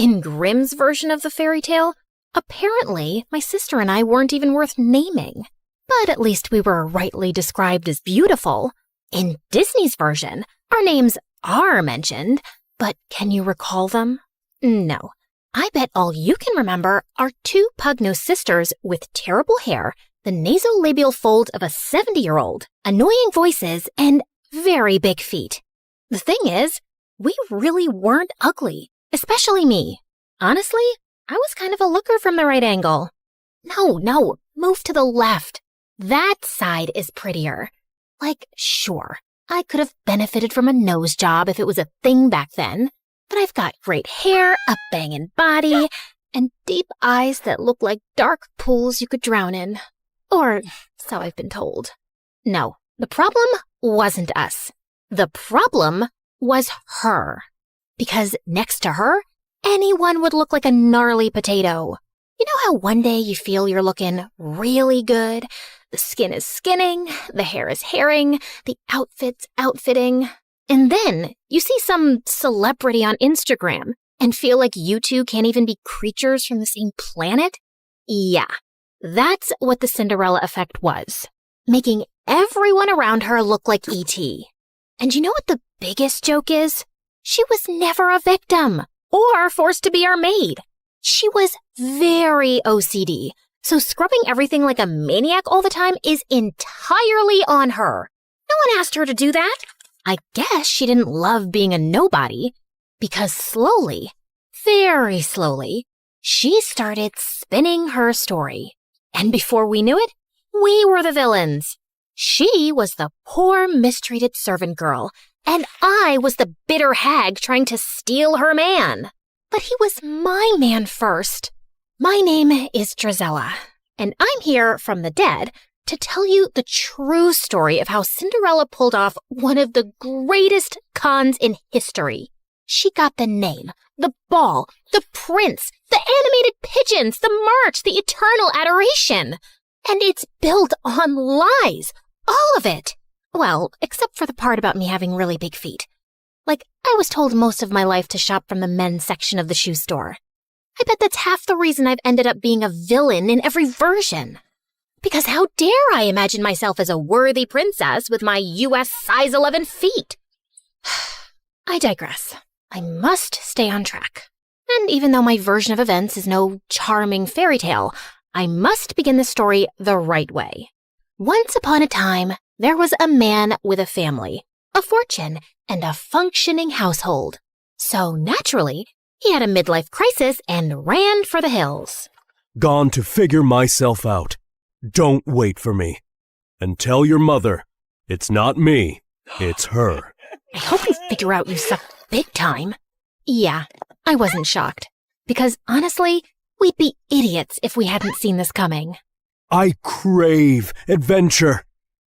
In Grimm's version of the fairy tale, apparently my sister and I weren't even worth naming. But at least we were rightly described as beautiful. In Disney's version, our names are mentioned, but can you recall them? No. I bet all you can remember are two pug-nosed sisters with terrible hair, the nasolabial fold of a 70-year-old, annoying voices, and very big feet. The thing is, we really weren't ugly, especially me. Honestly, I was kind of a looker from the right angle. No, move to the left. That side is prettier. Like, sure, I could have benefited from a nose job if it was a thing back then, but I've got great hair, a bangin' body, and deep eyes that look like dark pools you could drown in. Or so I've been told. No, the problem wasn't us. The problem was her. Because next to her, anyone would look like a gnarly potato. You know how one day you feel you're looking really good? The skin is skinning, the hair is hairing, the outfit's outfitting. And then you see some celebrity on Instagram and feel like you two can't even be creatures from the same planet? Yeah, that's what the Cinderella effect was. Making everyone around her look like E.T. And you know what the biggest joke is? She was never a victim or forced to be our maid. She was very OCD, so scrubbing everything like a maniac all the time is entirely on her. No one asked her to do that. I guess she didn't love being a nobody, because slowly, very slowly, she started spinning her story. And before we knew it, we were the villains. She was the poor, mistreated servant girl, and I was the bitter hag trying to steal her man. But he was my man first. My name is Drizella, and I'm here from the dead to tell you the true story of how Cinderella pulled off one of the greatest cons in history. She got the name, the ball, the prince, the animated pigeons, the march, the eternal adoration. And it's built on lies, all of it. Well, except for the part about me having really big feet. Like, I was told most of my life to shop from the men's section of the shoe store. I bet that's half the reason I've ended up being a villain in every version. Because how dare I imagine myself as a worthy princess with my US size 11 feet? I digress. I must stay on track. And even though my version of events is no charming fairy tale, I must begin the story the right way. Once upon a time, there was a man with a family, a fortune, and a functioning household. So naturally, he had a midlife crisis and ran for the hills. Gone to figure myself out. Don't wait for me. And tell your mother, it's not me, it's her. I hope you figure out you suck big time. Yeah, I wasn't shocked. Because honestly, we'd be idiots if we hadn't seen this coming. I crave adventure.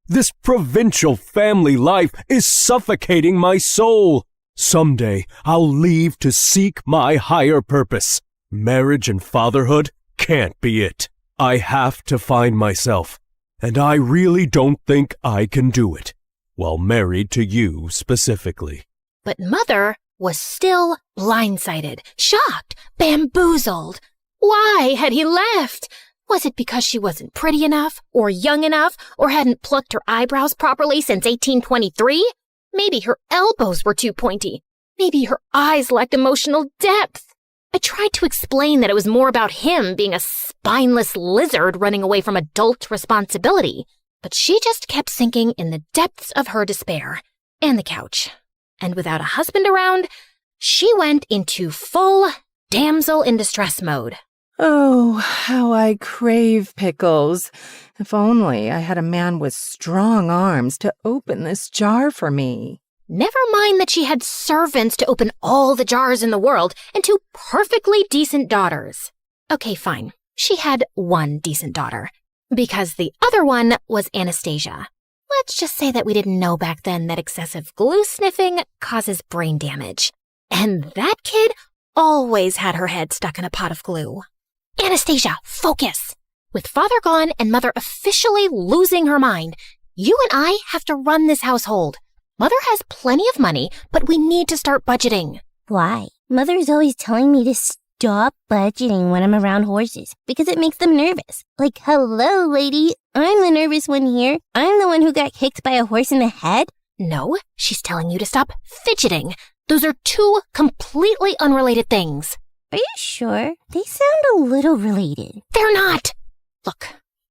This provincial family life is suffocating my soul. Someday I'll leave to seek my higher purpose. Marriage and fatherhood can't be it. I have to find myself, and I really don't think I can do it, while married to you specifically. But Mother was still blindsided, shocked, bamboozled. Why had he left? Was it because she wasn't pretty enough, or young enough, or hadn't plucked her eyebrows properly since 1823? Maybe her elbows were too pointy. Maybe her eyes lacked emotional depth. I tried to explain that it was more about him being a spineless lizard running away from adult responsibility, but she just kept sinking in the depths of her despair, and the couch. And without a husband around, she went into full damsel in distress mode. Oh, how I crave pickles. If only I had a man with strong arms to open this jar for me. Never mind that she had servants to open all the jars in the world and two perfectly decent daughters. Okay, fine. She had one decent daughter, because the other one was Anastasia. Let's just say that we didn't know back then that excessive glue sniffing causes brain damage. And that kid always had her head stuck in a pot of glue. Anastasia, focus! With father gone and mother officially losing her mind, you and I have to run this household. Mother has plenty of money, but we need to start budgeting. Why? Mother's always telling me to stop budgeting when I'm around horses because it makes them nervous. Like, hello, lady. I'm the nervous one here. I'm the one who got kicked by a horse in the head. No, she's telling you to stop fidgeting. Those are two completely unrelated things. Are you sure? They sound a little related. They're not. Look,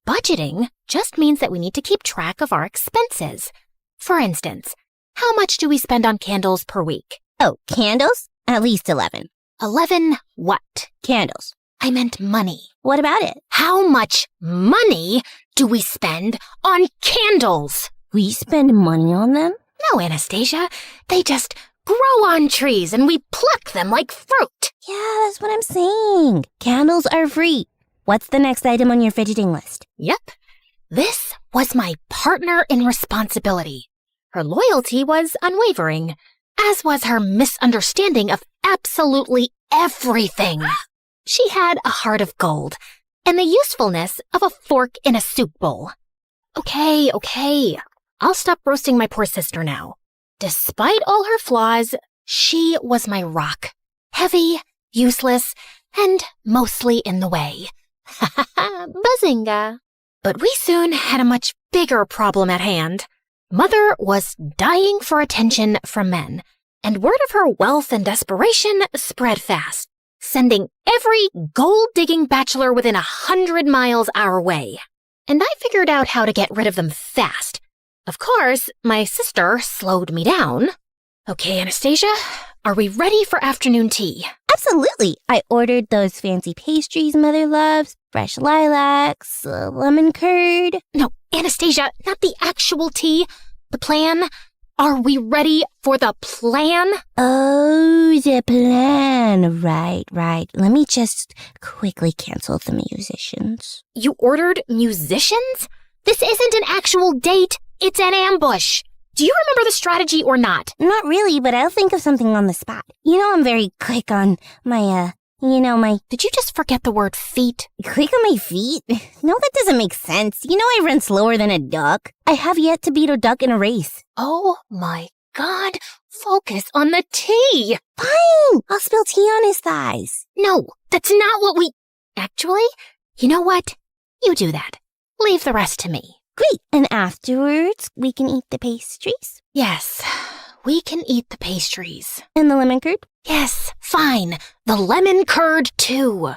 budgeting just means that we need to keep track of our expenses. For instance, how much do we spend on candles per week? Oh, candles? At least 11. 11 what? Candles. I meant money. What about it? How much money do we spend on candles? We spend money on them? No, Anastasia. They just grow on trees and we pluck them like fruit. Yeah, that's what I'm saying. Candles are free. What's the next item on your fidgeting list? Yep. This was my partner in responsibility. Her loyalty was unwavering, as was her misunderstanding of absolutely everything. She had a heart of gold and the usefulness of a fork in a soup bowl. Okay. I'll stop roasting my poor sister now. Despite all her flaws, she was my rock. Heavy, useless, and mostly in the way. Bazinga! But we soon had a much bigger problem at hand. Mother was dying for attention from men, and word of her wealth and desperation spread fast, sending every gold-digging bachelor within 100 miles our way. And I figured out how to get rid of them fast. Of course, my sister slowed me down. Okay, Anastasia, are we ready for afternoon tea? Absolutely. I ordered those fancy pastries Mother loves, fresh lilacs, lemon curd. No, Anastasia, not the actual tea. The plan. Are we ready for the plan? Oh, the plan. Right. Let me just quickly cancel the musicians. You ordered musicians? This isn't an actual date. It's an ambush. Do you remember the strategy or not? Not really, but I'll think of something on the spot. You know I'm very quick on my. Did you just forget the word feet? Quick on my feet? No, that doesn't make sense. You know I run slower than a duck. I have yet to beat a duck in a race. Oh my God. Focus on the tea. Fine. I'll spill tea on his thighs. No, that's not what we... Actually, you know what? You do that. Leave the rest to me. Great. And afterwards, we can eat the pastries? Yes, we can eat the pastries. And the lemon curd? Yes, fine. The lemon curd, too.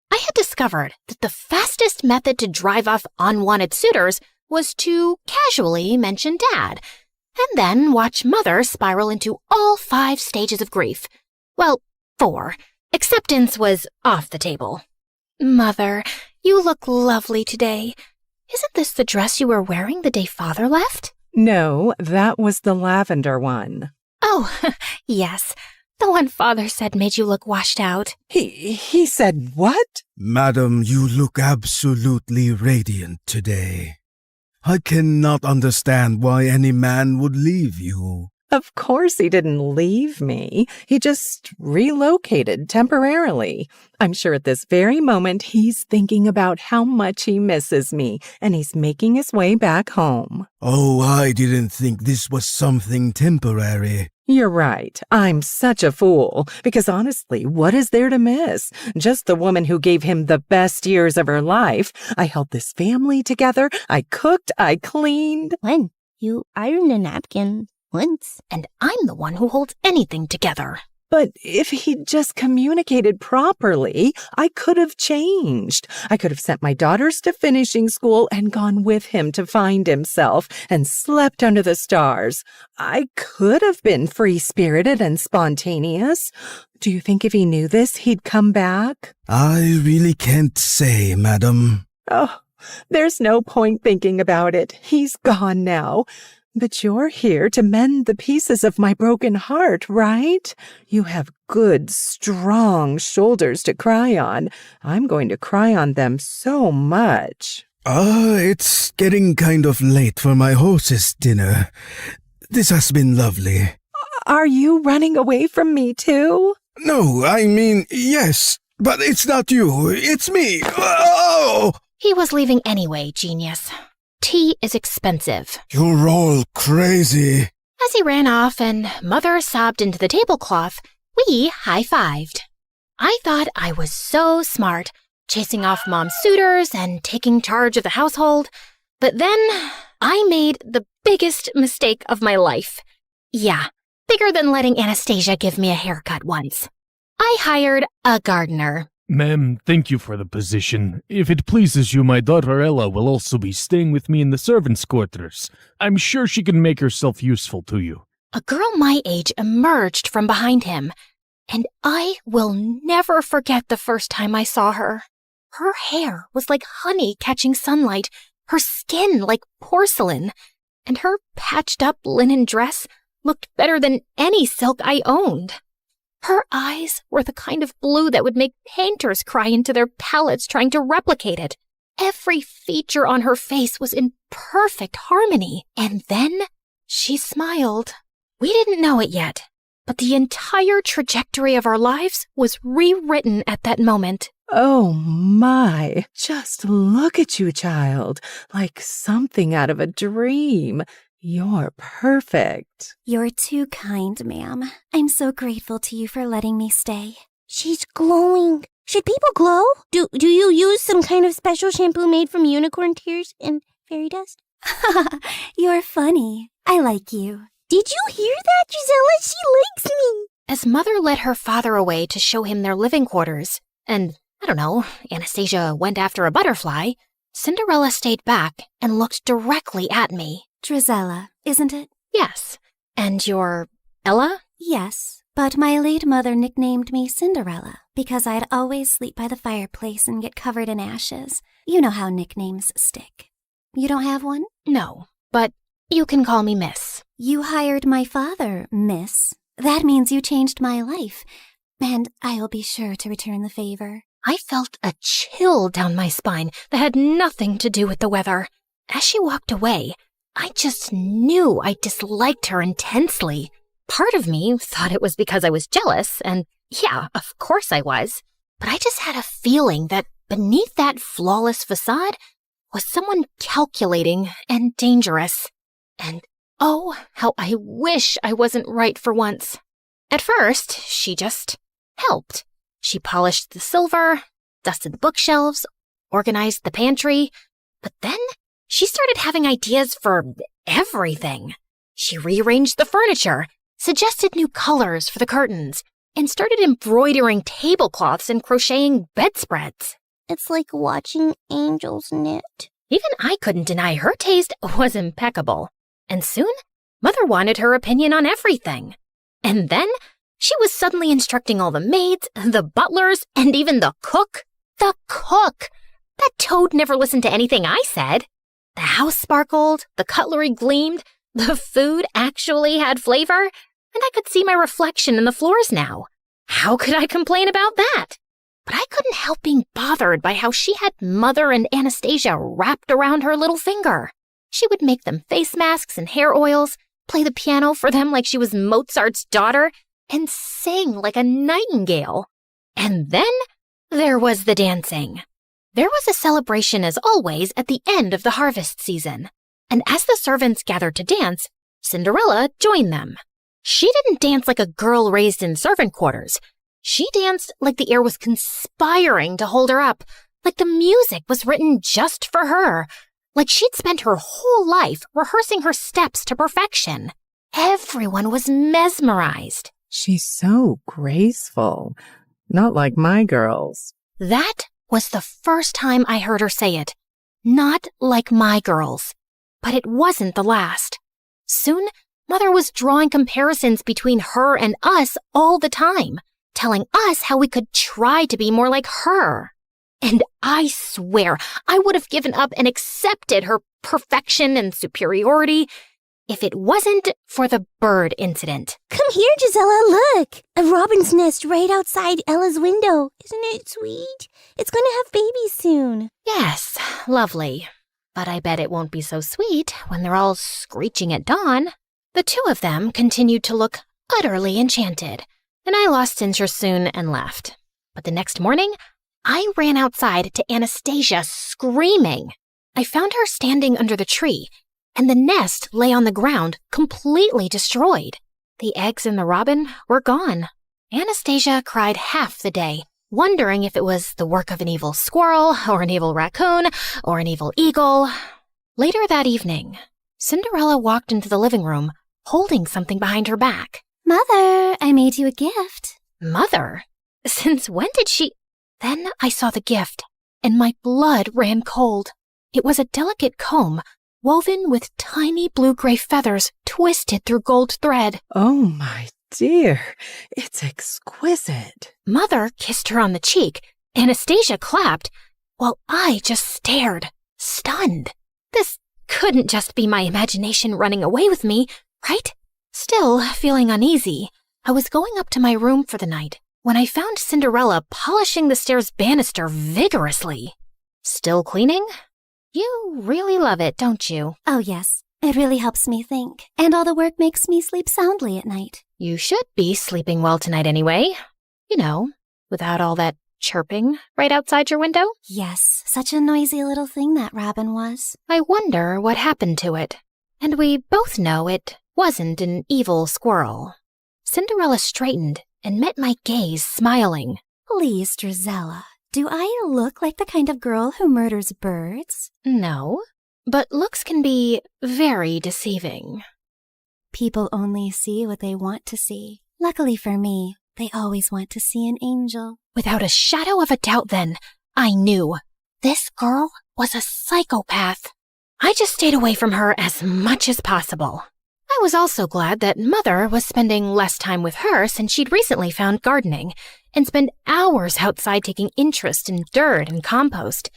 I had discovered that the fastest method to drive off unwanted suitors was to casually mention Dad, and then watch Mother spiral into all 5 stages of grief. Well, 4. Acceptance was off the table. Mother, you look lovely today. Isn't this the dress you were wearing the day Father left? No, that was the lavender one. Oh, yes. The one Father said made you look washed out. He said what? Madam, you look absolutely radiant today. I cannot understand why any man would leave you. Of course he didn't leave me. He just relocated temporarily. I'm sure at this very moment he's thinking about how much he misses me, and he's making his way back home. Oh, I didn't think this was something temporary. You're right. I'm such a fool. Because honestly, what is there to miss? Just the woman who gave him the best years of her life. I held this family together. I cooked. I cleaned. When? You ironed a napkin. Once. And I'm the one who holds anything together. But if he'd just communicated properly, I could have changed. I could have sent my daughters to finishing school and gone with him to find himself and slept under the stars. I could have been free-spirited and spontaneous. Do you think if he knew this, he'd come back? I really can't say, madam. Oh, there's no point thinking about it. He's gone now. But you're here to mend the pieces of my broken heart, right? You have good, strong shoulders to cry on. I'm going to cry on them so much. It's getting kind of late for my horse's dinner. This has been lovely. Are you running away from me too? No, I mean, yes, but it's not you, it's me. Oh! He was leaving anyway, genius. Tea is expensive. You're all crazy. As he ran off and Mother sobbed into the tablecloth, we high-fived. I thought I was so smart, chasing off mom's suitors and taking charge of the household. But then I made the biggest mistake of my life. Yeah, bigger than letting Anastasia give me a haircut once. I hired a gardener. Ma'am, thank you for the position. If it pleases you, my daughter Ella will also be staying with me in the servants' quarters. I'm sure she can make herself useful to you. A girl my age emerged from behind him, and I will never forget the first time I saw her. Her hair was like honey catching sunlight, her skin like porcelain, and her patched-up linen dress looked better than any silk I owned. Her eyes were the kind of blue that would make painters cry into their palettes trying to replicate it. Every feature on her face was in perfect harmony. And then she smiled. We didn't know it yet, but the entire trajectory of our lives was rewritten at that moment. Oh my, just look at you, child, like something out of a dream. You're perfect. You're too kind, ma'am. I'm so grateful to you for letting me stay. She's glowing. Should people glow? Do you use some kind of special shampoo made from unicorn tears and fairy dust? You're funny. I like you. Did you hear that, Gisela? She likes me. As Mother led her father away to show him their living quarters, and, I don't know, Anastasia went after a butterfly, Cinderella stayed back and looked directly at me. Drizella, isn't it? Yes. And you're Ella? Yes, but my late mother nicknamed me Cinderella because I'd always sleep by the fireplace and get covered in ashes. You know how nicknames stick. You don't have one? No, but you can call me Miss. You hired my father, Miss. That means you changed my life, and I'll be sure to return the favor. I felt a chill down my spine that had nothing to do with the weather. As she walked away, I just knew I disliked her intensely. Part of me thought it was because I was jealous, and yeah, of course I was. But I just had a feeling that beneath that flawless facade was someone calculating and dangerous. And oh, how I wish I wasn't right for once. At first, she just helped. She polished the silver, dusted the bookshelves, organized the pantry, but then she started having ideas for everything. She rearranged the furniture, suggested new colors for the curtains, and started embroidering tablecloths and crocheting bedspreads. It's like watching angels knit. Even I couldn't deny her taste was impeccable. And soon, Mother wanted her opinion on everything. And then she was suddenly instructing all the maids, the butlers, and even the cook. The cook! That toad never listened to anything I said. The house sparkled, the cutlery gleamed, the food actually had flavor, and I could see my reflection in the floors now. How could I complain about that? But I couldn't help being bothered by how she had Mother and Anastasia wrapped around her little finger. She would make them face masks and hair oils, play the piano for them like she was Mozart's daughter, and sing like a nightingale. And then there was the dancing. There was a celebration, as always, at the end of the harvest season. And as the servants gathered to dance, Cinderella joined them. She didn't dance like a girl raised in servant quarters. She danced like the air was conspiring to hold her up, like the music was written just for her, like she'd spent her whole life rehearsing her steps to perfection. Everyone was mesmerized. She's so graceful. Not like my girls. That was the first time I heard her say it. Not like my girls. But it wasn't the last. Soon, Mother was drawing comparisons between her and us all the time, telling us how we could try to be more like her. And I swear, I would have given up and accepted her perfection and superiority if it wasn't for the bird incident. Come here, Gisela, look! A robin's nest right outside Ella's window. Isn't it sweet? It's going to have babies soon. Yes, lovely. But I bet it won't be so sweet when they're all screeching at dawn. The two of them continued to look utterly enchanted, and I lost interest soon and left. But the next morning, I ran outside to Anastasia screaming. I found her standing under the tree, and the nest lay on the ground, completely destroyed. The eggs and the robin were gone. Anastasia cried half the day, wondering if it was the work of an evil squirrel, or an evil raccoon, or an evil eagle. Later that evening, Cinderella walked into the living room, holding something behind her back. Mother, I made you a gift. Mother? Since when did she... Then I saw the gift, and my blood ran cold. It was a delicate comb, woven with tiny blue-gray feathers twisted through gold thread. Oh, my dear, it's exquisite. Mother kissed her on the cheek. Anastasia clapped, while I just stared, stunned. This couldn't just be my imagination running away with me, right? Still feeling uneasy, I was going up to my room for the night when I found Cinderella polishing the stairs banister vigorously. Still cleaning? You really love it, don't you? Oh, yes. It really helps me think. And all the work makes me sleep soundly at night. You should be sleeping well tonight anyway. You know, without all that chirping right outside your window. Yes, such a noisy little thing that robin was. I wonder what happened to it. And we both know it wasn't an evil squirrel. Cinderella straightened and met my gaze, smiling. Please, Drizella, do I look like the kind of girl who murders birds? No, but looks can be very deceiving. People only see what they want to see. Luckily for me, they always want to see an angel. Without a shadow of a doubt then, I knew this girl was a psychopath. I just stayed away from her as much as possible. I was also glad that Mother was spending less time with her since she'd recently found gardening and spent hours outside taking interest in dirt and compost.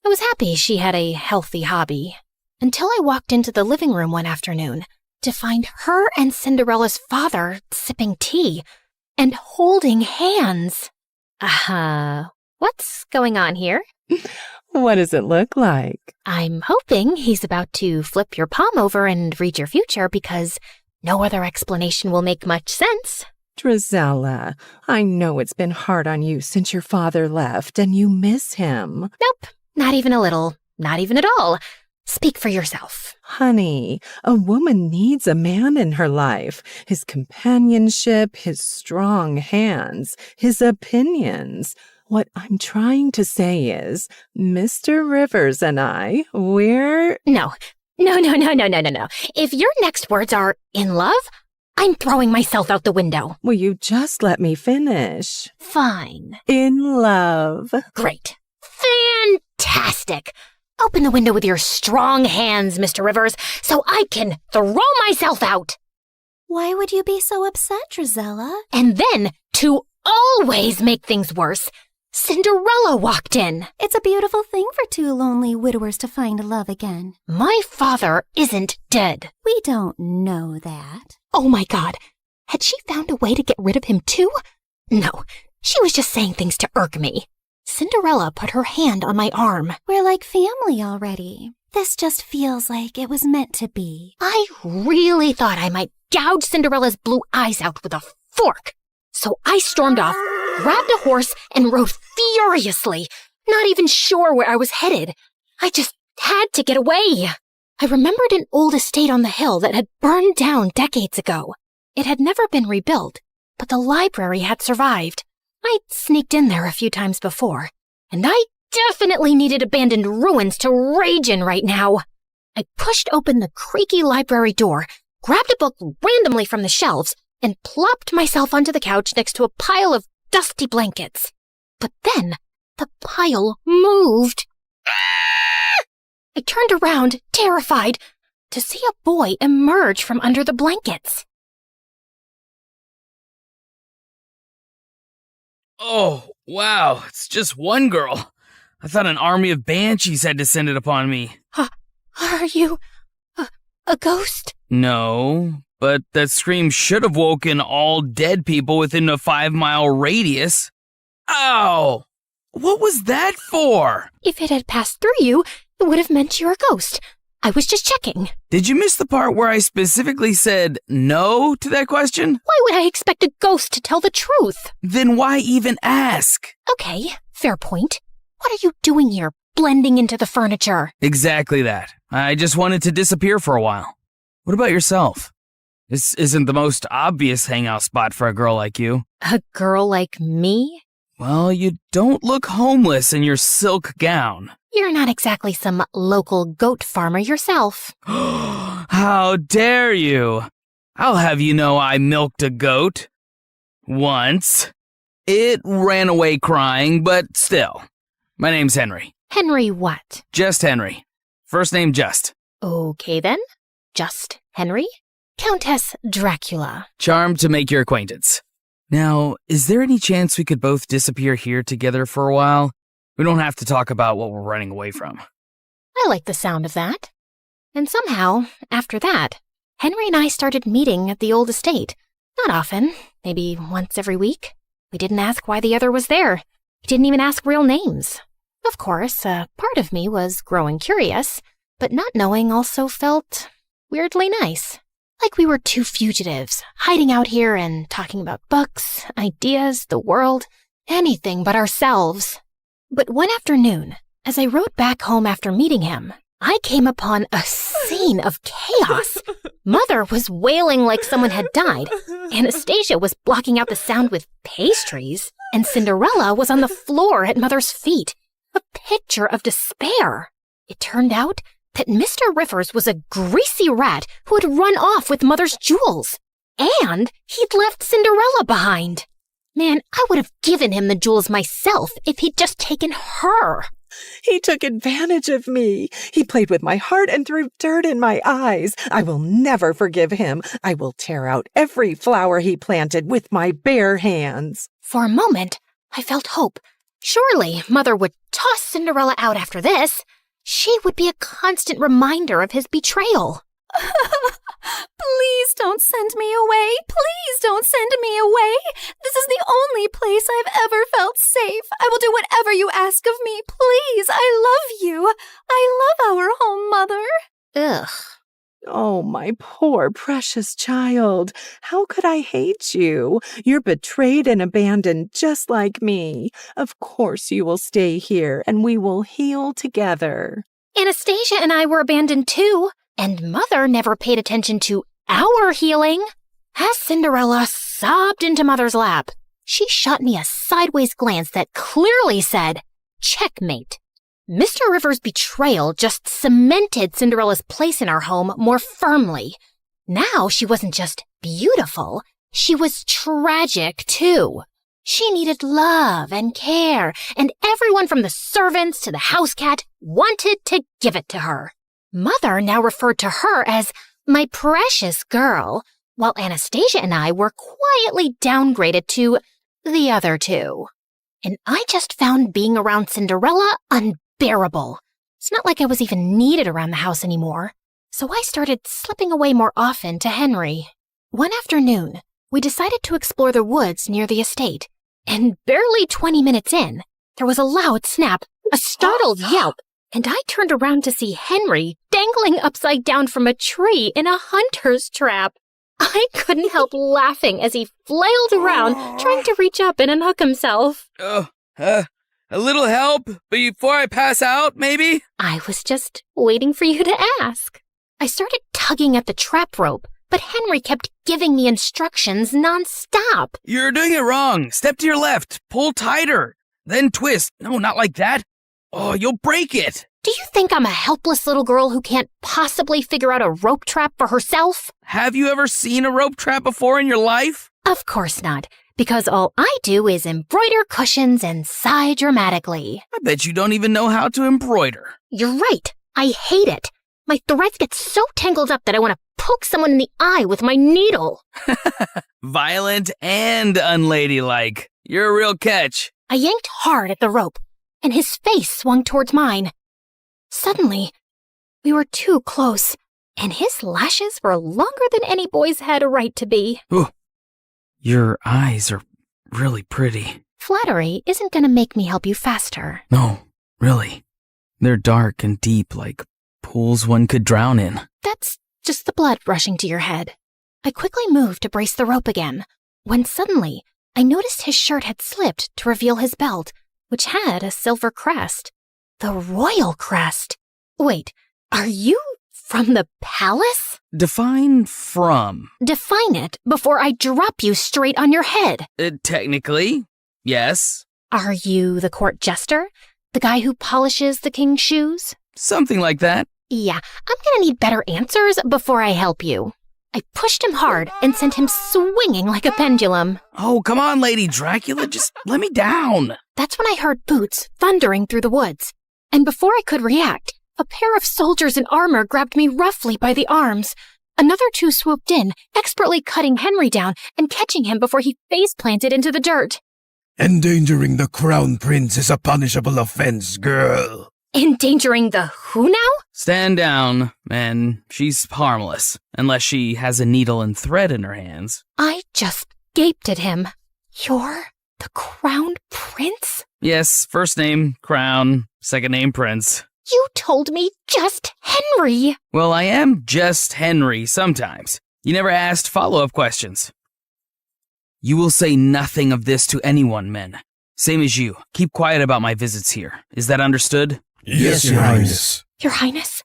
I was happy she had a healthy hobby, until I walked into the living room one afternoon to find her and Cinderella's father sipping tea and holding hands. What's going on here? What does it look like? I'm hoping he's about to flip your palm over and read your future because no other explanation will make much sense. Drizella, I know it's been hard on you since your father left and you miss him. Nope, not even a little, not even at all. Speak for yourself. Honey, a woman needs a man in her life. His companionship, his strong hands, his opinions. What I'm trying to say is, Mr. Rivers and I, we're... No. If your next words are in love, I'm throwing myself out the window. Will you just let me finish? Fine. In love. Great. Fantastic. Open the window with your strong hands, Mr. Rivers, so I can throw myself out. Why would you be so upset, Drizella? And then, to always make things worse, Cinderella walked in. It's a beautiful thing for two lonely widowers to find love again. My father isn't dead. We don't know that. Oh my God. Had she found a way to get rid of him too? No, she was just saying things to irk me. Cinderella put her hand on my arm. We're like family already. This just feels like it was meant to be. I really thought I might gouge Cinderella's blue eyes out with a fork. So I stormed off, grabbed a horse, and rode furiously, not even sure where I was headed. I just had to get away. I remembered an old estate on the hill that had burned down decades ago. It had never been rebuilt, but the library had survived. I'd sneaked in there a few times before, and I definitely needed abandoned ruins to rage in right now. I pushed open the creaky library door, grabbed a book randomly from the shelves, and plopped myself onto the couch next to a pile of dusty blankets. But then, the pile moved. I turned around, terrified, to see a boy emerge from under the blankets. Oh, wow, it's just one girl. I thought an army of banshees had descended upon me. Are you a ghost? No, but that scream should have woken all dead people within a 5-mile radius. Ow! What was that for? If it had passed through you, it would have meant you're a ghost. I was just checking. Did you miss the part where I specifically said no to that question? Why would I expect a ghost to tell the truth? Then why even ask? Okay, fair point. What are you doing here, blending into the furniture? Exactly that. I just wanted to disappear for a while. What about yourself? This isn't the most obvious hangout spot for a girl like you. A girl like me? Well, you don't look homeless in your silk gown. You're not exactly some local goat farmer yourself. How dare you? I'll have you know I milked a goat. Once. It ran away crying, but still. My name's Henry. Henry what? Just Henry. First name Just. Okay then. Just Henry. Countess Dracula. Charmed to make your acquaintance. Now, is there any chance we could both disappear here together for a while? We don't have to talk about what we're running away from. I like the sound of that. And somehow, after that, Henry and I started meeting at the old estate. Not often, maybe once every week. We didn't ask why the other was there. We didn't even ask real names. Of course, a part of me was growing curious, but not knowing also felt weirdly nice. Like we were two fugitives, hiding out here and talking about books, ideas, the world, anything but ourselves. But one afternoon, as I rode back home after meeting him, I came upon a scene of chaos. Mother was wailing like someone had died. Anastasia was blocking out the sound with pastries, and Cinderella was on the floor at Mother's feet, a picture of despair. It turned out that Mr. Rivers was a greasy rat who had run off with Mother's jewels, and he'd left Cinderella behind. Man, I would have given him the jewels myself if he'd just taken her. He took advantage of me. He played with my heart and threw dirt in my eyes. I will never forgive him. I will tear out every flower he planted with my bare hands. For a moment, I felt hope. Surely Mother would toss Cinderella out after this. She would be a constant reminder of his betrayal. Please don't send me away. Please don't send me away. This is the only place I've ever felt safe. I will do whatever you ask of me. Please, I love you. I love our home, Mother. Ugh. Oh, my poor precious child. How could I hate you? You're betrayed and abandoned just like me. Of course you will stay here and we will heal together. Anastasia and I were abandoned too, and Mother never paid attention to our healing. As Cinderella sobbed into Mother's lap, she shot me a sideways glance that clearly said, "Checkmate." Mr. Rivers' betrayal just cemented Cinderella's place in our home more firmly. Now she wasn't just beautiful, she was tragic too. She needed love and care, and everyone from the servants to the house cat wanted to give it to her. Mother now referred to her as my precious girl, while Anastasia and I were quietly downgraded to the other two. And I just found being around Cinderella unbearable. It's not like I was even needed around the house anymore. So I started slipping away more often to Henry. One afternoon, we decided to explore the woods near the estate. And barely 20 minutes in, there was a loud snap, a startled yelp, and I turned around to see Henry dangling upside down from a tree in a hunter's trap. I couldn't help laughing as he flailed around, trying to reach up and unhook himself. A little help before I pass out, maybe? I was just waiting for you to ask. I started tugging at the trap rope, but Henry kept giving me instructions nonstop. You're doing it wrong. Step to your left. Pull tighter. Then twist. No, not like that. Oh, you'll break it. Do you think I'm a helpless little girl who can't possibly figure out a rope trap for herself? Have you ever seen a rope trap before in your life? Of course not, because all I do is embroider cushions and sigh dramatically. I bet you don't even know how to embroider. You're right. I hate it. My threads get so tangled up that I want to poke someone in the eye with my needle. Violent and unladylike. You're a real catch. I yanked hard at the rope, and his face swung towards mine. Suddenly, we were too close, and his lashes were longer than any boy's had a right to be. Ooh, your eyes are really pretty. Flattery isn't going to make me help you faster. No, really. They're dark and deep, like pools one could drown in. That's just the blood rushing to your head. I quickly moved to brace the rope again, when suddenly I noticed his shirt had slipped to reveal his belt, which had a silver crest. The royal crest. Wait, are you from the palace? Define from. Define it before I drop you straight on your head. Technically, yes. Are you the court jester? The guy who polishes the king's shoes? Something like that. Yeah, I'm gonna need better answers before I help you. I pushed him hard and sent him swinging like a pendulum. Oh, come on, Lady Dracula, just let me down. That's when I heard boots thundering through the woods. And before I could react, a pair of soldiers in armor grabbed me roughly by the arms. Another two swooped in, expertly cutting Henry down and catching him before he face-planted into the dirt. Endangering the crown prince is a punishable offense, girl. Endangering the who now? Stand down, men. She's harmless, unless she has a needle and thread in her hands. I just gaped at him. You're the crown prince? Yes, first name, Crown, second name, Prince. You told me just Henry. Well, I am just Henry sometimes. You never asked follow-up questions. You will say nothing of this to anyone, men. Same as you. Keep quiet about my visits here. Is that understood? Yes, Your Highness. Your Highness?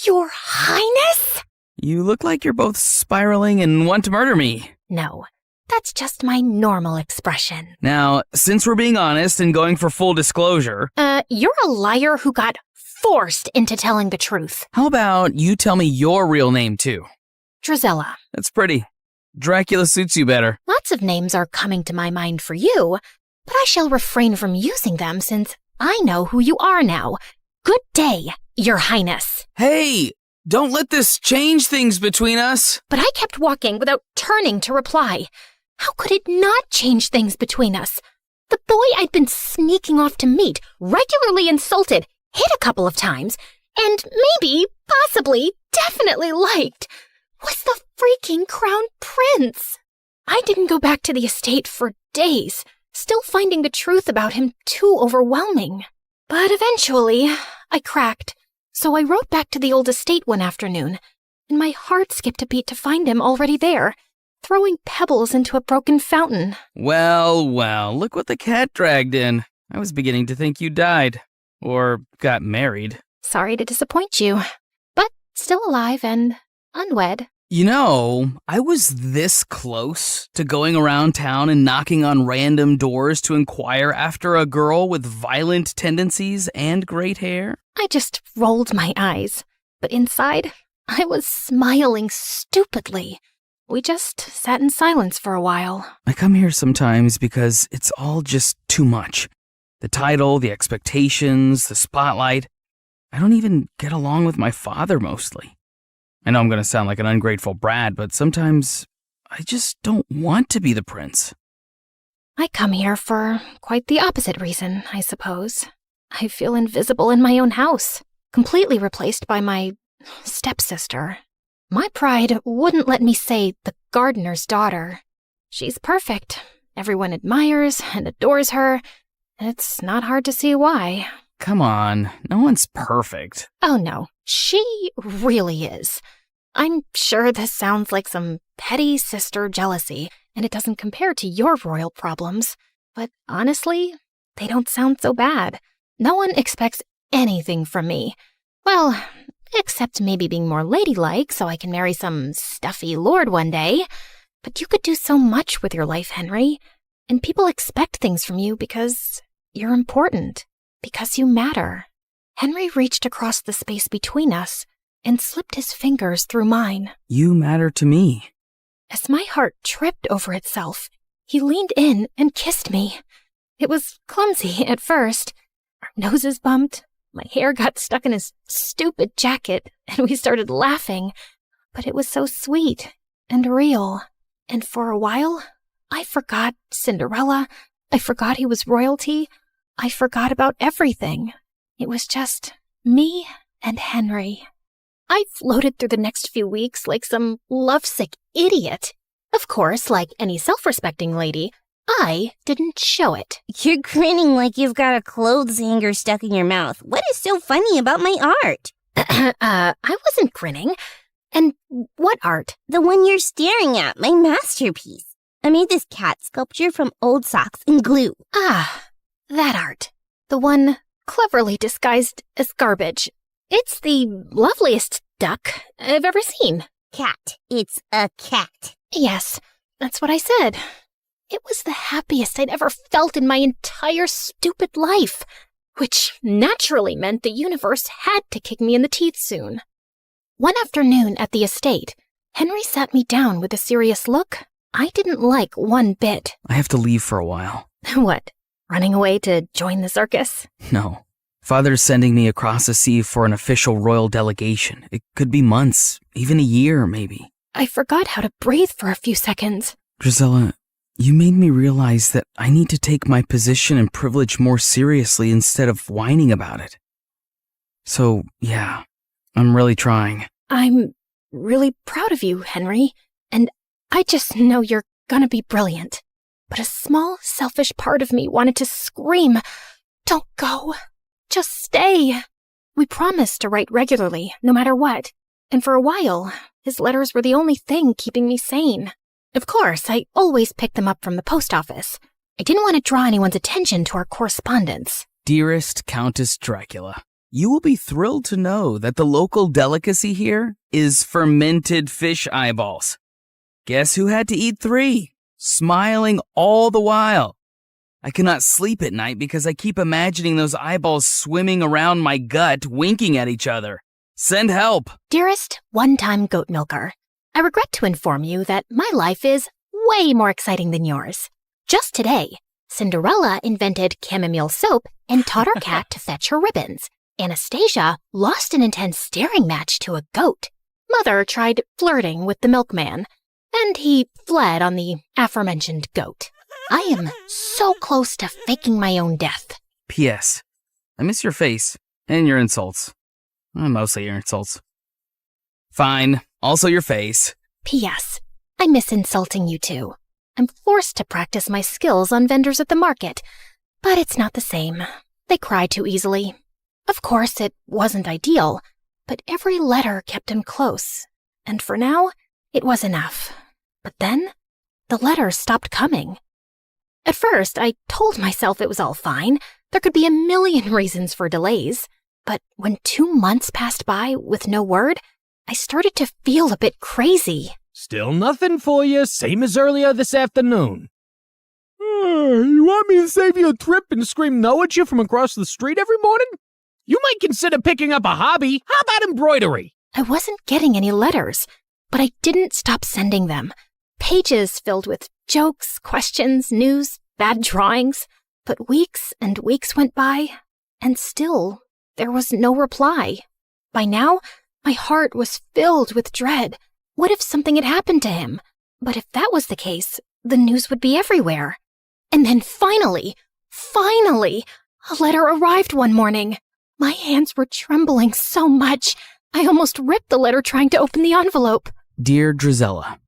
Your Highness? You look like you're both spiraling and want to murder me. No, that's just my normal expression. Now, since we're being honest and going for full disclosure... You're a liar who got forced into telling the truth. How about you tell me your real name, too? Drizella. That's pretty. Dracula suits you better. Lots of names are coming to my mind for you, but I shall refrain from using them since I know who you are now. Good day, Your Highness. Hey, don't let this change things between us. But I kept walking without turning to reply. How could it not change things between us? The boy I'd been sneaking off to meet, regularly insulted, hit a couple of times, and maybe, possibly, definitely liked, was the freaking crown prince. I didn't go back to the estate for days, still finding the truth about him too overwhelming. But eventually, I cracked, so I rode back to the old estate one afternoon, and my heart skipped a beat to find him already there, throwing pebbles into a broken fountain. Well, look what the cat dragged in. I was beginning to think you died. Or got married. Sorry to disappoint you, but still alive and unwed. You know, I was this close to going around town and knocking on random doors to inquire after a girl with violent tendencies and great hair. I just rolled my eyes, but inside, I was smiling stupidly. We just sat in silence for a while. I come here sometimes because it's all just too much. The title, the expectations, the spotlight. I don't even get along with my father mostly. I know I'm going to sound like an ungrateful brat, but sometimes I just don't want to be the prince. I come here for quite the opposite reason, I suppose. I feel invisible in my own house, completely replaced by my stepsister. My pride wouldn't let me say the gardener's daughter. She's perfect. Everyone admires and adores her. It's not hard to see why. Come on, no one's perfect. Oh no, she really is. I'm sure this sounds like some petty sister jealousy, and it doesn't compare to your royal problems. But honestly, they don't sound so bad. No one expects anything from me. Well, except maybe being more ladylike so I can marry some stuffy lord one day. But you could do so much with your life, Henry. And people expect things from you because you're important, because you matter. Henry reached across the space between us and slipped his fingers through mine. You matter to me. As my heart tripped over itself, he leaned in and kissed me. It was clumsy at first. Our noses bumped, my hair got stuck in his stupid jacket, and we started laughing. But it was so sweet and real. And for a while, I forgot Cinderella. I forgot he was royalty. I forgot about everything. It was just me and Henry. I floated through the next few weeks like some lovesick idiot. Of course, like any self-respecting lady, I didn't show it. You're grinning like you've got a clothes hanger stuck in your mouth. What is so funny about my art? I wasn't grinning. And what art? The one you're staring at, my masterpiece. I made this cat sculpture from old socks and glue. Ah, that art. The one cleverly disguised as garbage. It's the loveliest duck I've ever seen. Cat. It's a cat. Yes, that's what I said. It was the happiest I'd ever felt in my entire stupid life, which naturally meant the universe had to kick me in the teeth soon. One afternoon at the estate, Henry sat me down with a serious look I didn't like one bit. I have to leave for a while. What, running away to join the circus? No. Father's sending me across the sea for an official royal delegation. It could be months, even a year, maybe. I forgot how to breathe for a few seconds. Drizella, you made me realize that I need to take my position and privilege more seriously instead of whining about it. So, yeah, I'm really trying. I'm really proud of you, Henry, and I just know you're gonna be brilliant. But a small, selfish part of me wanted to scream, "Don't go. Just stay." We promised to write regularly, no matter what, and for a while, his letters were the only thing keeping me sane. Of course, I always picked them up from the post office. I didn't want to draw anyone's attention to our correspondence. Dearest Countess Dracula, you will be thrilled to know that the local delicacy here is fermented fish eyeballs. Guess who had to eat 3? Smiling all the while. I cannot sleep at night because I keep imagining those eyeballs swimming around my gut, winking at each other. Send help. Dearest one-time goat milker, I regret to inform you that my life is way more exciting than yours. Just today, Cinderella invented chamomile soap and taught our cat to fetch her ribbons. Anastasia lost an intense staring match to a goat. Mother tried flirting with the milkman, and he fled on the aforementioned goat. I am so close to faking my own death. P.S. I miss your face and your insults. Mostly your insults. Fine. Also your face. P.S. I miss insulting you too. I'm forced to practice my skills on vendors at the market, but it's not the same. They cry too easily. Of course, it wasn't ideal, but every letter kept him close, and for now, it was enough. But then, the letters stopped coming. At first, I told myself it was all fine. There could be a million reasons for delays. But when 2 months passed by with no word, I started to feel a bit crazy. Still nothing for you, same as earlier this afternoon. You want me to save you a trip and scream no at you from across the street every morning? You might consider picking up a hobby. How about embroidery? I wasn't getting any letters, but I didn't stop sending them. Pages filled with jokes, questions, news, bad drawings. But weeks and weeks went by, and still there was no reply. By now, my heart was filled with dread. What if something had happened to him? But if that was the case, the news would be everywhere. And then finally, a letter arrived one morning. My hands were trembling so much, I almost ripped the letter trying to open the envelope. Dear Drizella,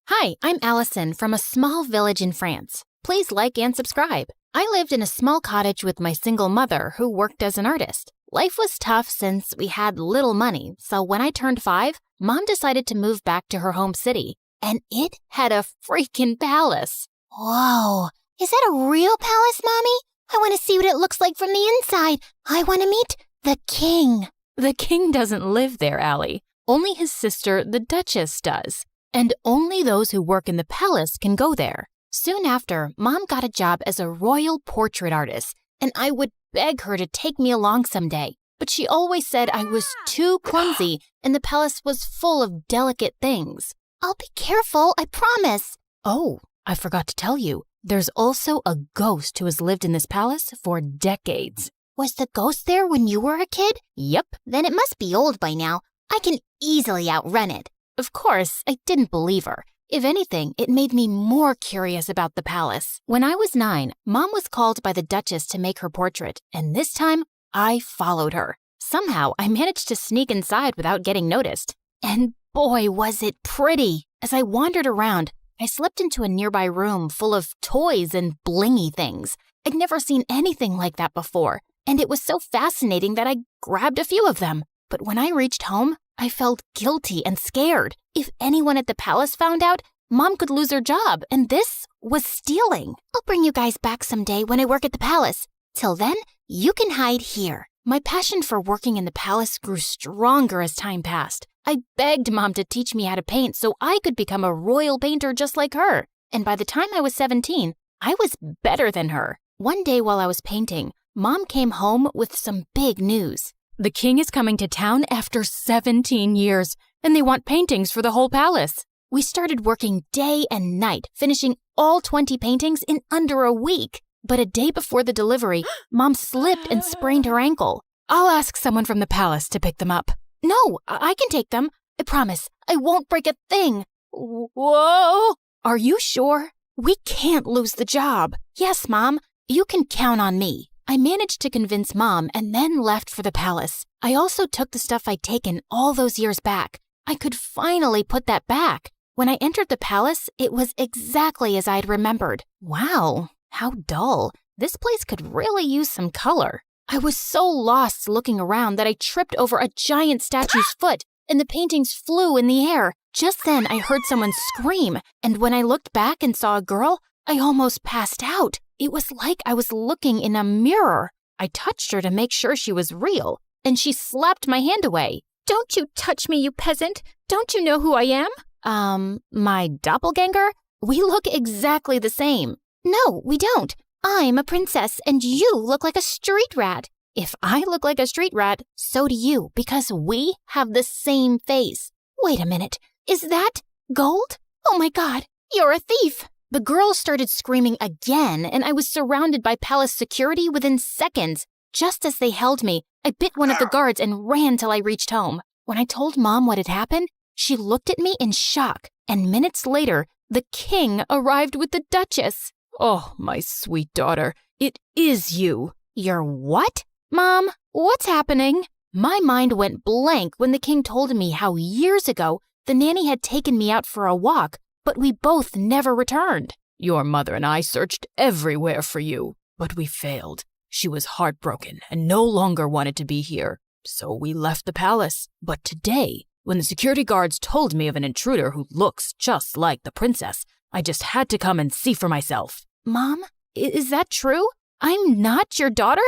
Hi, I'm Allison from a small village in France. Please like and subscribe. I lived in a small cottage with my single mother who worked as an artist. Life was tough since we had little money, so when I turned 5, Mom decided to move back to her home city, and it had a freaking palace. Whoa, is that a real palace, Mommy? I want to see what it looks like from the inside. I want to meet the king. The king doesn't live there, Allie. Only his sister, the Duchess, does. And only those who work in the palace can go there. Soon after, Mom got a job as a royal portrait artist, and I would beg her to take me along someday. But she always said I was too clumsy, and the palace was full of delicate things. I'll be careful, I promise. Oh, I forgot to tell you. There's also a ghost who has lived in this palace for decades. Was the ghost there when you were a kid? Yep. Then it must be old by now. I can easily outrun it. Of course, I didn't believe her. If anything, it made me more curious about the palace. When I was 9, Mom was called by the Duchess to make her portrait, and this time, I followed her. Somehow, I managed to sneak inside without getting noticed. And boy, was it pretty! As I wandered around, I slipped into a nearby room full of toys and blingy things. I'd never seen anything like that before, and it was so fascinating that I grabbed a few of them. But when I reached home, I felt guilty and scared. If anyone at the palace found out, Mom could lose her job, and this was stealing. I'll bring you guys back someday when I work at the palace. Till then, you can hide here. My passion for working in the palace grew stronger as time passed. I begged Mom to teach me how to paint so I could become a royal painter just like her. And by the time I was 17, I was better than her. One day while I was painting, Mom came home with some big news. The king is coming to town after 17 years, and they want paintings for the whole palace. We started working day and night, finishing all 20 paintings in under a week. But a day before the delivery, Mom slipped and sprained her ankle. I'll ask someone from the palace to pick them up. No, I can take them. I promise. I won't break a thing. Whoa! Are you sure? We can't lose the job. Yes, Mom. You can count on me. I managed to convince Mom and then left for the palace. I also took the stuff I'd taken all those years back. I could finally put that back. When I entered the palace, it was exactly as I'd remembered. Wow. How dull. This place could really use some color. I was so lost looking around that I tripped over a giant statue's foot, and the paintings flew in the air. Just then, I heard someone scream, and when I looked back and saw a girl, I almost passed out. It was like I was looking in a mirror. I touched her to make sure she was real, and she slapped my hand away. Don't you touch me, you peasant. Don't you know who I am? My doppelganger? We look exactly the same. No, we don't. I'm a princess, and you look like a street rat. If I look like a street rat, so do you, because we have the same face. Wait a minute. Is that gold? Oh my God, you're a thief. The girl started screaming again, and I was surrounded by palace security within seconds. Just as they held me, I bit one of the guards and ran till I reached home. When I told Mom what had happened, she looked at me in shock, and minutes later, the king arrived with the Duchess. Oh, my sweet daughter, it is you. You're what? Mom, what's happening? My mind went blank when the king told me how years ago the nanny had taken me out for a walk, but we both never returned. Your mother and I searched everywhere for you, but we failed. She was heartbroken and no longer wanted to be here, so we left the palace. But today, when the security guards told me of an intruder who looks just like the princess, I just had to come and see for myself. Mom, is that true? I'm not your daughter?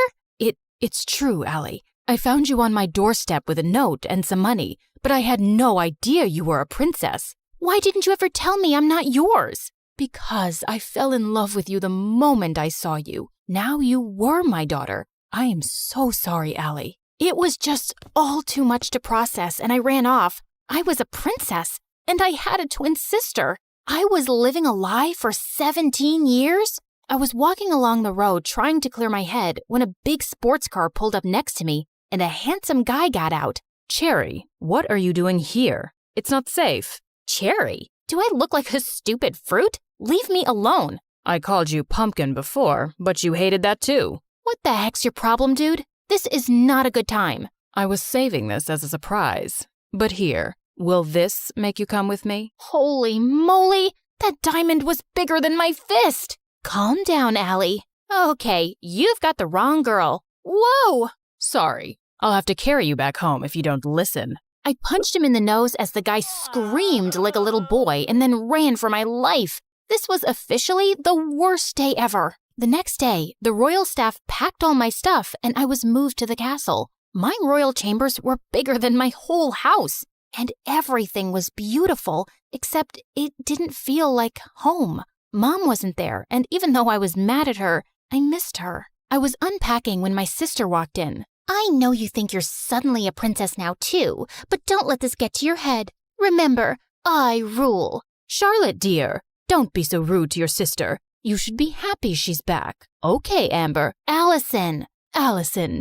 It's true, Allie. I found you on my doorstep with a note and some money, but I had no idea you were a princess. Why didn't you ever tell me I'm not yours? Because I fell in love with you the moment I saw you. Now you were my daughter. I am so sorry, Allie. It was just all too much to process, and I ran off. I was a princess, and I had a twin sister. I was living a lie for 17 years? I was walking along the road trying to clear my head when a big sports car pulled up next to me, and a handsome guy got out. Cherry, what are you doing here? It's not safe. Cherry? Do I look like a stupid fruit? Leave me alone. I called you pumpkin before, but you hated that too. What the heck's your problem, dude? This is not a good time. I was saving this as a surprise. But here, will this make you come with me? Holy moly! That diamond was bigger than my fist! Calm down, Allie. Okay, you've got the wrong girl. Whoa! Sorry. I'll have to carry you back home if you don't listen. I punched him in the nose as the guy screamed like a little boy and then ran for my life. This was officially the worst day ever. The next day, the royal staff packed all my stuff and I was moved to the castle. My royal chambers were bigger than my whole house, and everything was beautiful, except it didn't feel like home. Mom wasn't there, and even though I was mad at her, I missed her. I was unpacking when my sister walked in. I know you think you're suddenly a princess now too, but don't let this get to your head. Remember, I rule. Charlotte, dear, don't be so rude to your sister. You should be happy she's back. Okay, Amber. Allison,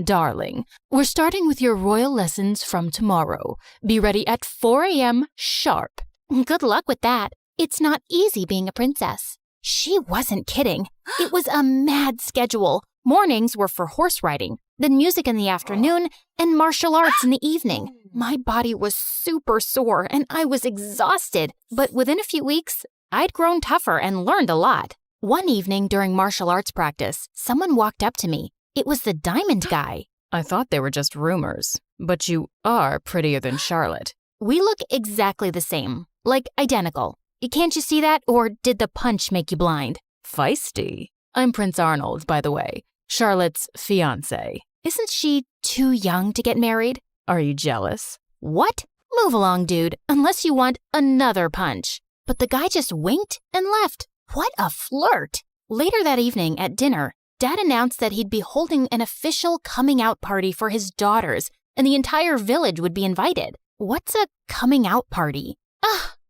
darling, we're starting with your royal lessons from tomorrow. Be ready at 4 a.m. sharp. Good luck with that. It's not easy being a princess. She wasn't kidding. It was a mad schedule. Mornings were for horse riding, then music in the afternoon, and martial arts in the evening. My body was super sore and I was exhausted, but within a few weeks, I'd grown tougher and learned a lot. One evening during martial arts practice, someone walked up to me. It was the diamond guy. I thought they were just rumors, but you are prettier than Charlotte. We look exactly the same, like identical. Can't you see that, or did the punch make you blind? Feisty. I'm Prince Arnold, by the way, Charlotte's fiancé. Isn't she too young to get married? Are you jealous? What? Move along, dude, unless you want another punch. But the guy just winked and left. What a flirt! Later that evening at dinner, Dad announced that he'd be holding an official coming out party for his daughters, and the entire village would be invited. What's a coming out party?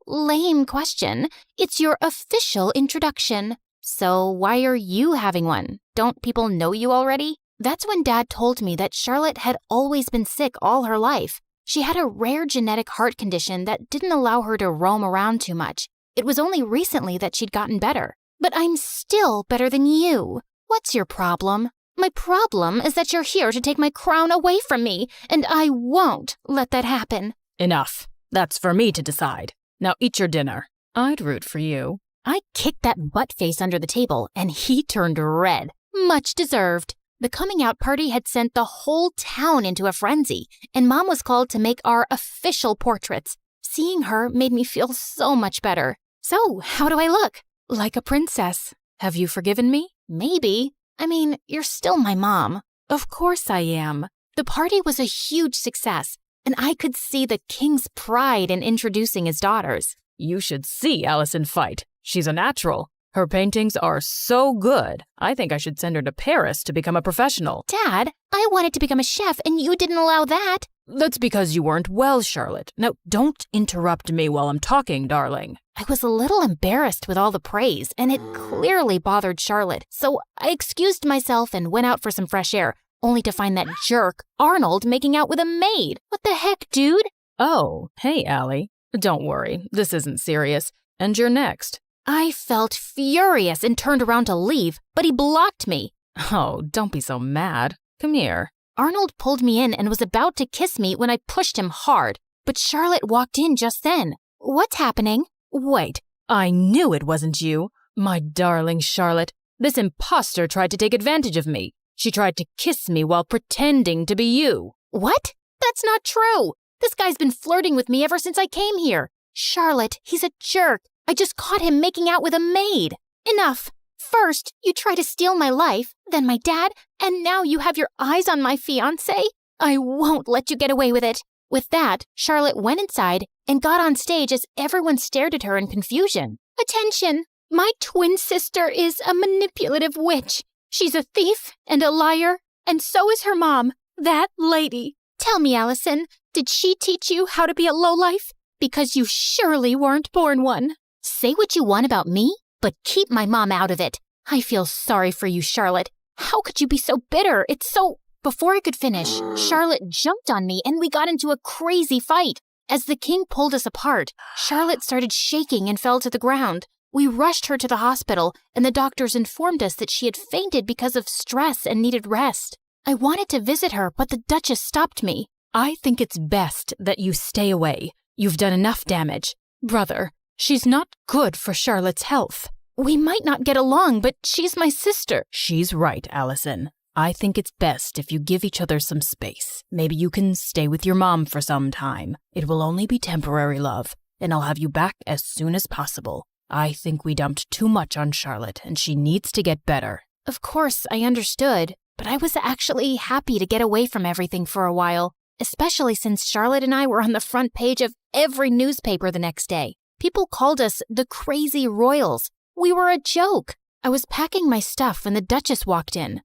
Lame question. It's your official introduction. So why are you having one? Don't people know you already? That's when Dad told me that Charlotte had always been sick all her life. She had a rare genetic heart condition that didn't allow her to roam around too much. It was only recently that she'd gotten better. But I'm still better than you. What's your problem? My problem is that you're here to take my crown away from me, and I won't let that happen. Enough. That's for me to decide. Now eat your dinner. I'd root for you. I kicked that butt-face under the table, and he turned red. Much deserved. The coming out party had sent the whole town into a frenzy, and Mom was called to make our official portraits. Seeing her made me feel so much better. So, how do I look? Like a princess. Have you forgiven me? Maybe. I mean, you're still my mom. Of course I am. The party was a huge success, and I could see the king's pride in introducing his daughters. You should see Allison fight. She's a natural. Her paintings are so good. I think I should send her to Paris to become a professional. Dad, I wanted to become a chef, and you didn't allow that. That's because you weren't well, Charlotte. Now, don't interrupt me while I'm talking, darling. I was a little embarrassed with all the praise, and it clearly bothered Charlotte, so I excused myself and went out for some fresh air, only to find that jerk, Arnold, making out with a maid. What the heck, dude? Oh, hey, Allie. Don't worry, this isn't serious. And you're next. I felt furious and turned around to leave, but he blocked me. Oh, don't be so mad. Come here. Arnold pulled me in and was about to kiss me when I pushed him hard, but Charlotte walked in just then. What's happening? Wait, I knew it wasn't you. My darling Charlotte, this imposter tried to take advantage of me. She tried to kiss me while pretending to be you. What? That's not true. This guy's been flirting with me ever since I came here. Charlotte, he's a jerk. I just caught him making out with a maid. Enough. First, you try to steal my life, then my dad, and now you have your eyes on my fiancé? I won't let you get away with it. With that, Charlotte went inside and got on stage as everyone stared at her in confusion. Attention! My twin sister is a manipulative witch. She's a thief and a liar, and so is her mom, that lady. Tell me, Allison, did she teach you how to be a lowlife? Because you surely weren't born one. Say what you want about me, but keep my mom out of it. I feel sorry for you, Charlotte. How could you be so bitter? It's so... Before I could finish, Charlotte jumped on me and we got into a crazy fight. As the king pulled us apart, Charlotte started shaking and fell to the ground. We rushed her to the hospital, and the doctors informed us that she had fainted because of stress and needed rest. I wanted to visit her, but the Duchess stopped me. I think it's best that you stay away. You've done enough damage. Brother, she's not good for Charlotte's health. We might not get along, but she's my sister. She's right, Allison. I think it's best if you give each other some space. Maybe you can stay with your mom for some time. It will only be temporary, love, and I'll have you back as soon as possible. I think we dumped too much on Charlotte, and she needs to get better. Of course, I understood, but I was actually happy to get away from everything for a while, especially since Charlotte and I were on the front page of every newspaper the next day. People called us the Crazy Royals. We were a joke. I was packing my stuff when the Duchess walked in.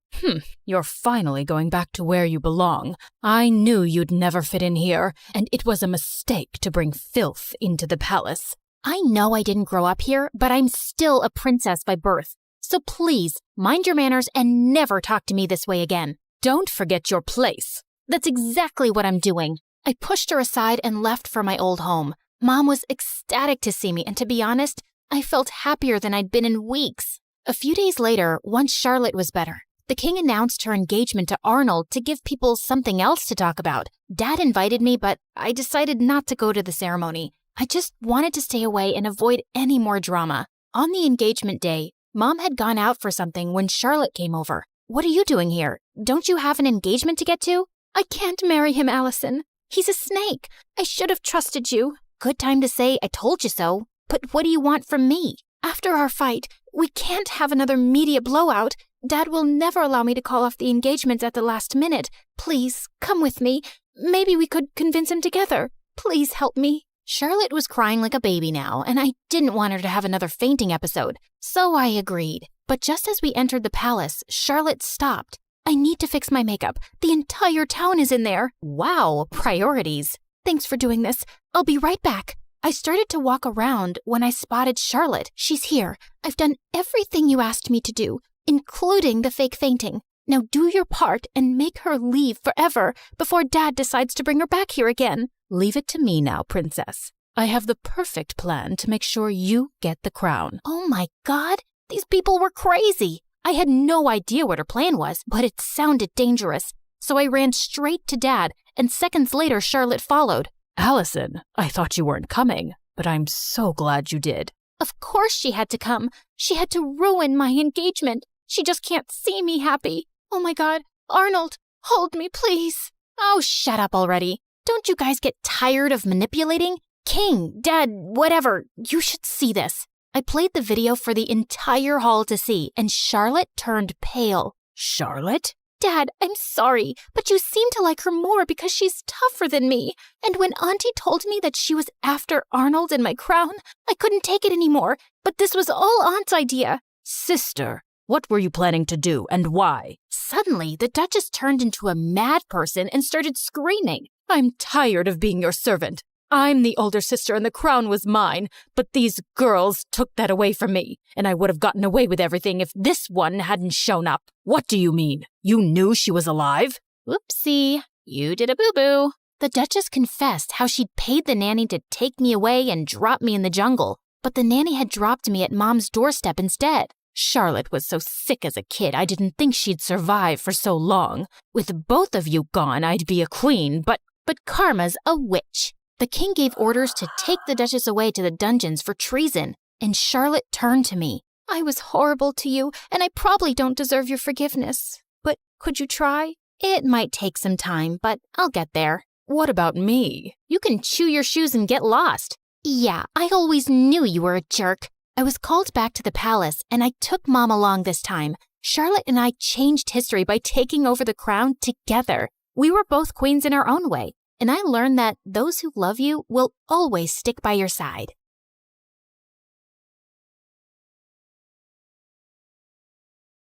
You're finally going back to where you belong. I knew you'd never fit in here, and it was a mistake to bring filth into the palace. I know I didn't grow up here, but I'm still a princess by birth. So please, mind your manners and never talk to me this way again. Don't forget your place. That's exactly what I'm doing. I pushed her aside and left for my old home. Mom was ecstatic to see me, and to be honest, I felt happier than I'd been in weeks. A few days later, once Charlotte was better, the king announced her engagement to Arnold to give people something else to talk about. Dad invited me, but I decided not to go to the ceremony. I just wanted to stay away and avoid any more drama. On the engagement day, Mom had gone out for something when Charlotte came over. What are you doing here? Don't you have an engagement to get to? I can't marry him, Allison. He's a snake. I should have trusted you. Good time to say I told you so. But what do you want from me? After our fight, we can't have another media blowout. Dad will never allow me to call off the engagement at the last minute. Please, come with me. Maybe we could convince him together. Please help me." Charlotte was crying like a baby now, and I didn't want her to have another fainting episode, so I agreed. But just as we entered the palace, Charlotte stopped. "I need to fix my makeup. The entire town is in there." Wow, priorities. "Thanks for doing this. I'll be right back." I started to walk around when I spotted Charlotte. "She's here. I've done everything you asked me to do, including the fake fainting. Now do your part and make her leave forever before Dad decides to bring her back here again." Leave it to me now, princess. I have the perfect plan to make sure you get the crown. Oh my God, these people were crazy. I had no idea what her plan was, but it sounded dangerous. So I ran straight to Dad, and seconds later Charlotte followed. Allison, I thought you weren't coming, but I'm so glad you did. Of course she had to come. She had to ruin my engagement. She just can't see me happy. Oh my God, Arnold, hold me, please. Oh, shut up already. Don't you guys get tired of manipulating? King, Dad, whatever, you should see this. I played the video for the entire hall to see, and Charlotte turned pale. Charlotte? Dad, I'm sorry, but you seem to like her more because she's tougher than me. And when Auntie told me that she was after Arnold and my crown, I couldn't take it anymore. But this was all Aunt's idea. Sister, what were you planning to do and why? Suddenly, the Duchess turned into a mad person and started screaming. I'm tired of being your servant. I'm the older sister and the crown was mine, but these girls took that away from me, and I would have gotten away with everything if this one hadn't shown up. What do you mean? You knew she was alive? Whoopsie, you did a boo-boo. The Duchess confessed how she'd paid the nanny to take me away and drop me in the jungle, but the nanny had dropped me at Mom's doorstep instead. Charlotte was so sick as a kid, I didn't think she'd survive for so long. With both of you gone, I'd be a queen, but Karma's a witch. The king gave orders to take the Duchess away to the dungeons for treason, and Charlotte turned to me. I was horrible to you, and I probably don't deserve your forgiveness. But could you try? It might take some time, but I'll get there. What about me? You can chew your shoes and get lost. Yeah, I always knew you were a jerk. I was called back to the palace, and I took Mom along this time. Charlotte and I changed history by taking over the crown together. We were both queens in our own way, and I learned that those who love you will always stick by your side.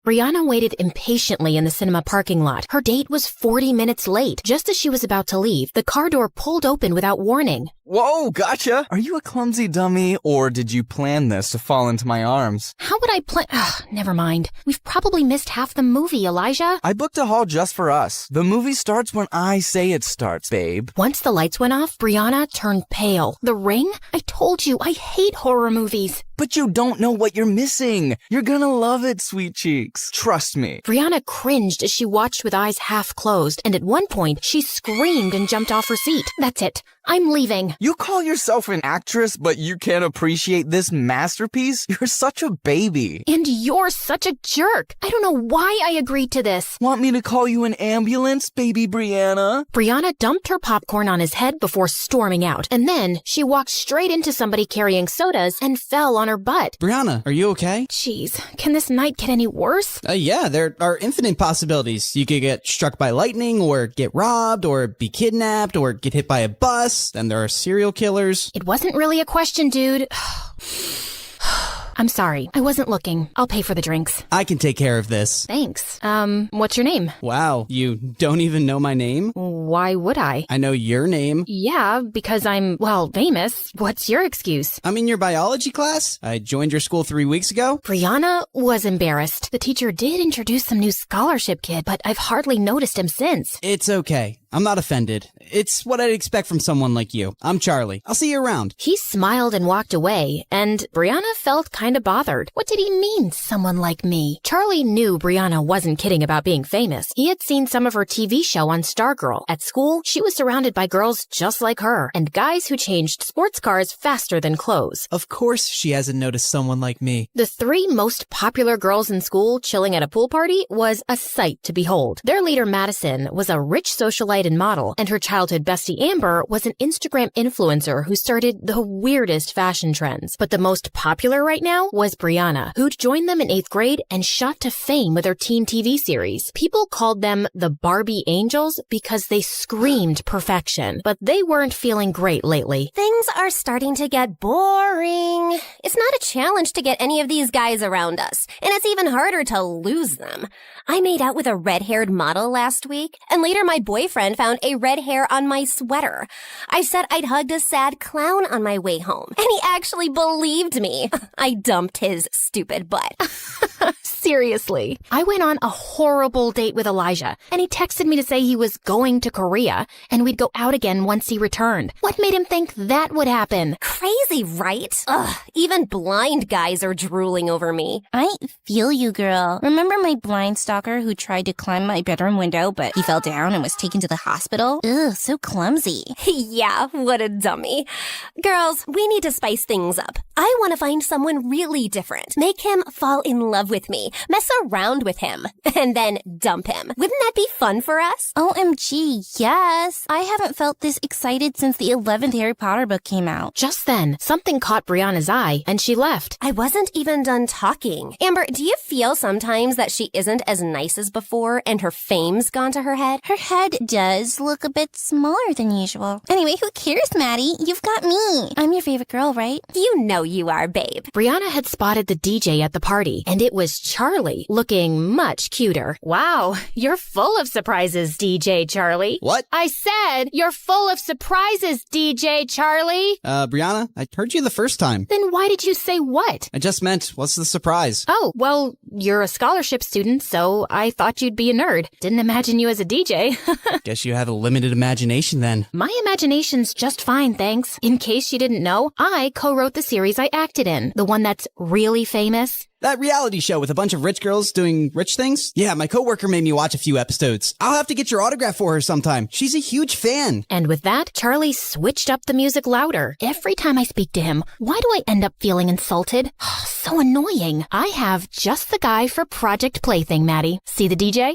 Brianna waited impatiently in the cinema parking lot. Her date was 40 minutes late. Just as she was about to leave, the car door pulled open without warning. Whoa, gotcha! Are you a clumsy dummy, or did you plan this to fall into my arms? How would I plan? Never mind. We've probably missed half the movie, Elijah. I booked a hall just for us. The movie starts when I say it starts, babe. Once the lights went off, Brianna turned pale. The ring? I told you, I hate horror movies. But you don't know what you're missing. You're gonna love it, sweet cheeks. Trust me. Brianna cringed as she watched with eyes half closed, and at one point, she screamed and jumped off her seat. That's it. I'm leaving. You call yourself an actress, but you can't appreciate this masterpiece? You're such a baby. And you're such a jerk. I don't know why I agreed to this. Want me to call you an ambulance, baby Brianna? Brianna dumped her popcorn on his head before storming out, and then she walked straight into somebody carrying sodas and fell on her butt. Brianna, are you okay? Jeez, can this night get any worse? Yeah, there are infinite possibilities. You could get struck by lightning, or get robbed, or be kidnapped, or get hit by a bus. Then there are serial killers. It wasn't really a question, dude. I'm sorry. I wasn't looking. I'll pay for the drinks. I can take care of this. Thanks. What's your name? Wow, you don't even know my name? Why would I? I know your name. Yeah, because I'm, famous. What's your excuse? I'm in your biology class. I joined your school 3 weeks ago. Brianna was embarrassed. The teacher did introduce some new scholarship kid, but I've hardly noticed him since. It's okay. I'm not offended. It's what I'd expect from someone like you. I'm Charlie. I'll see you around. He smiled and walked away, and Brianna felt kind of bothered. What did he mean, someone like me? Charlie knew Brianna wasn't kidding about being famous. He had seen some of her TV show on Stargirl. At school, she was surrounded by girls just like her, and guys who changed sports cars faster than clothes. Of course she hasn't noticed someone like me. The 3 most popular girls in school chilling at a pool party was a sight to behold. Their leader, Madison, was a rich socialite excited model, and her childhood bestie Amber was an Instagram influencer who started the weirdest fashion trends. But the most popular right now was Brianna, who'd joined them in 8th grade and shot to fame with her teen TV series. People called them the Barbie Angels because they screamed perfection, but they weren't feeling great lately. Things are starting to get boring. It's not a challenge to get any of these guys around us, and it's even harder to lose them. I made out with a red-haired model last week, and later my boyfriend found a red hair on my sweater. I said I'd hugged a sad clown on my way home, and he actually believed me. I dumped his stupid butt. Seriously. I went on a horrible date with Elijah, and he texted me to say he was going to Korea, and we'd go out again once he returned. What made him think that would happen? Crazy, right? Ugh, even blind guys are drooling over me. I feel you, girl. Remember my blind stalker who tried to climb my bedroom window, but he fell down and was taken to the hospital? Ugh, so clumsy. Yeah, what a dummy. Girls, we need to spice things up. I want to find someone really different. Make him fall in love with me, mess around with him, and then dump him. Wouldn't that be fun for us? OMG, yes. I haven't felt this excited since the 11th Harry Potter book came out. Just then, something caught Brianna's eye, and she left. I wasn't even done talking. Amber, do you feel sometimes that she isn't as nice as before and her fame's gone to her head? Her head does look a bit smaller than usual. Anyway, who cares, Maddie? You've got me. I'm your favorite girl, right? You know you are, babe. Brianna had spotted the DJ at the party, and it was Charlie, looking much cuter. Wow, you're full of surprises, DJ Charlie. What? I said you're full of surprises, DJ Charlie. Brianna, I heard you the first time. Then why did you say what? I just meant, what's the surprise? Oh, well, you're a scholarship student, so I thought you'd be a nerd. Didn't imagine you as a DJ. Guess you have a limited imagination then. My imagination's just fine, thanks. In case you didn't know, I co-wrote the series I acted in, the one that's really famous. That reality show with a bunch of rich girls doing rich things? Yeah, my coworker made me watch a few episodes. I'll have to get your autograph for her sometime. She's a huge fan. And with that, Charlie switched up the music louder. Every time I speak to him, why do I end up feeling insulted? So annoying. I have just the guy for Project Plaything, Maddie. See the DJ?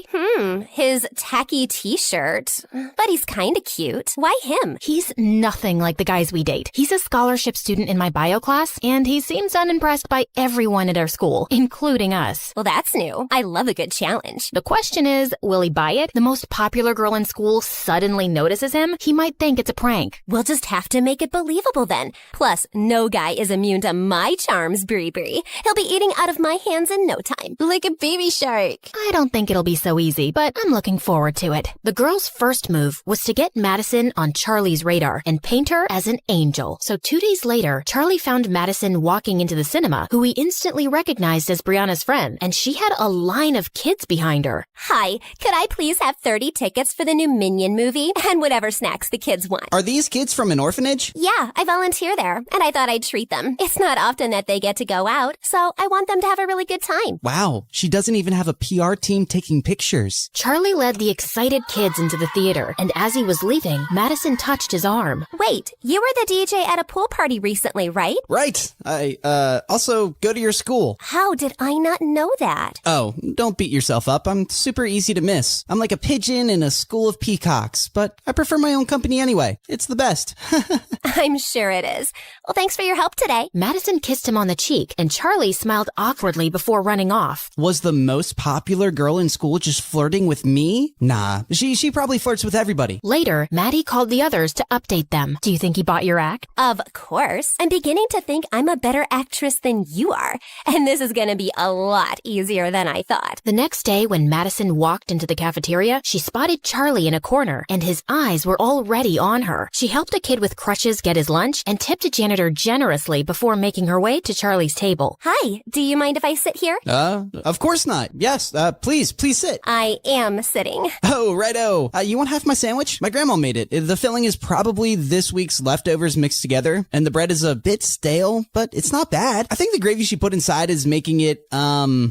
His tacky t-shirt. But he's kinda cute. Why him? He's nothing like the guys we date. He's a scholarship student in my bio class, and he seems unimpressed by everyone at our school, including us. Well, that's new. I love a good challenge. The question is, will he buy it? The most popular girl in school suddenly notices him? He might think it's a prank. We'll just have to make it believable then. Plus, no guy is immune to my charms, Brie Brie. He'll be eating out of my hands in no time. Like a baby shark. I don't think it'll be so easy, but I'm looking forward to it. The girl's first move was to get Madison on Charlie's radar and paint her as an angel. So 2 days later, Charlie found Madison walking into the cinema, who he instantly recognized as Brianna's friend, and she had a line of kids behind her. Hi, could I please have 30 tickets for the new Minion movie and whatever snacks the kids want? Are these kids from an orphanage? Yeah, I volunteer there, and I thought I'd treat them. It's not often that they get to go out, so I want them to have a really good time. Wow, she doesn't even have a PR team taking pictures. Charlie led the excited kids into the theater, and as he was leaving, Madison touched his arm. Wait, you were the DJ at a pool party recently, right? Right. I, also go to your school. How did I not know that? Oh, don't beat yourself up. I'm super easy to miss. I'm like a pigeon in a school of peacocks, but I prefer my own company anyway. It's the best. I'm sure it is. Well, thanks for your help today. Madison kissed him on the cheek, and Charlie smiled awkwardly before running off. Was the most popular girl in school just flirting with me? Nah, she probably flirts with everybody. Later, Maddie called the others to update them. Do you think he bought your act? Of course. I'm beginning to think I'm a better actress than you are, and this is going to be a lot easier than I thought. The next day, when Madison walked into the cafeteria, she spotted Charlie in a corner, and his eyes were already on her. She helped a kid with crutches get his lunch and tipped a janitor generously before making her way to Charlie's table. Hi, do you mind if I sit here? Of course not. Yes, please sit. I am sitting. Oh, righto. You want half my sandwich? My grandma made it. The filling is probably this week's leftovers mixed together, and the bread is a bit stale, but it's not bad. I think the gravy she put inside is making it,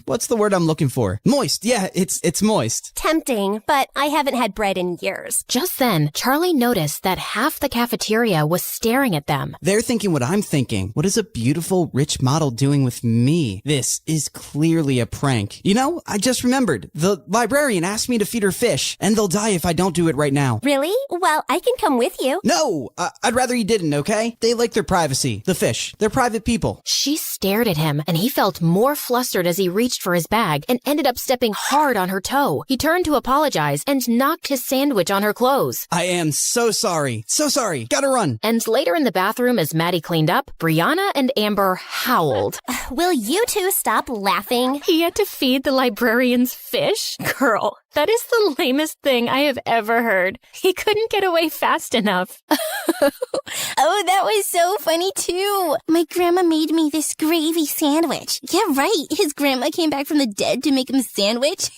what's the word I'm looking for? Moist. Yeah, it's moist. Tempting, but I haven't had bread in years. Just then, Charlie noticed that half the cafeteria was staring at them. They're thinking what I'm thinking. What is a beautiful, rich model doing with me? This is clearly a prank. You know, I just remembered. The librarian hungry and asked me to feed her fish, and they'll die if I don't do it right now. Really? Well, I can come with you. No, I'd rather you didn't, okay? They like their privacy. The fish. They're private people. She stared at him, and he felt more flustered as he reached for his bag and ended up stepping hard on her toe. He turned to apologize and knocked his sandwich on her clothes. I am so sorry. So sorry. Gotta run. And later in the bathroom, as Maddie cleaned up, Brianna and Amber howled. Will you two stop laughing? He had to feed the librarian's fish? Girl, that is the lamest thing I have ever heard. He couldn't get away fast enough. Oh, that was so funny too. My grandma made me this gravy sandwich. Yeah, right. His grandma came back from the dead to make him a sandwich.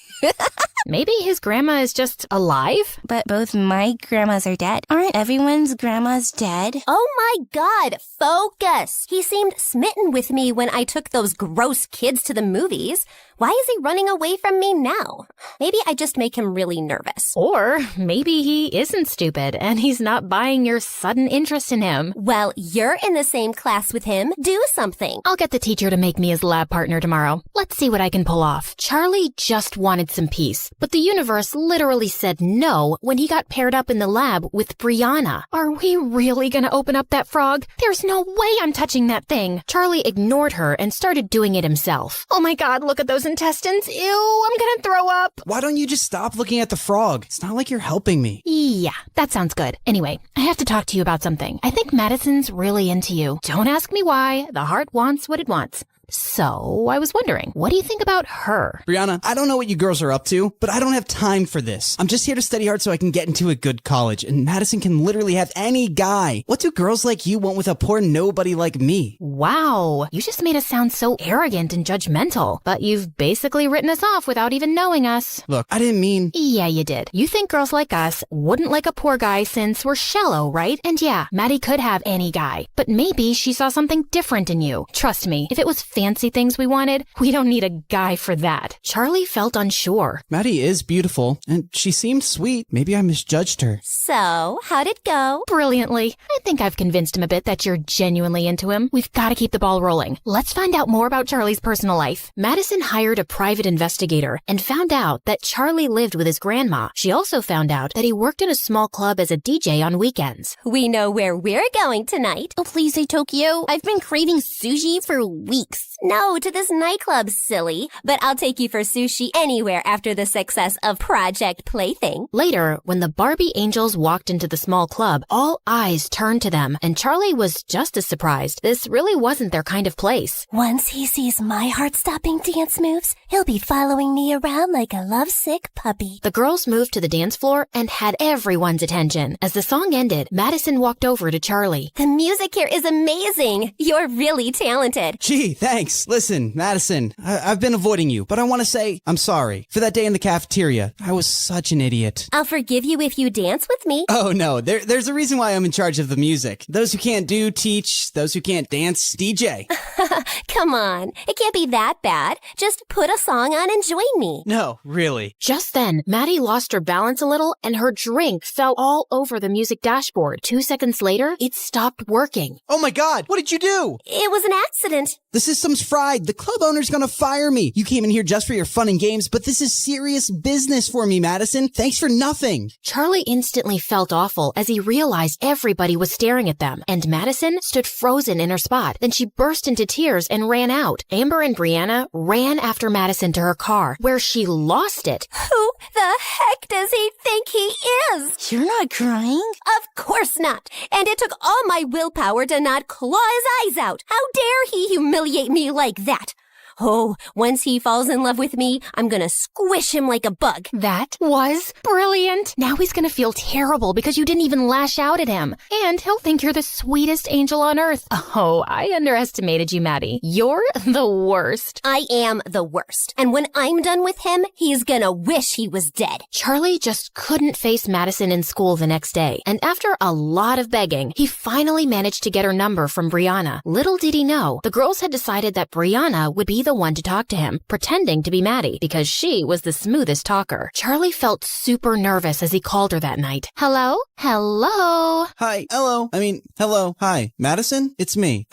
Maybe his grandma is just alive? But both my grandmas are dead. Aren't everyone's grandmas dead? Oh my God, focus! He seemed smitten with me when I took those gross kids to the movies. Why is he running away from me now? Maybe I just make him really nervous. Or maybe he isn't stupid and he's not buying your sudden interest in him. Well, you're in the same class with him. Do something. I'll get the teacher to make me his lab partner tomorrow. Let's see what I can pull off. Charlie just wanted some peace, but the universe literally said no when he got paired up in the lab with Brianna. Are we really gonna open up that frog? There's no way I'm touching that thing. Charlie ignored her and started doing it himself. Oh my God, look at those intestines. Ew, I'm gonna throw up. Why don't you just stop looking at the frog? It's not like you're helping me. Yeah, that sounds good. Anyway, I have to talk to you about something. I think Madison's really into you. Don't ask me why. The heart wants what it wants. So, I was wondering, what do you think about her? Brianna, I don't know what you girls are up to, but I don't have time for this. I'm just here to study hard so I can get into a good college, and Madison can literally have any guy. What do girls like you want with a poor nobody like me? Wow, you just made us sound so arrogant and judgmental, but you've basically written us off without even knowing us. Look, I didn't mean... Yeah, you did. You think girls like us wouldn't like a poor guy since we're shallow, right? And yeah, Maddie could have any guy, but maybe she saw something different in you. Trust me, if it was fancy things we wanted, we don't need a guy for that. Charlie felt unsure. Maddie is beautiful, and she seemed sweet. Maybe I misjudged her. So, how'd it go? Brilliantly. I think I've convinced him a bit that you're genuinely into him. We've got to keep the ball rolling. Let's find out more about Charlie's personal life. Madison hired a private investigator and found out that Charlie lived with his grandma. She also found out that he worked in a small club as a DJ on weekends. We know where we're going tonight. Oh, please say Tokyo. I've been craving sushi for weeks. No, to this nightclub, silly. But I'll take you for sushi anywhere after the success of Project Plaything. Later, when the Barbie angels walked into the small club, all eyes turned to them, and Charlie was just as surprised. This really wasn't their kind of place. Once he sees my heart-stopping dance moves, he'll be following me around like a lovesick puppy. The girls moved to the dance floor and had everyone's attention. As the song ended, Madison walked over to Charlie. The music here is amazing. You're really talented. Gee, thanks. Listen, Madison, I've been avoiding you, but I want to say I'm sorry. For that day in the cafeteria, I was such an idiot. I'll forgive you if you dance with me. Oh no, there's a reason why I'm in charge of the music. Those who can't do, teach. Those who can't dance, DJ. Come on, it can't be that bad. Just put a song on and join me. No, really. Just then, Maddie lost her balance a little and her drink fell all over the music dashboard. 2 seconds later, it stopped working. Oh my God, what did you do? It was an accident. The system's fried. The club owner's gonna fire me. You came in here just for your fun and games, but this is serious business for me, Madison. Thanks for nothing. Charlie instantly felt awful as he realized everybody was staring at them, and Madison stood frozen in her spot. Then she burst into tears and ran out. Amber and Brianna ran after Madison to her car, where she lost it. Who the heck does he think he is? You're not crying? Of course not. And it took all my willpower to not claw his eyes out. How dare he humiliate me like that? Oh, once he falls in love with me, I'm gonna squish him like a bug. That was brilliant. Now he's gonna feel terrible because you didn't even lash out at him. And he'll think you're the sweetest angel on earth. Oh, I underestimated you, Maddie. You're the worst. I am the worst. And when I'm done with him, he's gonna wish he was dead. Charlie just couldn't face Madison in school the next day. And after a lot of begging, he finally managed to get her number from Brianna. Little did he know, the girls had decided that Brianna would be the one to talk to him, pretending to be Maddie because she was the smoothest talker. Charlie felt super nervous as he called her that night. Hello? Hello? Hi. Hello. Hi. Madison? It's me.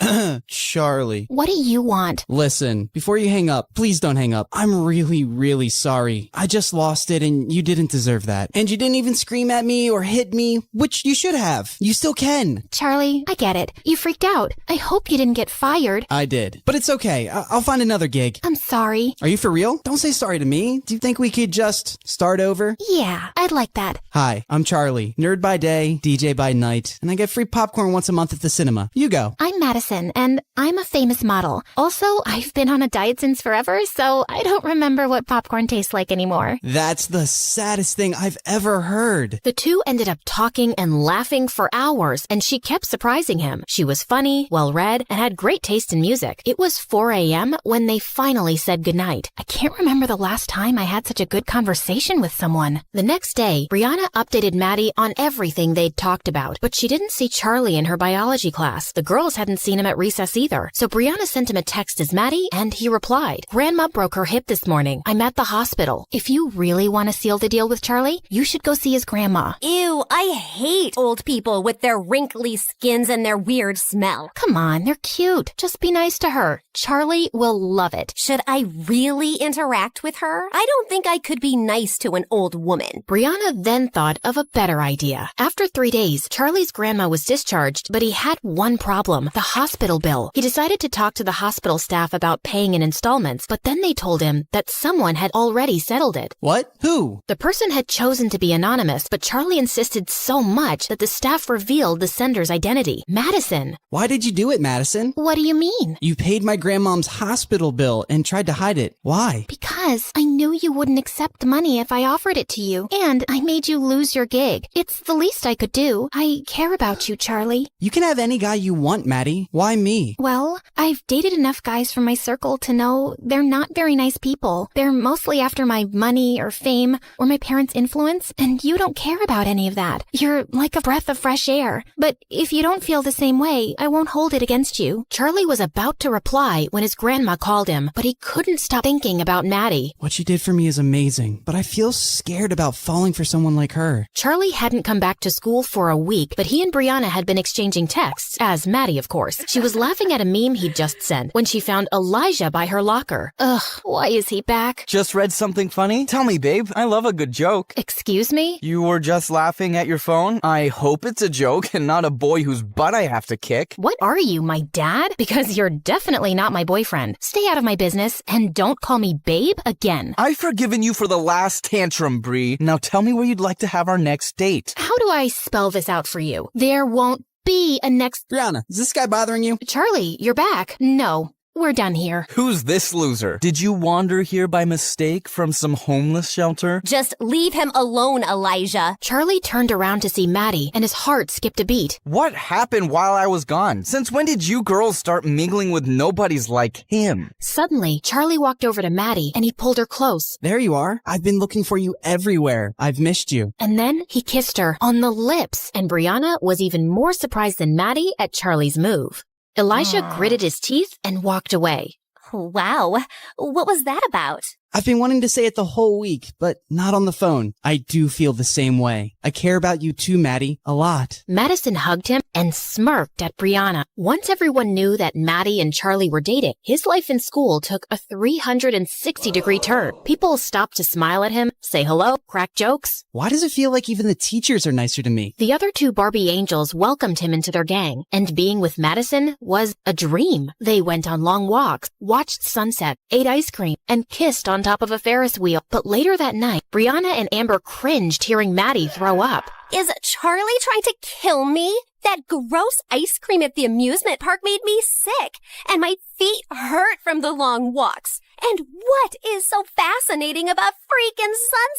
Charlie. What do you want? Listen, before you hang up, please don't hang up. I'm really, really sorry. I just lost it and you didn't deserve that. And you didn't even scream at me or hit me, which you should have. You still can. Charlie, I get it. You freaked out. I hope you didn't get fired. I did. But it's okay. I'll find another gig. I'm sorry. Are you for real? Don't say sorry to me. Do you think we could just start over? Yeah, I'd like that. Hi, I'm Charlie. Nerd by day, DJ by night, and I get free popcorn once a month at the cinema. You go. I'm Madison, and I'm a famous model. Also, I've been on a diet since forever, so I don't remember what popcorn tastes like anymore. That's the saddest thing I've ever heard. The two ended up talking and laughing for hours, and she kept surprising him. She was funny, well-read, and had great taste in music. It was 4 a.m. when they finally said goodnight. I can't remember the last time I had such a good conversation with someone. The next day, Brianna updated Maddie on everything they'd talked about, but she didn't see Charlie in her biology class. The girls hadn't seen him at recess either. So Brianna sent him a text as Maddie, and he replied, "Grandma broke her hip this morning. I'm at the hospital. If you really want to seal the deal with Charlie, you should go see his grandma." Ew, I hate old people with their wrinkly skins and their weird smell. Come on, they're cute. Just be nice to her. Charlie will love it. Should I really interact with her? I don't think I could be nice to an old woman. Brianna then thought of a better idea. After 3 days, Charlie's grandma was discharged, but he had one problem, the hospital bill. He decided to talk to the hospital staff about paying in installments, but then they told him that someone had already settled it. What? Who? The person had chosen to be anonymous, but Charlie insisted so much that the staff revealed the sender's identity, Madison. Why did you do it, Madison? What do you mean? You paid my grandmom's hospital bill and tried to hide it. Why? Because I knew you wouldn't accept the money if I offered it to you, and I made you lose your gig. It's the least I could do. I care about you, Charlie. You can have any guy you want, Maddie. Why me? Well, I've dated enough guys from my circle to know they're not very nice people. They're mostly after my money or fame or my parents' influence, and you don't care about any of that. You're like a breath of fresh air. But if you don't feel the same way, I won't hold it against you. Charlie was about to reply when his grandma called him, but he couldn't stop thinking about Maddie. What you did for me is amazing, but I feel scared about falling for someone like her. Charlie hadn't come back to school for a week, but he and Brianna had been exchanging texts, as Maddie, of course. She was laughing at a meme he'd just sent when she found Elijah by her locker. Ugh, why is he back? Just read something funny? Tell me, babe. I love a good joke. Excuse me? You were just laughing at your phone? I hope it's a joke and not a boy whose butt I have to kick. What are you, my dad? Because you're definitely not my boyfriend. Stay out of my business and don't call me babe again. I've forgiven you for the last tantrum, Bree. Now tell me where you'd like to have our next date. How do I spell this out for you? There won't be a next... Brianna, is this guy bothering you? Charlie, you're back. No. We're done here. Who's this loser? Did you wander here by mistake from some homeless shelter? Just leave him alone, Elijah. Charlie turned around to see Maddie, and his heart skipped a beat. What happened while I was gone? Since when did you girls start mingling with nobodies like him? Suddenly, Charlie walked over to Maddie, and he pulled her close. There you are. I've been looking for you everywhere. I've missed you. And then he kissed her on the lips, and Brianna was even more surprised than Maddie at Charlie's move. Elijah gritted his teeth and walked away. Wow. What was that about? I've been wanting to say it the whole week, but not on the phone. I do feel the same way. I care about you too, Maddie, a lot. Madison hugged him and smirked at Brianna. Once everyone knew that Maddie and Charlie were dating, his life in school took a 360-degree turn. People stopped to smile at him, say hello, crack jokes. Why does it feel like even the teachers are nicer to me? The other two Barbie angels welcomed him into their gang, and being with Madison was a dream. They went on long walks, watched sunset, ate ice cream, and kissed on top of a Ferris wheel. But later that night, Brianna and Amber cringed hearing Maddie throw up. Is Charlie trying to kill me? That gross ice cream at the amusement park made me sick, and my feet hurt from the long walks. And what is so fascinating about freaking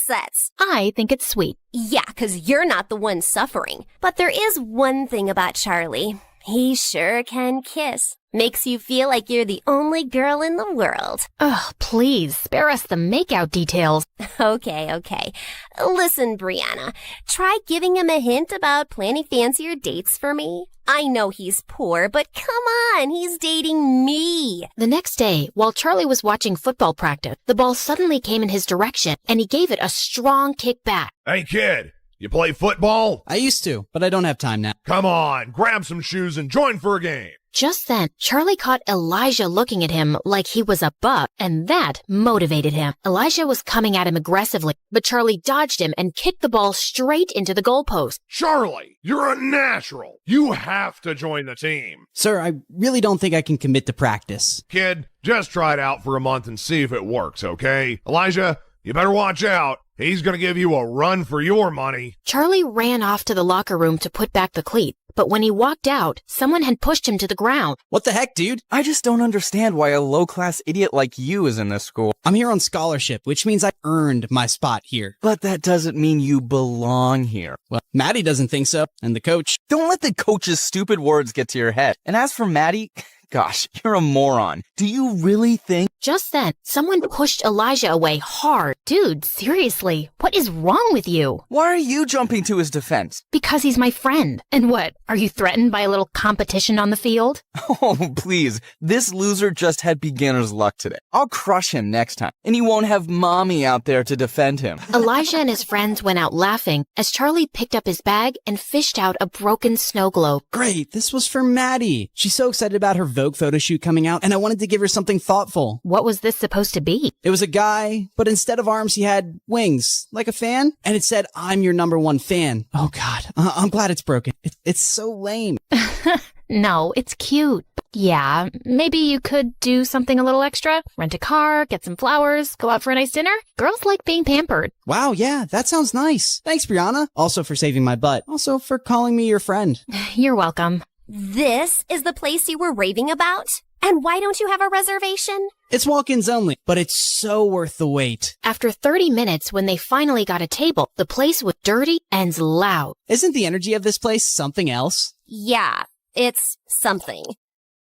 sunsets? I think it's sweet. Yeah, 'cause you're not the one suffering. But there is one thing about Charlie. He sure can kiss. Makes you feel like you're the only girl in the world. Ugh, please, spare us the makeout details. Okay. Listen, Brianna, try giving him a hint about planning fancier dates for me. I know he's poor, but come on, he's dating me. The next day, while Charlie was watching football practice, the ball suddenly came in his direction, and he gave it a strong kick back. Hey, kid, you play football? I used to, but I don't have time now. Come on, grab some shoes and join for a game. Just then, Charlie caught Elijah looking at him like he was a buck, and that motivated him. Elijah was coming at him aggressively, but Charlie dodged him and kicked the ball straight into the goalpost. Charlie, you're a natural. You have to join the team. Sir, I really don't think I can commit to practice. Kid, just try it out for a month and see if it works, okay? Elijah, you better watch out. He's gonna give you a run for your money. Charlie ran off to the locker room to put back the cleat, but when he walked out, someone had pushed him to the ground. What the heck, dude? I just don't understand why a low-class idiot like you is in this school. I'm here on scholarship, which means I earned my spot here. But that doesn't mean you belong here. Well, Maddie doesn't think so, and the coach. Don't let the coach's stupid words get to your head. And as for Maddie, gosh, you're a moron. Do you really think? Just then, someone pushed Elijah away hard. Dude, seriously, what is wrong with you? Why are you jumping to his defense? Because he's my friend. And what, are you threatened by a little competition on the field? Oh, please. This loser just had beginner's luck today. I'll crush him next time, and he won't have mommy out there to defend him. Elijah and his friends went out laughing as Charlie picked up his bag and fished out a broken snow globe. Great, this was for Maddie. She's so excited about her Vogue photo shoot coming out, and I wanted to give her something thoughtful. What was this supposed to be? It was a guy, but instead of arms, he had wings, like a fan, and it said, "I'm your #1 fan." Oh God, I'm glad it's broken. It's so lame. No, it's cute. Yeah, maybe you could do something a little extra. Rent a car, get some flowers, go out for a nice dinner. Girls like being pampered. Wow, yeah, that sounds nice. Thanks, Brianna. Also for saving my butt. Also for calling me your friend. You're welcome. This is the place you were raving about? And why don't you have a reservation? It's walk-ins only, but it's so worth the wait. After 30 minutes, when they finally got a table, the place was dirty and loud. Isn't the energy of this place something else? Yeah, it's something.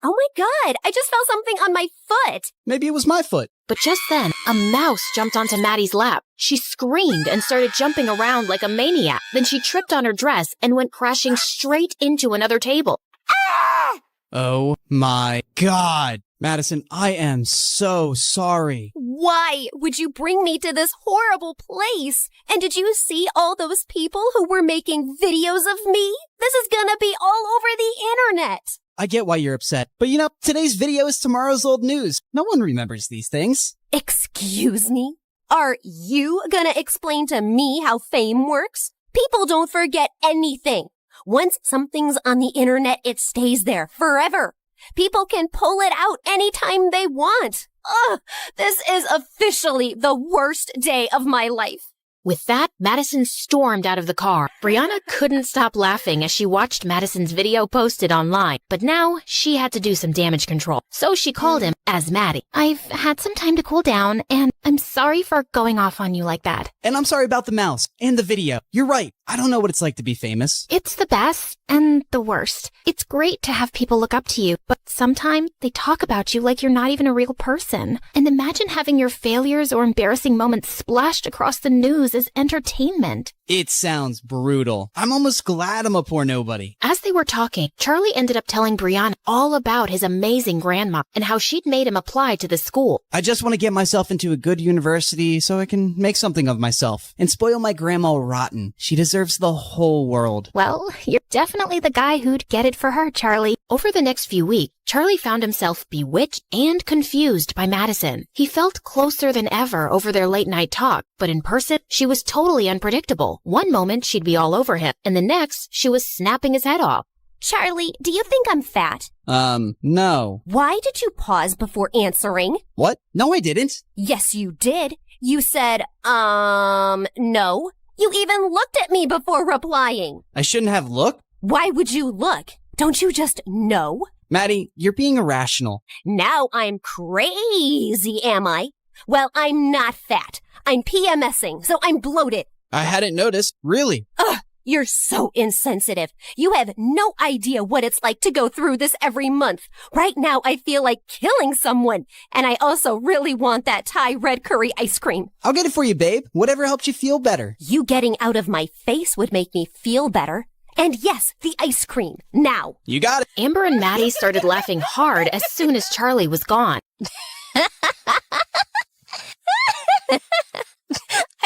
Oh my God, I just felt something on my foot. Maybe it was my foot. But just then, a mouse jumped onto Maddie's lap. She screamed and started jumping around like a maniac. Then she tripped on her dress and went crashing straight into another table. Ah! Oh my God. Madison, I am so sorry. Why would you bring me to this horrible place? And did you see all those people who were making videos of me? This is gonna be all over the internet. I get why you're upset, but you know, today's video is tomorrow's old news. No one remembers these things. Excuse me? Are you gonna explain to me how fame works? People don't forget anything. Once something's on the internet, it stays there forever. People can pull it out anytime they want. Ugh, this is officially the worst day of my life. With that, Madison stormed out of the car. Brianna couldn't stop laughing as she watched Madison's video posted online, but now she had to do some damage control. So she called him as Maddie. I've had some time to cool down, and I'm sorry for going off on you like that. And I'm sorry about the mouse and the video. You're right. I don't know what it's like to be famous. It's the best and the worst. It's great to have people look up to you, but sometimes they talk about you like you're not even a real person. And imagine having your failures or embarrassing moments splashed across the news as entertainment. It sounds brutal. I'm almost glad I'm a poor nobody. As they were talking, Charlie ended up telling Brianna all about his amazing grandma and how she'd made him apply to the school. I just want to get myself into a good university so I can make something of myself and spoil my grandma rotten. She deserves the whole world. Well, you're definitely the guy who'd get it for her, Charlie. Over the next few weeks, Charlie found himself bewitched and confused by Madison. He felt closer than ever over their late-night talk, but in person, she was totally unpredictable. One moment, she'd be all over him, and the next, she was snapping his head off. Charlie, do you think I'm fat? No. Why did you pause before answering? What? No, I didn't. Yes, you did. You said, no. You even looked at me before replying. I shouldn't have looked? Why would you look? Don't you just know? Maddie, you're being irrational. Now I'm crazy, am I? Well, I'm not fat. I'm PMSing, so I'm bloated. I hadn't noticed. Really? Ugh, You're so insensitive. You have no idea what it's like to go through this every month. Right now, I feel like killing someone. And I also really want that Thai red curry ice cream. I'll get it for you, babe. Whatever helps you feel better. You getting out of my face would make me feel better. And yes, the ice cream. Now. You got it. Amber and Maddie started laughing hard as soon as Charlie was gone.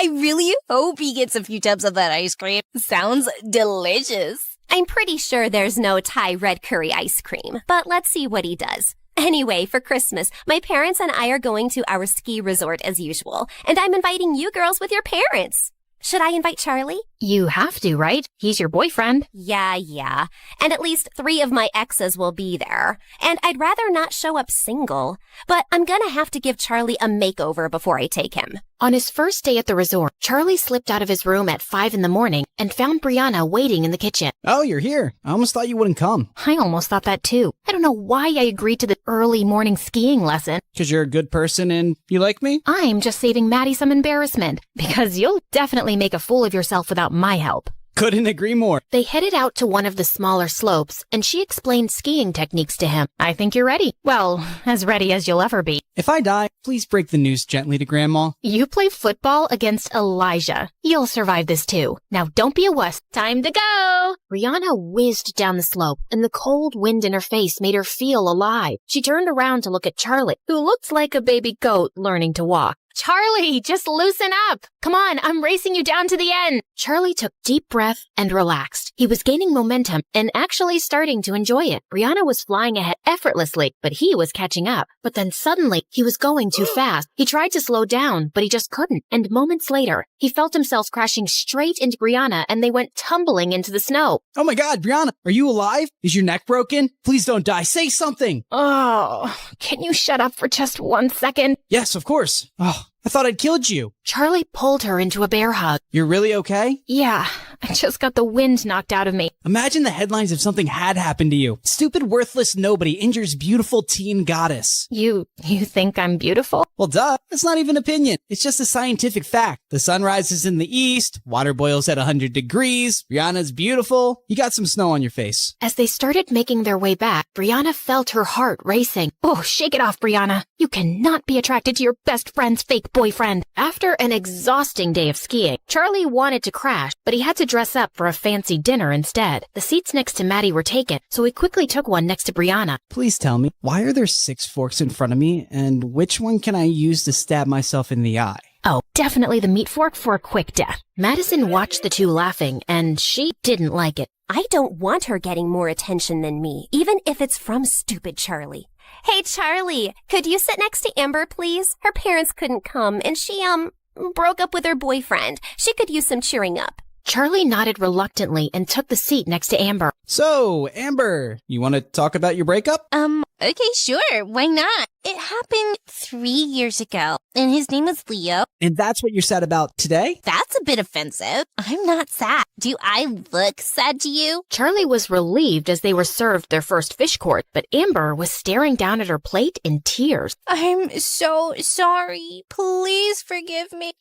I really hope he gets a few tubs of that ice cream. Sounds delicious. I'm pretty sure there's no Thai red curry ice cream, but let's see what he does. Anyway, for Christmas, my parents and I are going to our ski resort as usual, and I'm inviting you girls with your parents. Should I invite Charlie? You have to, right? He's your boyfriend. Yeah. And at least 3 of my exes will be there. And I'd rather not show up single, but I'm gonna have to give Charlie a makeover before I take him. On his first day at the resort, Charlie slipped out of his room at 5 in the morning and found Brianna waiting in the kitchen. Oh, you're here. I almost thought you wouldn't come. I almost thought that too. I don't know why I agreed to the early morning skiing lesson. Because you're a good person and you like me? I'm just saving Maddie some embarrassment, because you'll definitely make a fool of yourself without my help. Couldn't agree more. They headed out to one of the smaller slopes, and she explained skiing techniques to him. I think you're ready. Well, as ready as you'll ever be. If I die, please break the news gently to Grandma. You play football against Elijah. You'll survive this too. Now don't be a wuss. Time to go! Brianna whizzed down the slope, and the cold wind in her face made her feel alive. She turned around to look at Charlie, who looked like a baby goat learning to walk. Charlie, just loosen up. Come on, I'm racing you down to the end. Charlie took deep breath and relaxed. He was gaining momentum and actually starting to enjoy it. Brianna was flying ahead effortlessly, but he was catching up. But then suddenly, he was going too fast. He tried to slow down, but he just couldn't. And moments later, he felt himself crashing straight into Brianna, and they went tumbling into the snow. Oh my God, Brianna, are you alive? Is your neck broken? Please don't die. Say something. Oh, can you shut up for just 1 second? Yes, of course. Oh, I thought I'd killed you. Charlie pulled her into a bear hug. You're really okay? Yeah, I just got the wind knocked out of me. Imagine the headlines if something had happened to you. Stupid, worthless nobody injures beautiful teen goddess. You think I'm beautiful? Well, duh. It's not even opinion. It's just a scientific fact. The sun rises in the east, water boils at 100 degrees, Brianna's beautiful. You got some snow on your face. As they started making their way back, Brianna felt her heart racing. Oh, shake it off, Brianna. You cannot be attracted to your best friend's fake boyfriend. After an exhausting day of skiing, Charlie wanted to crash, but he had to dress up for a fancy dinner instead. The seats next to Maddie were taken, so he quickly took one next to Brianna. Please tell me, why are there 6 forks in front of me, and which one can I use to stab myself in the eye? Oh, definitely the meat fork for a quick death. Madison watched the two laughing, and she didn't like it. I don't want her getting more attention than me, even if it's from stupid Charlie. Hey, Charlie, could you sit next to Amber, please? Her parents couldn't come, and she, broke up with her boyfriend. She could use some cheering up. Charlie nodded reluctantly and took the seat next to Amber. So, Amber, you want to talk about your breakup? Okay, sure. Why not? It happened 3 years ago, and his name was Leo. And that's what you're sad about today? That's a bit offensive. I'm not sad. Do I look sad to you? Charlie was relieved as they were served their first fish course, but Amber was staring down at her plate in tears. I'm so sorry. Please forgive me.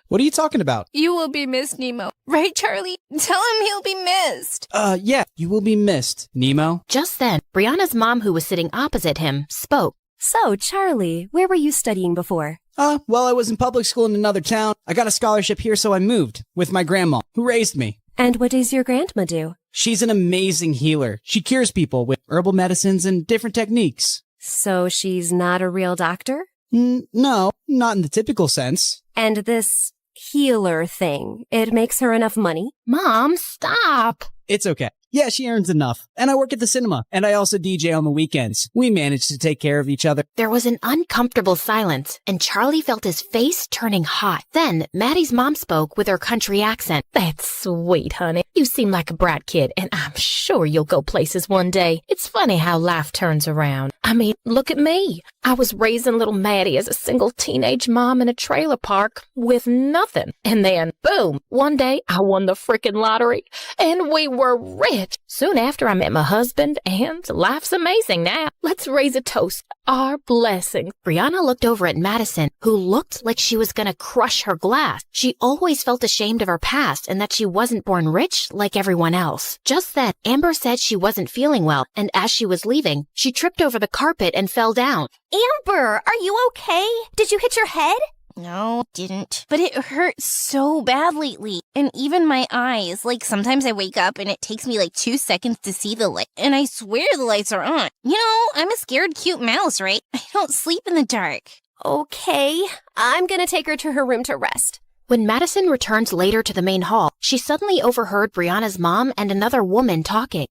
What are you talking about? You will be missed, Nemo. Right, Charlie? Tell him he'll be missed. Yeah, you will be missed, Nemo. Just then, Brianna's mom, who was sitting opposite him, spoke. So, Charlie, where were you studying before? Well, I was in public school in another town. I got a scholarship here, so I moved with my grandma, who raised me. And what does your grandma do? She's an amazing healer. She cures people with herbal medicines and different techniques. So she's not a real doctor? No, not in the typical sense. And this healer thing, it makes her enough money? Mom, stop. It's okay. Yeah, she earns enough. And I work at the cinema. And I also DJ on the weekends. We manage to take care of each other. There was an uncomfortable silence, and Charlie felt his face turning hot. Then Maddie's mom spoke with her country accent. That's sweet, honey. You seem like a brat kid, and I'm sure you'll go places one day. It's funny how life turns around. I mean, look at me. I was raising little Maddie as a single teenage mom in a trailer park with nothing. And then, boom, one day I won the frickin' lottery, and we were rich. it. Soon after, I met my husband, and life's amazing now. Let's raise a toast. Our blessings. Brianna looked over at Madison, who looked like she was gonna crush her glass. She always felt ashamed of her past and that she wasn't born rich like everyone else. Just then, Amber said she wasn't feeling well, and as she was leaving, she tripped over the carpet and fell down. Amber, are you okay? Did you hit your head? No, didn't. But it hurts so bad lately. And even my eyes. Like, sometimes I wake up and it takes me like 2 seconds to see the light. And I swear the lights are on. You know, I'm a scared cute mouse, right? I don't sleep in the dark. Okay, I'm gonna take her to her room to rest. When Madison returned later to the main hall, she suddenly overheard Brianna's mom and another woman talking.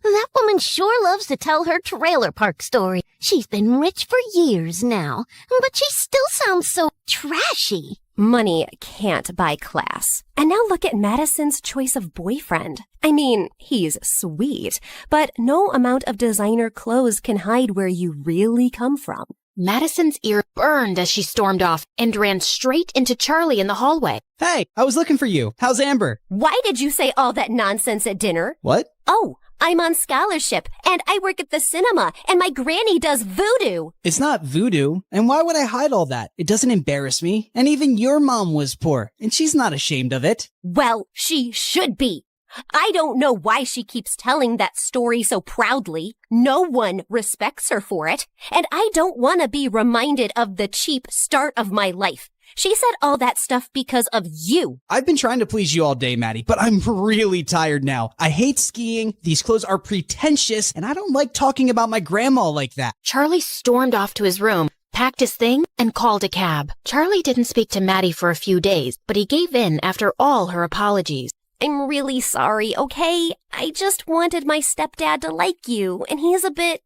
That woman sure loves to tell her trailer park story. She's been rich for years now, but she still sounds so trashy. Money can't buy class. And now look at Madison's choice of boyfriend. I mean, he's sweet, but no amount of designer clothes can hide where you really come from. Madison's ear burned as she stormed off and ran straight into Charlie in the hallway. Hey, I was looking for you. How's Amber? Why did you say all that nonsense at dinner? What? Oh, I'm on scholarship, and I work at the cinema, and my granny does voodoo. It's not voodoo. And why would I hide all that? It doesn't embarrass me. And even your mom was poor, and she's not ashamed of it. Well, she should be. I don't know why she keeps telling that story so proudly. No one respects her for it, and I don't want to be reminded of the cheap start of my life. She said all that stuff because of you. I've been trying to please you all day, Maddie, but I'm really tired now. I hate skiing, these clothes are pretentious, and I don't like talking about my grandma like that. Charlie stormed off to his room, packed his thing, and called a cab. Charlie didn't speak to Maddie for a few days, but he gave in after all her apologies. I'm really sorry, okay? I just wanted my stepdad to like you, and he's a bit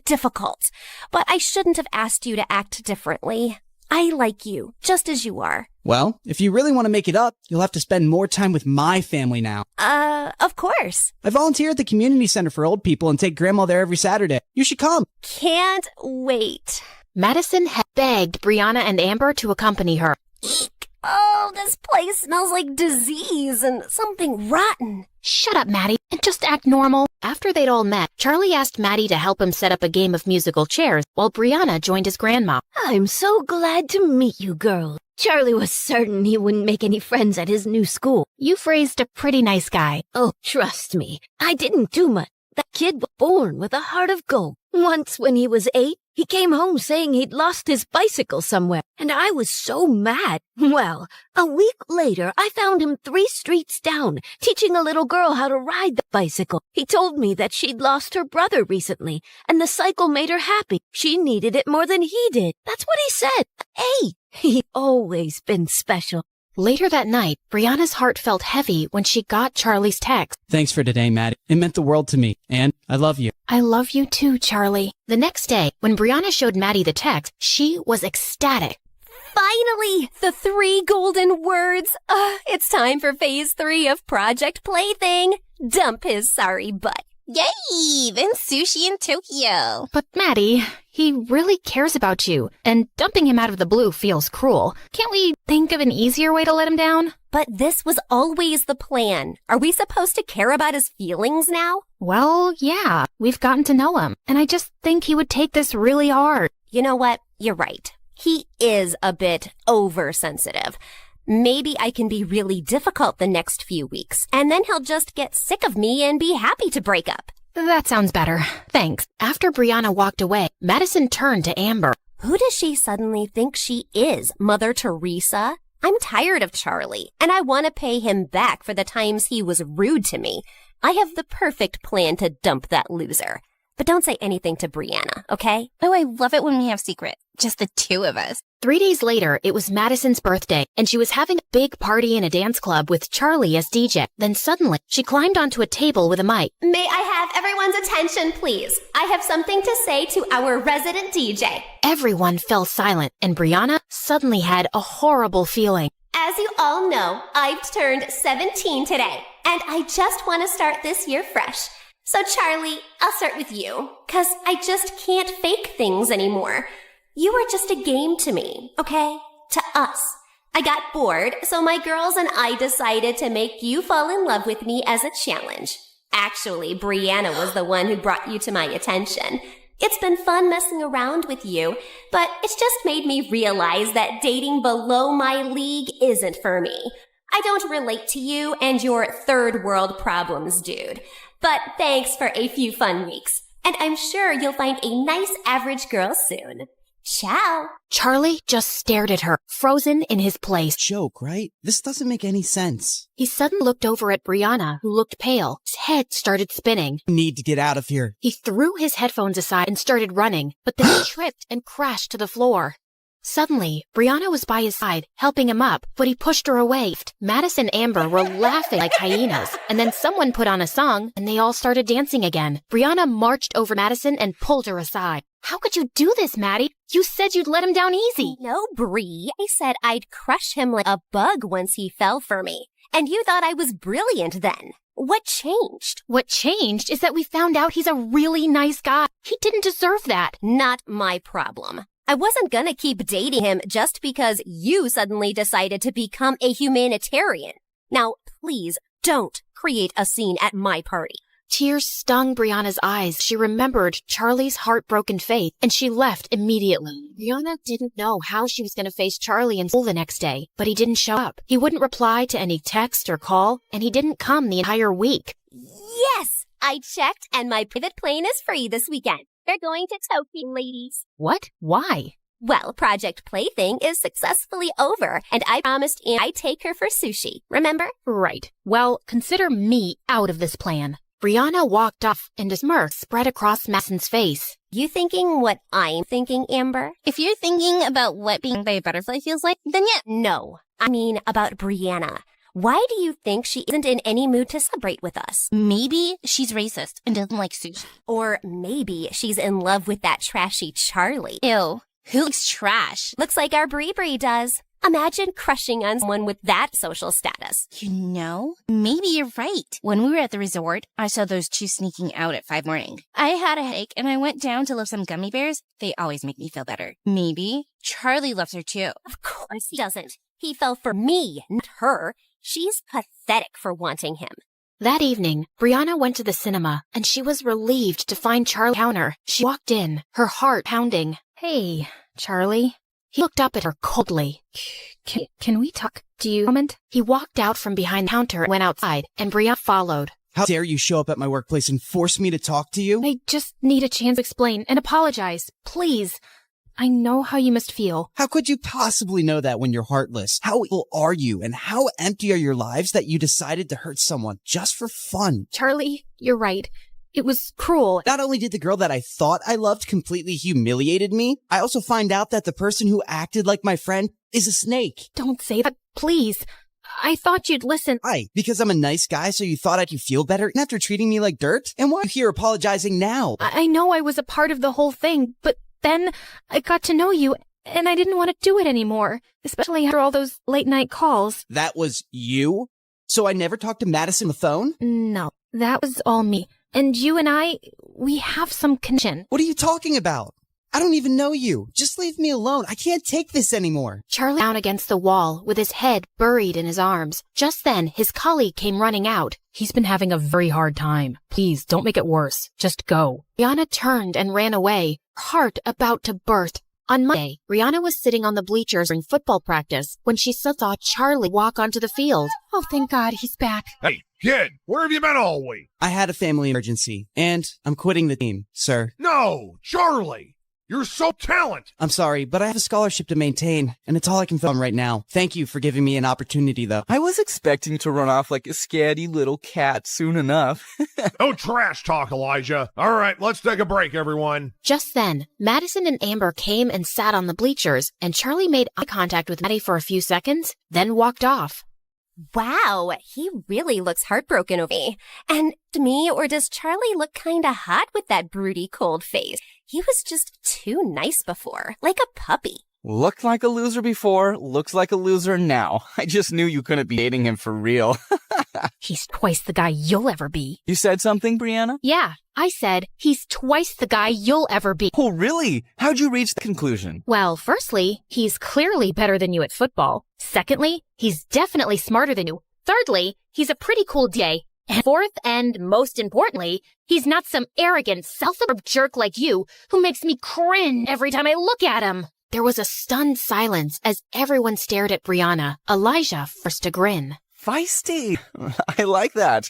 difficult. But I shouldn't have asked you to act differently. I like you, just as you are. Well, if you really want to make it up, you'll have to spend more time with my family now. Of course. I volunteer at the community center for old people and take Grandma there every Saturday. You should come. Can't wait. Madison had begged Brianna and Amber to accompany her. Eek. Oh, this place smells like disease and something rotten. Shut up, Maddie, and just act normal. After they'd all met, Charlie asked Maddie to help him set up a game of musical chairs while Brianna joined his grandma. I'm so glad to meet you, girl. Charlie was certain he wouldn't make any friends at his new school. You've raised a pretty nice guy. Oh, trust me, I didn't do much. That kid was born with a heart of gold. Once when he was 8, he came home saying he'd lost his bicycle somewhere, and I was so mad. Well, a week later, I found him 3 streets down, teaching a little girl how to ride the bicycle. He told me that she'd lost her brother recently, and the cycle made her happy. She needed it more than he did. That's what he said. Hey, he's always been special. Later that night, Brianna's heart felt heavy when she got Charlie's text. Thanks for today, Maddie. It meant the world to me, and I love you. I love you too, Charlie. The next day, when Brianna showed Maddie the text, she was ecstatic. Finally, the 3 golden words. It's time for phase 3 of Project Plaything. Dump his sorry butt. Yay! Then sushi in Tokyo. But Maddie, he really cares about you, and dumping him out of the blue feels cruel. Can't we think of an easier way to let him down? But this was always the plan. Are we supposed to care about his feelings now? Well, yeah, we've gotten to know him, and I just think he would take this really hard. You know what? You're right. He is a bit oversensitive. Maybe I can be really difficult the next few weeks, and then he'll just get sick of me and be happy to break up. That sounds better. Thanks. After Brianna walked away, Madison turned to Amber. Who does she suddenly think she is, Mother Teresa? I'm tired of Charlie, and I want to pay him back for the times he was rude to me. I have the perfect plan to dump that loser. But don't say anything to Brianna, okay? Oh, I love it when we have secrets. Just the 2 of us. 3 days later, it was Madison's birthday, and she was having a big party in a dance club with Charlie as DJ. Then suddenly, she climbed onto a table with a mic. May I have everyone's attention, please? I have something to say to our resident DJ. Everyone fell silent, and Brianna suddenly had a horrible feeling. As you all know, I've turned 17 today, and I just want to start this year fresh. So Charlie, I'll start with you, 'cause I just can't fake things anymore. You are just a game to me, okay? To us. I got bored, so my girls and I decided to make you fall in love with me as a challenge. Actually, Brianna was the one who brought you to my attention. It's been fun messing around with you, but it's just made me realize that dating below my league isn't for me. I don't relate to you and your third world problems, dude. But thanks for a few fun weeks, and I'm sure you'll find a nice average girl soon. Ciao. Charlie just stared at her, frozen in his place. Joke, right? This doesn't make any sense. He suddenly looked over at Brianna, who looked pale. His head started spinning. Need to get out of here. He threw his headphones aside and started running, but then tripped and crashed to the floor. Suddenly, Brianna was by his side, helping him up, but he pushed her away. Madison and Amber were laughing like hyenas, and then someone put on a song, and they all started dancing again. Brianna marched over Madison and pulled her aside. How could you do this, Maddie? You said you'd let him down easy. No, Bree. I said I'd crush him like a bug once he fell for me. And you thought I was brilliant then. What changed? What changed is that we found out he's a really nice guy. He didn't deserve that. Not my problem. I wasn't gonna keep dating him just because you suddenly decided to become a humanitarian. Now, please don't create a scene at my party. Tears stung Brianna's eyes. She remembered Charlie's heartbroken face, and she left immediately. Brianna didn't know how she was going to face Charlie in school the next day, but he didn't show up. He wouldn't reply to any text or call, and he didn't come the entire week. Yes! I checked, and my private plane is free this weekend. They're going to Tokyo, ladies. What? Why? Well, Project Plaything is successfully over, and I promised I'd take her for sushi. Remember? Right. Well, consider me out of this plan. Brianna walked off, and a smirk spread across Madison's face. You thinking what I'm thinking, Amber? If you're thinking about what being by a butterfly feels like, then yeah. No, I mean about Brianna. Why do you think she isn't in any mood to celebrate with us? Maybe she's racist and doesn't like sushi. Or maybe she's in love with that trashy Charlie. Ew. Who likes trash? Looks like our Bree does. Imagine crushing on someone with that social status. You know, maybe you're right. When we were at the resort, I saw those two sneaking out at 5 a.m. I had a headache and I went down to lift some gummy bears. They always make me feel better. Maybe Charlie loves her too. Of course he doesn't. He fell for me, not her. She's pathetic for wanting him. That evening, Brianna went to the cinema, and she was relieved to find Charlie counter. She walked in, her heart pounding. Hey, Charlie. He looked up at her coldly. Can we talk? Do you moment? He walked out from behind the counter and went outside, and Brianna followed. How dare you show up at my workplace and force me to talk to you? I just need a chance to explain and apologize. Please. I know how you must feel. How could you possibly know that when you're heartless? How evil are you, and how empty are your lives that you decided to hurt someone just for fun? Charlie, you're right. It was cruel. Not only did the girl that I thought I loved completely humiliated me, I also find out that the person who acted like my friend is a snake. Don't say that, please. I thought you'd listen. Why? Because I'm a nice guy, so you thought I'd feel better after treating me like dirt? And why are you here apologizing now? I know I was a part of the whole thing, but then I got to know you, and I didn't want to do it anymore, especially after all those late-night calls. That was you? So I never talked to Madison on the phone? No, that was all me. And you and I, we have some connection. What are you talking about? I don't even know you. Just leave me alone. I can't take this anymore. Charlie down against the wall with his head buried in his arms. Just then, his colleague came running out. He's been having a very hard time. Please, don't make it worse. Just go. Brianna turned and ran away, her heart about to burst. On Monday, Brianna was sitting on the bleachers during football practice when she saw Charlie walk onto the field. Oh, thank God, he's back. Hey, kid, where have you been all week? I had a family emergency, and I'm quitting the team, sir. No, Charlie! You're so talented! I'm sorry, but I have a scholarship to maintain, and it's all I can film right now. Thank you for giving me an opportunity, though. I was expecting to run off like a scatty little cat soon enough. No trash talk, Elijah. All right, let's take a break, everyone. Just then, Madison and Amber came and sat on the bleachers, and Charlie made eye contact with Maddie for a few seconds, then walked off. Wow, he really looks heartbroken over me. And to me, or does Charlie look kinda hot with that broody cold face? He was just too nice before, like a puppy. Looked like a loser before, looks like a loser now. I just knew you couldn't be dating him for real. He's twice the guy you'll ever be. You said something, Brianna? Yeah, I said he's twice the guy you'll ever be. Oh, really? How'd you reach the conclusion? Well, firstly, he's clearly better than you at football. Secondly, he's definitely smarter than you. Thirdly, he's a pretty cool DA. And fourth, and most importantly, he's not some arrogant, self-absorbed jerk like you who makes me cringe every time I look at him. There was a stunned silence as everyone stared at Brianna. Elijah forced a grin. Feisty. I like that.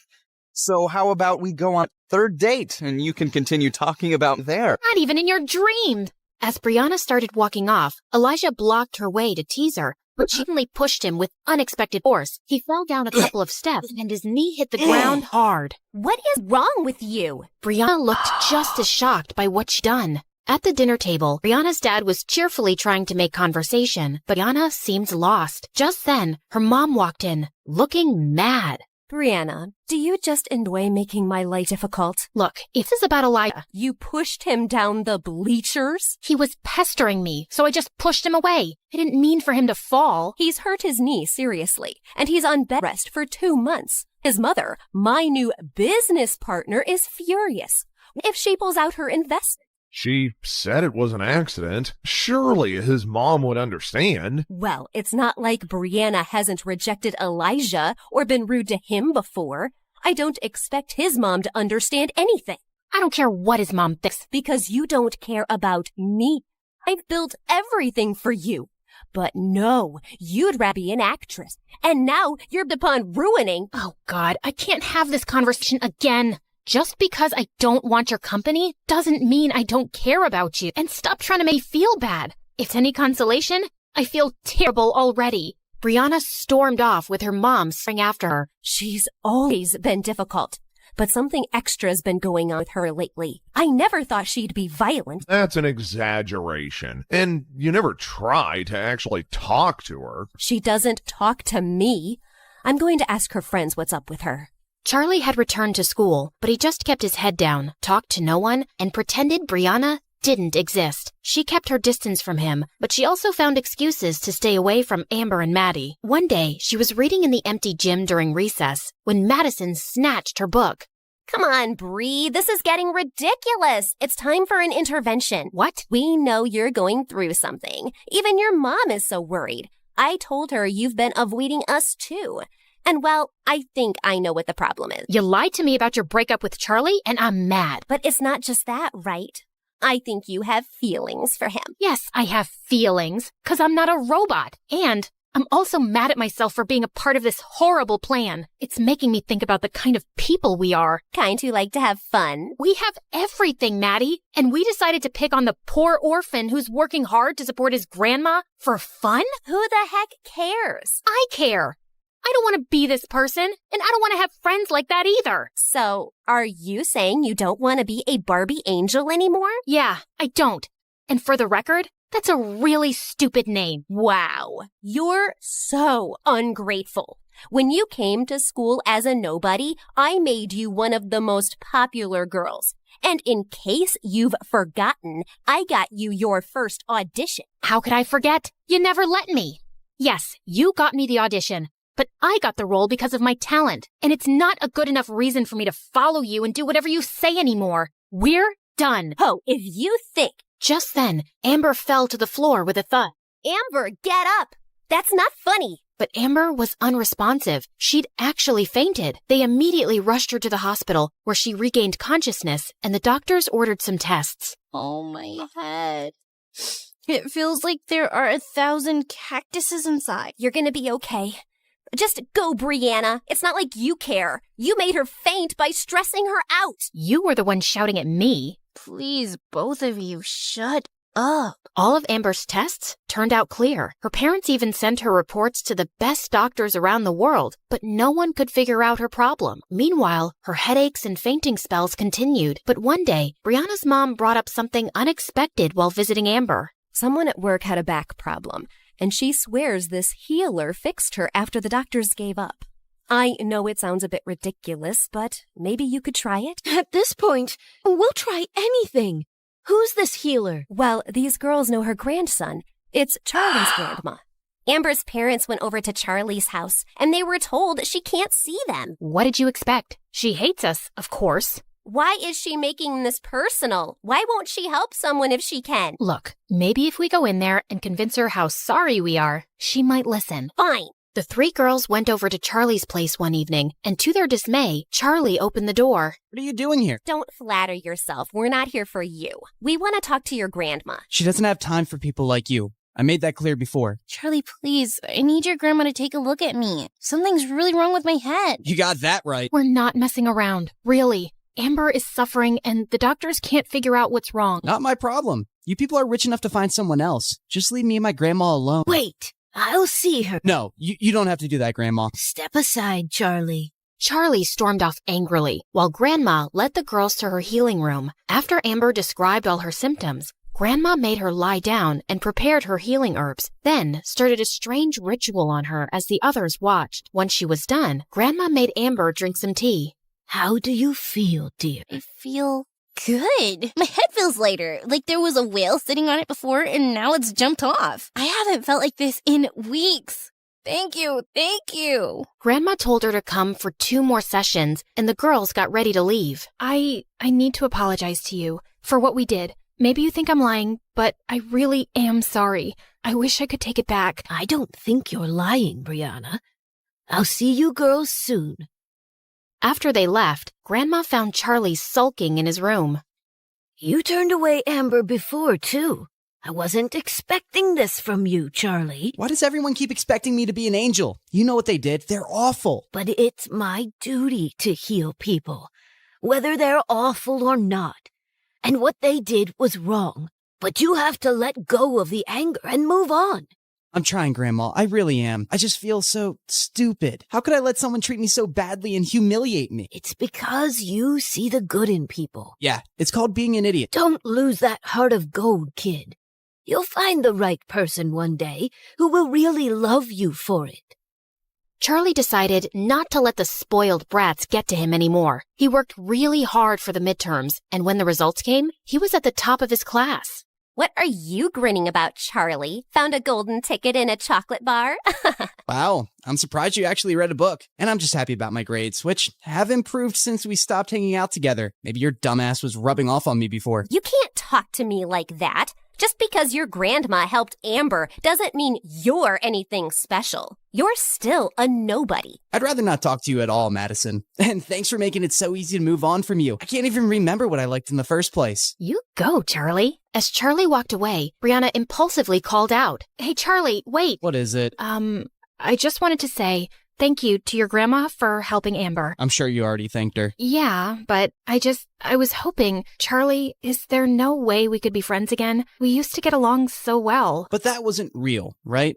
So how about we go on third date and you can continue talking about there? Not even in your dreams. As Brianna started walking off, Elijah blocked her way to tease her, but she suddenly pushed him with unexpected force. He fell down a couple of steps and his knee hit the ground hard. What is wrong with you? Brianna looked just as shocked by what she'd done. At the dinner table, Brianna's dad was cheerfully trying to make conversation, but Brianna seemed lost. Just then, her mom walked in, looking mad. Brianna, do you just enjoy making my life difficult? Look, if this is about Elijah, You pushed him down the bleachers? he was pestering me, so I just pushed him away. I didn't mean for him to fall. He's hurt his knee seriously, and he's on bed rest for 2 months. His mother, my new business partner, is furious. If she pulls out her investment. She said it was an accident. Surely his mom would understand. Well, it's not like Brianna hasn't rejected Elijah or been rude to him before. I don't expect his mom to understand anything. I don't care what his mom thinks. Because you don't care about me. I've built everything for you. But no, you'd rather be an actress. And now you're upon ruining. Oh, God, I can't have this conversation again. Just because I don't want your company doesn't mean I don't care about you. And stop trying to make me feel bad. If it's any consolation, I feel terrible already. Brianna stormed off with her mom staring after her. She's always been difficult. But something extra's been going on with her lately. I never thought she'd be violent. That's an exaggeration. And you never try to actually talk to her. She doesn't talk to me. I'm going to ask her friends what's up with her. Charlie had returned to school, but he just kept his head down, talked to no one, and pretended Brianna didn't exist. She kept her distance from him, but she also found excuses to stay away from Amber and Maddie. One day, she was reading in the empty gym during recess when Madison snatched her book. Come on, Bree. This is getting ridiculous. It's time for an intervention. What? We know you're going through something. Even your mom is so worried. I told her you've been avoiding us too. And well, I think I know what the problem is. You lied to me about your breakup with Charlie, and I'm mad. But it's not just that, right? I think you have feelings for him. Yes, I have feelings, 'cause I'm not a robot. And I'm also mad at myself for being a part of this horrible plan. It's making me think about the kind of people we are. Kind who like to have fun. We have everything, Maddie. And we decided to pick on the poor orphan who's working hard to support his grandma for fun? Who the heck cares? I care. I don't want to be this person, and I don't want to have friends like that either. So, are you saying you don't want to be a Barbie angel anymore? Yeah, I don't. And for the record, that's a really stupid name. Wow, you're so ungrateful. When you came to school as a nobody, I made you one of the most popular girls. And in case you've forgotten, I got you your first audition. How could I forget? You never let me. Yes, you got me the audition. But I got the role because of my talent, and it's not a good enough reason for me to follow you and do whatever you say anymore. We're done. Oh, if you think. Just then, Amber fell to the floor with a thud. Amber, get up. That's not funny. But Amber was unresponsive. She'd actually fainted. They immediately rushed her to the hospital, where she regained consciousness, and the doctors ordered some tests. Oh, my head. It feels like there are 1,000 cactuses inside. You're gonna be okay. Just go, Brianna. It's not like you care. You made her faint by stressing her out. You were the one shouting at me. Please, both of you, shut up. All of Amber's tests turned out clear. Her parents even sent her reports to the best doctors around the world, but no one could figure out her problem. Meanwhile, her headaches and fainting spells continued. But one day, Brianna's mom brought up something unexpected while visiting Amber. Someone at work had a back problem, and she swears this healer fixed her after the doctors gave up. I know it sounds a bit ridiculous, but maybe you could try it? At this point, we'll try anything. Who's this healer? Well, these girls know her grandson. It's Charlie's grandma. Amber's parents went over to Charlie's house, and they were told she can't see them. What did you expect? She hates us, of course. Why is she making this personal? Why won't she help someone if she can? Look, maybe if we go in there and convince her how sorry we are, she might listen. Fine. The three girls went over to Charlie's place one evening, and to their dismay, Charlie opened the door. What are you doing here? Don't flatter yourself. We're not here for you. We want to talk to your grandma. She doesn't have time for people like you. I made that clear before. Charlie, please, I need your grandma to take a look at me. Something's really wrong with my head. You got that right. We're not messing around, really. Amber is suffering, and the doctors can't figure out what's wrong. Not my problem. You people are rich enough to find someone else. Just leave me and my grandma alone. Wait, I'll see her. No, you don't have to do that, Grandma. Step aside, Charlie. Charlie stormed off angrily, while Grandma led the girls to her healing room. After Amber described all her symptoms, Grandma made her lie down and prepared her healing herbs, then started a strange ritual on her as the others watched. Once she was done, Grandma made Amber drink some tea. How do you feel, dear? I feel good. My head feels lighter, like there was a whale sitting on it before and now it's jumped off. I haven't felt like this in weeks. Thank you. Grandma told her to come for 2 more sessions, and the girls got ready to leave. I need to apologize to you for what we did. Maybe you think I'm lying, but I really am sorry. I wish I could take it back. I don't think you're lying, Brianna. I'll see you girls soon. After they left, Grandma found Charlie sulking in his room. You turned away Amber before, too. I wasn't expecting this from you, Charlie. Why does everyone keep expecting me to be an angel? You know what they did. They're awful. But it's my duty to heal people, whether they're awful or not. And what they did was wrong. But you have to let go of the anger and move on. I'm trying, Grandma. I really am. I just feel so stupid. How could I let someone treat me so badly and humiliate me? It's because you see the good in people. Yeah, it's called being an idiot. Don't lose that heart of gold, kid. You'll find the right person one day who will really love you for it. Charlie decided not to let the spoiled brats get to him anymore. He worked really hard for the midterms, and when the results came, he was at the top of his class. What are you grinning about, Charlie? Found a golden ticket in a chocolate bar? Wow, I'm surprised you actually read a book. And I'm just happy about my grades, which have improved since we stopped hanging out together. Maybe your dumbass was rubbing off on me before. You can't talk to me like that. Just because your grandma helped Amber doesn't mean you're anything special. You're still a nobody. I'd rather not talk to you at all, Madison. And thanks for making it so easy to move on from you. I can't even remember what I liked in the first place. You go, Charlie. As Charlie walked away, Brianna impulsively called out, "Hey, Charlie, wait." What is it? I just wanted to say thank you to your grandma for helping Amber. I'm sure you already thanked her. Yeah, but I was hoping, Charlie, is there no way we could be friends again? We used to get along so well. But that wasn't real, right?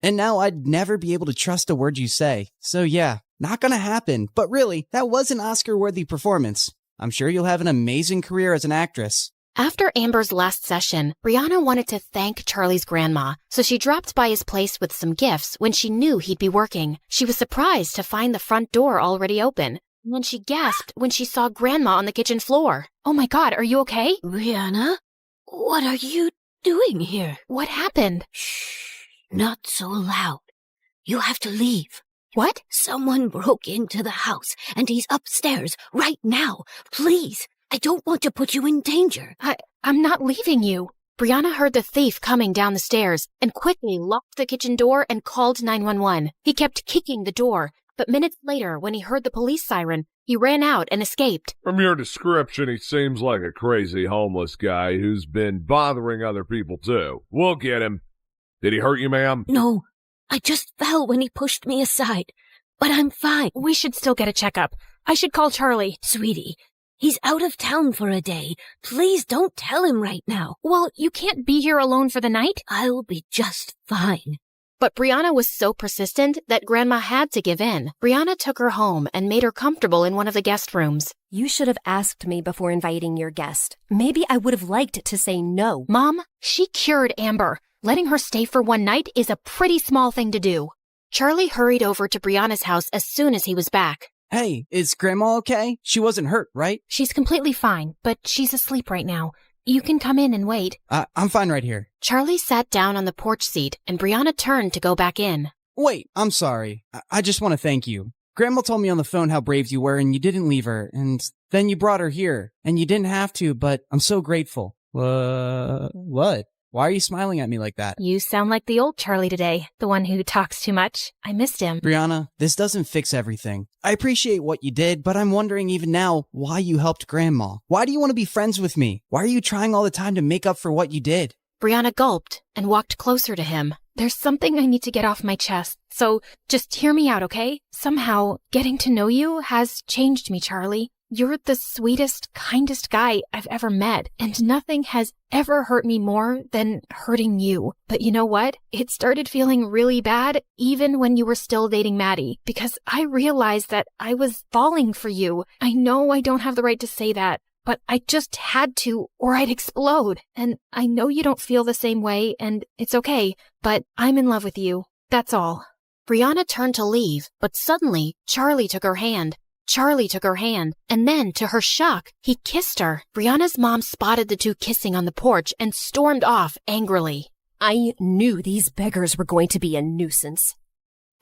And now I'd never be able to trust a word you say. So yeah, not gonna happen. But really, that was an Oscar-worthy performance. I'm sure you'll have an amazing career as an actress. After Amber's last session, Brianna wanted to thank Charlie's grandma, so she dropped by his place with some gifts when she knew he'd be working. She was surprised to find the front door already open. And then she gasped when she saw Grandma on the kitchen floor. Oh my God, are you okay? Brianna, what are you doing here? What happened? Shh, not so loud. You have to leave. What? Someone broke into the house, and he's upstairs right now. Please, I don't want to put you in danger. I'm not leaving you. Brianna heard the thief coming down the stairs and quickly locked the kitchen door and called 911. He kept kicking the door, but minutes later, when he heard the police siren, he ran out and escaped. From your description, he seems like a crazy homeless guy who's been bothering other people too. We'll get him. Did he hurt you, ma'am? No, I just fell when he pushed me aside, but I'm fine. We should still get a checkup. I should call Charlie. Sweetie, he's out of town for a day. Please don't tell him right now. Well, you can't be here alone for the night. I'll be just fine. But Brianna was so persistent that Grandma had to give in. Brianna took her home and made her comfortable in one of the guest rooms. You should have asked me before inviting your guest. Maybe I would have liked to say no. Mom, she cured Amber. Letting her stay for one night is a pretty small thing to do. Charlie hurried over to Brianna's house as soon as he was back. Hey, is Grandma okay? She wasn't hurt, right? She's completely fine, but she's asleep right now. You can come in and wait. I'm fine right here. Charlie sat down on the porch seat, and Brianna turned to go back in. Wait, I'm sorry. I just want to thank you. Grandma told me on the phone how brave you were, and you didn't leave her, and then you brought her here, and you didn't have to, but I'm so grateful. What? Why are you smiling at me like that? You sound like the old Charlie today, the one who talks too much. I missed him. Brianna, this doesn't fix everything. I appreciate what you did, but I'm wondering even now why you helped Grandma. Why do you want to be friends with me? Why are you trying all the time to make up for what you did? Brianna gulped and walked closer to him. There's something I need to get off my chest, so just hear me out, okay? Somehow, getting to know you has changed me, Charlie. You're the sweetest, kindest guy I've ever met, and nothing has ever hurt me more than hurting you. But you know what? It started feeling really bad even when you were still dating Maddie, because I realized that I was falling for you. I know I don't have the right to say that, but I just had to, or I'd explode. And I know you don't feel the same way, and it's okay, but I'm in love with you. That's all. Brianna turned to leave, but suddenly, Charlie took her hand. And then, to her shock, he kissed her. Brianna's mom spotted the two kissing on the porch and stormed off angrily. I knew these beggars were going to be a nuisance.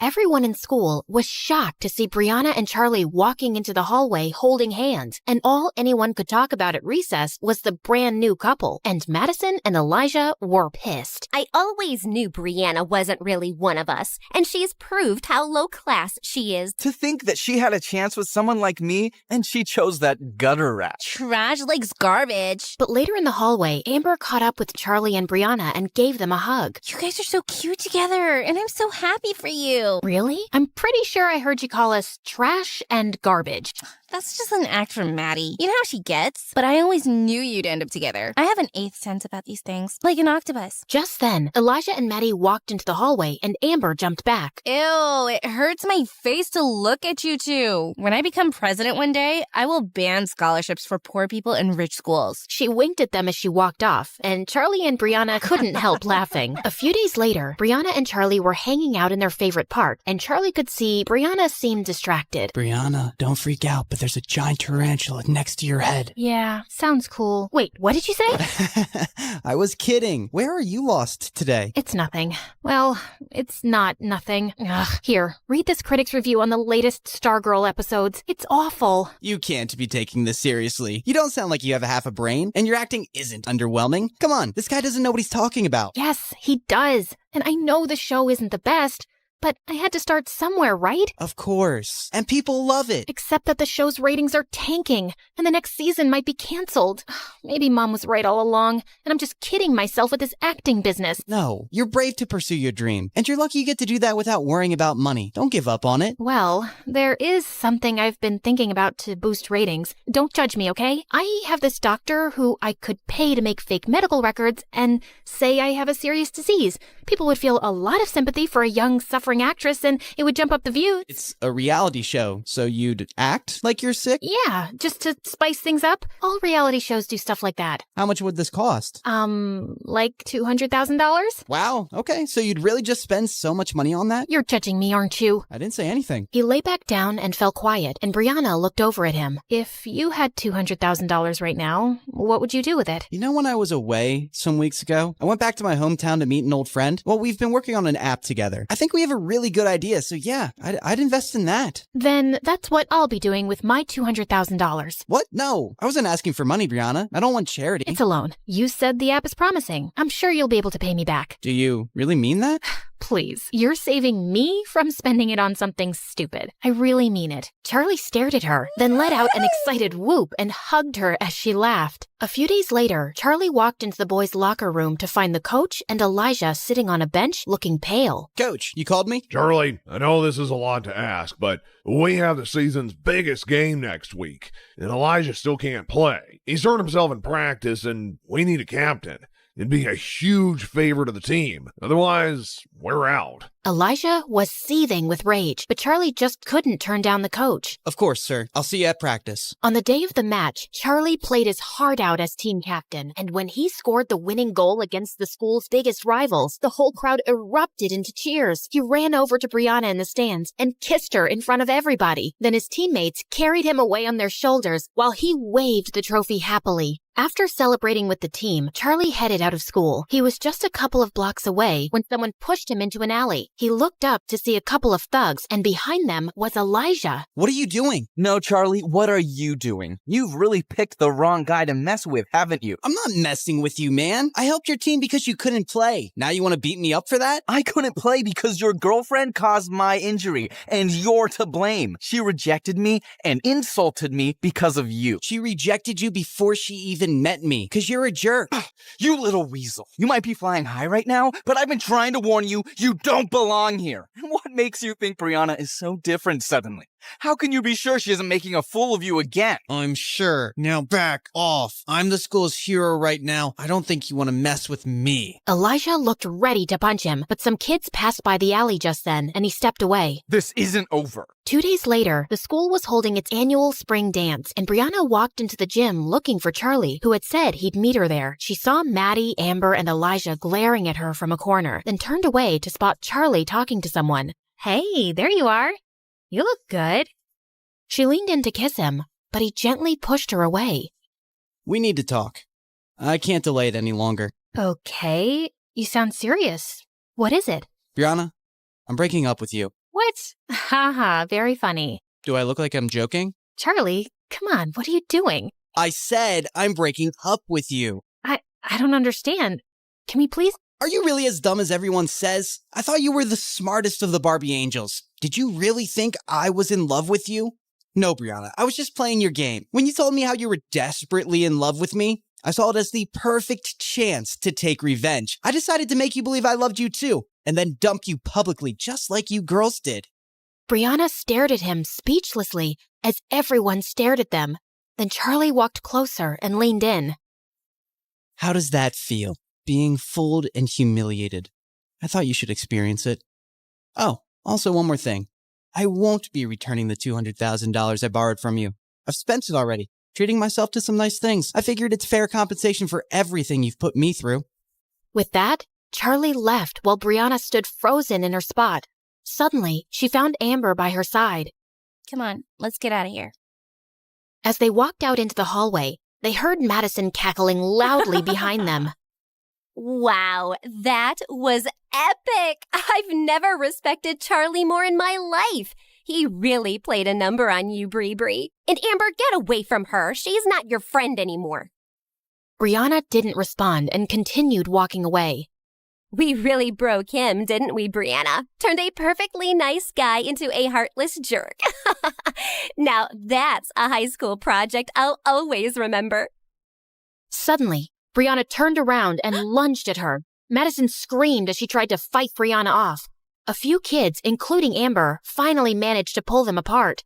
Everyone in school was shocked to see Brianna and Charlie walking into the hallway holding hands, and all anyone could talk about at recess was the brand new couple, and Madison and Elijah were pissed. I always knew Brianna wasn't really one of us, and she's proved how low class she is. To think that she had a chance with someone like me, and she chose that gutter rat. Trash likes garbage. But later in the hallway, Amber caught up with Charlie and Brianna and gave them a hug. You guys are so cute together, and I'm so happy for you. Really? I'm pretty sure I heard you call us trash and garbage. That's just an act from Maddie. You know how she gets? But I always knew you'd end up together. I have an eighth sense about these things, like an octopus. Just then, Elijah and Maddie walked into the hallway, and Amber jumped back. Ew, it hurts my face to look at you two. When I become president one day, I will ban scholarships for poor people in rich schools. She winked at them as she walked off, and Charlie and Brianna couldn't help laughing. A few days later, Brianna and Charlie were hanging out in their favorite park, and Charlie could see Brianna seemed distracted. Brianna, don't freak out, but there's a giant tarantula next to your head. Yeah, sounds cool. Wait, what did you say? I was kidding. Where are you lost today? It's nothing. Well, it's not nothing. Ugh. Here, read this critic's review on the latest Stargirl episodes. It's awful. You can't be taking this seriously. You don't sound like you have a half a brain, and your acting isn't underwhelming. Come on, this guy doesn't know what he's talking about. Yes, he does. And I know the show isn't the best, but I had to start somewhere, right? Of course. And people love it. Except that the show's ratings are tanking, and the next season might be canceled. Maybe Mom was right all along, and I'm just kidding myself with this acting business. No, you're brave to pursue your dream, and you're lucky you get to do that without worrying about money. Don't give up on it. Well, there is something I've been thinking about to boost ratings. Don't judge me, okay? I have this doctor who I could pay to make fake medical records and say I have a serious disease. People would feel a lot of sympathy for a young, suffering actress, and it would jump up the views. It's a reality show, so you'd act like you're sick? Yeah, just to spice things up. All reality shows do stuff like that. How much would this cost? Like $200,000? Wow, okay, so you'd really just spend so much money on that? You're judging me, aren't you? I didn't say anything. He lay back down and fell quiet, and Brianna looked over at him. If you had $200,000 right now, what would you do with it? You know, when I was away some weeks ago, I went back to my hometown to meet an old friend. Well, we've been working on an app together. I think we have a really good idea, so yeah, I'd invest in that. Then that's what I'll be doing with my $200,000. What? No, I wasn't asking for money, Brianna. I don't want charity. It's a loan. You said the app is promising. I'm sure you'll be able to pay me back. Do you really mean that? Please, you're saving me from spending it on something stupid. I really mean it. Charlie stared at her, then let out an excited whoop and hugged her as she laughed. A few days later, Charlie walked into the boys' locker room to find the coach and Elijah sitting on a bench looking pale. Coach, you called me? Charlie, I know this is a lot to ask, but we have the season's biggest game next week, and Elijah still can't play. He's hurt himself in practice, and we need a captain. It'd be a huge favor to the team. Otherwise, we're out. Elijah was seething with rage, but Charlie just couldn't turn down the coach. Of course, sir. I'll see you at practice. On the day of the match, Charlie played his heart out as team captain, and when he scored the winning goal against the school's biggest rivals, the whole crowd erupted into cheers. He ran over to Brianna in the stands and kissed her in front of everybody. Then his teammates carried him away on their shoulders while he waved the trophy happily. After celebrating with the team, Charlie headed out of school. He was just a couple of blocks away when someone pushed him into an alley. he looked up to see a couple of thugs, and behind them was Elijah. What are you doing? No, Charlie, what are you doing? You've really picked the wrong guy to mess with, haven't you? I'm not messing with you, man. I helped your team because you couldn't play. Now you want to beat me up for that? I couldn't play because your girlfriend caused my injury, and you're to blame. She rejected me and insulted me because of you. She rejected you before she even met me, because you're a jerk. You little weasel. You might be flying high right now, but I've been trying to warn you, you don't belong here. What makes you think Brianna is so different suddenly? How can you be sure she isn't making a fool of you again? I'm sure. Now back off. I'm the school's hero right now. I don't think you want to mess with me. Elijah looked ready to punch him, but some kids passed by the alley just then, and he stepped away. This isn't over. 2 days later, the school was holding its annual spring dance, and Brianna walked into the gym looking for Charlie, who had said he'd meet her there. She saw Maddie, Amber, and Elijah glaring at her from a corner, then turned away to spot Charlie talking to someone. Hey, there you are. You look good. She leaned in to kiss him, but he gently pushed her away. We need to talk. I can't delay it any longer. Okay, you sound serious. What is it? Brianna, I'm breaking up with you. What? Haha, very funny. Do I look like I'm joking? Charlie, come on, what are you doing? I said I'm breaking up with you. I don't understand. Can we please? Are you really as dumb as everyone says? I thought you were the smartest of the Barbie angels. Did you really think I was in love with you? No, Brianna, I was just playing your game. When you told me how you were desperately in love with me, I saw it as the perfect chance to take revenge. I decided to make you believe I loved you too, and then dump you publicly just like you girls did. Brianna stared at him speechlessly as everyone stared at them. Then Charlie walked closer and leaned in. How does that feel? Being fooled and humiliated. I thought you should experience it. Oh, also one more thing. I won't be returning the $200,000 I borrowed from you. I've spent it already, treating myself to some nice things. I figured it's fair compensation for everything you've put me through. With that, Charlie left while Brianna stood frozen in her spot. Suddenly, she found Amber by her side. Come on, let's get out of here. As they walked out into the hallway, they heard Madison cackling loudly behind them. Wow, that was epic! I've never respected Charlie more in my life. He really played a number on you, Bree. And Amber, get away from her. She's not your friend anymore. Brianna didn't respond and continued walking away. We really broke him, didn't we, Brianna? Turned a perfectly nice guy into a heartless jerk. Now that's a high school project I'll always remember. Suddenly, Brianna turned around and lunged at her. Madison screamed as she tried to fight Brianna off. A few kids, including Amber, finally managed to pull them apart.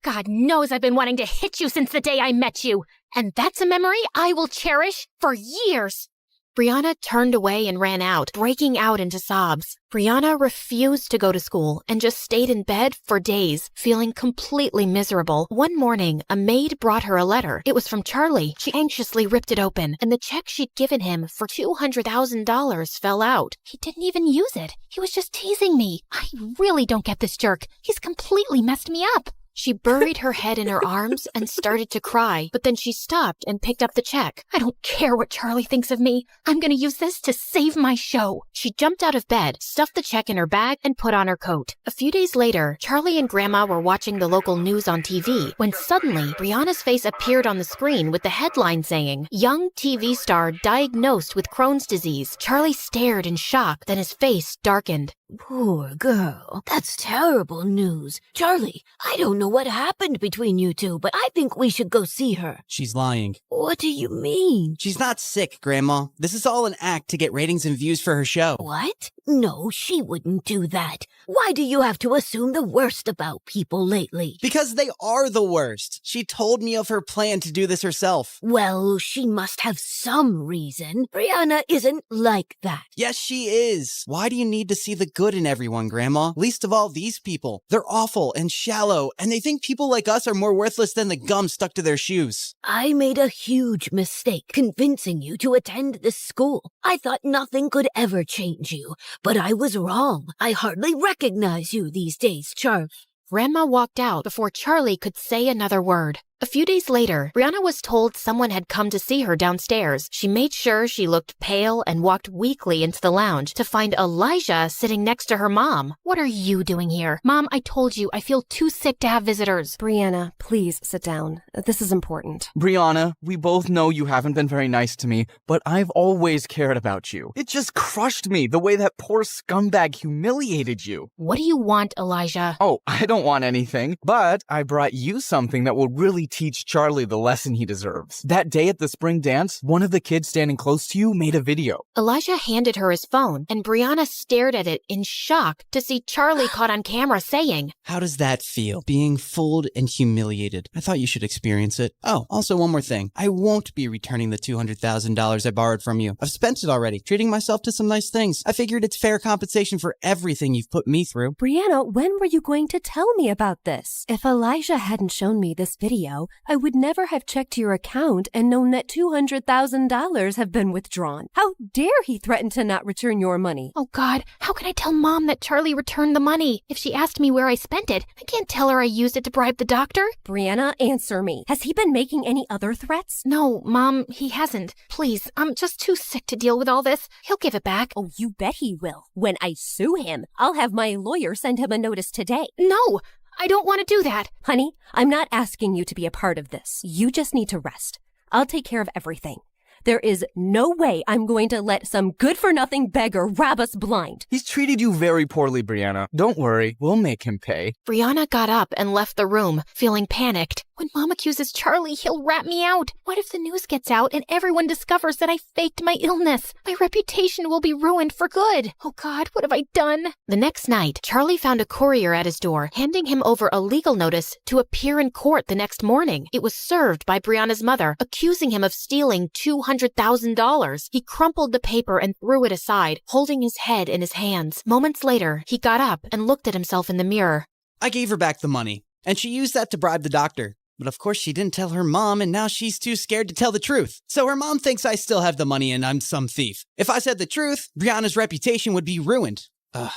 God knows I've been wanting to hit you since the day I met you, and that's a memory I will cherish for years. Brianna turned away and ran out, breaking out into sobs. Brianna refused to go to school and just stayed in bed for days, feeling completely miserable. One morning, a maid brought her a letter. It was from Charlie. She anxiously ripped it open, and the check she'd given him for $200,000 fell out. He didn't even use it. He was just teasing me. I really don't get this jerk. He's completely messed me up. She buried her head in her arms and started to cry, but then she stopped and picked up the check. I don't care what Charlie thinks of me. I'm going to use this to save my show. She jumped out of bed, stuffed the check in her bag, and put on her coat. A few days later, Charlie and Grandma were watching the local news on TV when suddenly Brianna's face appeared on the screen with the headline saying, "Young TV star diagnosed with Crohn's disease." Charlie stared in shock, then his face darkened. Poor girl. That's terrible news. Charlie, I don't know what happened between you two, but I think we should go see her. She's lying. What do you mean? She's not sick, Grandma. This is all an act to get ratings and views for her show. What? No, she wouldn't do that. Why do you have to assume the worst about people lately? Because they are the worst. She told me of her plan to do this herself. Well, she must have some reason. Brianna isn't like that. Yes, she is. Why do you need to see the good in everyone, Grandma? Least of all these people. They're awful and shallow, and they think people like us are more worthless than the gum stuck to their shoes. I made a huge mistake convincing you to attend this school. I thought nothing could ever change you, but I was wrong. I hardly recognize you these days, Charlie. Grandma walked out before Charlie could say another word. A few days later, Brianna was told someone had come to see her downstairs. She made sure she looked pale and walked weakly into the lounge to find Elijah sitting next to her mom. What are you doing here? Mom, I told you, I feel too sick to have visitors. Brianna, please sit down. This is important. Brianna, we both know you haven't been very nice to me, but I've always cared about you. It just crushed me the way that poor scumbag humiliated you. What do you want, Elijah? Oh, I don't want anything, but I brought you something that will really teach Charlie the lesson he deserves. That day at the spring dance, one of the kids standing close to you made a video. Elijah handed her his phone, and Brianna stared at it in shock to see Charlie caught on camera saying, How does that feel? Being fooled and humiliated. I thought you should experience it. Oh, also one more thing. I won't be returning the $200,000 I borrowed from you. I've spent it already, treating myself to some nice things. I figured it's fair compensation for everything you've put me through. Brianna, when were you going to tell me about this? If Elijah hadn't shown me this video, I would never have checked your account and known that $200,000 have been withdrawn. How dare he threaten to not return your money? Oh God, how can I tell Mom that Charlie returned the money? If she asked me where I spent it, I can't tell her I used it to bribe the doctor. Brianna, answer me. Has he been making any other threats? No, Mom, he hasn't. Please, I'm just too sick to deal with all this. He'll give it back. Oh, you bet he will. When I sue him, I'll have my lawyer send him a notice today. No, I don't want to do that. Honey, I'm not asking you to be a part of this. You just need to rest. I'll take care of everything. There is no way I'm going to let some good-for-nothing beggar rob us blind. He's treated you very poorly, Brianna. Don't worry, we'll make him pay. Brianna got up and left the room, feeling panicked. When Mom accuses Charlie, he'll rat me out. What if the news gets out and everyone discovers that I faked my illness? My reputation will be ruined for good. Oh God, what have I done? The next night, Charlie found a courier at his door, handing him over a legal notice to appear in court the next morning. It was served by Brianna's mother, accusing him of stealing $200,000. He crumpled the paper and threw it aside, holding his head in his hands. Moments later, he got up and looked at himself in the mirror. I gave her back the money, and she used that to bribe the doctor. But of course she didn't tell her mom, and now she's too scared to tell the truth. So her mom thinks I still have the money and I'm some thief. If I said the truth, Brianna's reputation would be ruined. I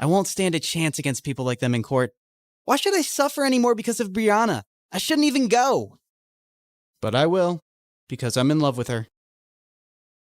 won't stand a chance against people like them in court. Why should I suffer anymore because of Brianna? I shouldn't even go. But I will, because I'm in love with her.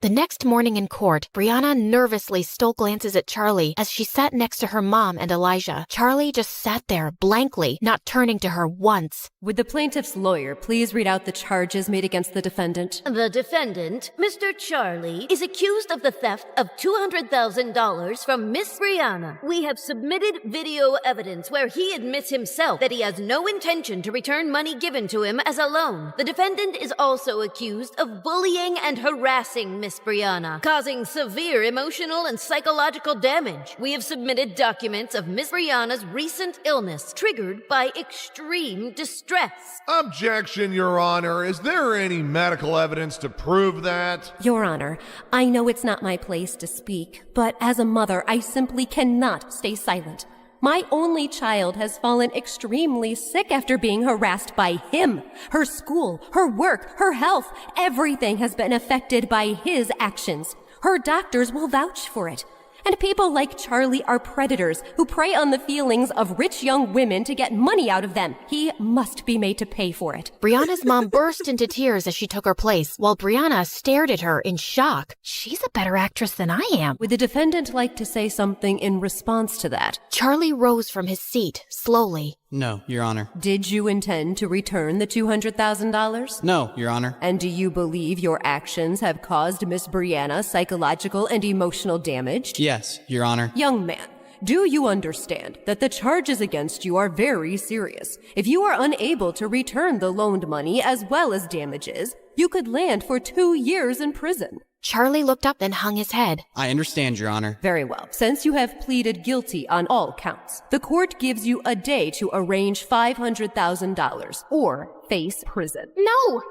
The next morning in court, Brianna nervously stole glances at Charlie as she sat next to her mom and Elijah. Charlie just sat there blankly, not turning to her once. Would the plaintiff's lawyer please read out the charges made against the defendant? The defendant, Mr. Charlie, is accused of the theft of $200,000 from Miss Brianna. We have submitted video evidence where he admits himself that he has no intention to return money given to him as a loan. The defendant is also accused of bullying and harassing Miss Brianna, causing severe emotional and psychological damage. We have submitted documents of Miss Brianna's recent illness triggered by extreme distress. Objection, Your Honor. Is there any medical evidence to prove that? Your Honor, I know it's not my place to speak, but as a mother, I simply cannot stay silent. My only child has fallen extremely sick after being harassed by him. Her school, her work, her health, everything has been affected by his actions. Her doctors will vouch for it. And people like Charlie are predators who prey on the feelings of rich young women to get money out of them. He must be made to pay for it. Brianna's mom burst into tears as she took her place, while Brianna stared at her in shock. She's a better actress than I am. Would the defendant like to say something in response to that? Charlie rose from his seat, slowly. No, Your Honor. Did you intend to return the $200,000? No, Your Honor. And do you believe your actions have caused Miss Brianna psychological and emotional damage? Yes, Your Honor. Young man, do you understand that the charges against you are very serious? If you are unable to return the loaned money as well as damages, you could land for 2 years in prison. Charlie looked up and hung his head. I understand, Your Honor. Very well. Since you have pleaded guilty on all counts, the court gives you a day to arrange $500,000 or face prison.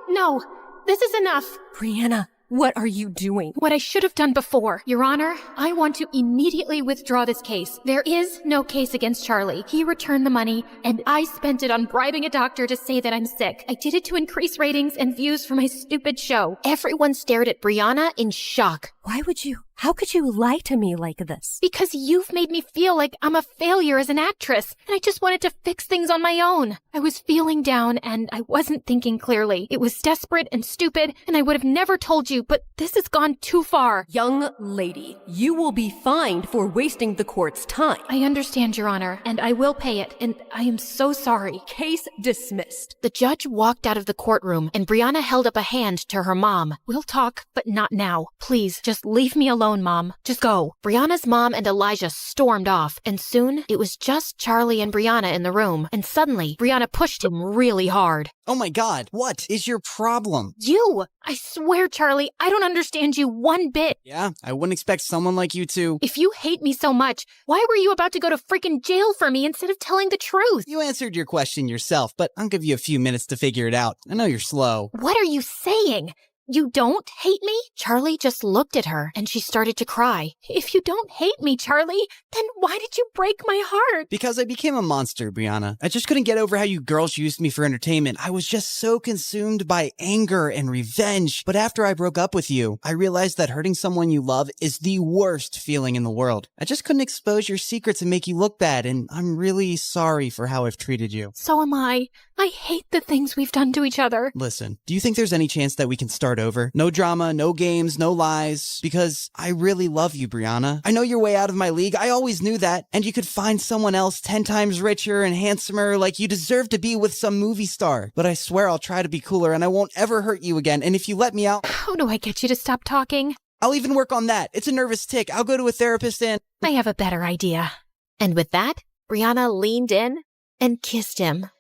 No, this is enough. Brianna, what are you doing? What I should have done before. Your Honor, I want to immediately withdraw this case. There is no case against Charlie. He returned the money, and I spent it on bribing a doctor to say that I'm sick. I did it to increase ratings and views for my stupid show. Everyone stared at Brianna in shock. Why would you? How could you lie to me like this? Because you've made me feel like I'm a failure as an actress, and I just wanted to fix things on my own. I was feeling down, and I wasn't thinking clearly. It was desperate and stupid, and I would have never told you, but this has gone too far. Young lady, you will be fined for wasting the court's time. I understand, Your Honor, and I will pay it, and I am so sorry. Case dismissed. The judge walked out of the courtroom, and Brianna held up a hand to her mom. We'll talk, but not now. Please, just leave me alone, Mom. Just go. Brianna's mom and Elijah stormed off, and soon it was just Charlie and Brianna in the room, and suddenly Brianna pushed him really hard. Oh my god, what is your problem? You! I swear, Charlie, I don't understand you one bit. Yeah, I wouldn't expect someone like you to. If you hate me so much, why were you about to go to freaking jail for me instead of telling the truth? You answered your question yourself, but I'll give you a few minutes to figure it out. I know you're slow. What are you saying? You don't hate me? Charlie just looked at her, and she started to cry. If you don't hate me, Charlie, then why did you break my heart? Because I became a monster, Brianna. I just couldn't get over how you girls used me for entertainment. I was just so consumed by anger and revenge. But after I broke up with you, I realized that hurting someone you love is the worst feeling in the world. I just couldn't expose your secrets and make you look bad, and I'm really sorry for how I've treated you. So am I. I hate the things we've done to each other. Listen, do you think there's any chance that we can start over? No drama, no games, no lies. Because I really love you, Brianna. I know you're way out of my league. I always knew that. And you could find someone else 10 times richer and handsomer, like you deserve to be with some movie star. But I swear I'll try to be cooler and I won't ever hurt you again. And if you let me out... How do I get you to stop talking? I'll even work on that. It's a nervous tick. I'll go to a therapist and... I have a better idea. And with that, Brianna leaned in and kissed him.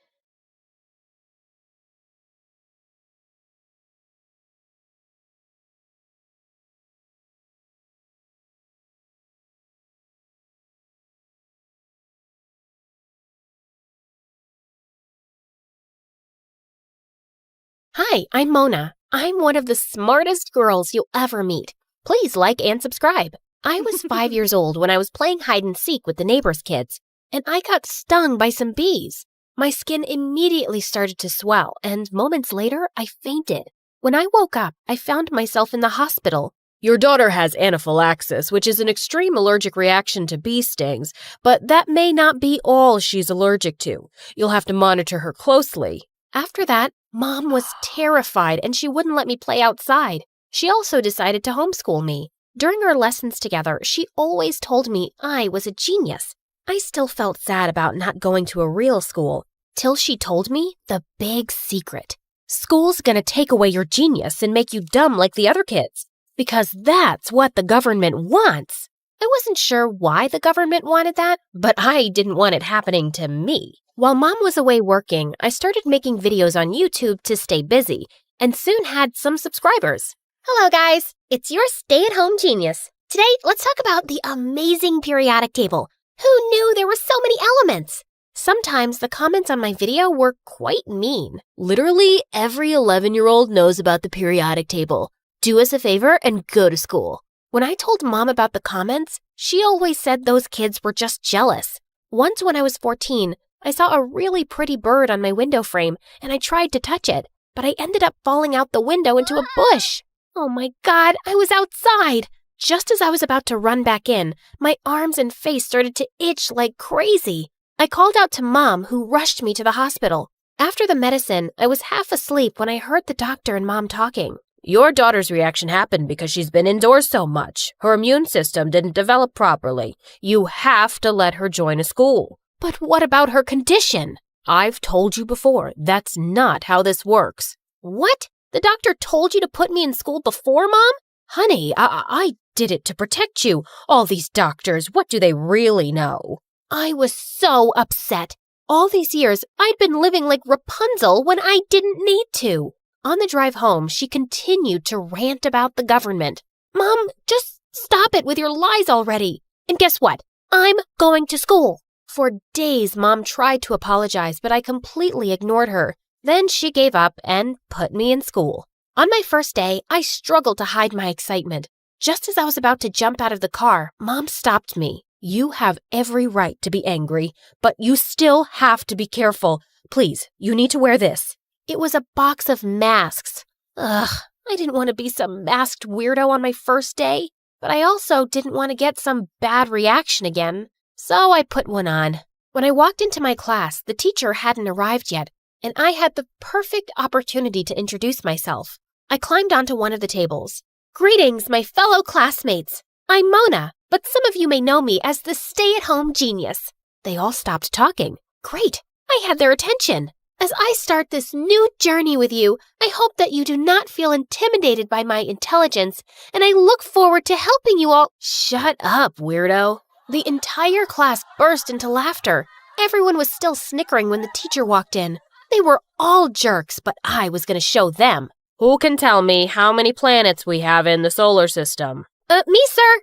Hi, I'm Mona. I'm one of the smartest girls you'll ever meet. Please like and subscribe. I was 5 years old when I was playing hide and seek with the neighbor's kids, and I got stung by some bees. My skin immediately started to swell, and moments later, I fainted. When I woke up, I found myself in the hospital. Your daughter has anaphylaxis, which is an extreme allergic reaction to bee stings, but that may not be all she's allergic to. You'll have to monitor her closely. After that, Mom was terrified and she wouldn't let me play outside. She also decided to homeschool me. During our lessons together, she always told me I was a genius. I still felt sad about not going to a real school, till she told me the big secret. School's gonna take away your genius and make you dumb like the other kids, because that's what the government wants. I wasn't sure why the government wanted that, but I didn't want it happening to me. While Mom was away working, I started making videos on YouTube to stay busy, and soon had some subscribers. Hello, guys. It's your stay-at-home genius. Today, let's talk about the amazing periodic table. Who knew there were so many elements? Sometimes the comments on my video were quite mean. Literally, every 11-year-old knows about the periodic table. Do us a favor and go to school. When I told Mom about the comments, she always said those kids were just jealous. Once when I was 14, I saw a really pretty bird on my window frame, and I tried to touch it, but I ended up falling out the window into a bush. Oh my God, I was outside! Just as I was about to run back in, my arms and face started to itch like crazy. I called out to Mom, who rushed me to the hospital. After the medicine, I was half asleep when I heard the doctor and Mom talking. Your daughter's reaction happened because she's been indoors so much. Her immune system didn't develop properly. You have to let her join a school. But what about her condition? I've told you before, that's not how this works. What? The doctor told you to put me in school before, Mom? Honey, I did it to protect you. All these doctors, what do they really know? I was so upset. All these years, I'd been living like Rapunzel when I didn't need to. On the drive home, she continued to rant about the government. Mom, just stop it with your lies already. And guess what? I'm going to school. For days, Mom tried to apologize, but I completely ignored her. Then she gave up and put me in school. On my first day, I struggled to hide my excitement. Just as I was about to jump out of the car, Mom stopped me. You have every right to be angry, but you still have to be careful. Please, you need to wear this. It was a box of masks. Ugh, I didn't want to be some masked weirdo on my first day. but I also didn't want to get some bad reaction again, so I put one on. When I walked into my class, the teacher hadn't arrived yet, and I had the perfect opportunity to introduce myself. I climbed onto one of the tables. Greetings, my fellow classmates. I'm Mona, but some of you may know me as the stay-at-home genius. They all stopped talking. Great, I had their attention. As I start this new journey with you, I hope that you do not feel intimidated by my intelligence, and I look forward to helping you all. Shut up, weirdo. The entire class burst into laughter. Everyone was still snickering when the teacher walked in. They were all jerks, but I was going to show them. Who can tell me how many planets we have in the solar system? Me, sir.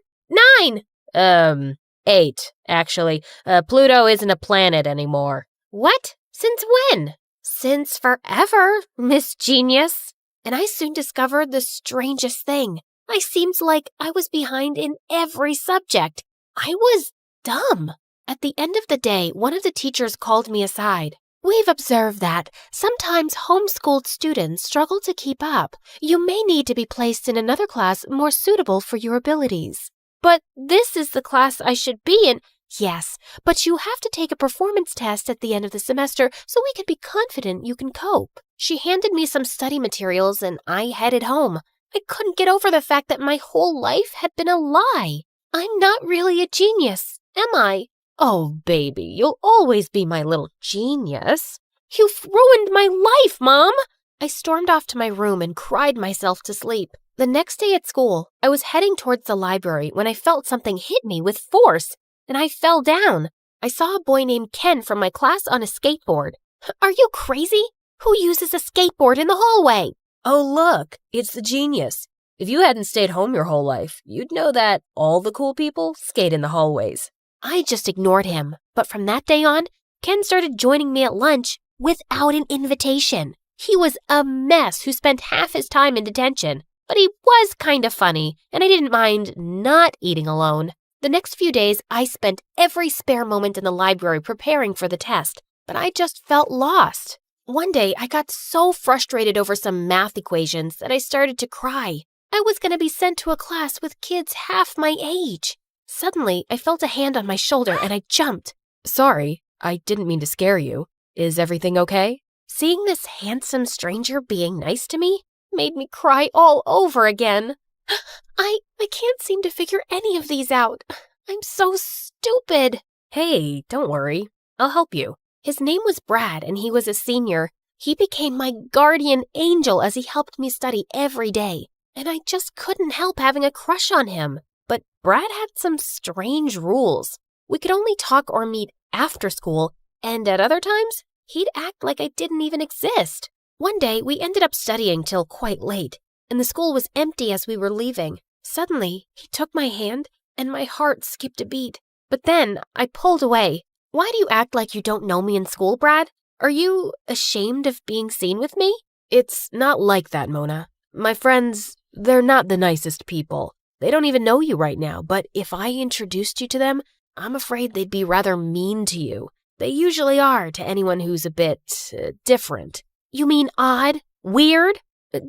9. 8, actually. Pluto isn't a planet anymore. What? Since when? Since forever, Miss Genius. And I soon discovered the strangest thing. I seemed like I was behind in every subject. I was dumb. At the end of the day, one of the teachers called me aside. We've observed that sometimes homeschooled students struggle to keep up. You may need to be placed in another class more suitable for your abilities. But this is the class I should be in. Yes, but you have to take a performance test at the end of the semester so we can be confident you can cope. She handed me some study materials and I headed home. I couldn't get over the fact that my whole life had been a lie. I'm not really a genius, am I? Oh, baby, you'll always be my little genius. You've ruined my life, Mom! I stormed off to my room and cried myself to sleep. The next day at school, I was heading towards the library when I felt something hit me with force, and I fell down. I saw a boy named Ken from my class on a skateboard. Are you crazy? Who uses a skateboard in the hallway? Oh, look, it's the genius. If you hadn't stayed home your whole life, you'd know that all the cool people skate in the hallways. I just ignored him, but from that day on, Ken started joining me at lunch without an invitation. He was a mess who spent half his time in detention, but he was kind of funny, and I didn't mind not eating alone. The next few days, I spent every spare moment in the library preparing for the test, but I just felt lost. One day, I got so frustrated over some math equations that I started to cry. I was going to be sent to a class with kids half my age. Suddenly, I felt a hand on my shoulder and I jumped. Sorry, I didn't mean to scare you. Is everything okay? Seeing this handsome stranger being nice to me made me cry all over again. I can't seem to figure any of these out. I'm so stupid. Hey, don't worry. I'll help you. His name was Brad and he was a senior. He became my guardian angel as he helped me study every day. And I just couldn't help having a crush on him. But Brad had some strange rules. We could only talk or meet after school, and at other times, he'd act like I didn't even exist. One day, we ended up studying till quite late, and the school was empty as we were leaving. Suddenly, he took my hand, and my heart skipped a beat. But then, I pulled away. Why do you act like you don't know me in school, Brad? Are you ashamed of being seen with me? It's not like that, Mona. My friends, they're not the nicest people. They don't even know you right now, but if I introduced you to them, I'm afraid they'd be rather mean to you. They usually are to anyone who's a bit different. You mean odd? Weird?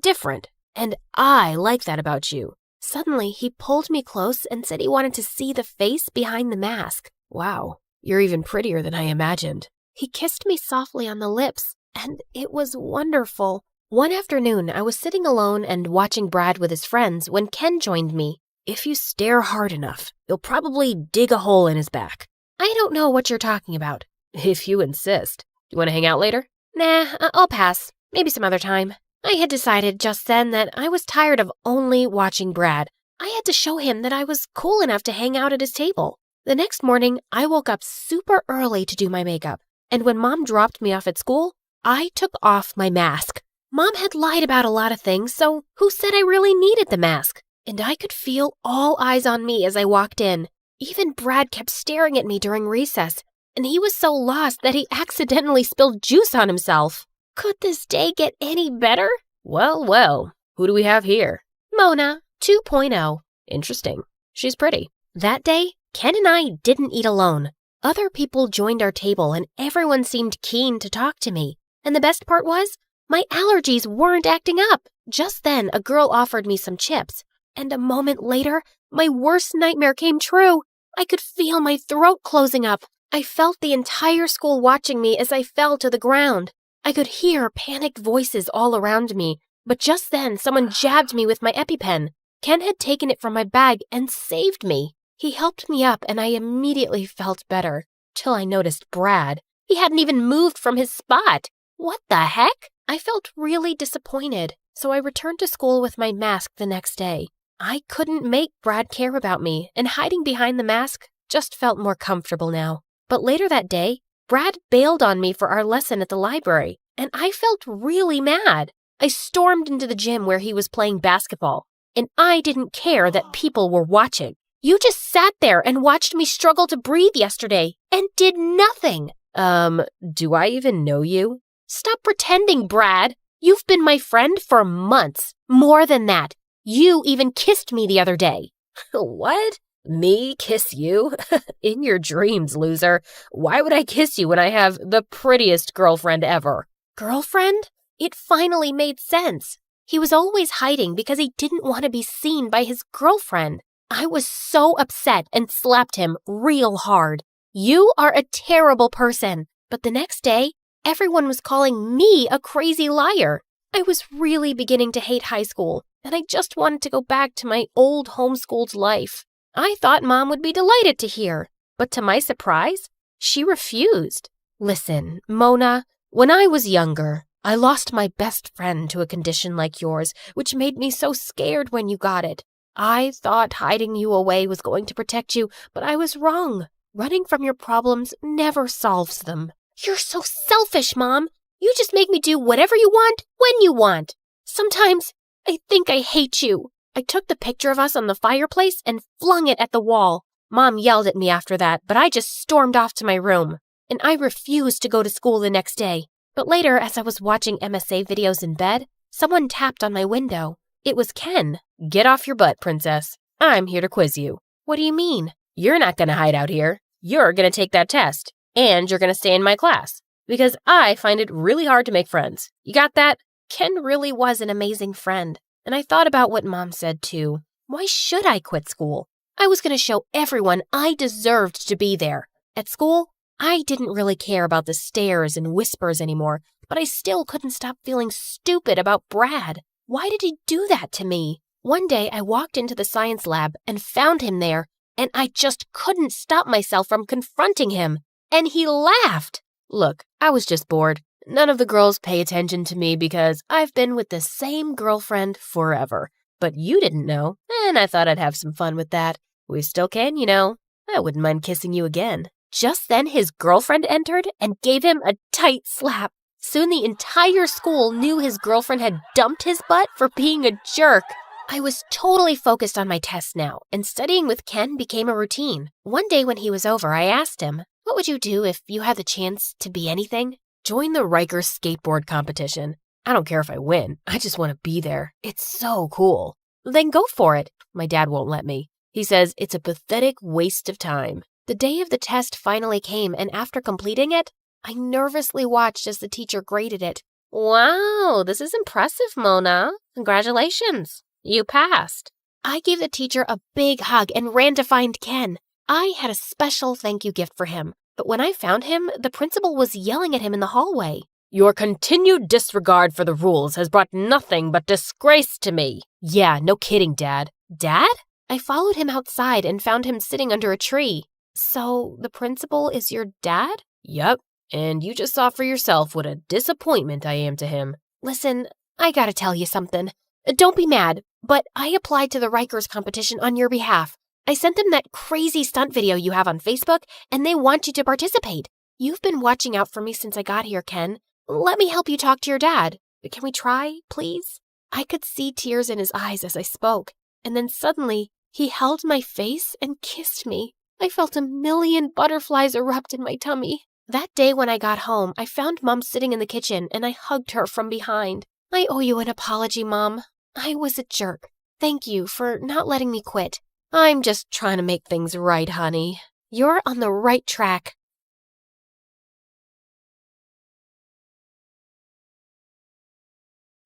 Different. And I like that about you. Suddenly, he pulled me close and said he wanted to see the face behind the mask. Wow, you're even prettier than I imagined. He kissed me softly on the lips, and it was wonderful. One afternoon, I was sitting alone and watching Brad with his friends when Ken joined me. If you stare hard enough, you'll probably dig a hole in his back. I don't know what you're talking about. If you insist. You want to hang out later? Nah, I'll pass. Maybe some other time. I had decided just then that I was tired of only watching Brad. I had to show him that I was cool enough to hang out at his table. The next morning, I woke up super early to do my makeup. And when Mom dropped me off at school, I took off my mask. Mom had lied about a lot of things, so who said I really needed the mask? And I could feel all eyes on me as I walked in. Even Brad kept staring at me during recess, and he was so lost that he accidentally spilled juice on himself. Could this day get any better? Well, well, who do we have here? Mona, 2.0. Interesting. She's pretty. That day, Ken and I didn't eat alone. Other people joined our table and everyone seemed keen to talk to me. And the best part was, my allergies weren't acting up. Just then, a girl offered me some chips. And a moment later, My worst nightmare came true. I could feel my throat closing up. I felt the entire school watching me as I fell to the ground. I could hear panicked voices all around me, but just then someone jabbed me with my EpiPen. Ken had taken it from my bag and saved me. He helped me up and I immediately felt better, till I noticed Brad. He hadn't even moved from his spot. What the heck? I felt really disappointed, so I returned to school with my mask the next day. I couldn't make Brad care about me, and hiding behind the mask just felt more comfortable now. But later that day, Brad bailed on me for our lesson at the library, and I felt really mad. I stormed into the gym where he was playing basketball, and I didn't care that people were watching. You just sat there and watched me struggle to breathe yesterday and did nothing. Do I even know you? Stop pretending, Brad. You've been my friend for months. More than that. You even kissed me the other day. What? Me kiss you? In your dreams, loser. Why would I kiss you when I have the prettiest girlfriend ever? Girlfriend? It finally made sense. He was always hiding because he didn't want to be seen by his girlfriend. I was so upset and slapped him real hard. You are a terrible person. But the next day, everyone was calling me a crazy liar. I was really beginning to hate high school, and I just wanted to go back to my old homeschooled life. I thought Mom would be delighted to hear, but to my surprise, she refused. Listen, Mona, when I was younger, I lost my best friend to a condition like yours, which made me so scared when you got it. I thought hiding you away was going to protect you, but I was wrong. Running from your problems never solves them. You're so selfish, Mom. You just make me do whatever you want, when you want. Sometimes I think I hate you. I took the picture of us on the fireplace and flung it at the wall. Mom yelled at me after that, but I just stormed off to my room. And I refused to go to school the next day. But later, as I was watching MSA videos in bed, someone tapped on my window. It was Ken. Get off your butt, princess. I'm here to quiz you. What do you mean? You're not going to hide out here. You're going to take that test. And you're going to stay in my class. Because I find it really hard to make friends. You got that? Ken really was an amazing friend. And I thought about what Mom said too. Why should I quit school? I was going to show everyone I deserved to be there. At school, I didn't really care about the stares and whispers anymore, but I still couldn't stop feeling stupid about Brad. Why did he do that to me? One day I walked into the science lab and found him there, and I just couldn't stop myself from confronting him. And he laughed. Look, I was just bored. None of the girls pay attention to me because I've been with the same girlfriend forever. But you didn't know, and I thought I'd have some fun with that. We still can, you know. I wouldn't mind kissing you again. Just then his girlfriend entered and gave him a tight slap. Soon the entire school knew his girlfriend had dumped his butt for being a jerk. I was totally focused on my tests now, and studying with Ken became a routine. One day when he was over, I asked him, "What would you do if you had the chance to be anything?" "Join the Riker skateboard competition. I don't care if I win. I just want to be there. It's so cool." "Then go for it." My dad won't let me. He says it's a pathetic waste of time. The day of the test finally came, and after completing it, I nervously watched as the teacher graded it. "Wow, this is impressive, Mona. Congratulations. You passed." I gave the teacher a big hug and ran to find Ken. I had a special thank you gift for him, but when I found him, the principal was yelling at him in the hallway. "Your continued disregard for the rules has brought nothing but disgrace to me." "Yeah, no kidding, Dad." "Dad?" I followed him outside and found him sitting under a tree. "So, the principal is your dad?" "Yep, and you just saw for yourself what a disappointment I am to him." "Listen, I gotta tell you something. Don't be mad, but I applied to the Rikers competition on your behalf. I sent them that crazy stunt video you have on Facebook, and they want you to participate. You've been watching out for me since I got here, Ken. Let me help you talk to your dad. Can we try, please?" I could see tears in his eyes as I spoke, and then suddenly, he held my face and kissed me. I felt a million butterflies erupt in my tummy. That day when I got home, I found Mom sitting in the kitchen, and I hugged her from behind. "I owe you an apology, Mom. I was a jerk. Thank you for not letting me quit. I'm just trying to make things right, honey. You're on the right track."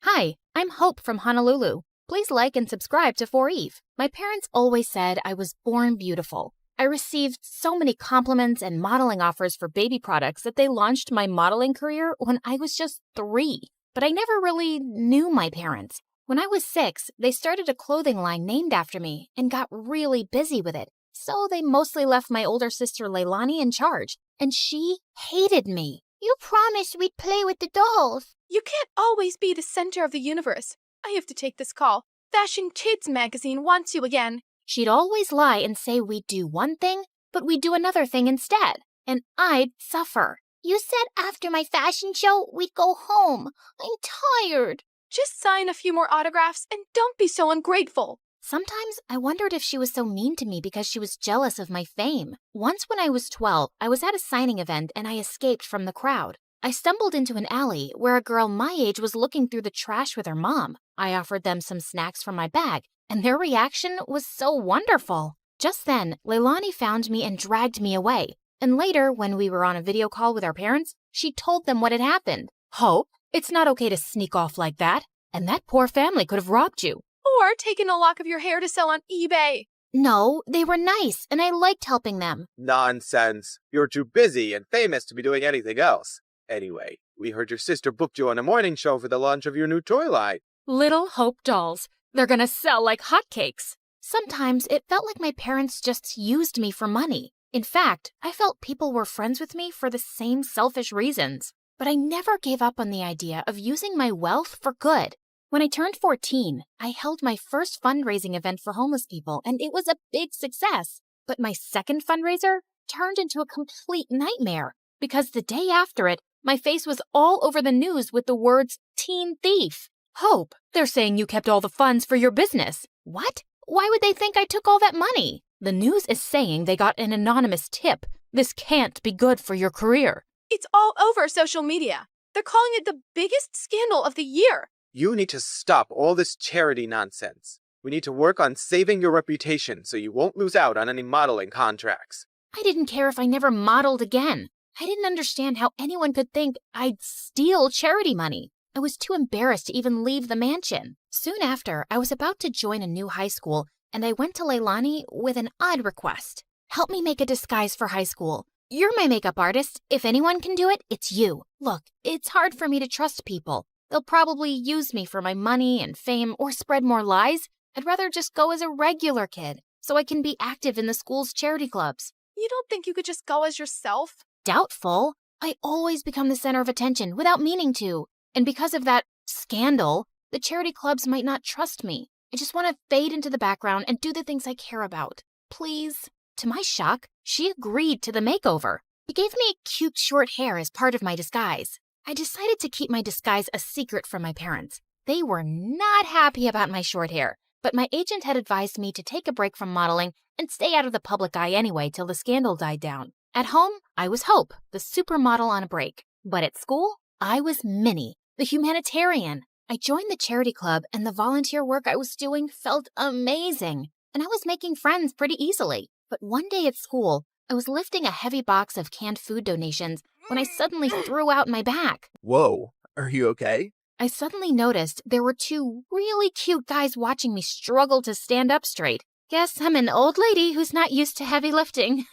Hi, I'm Hope from Honolulu. Please like and subscribe to 4Eve. My parents always said I was born beautiful. I received so many compliments and modeling offers for baby products that they launched my modeling career when I was just 3. But I never really knew my parents. When I was 6, they started a clothing line named after me and got really busy with it. So they mostly left my older sister Leilani in charge, and she hated me. You promised we'd play with the dolls. You can't always be the center of the universe. I have to take this call. Fashion Kids magazine wants you again. She'd always lie and say we'd do one thing, but we'd do another thing instead, and I'd suffer. You said after my fashion show, we'd go home. I'm tired. Just sign a few more autographs and don't be so ungrateful. Sometimes I wondered if she was so mean to me because she was jealous of my fame. Once when I was 12, I was at a signing event and I escaped from the crowd. I stumbled into an alley where a girl my age was looking through the trash with her mom. I offered them some snacks from my bag, and their reaction was so wonderful. Just then, Leilani found me and dragged me away. And later, when we were on a video call with our parents, she told them what had happened. Hope, it's not okay to sneak off like that. And that poor family could have robbed you. Or taken a lock of your hair to sell on eBay. No, they were nice, and I liked helping them. Nonsense. You're too busy and famous to be doing anything else. Anyway, we heard your sister booked you on a morning show for the launch of your new toy line. Little Hope dolls. They're gonna sell like hotcakes. Sometimes it felt like my parents just used me for money. In fact, I felt people were friends with me for the same selfish reasons. But I never gave up on the idea of using my wealth for good. When I turned 14, I held my first fundraising event for homeless people, and it was a big success. But my second fundraiser turned into a complete nightmare, because the day after it, my face was all over the news with the words, "Teen Thief." Hope, they're saying you kept all the funds for your business. What? Why would they think I took all that money? The news is saying they got an anonymous tip. This can't be good for your career. It's all over social media. They're calling it the biggest scandal of the year. You need to stop all this charity nonsense. We need to work on saving your reputation so you won't lose out on any modeling contracts. I didn't care if I never modeled again. I didn't understand how anyone could think I'd steal charity money. I was too embarrassed to even leave the mansion. Soon after, I was about to join a new high school, and I went to Leilani with an odd request. Help me make a disguise for high school. You're my makeup artist. If anyone can do it, it's you. Look, it's hard for me to trust people. They'll probably use me for my money and fame or spread more lies. I'd rather just go as a regular kid so I can be active in the school's charity clubs. You don't think you could just go as yourself? Doubtful. I always become the center of attention without meaning to. And because of that scandal, the charity clubs might not trust me. I just want to fade into the background and do the things I care about. Please. To my shock, she agreed to the makeover. She gave me cute short hair as part of my disguise. I decided to keep my disguise a secret from my parents. They were not happy about my short hair, but my agent had advised me to take a break from modeling and stay out of the public eye anyway till the scandal died down. At home, I was Hope, the supermodel on a break. But at school, I was Minnie, the humanitarian. I joined the charity club, and the volunteer work I was doing felt amazing, and I was making friends pretty easily. But one day at school, I was lifting a heavy box of canned food donations when I suddenly threw out my back. Whoa, are you okay? I suddenly noticed there were 2 really cute guys watching me struggle to stand up straight. Guess I'm an old lady who's not used to heavy lifting.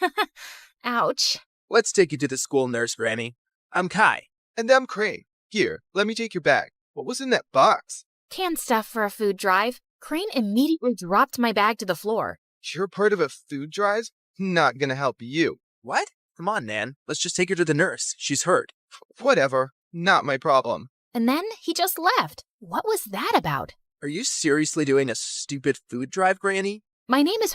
Ouch. Let's take you to the school nurse, Granny. I'm Kai. And I'm Crane. Here, let me take your bag. What was in that box? Canned stuff for a food drive. Crane immediately dropped my bag to the floor. You're part of a food drive? Not gonna help you. What? Come on, Nan. Let's just take her to the nurse. She's hurt. Whatever. Not my problem. And then he just left. What was that about? Are you seriously doing a stupid food drive, Granny? My name is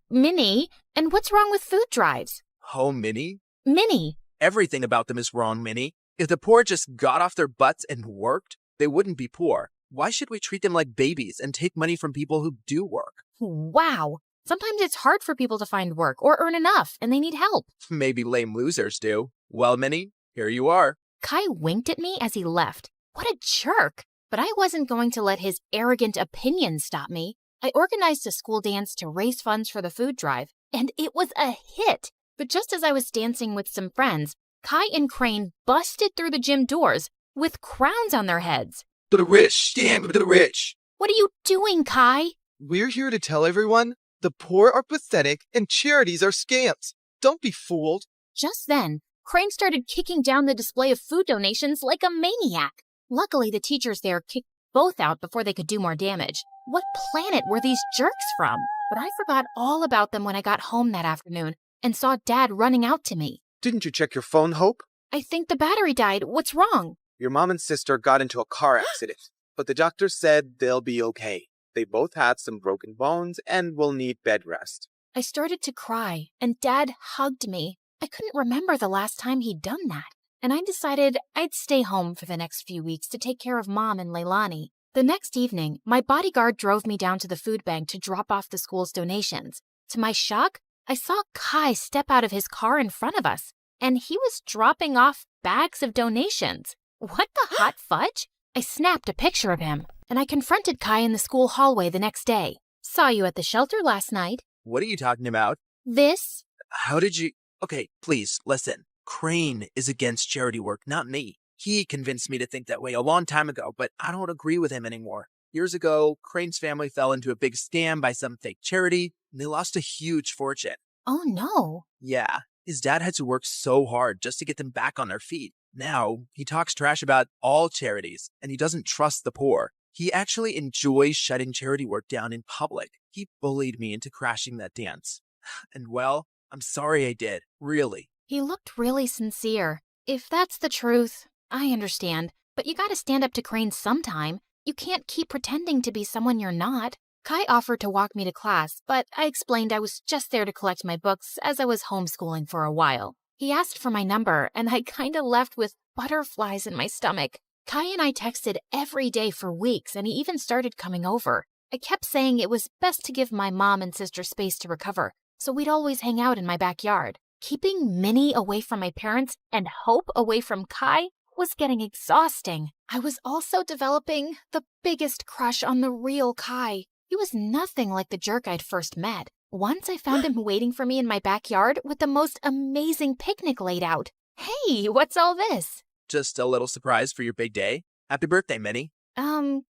Minnie, and what's wrong with food drives? Minnie? Minnie. Everything about them is wrong, Minnie. If the poor just got off their butts and worked, they wouldn't be poor. Why should we treat them like babies and take money from people who do work? Wow. Sometimes it's hard for people to find work or earn enough, and they need help. Maybe lame losers do. Well, Minnie, here you are. Kai winked at me as he left. What a jerk. But I wasn't going to let his arrogant opinion stop me. I organized a school dance to raise funds for the food drive, and it was a hit. But just as I was dancing with some friends, Kai and Crane busted through the gym doors with crowns on their heads. To the rich, stand with the rich. What are you doing, Kai? We're here to tell everyone the poor are pathetic and charities are scams. Don't be fooled. Just then, Crane started kicking down the display of food donations like a maniac. Luckily, the teachers there kicked both out before they could do more damage. What planet were these jerks from? But I forgot all about them when I got home that afternoon and saw Dad running out to me. Didn't you check your phone, Hope? I think the battery died. What's wrong? Your mom and sister got into a car accident, but the doctor said they'll be okay. They both had some broken bones and will need bed rest. I started to cry, and Dad hugged me. I couldn't remember the last time he'd done that, and I decided I'd stay home for the next few weeks to take care of Mom and Leilani. The next evening, my bodyguard drove me down to the food bank to drop off the school's donations. To my shock, I saw Kai step out of his car in front of us, and he was dropping off bags of donations. What the hot fudge? I snapped a picture of him, and I confronted Kai in the school hallway the next day. Saw you at the shelter last night. What are you talking about? This? How did you... Okay, please, listen. Crane is against charity work, not me. He convinced me to think that way a long time ago, but I don't agree with him anymore. Years ago, Crane's family fell into a big scam by some fake charity, and they lost a huge fortune. Oh no. Yeah, his dad had to work so hard just to get them back on their feet. Now, he talks trash about all charities, and he doesn't trust the poor. He actually enjoys shutting charity work down in public. He bullied me into crashing that dance. And well, I'm sorry I did, really. He looked really sincere. If that's the truth, I understand, but you gotta stand up to Crane sometime. You can't keep pretending to be someone you're not. Kai offered to walk me to class, but I explained I was just there to collect my books as I was homeschooling for a while. He asked for my number, and I kinda left with butterflies in my stomach. Kai and I texted every day for weeks, and he even started coming over. I kept saying it was best to give my mom and sister space to recover, so we'd always hang out in my backyard. Keeping Minnie away from my parents and Hope away from Kai was getting exhausting. I was also developing the biggest crush on the real Kai. He was nothing like the jerk I'd first met. Once I found him waiting for me in my backyard with the most amazing picnic laid out. Hey, what's all this? Just a little surprise for your big day. Happy birthday, Minnie.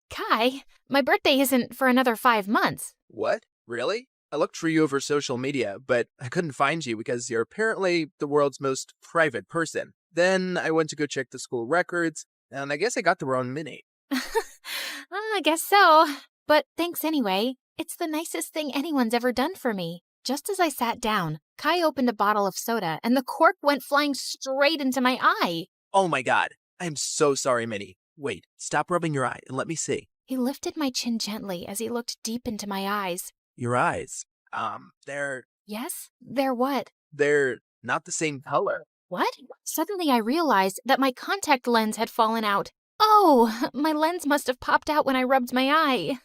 Kai, my birthday isn't for another 5 months. What? Really? I looked for you over social media, but I couldn't find you because you're apparently the world's most private person. Then I went to go check the school records, and I guess I got the wrong Minnie. I guess so. But thanks anyway. It's the nicest thing anyone's ever done for me. Just as I sat down, Kai opened a bottle of soda, and the cork went flying straight into my eye. Oh my god. I am so sorry, Minnie. Wait, stop rubbing your eye and let me see. He lifted my chin gently as he looked deep into my eyes. Your eyes. They're... Yes? They're what? They're not the same color. What? Suddenly I realized that my contact lens had fallen out. Oh, my lens must have popped out when I rubbed my eye.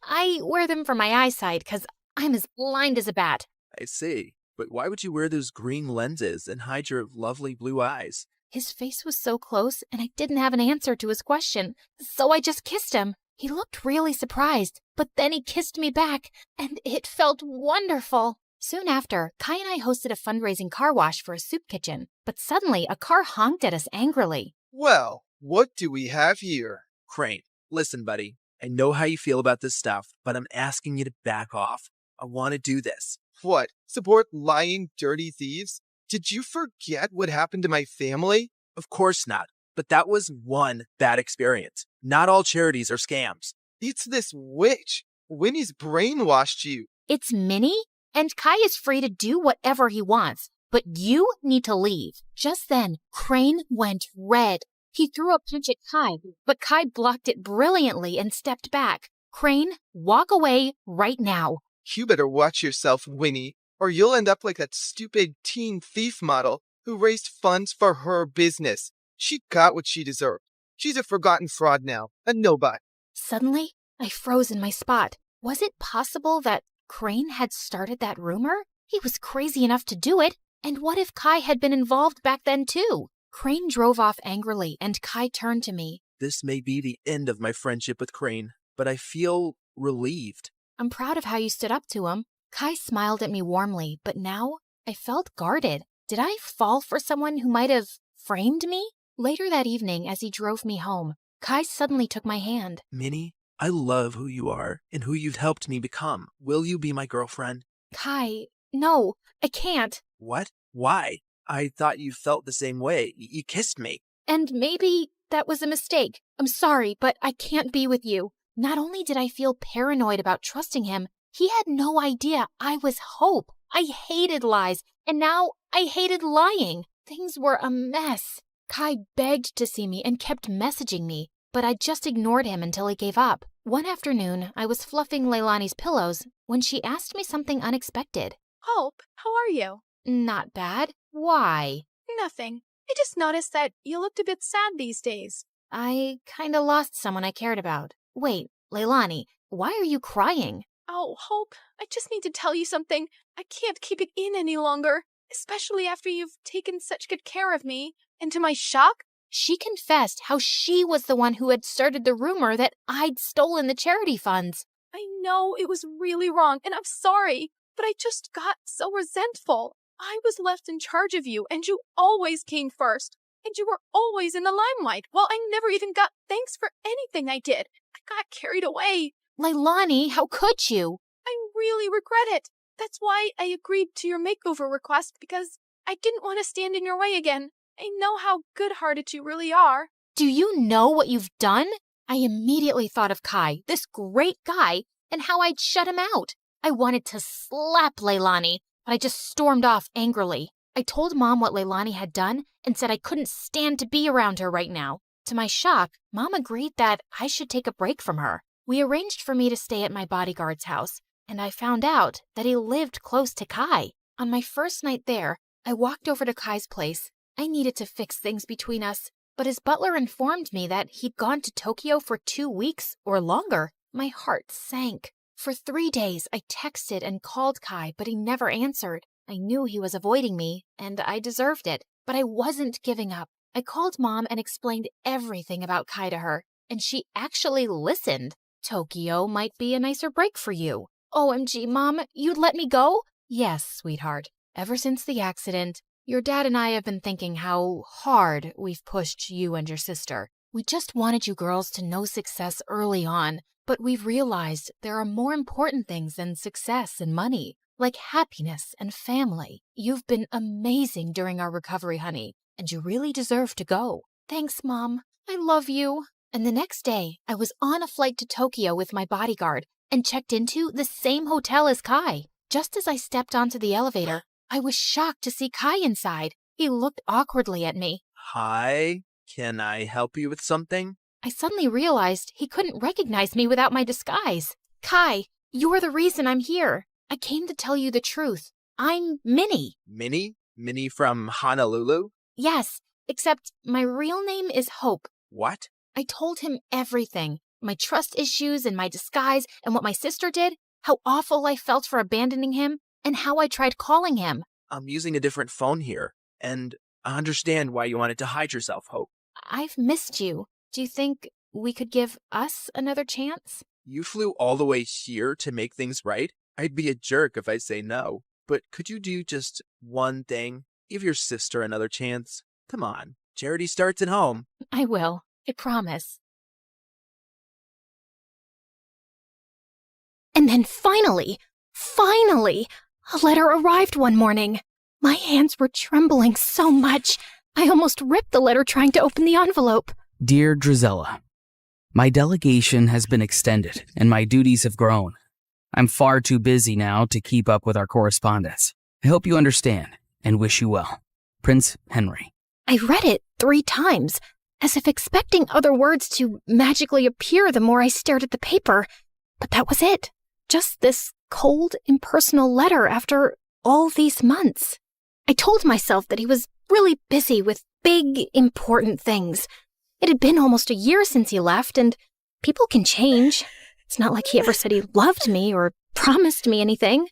I wear them for my eyesight because I'm as blind as a bat. I see. But why would you wear those green lenses and hide your lovely blue eyes? His face was so close, and I didn't have an answer to his question, so I just kissed him. He looked really surprised, but then he kissed me back, and it felt wonderful. Soon after, Kai and I hosted a fundraising car wash for a soup kitchen, but suddenly a car honked at us angrily. Well, what do we have here? Crane, listen, buddy. I know how you feel about this stuff, but I'm asking you to back off. I want to do this. What? Support lying, dirty thieves? Did you forget what happened to my family? Of course not. But that was one bad experience. Not all charities are scams. It's this witch. Winnie's brainwashed you. It's Minnie? And Kai is free to do whatever he wants, but you need to leave. Just then, Crane went red. He threw a punch at Kai, but Kai blocked it brilliantly and stepped back. Crane, walk away right now. You better watch yourself, Winnie, or you'll end up like that stupid teen thief model who raised funds for her business. She got what she deserved. She's a forgotten fraud now, a nobody. Suddenly, I froze in my spot. Was it possible that Crane had started that rumor? He was crazy enough to do it. And what if Kai had been involved back then too? Crane drove off angrily, and Kai turned to me. This may be the end of my friendship with Crane, but I feel relieved. I'm proud of how you stood up to him. Kai smiled at me warmly, but now I felt guarded. Did I fall for someone who might have framed me? Later that evening, as he drove me home, Kai suddenly took my hand. Minnie, I love who you are and who you've helped me become. Will you be my girlfriend? Kai, no, I can't. What? Why? I thought you felt the same way. You kissed me. And maybe that was a mistake. I'm sorry, but I can't be with you. Not only did I feel paranoid about trusting him, he had no idea I was Hope. I hated lies, and now I hated lying. Things were a mess. Kai begged to see me and kept messaging me, but I just ignored him until he gave up. One afternoon, I was fluffing Leilani's pillows when she asked me something unexpected. Hope, how are you? Not bad. Why? Nothing. I just noticed that you looked a bit sad these days. I kinda lost someone I cared about. Wait, Leilani, why are you crying? Oh, Hope, I just need to tell you something. I can't keep it in any longer, especially after you've taken such good care of me. And to my shock, she confessed how she was the one who had started the rumor that I'd stolen the charity funds. I know it was really wrong, and I'm sorry, but I just got so resentful. I was left in charge of you, and you always came first. And you were always in the limelight, while I never even got thanks for anything I did. I got carried away. Leilani, how could you? I really regret it. That's why I agreed to your makeover request, because I didn't want to stand in your way again. I know how good-hearted you really are. Do you know what you've done? I immediately thought of Kai, this great guy, and how I'd shut him out. I wanted to slap Leilani, but I just stormed off angrily. I told Mom what Leilani had done and said I couldn't stand to be around her right now. To my shock, Mom agreed that I should take a break from her. We arranged for me to stay at my bodyguard's house, and I found out that he lived close to Kai. On my first night there, I walked over to Kai's place. I needed to fix things between us, but his butler informed me that he'd gone to Tokyo for 2 weeks or longer. My heart sank. For 3 days, I texted and called Kai, but he never answered. I knew he was avoiding me, and I deserved it, but I wasn't giving up. I called Mom and explained everything about Kai to her, and she actually listened. Tokyo might be a nicer break for you. OMG, Mom, you'd let me go? Yes, sweetheart. Ever since the accident, your dad and I have been thinking how hard we've pushed you and your sister. We just wanted you girls to know success early on, but we've realized there are more important things than success and money, like happiness and family. You've been amazing during our recovery, honey, and you really deserve to go. Thanks, Mom. I love you. And the next day, I was on a flight to Tokyo with my bodyguard and checked into the same hotel as Kai. Just as I stepped onto the elevator, I was shocked to see Kai inside. He looked awkwardly at me. Hi, can I help you with something? I suddenly realized he couldn't recognize me without my disguise. Kai, you're the reason I'm here. I came to tell you the truth. I'm Minnie. Minnie? Minnie from Honolulu? Yes, except my real name is Hope. What? I told him everything. My trust issues and my disguise and what my sister did, how awful I felt for abandoning him, and how I tried calling him. I'm using a different phone here, and I understand why you wanted to hide yourself, Hope. I've missed you. Do you think we could give us another chance? You flew all the way here to make things right? I'd be a jerk if I say no. But could you do just one thing? Give your sister another chance. Come on. Charity starts at home. I will. I promise. And then finally, a letter arrived one morning. My hands were trembling so much, I almost ripped the letter trying to open the envelope. Dear Drizella, my delegation has been extended and my duties have grown. I'm far too busy now to keep up with our correspondence. I hope you understand and wish you well. Prince Henry. I read it 3 times, as if expecting other words to magically appear the more I stared at the paper. But that was it. Just this cold, impersonal letter after all these months. I told myself that he was really busy with big, important things. It had been almost a year since he left, and people can change. It's not like he ever said he loved me or promised me anything.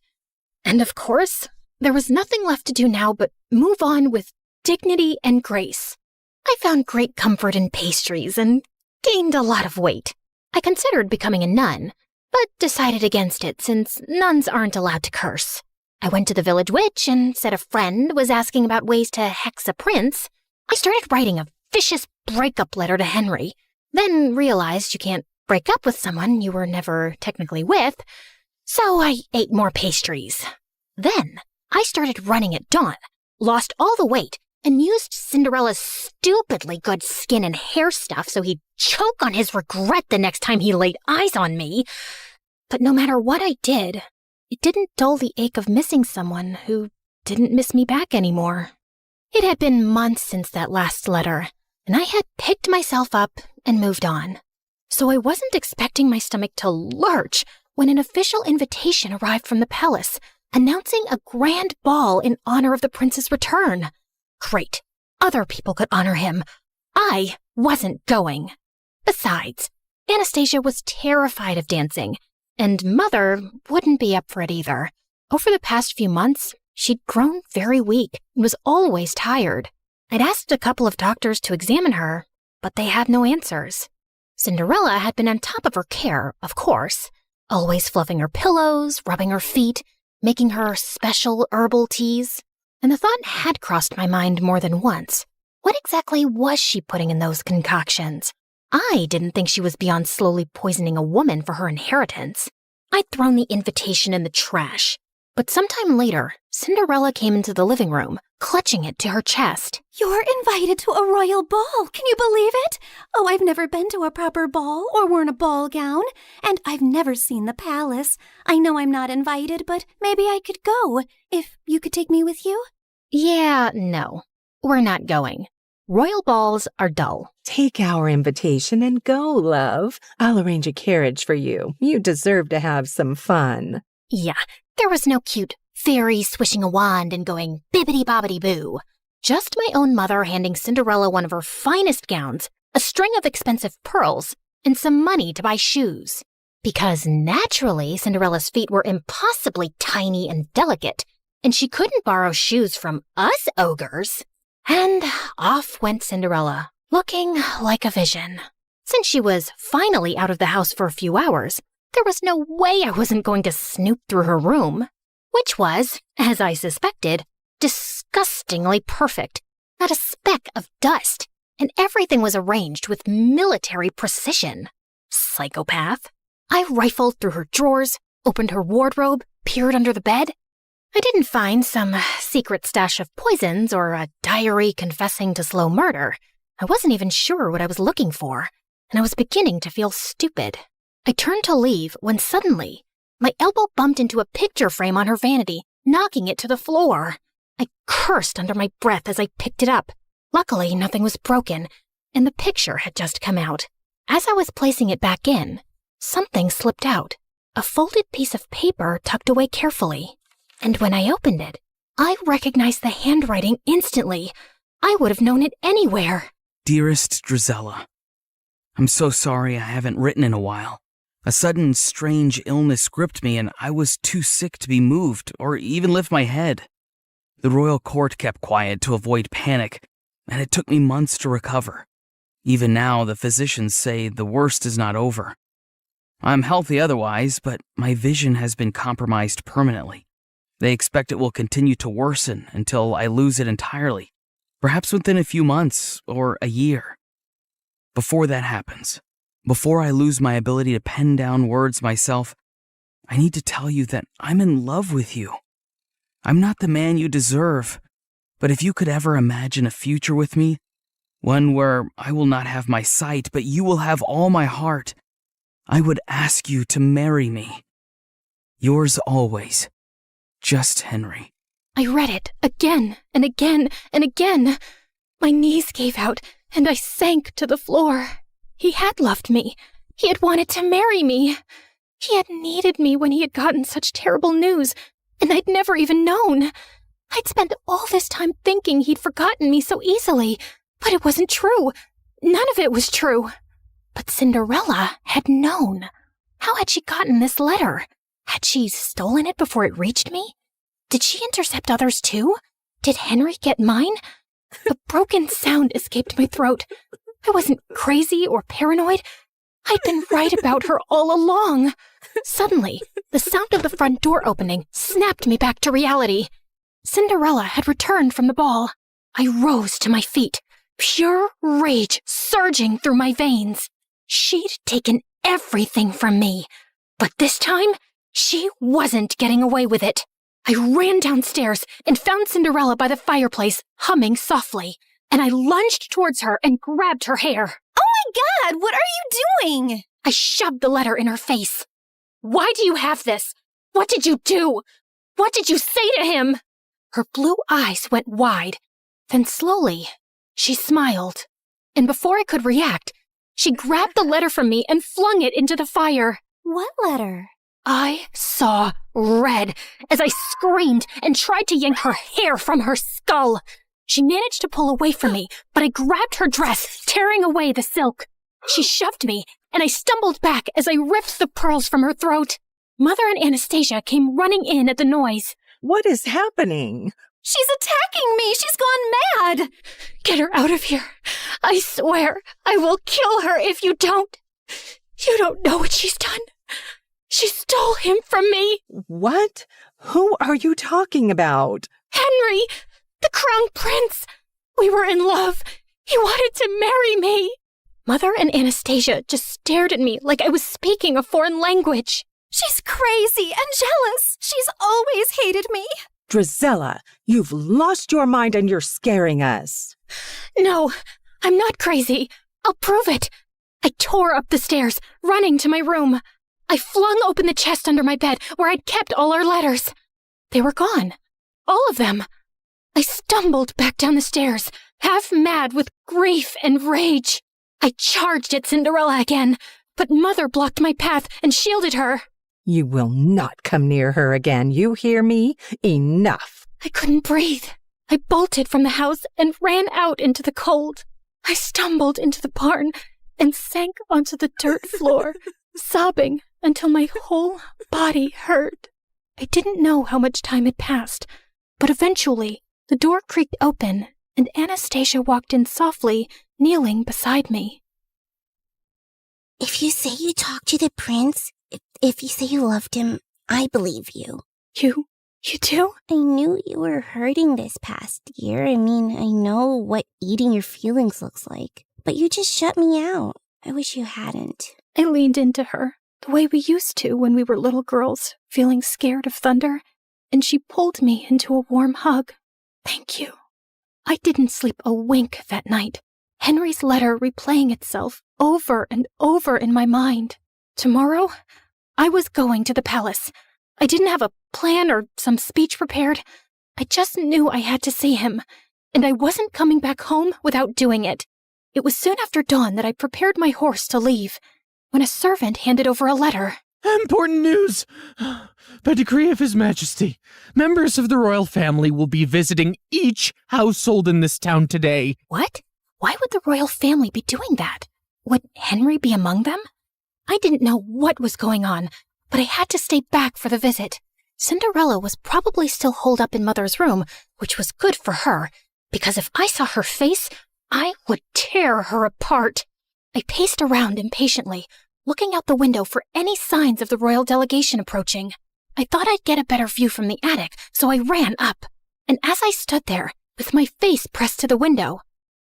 And of course, there was nothing left to do now but move on with dignity and grace. I found great comfort in pastries and gained a lot of weight. I considered becoming a nun, but decided against it since nuns aren't allowed to curse. I went to the village witch and said a friend was asking about ways to hex a prince. I started writing a vicious breakup letter to Henry, then realized you can't break up with someone you were never technically with, so I ate more pastries. Then I started running at dawn, lost all the weight, and used Cinderella's stupidly good skin and hair stuff so he'd choke on his regret the next time he laid eyes on me. But no matter what I did, it didn't dull the ache of missing someone who didn't miss me back anymore. It had been months since that last letter, and I had picked myself up and moved on. So I wasn't expecting my stomach to lurch when an official invitation arrived from the palace, announcing a grand ball in honor of the prince's return. Great. Other people could honor him. I wasn't going. Besides, Anastasia was terrified of dancing, and Mother wouldn't be up for it either. Over the past few months, she'd grown very weak and was always tired. I'd asked a couple of doctors to examine her, but they had no answers. Cinderella had been on top of her care, of course, always fluffing her pillows, rubbing her feet, making her special herbal teas. And the thought had crossed my mind more than once. What exactly was she putting in those concoctions? I didn't think she was beyond slowly poisoning a woman for her inheritance. I'd thrown the invitation in the trash. But sometime later, Cinderella came into the living room, clutching it to her chest. You're invited to a royal ball. Can you believe it? Oh, I've never been to a proper ball or worn a ball gown, and I've never seen the palace. I know I'm not invited, but maybe I could go, if you could take me with you. Yeah, no. We're not going. Royal balls are dull. Take our invitation and go, love. I'll arrange a carriage for you. You deserve to have some fun. Yeah, there was no cute fairy swishing a wand and going bibbidi-bobbidi-boo. Just my own mother handing Cinderella one of her finest gowns, a string of expensive pearls, and some money to buy shoes. Because naturally, Cinderella's feet were impossibly tiny and delicate, and she couldn't borrow shoes from us ogres. And off went Cinderella, looking like a vision. Since she was finally out of the house for a few hours, there was no way I wasn't going to snoop through her room, which was, as I suspected, disgustingly perfect. Not a speck of dust, and everything was arranged with military precision. Psychopath. I rifled through her drawers, opened her wardrobe, peered under the bed. I didn't find some secret stash of poisons or a diary confessing to slow murder. I wasn't even sure what I was looking for, and I was beginning to feel stupid. I turned to leave when suddenly, my elbow bumped into a picture frame on her vanity, knocking it to the floor. I cursed under my breath as I picked it up. Luckily, nothing was broken, and the picture had just come out. As I was placing it back in, something slipped out, a folded piece of paper tucked away carefully. And when I opened it, I recognized the handwriting instantly. I would have known it anywhere. Dearest Drizella, I'm so sorry I haven't written in a while. A sudden, strange illness gripped me and I was too sick to be moved or even lift my head. The royal court kept quiet to avoid panic, and it took me months to recover. Even now, the physicians say the worst is not over. I'm healthy otherwise, but my vision has been compromised permanently. They expect it will continue to worsen until I lose it entirely, perhaps within a few months or a year. Before that happens, before I lose my ability to pen down words myself, I need to tell you that I'm in love with you. I'm not the man you deserve, but if you could ever imagine a future with me, one where I will not have my sight, but you will have all my heart, I would ask you to marry me. Yours always, Just Henry. I read it again and again and again. My knees gave out and I sank to the floor. He had loved me. He had wanted to marry me. He had needed me when he had gotten such terrible news, and I'd never even known. I'd spent all this time thinking he'd forgotten me so easily, but it wasn't true. None of it was true. But Cinderella had known. How had she gotten this letter? Had she stolen it before it reached me? Did she intercept others too? Did Henry get mine? A broken sound escaped my throat. I wasn't crazy or paranoid. I'd been right about her all along. Suddenly, the sound of the front door opening snapped me back to reality. Cinderella had returned from the ball. I rose to my feet, pure rage surging through my veins. She'd taken everything from me. But this time, she wasn't getting away with it. I ran downstairs and found Cinderella by the fireplace, humming softly, and I lunged towards her and grabbed her hair. Oh my God, what are you doing? I shoved the letter in her face. Why do you have this? What did you do? What did you say to him? Her blue eyes went wide. Then slowly, she smiled. And before I could react, she grabbed the letter from me and flung it into the fire. What letter? I saw red as I screamed and tried to yank her hair from her skull. She managed to pull away from me, but I grabbed her dress, tearing away the silk. She shoved me, and I stumbled back as I ripped the pearls from her throat. Mother and Anastasia came running in at the noise. What is happening? She's attacking me! She's gone mad! Get her out of here. I swear I will kill her if you don't. You don't know what she's done. She stole him from me. What? Who are you talking about? Henry, the crown prince. We were in love. He wanted to marry me. Mother and Anastasia just stared at me like I was speaking a foreign language. She's crazy and jealous. She's always hated me. Drizella, you've lost your mind and you're scaring us. No, I'm not crazy. I'll prove it. I tore up the stairs, running to my room. I flung open the chest under my bed where I'd kept all our letters. They were gone. All of them. I stumbled back down the stairs, half mad with grief and rage. I charged at Cinderella again, but Mother blocked my path and shielded her. You will not come near her again, you hear me? Enough. I couldn't breathe. I bolted from the house and ran out into the cold. I stumbled into the barn and sank onto the dirt floor, sobbing until my whole body hurt. I didn't know how much time had passed, but eventually the door creaked open and Anastasia walked in softly, kneeling beside me. If you say you talked to the prince, if you say you loved him, I believe you. You do? I knew you were hurting this past year. I mean, I know what eating your feelings looks like. But you just shut me out. I wish you hadn't. I leaned into her, the way we used to when we were little girls, feeling scared of thunder, and she pulled me into a warm hug. Thank you. I didn't sleep a wink that night. Henry's letter replaying itself over and over in my mind. Tomorrow, I was going to the palace. I didn't have a plan or some speech prepared. I just knew I had to see him, and I wasn't coming back home without doing it. It was soon after dawn that I prepared my horse to leave, when a servant handed over a letter. Important news! By decree of His Majesty, members of the royal family will be visiting each household in this town today. What? Why would the royal family be doing that? Would Henry be among them? I didn't know what was going on, but I had to stay back for the visit. Cinderella was probably still holed up in Mother's room, which was good for her, because if I saw her face, I would tear her apart. I paced around impatiently, looking out the window for any signs of the royal delegation approaching. I thought I'd get a better view from the attic, so I ran up. And as I stood there, with my face pressed to the window,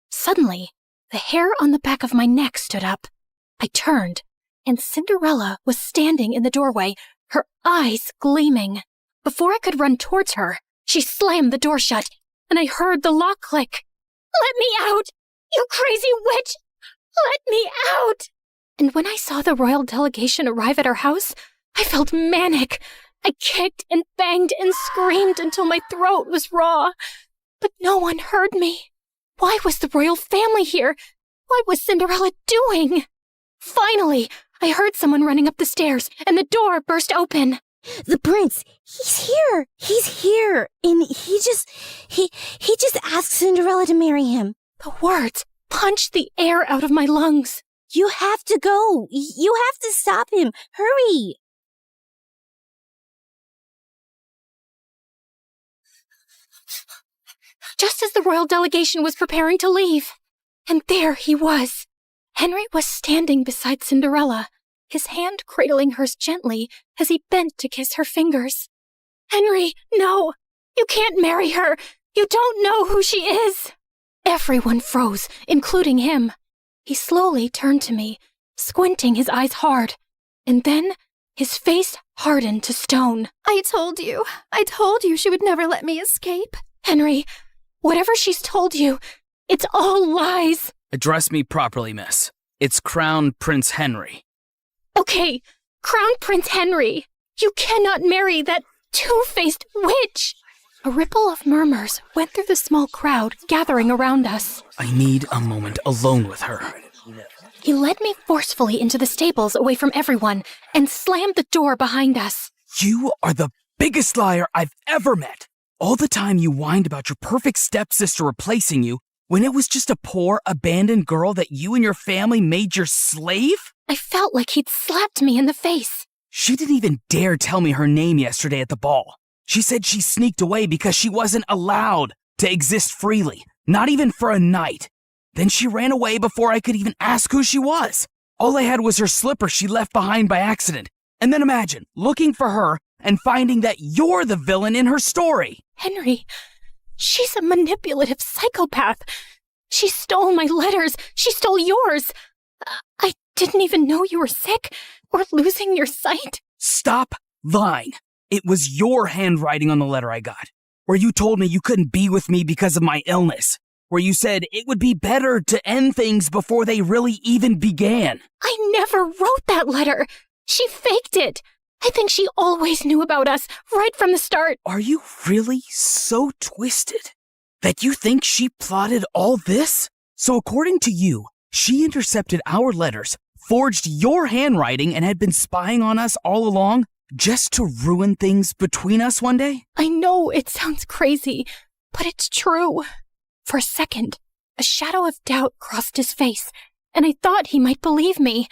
suddenly, the hair on the back of my neck stood up. I turned, and Cinderella was standing in the doorway, her eyes gleaming. Before I could run towards her, she slammed the door shut, and I heard the lock click. "Let me out! You crazy witch! Let me out!" And when I saw the royal delegation arrive at our house, I felt manic. I kicked and banged and screamed until my throat was raw. But no one heard me. Why was the royal family here? What was Cinderella doing? Finally, I heard someone running up the stairs, and the door burst open. The prince, he's here. He's here. And he just asked Cinderella to marry him. The words punched the air out of my lungs. You have to go. You have to stop him. Hurry. Just as the royal delegation was preparing to leave. And there he was. Henry was standing beside Cinderella, his hand cradling hers gently as he bent to kiss her fingers. "Henry, no! You can't marry her! You don't know who she is!" Everyone froze, including him. He slowly turned to me, squinting his eyes hard, and then his face hardened to stone. I told you she would never let me escape. Henry, whatever she's told you, it's all lies. Address me properly, miss. It's Crown Prince Henry. Okay, Crown Prince Henry, you cannot marry that two-faced witch. A ripple of murmurs went through the small crowd gathering around us. I need a moment alone with her. He led me forcefully into the stables away from everyone and slammed the door behind us. You are the biggest liar I've ever met. All the time you whined about your perfect stepsister replacing you when it was just a poor, abandoned girl that you and your family made your slave? I felt like he'd slapped me in the face. She didn't even dare tell me her name yesterday at the ball. She said she sneaked away because she wasn't allowed to exist freely, not even for a night. Then she ran away before I could even ask who she was. All I had was her slipper she left behind by accident. And then imagine looking for her and finding that you're the villain in her story. Henry, she's a manipulative psychopath. She stole my letters. She stole yours. I didn't even know you were sick or losing your sight. Stop lying. It was your handwriting on the letter I got, where you told me you couldn't be with me because of my illness, where you said it would be better to end things before they really even began. I never wrote that letter. She faked it. I think she always knew about us right from the start. Are you really so twisted that you think she plotted all this? So according to you, she intercepted our letters, forged your handwriting, and had been spying on us all along just to ruin things between us one day? I know it sounds crazy, but it's true. For a second, a shadow of doubt crossed his face, and I thought he might believe me.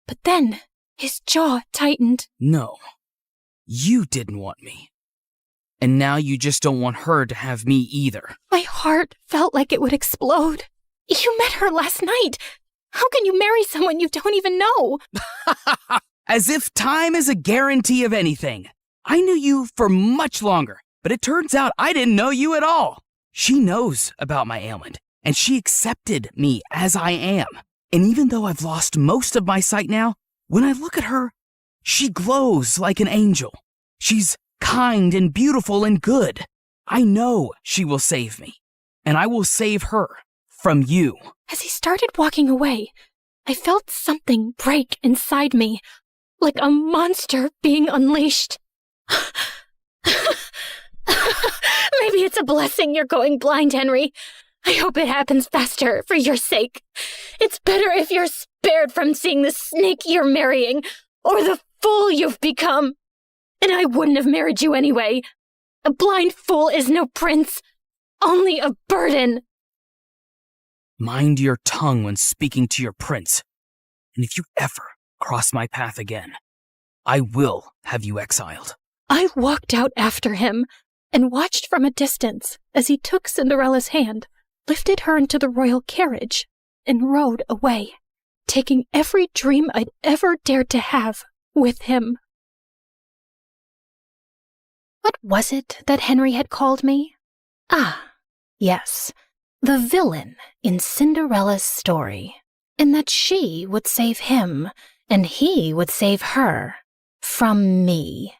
But then his jaw tightened. No, you didn't want me. And now you just don't want her to have me either. My heart felt like it would explode. You met her last night. How can you marry someone you don't even know? As if time is a guarantee of anything. I knew you for much longer, but it turns out I didn't know you at all. She knows about my ailment, and she accepted me as I am. And even though I've lost most of my sight now, when I look at her, she glows like an angel. She's kind and beautiful and good. I know she will save me, and I will save her from you. As he started walking away, I felt something break inside me, like a monster being unleashed. Maybe it's a blessing you're going blind, Henry. I hope it happens faster for your sake. It's better if you're spared from seeing the snake you're marrying or the fool you've become. And I wouldn't have married you anyway. A blind fool is no prince, only a burden. Mind your tongue when speaking to your prince. And if you ever cross my path again, I will have you exiled. I walked out after him and watched from a distance as he took Cinderella's hand, lifted her into the royal carriage, and rode away, taking every dream I'd ever dared to have with him. What was it that Henry had called me? Ah, yes, the villain in Cinderella's story, and that she would save him, and he would save her from me.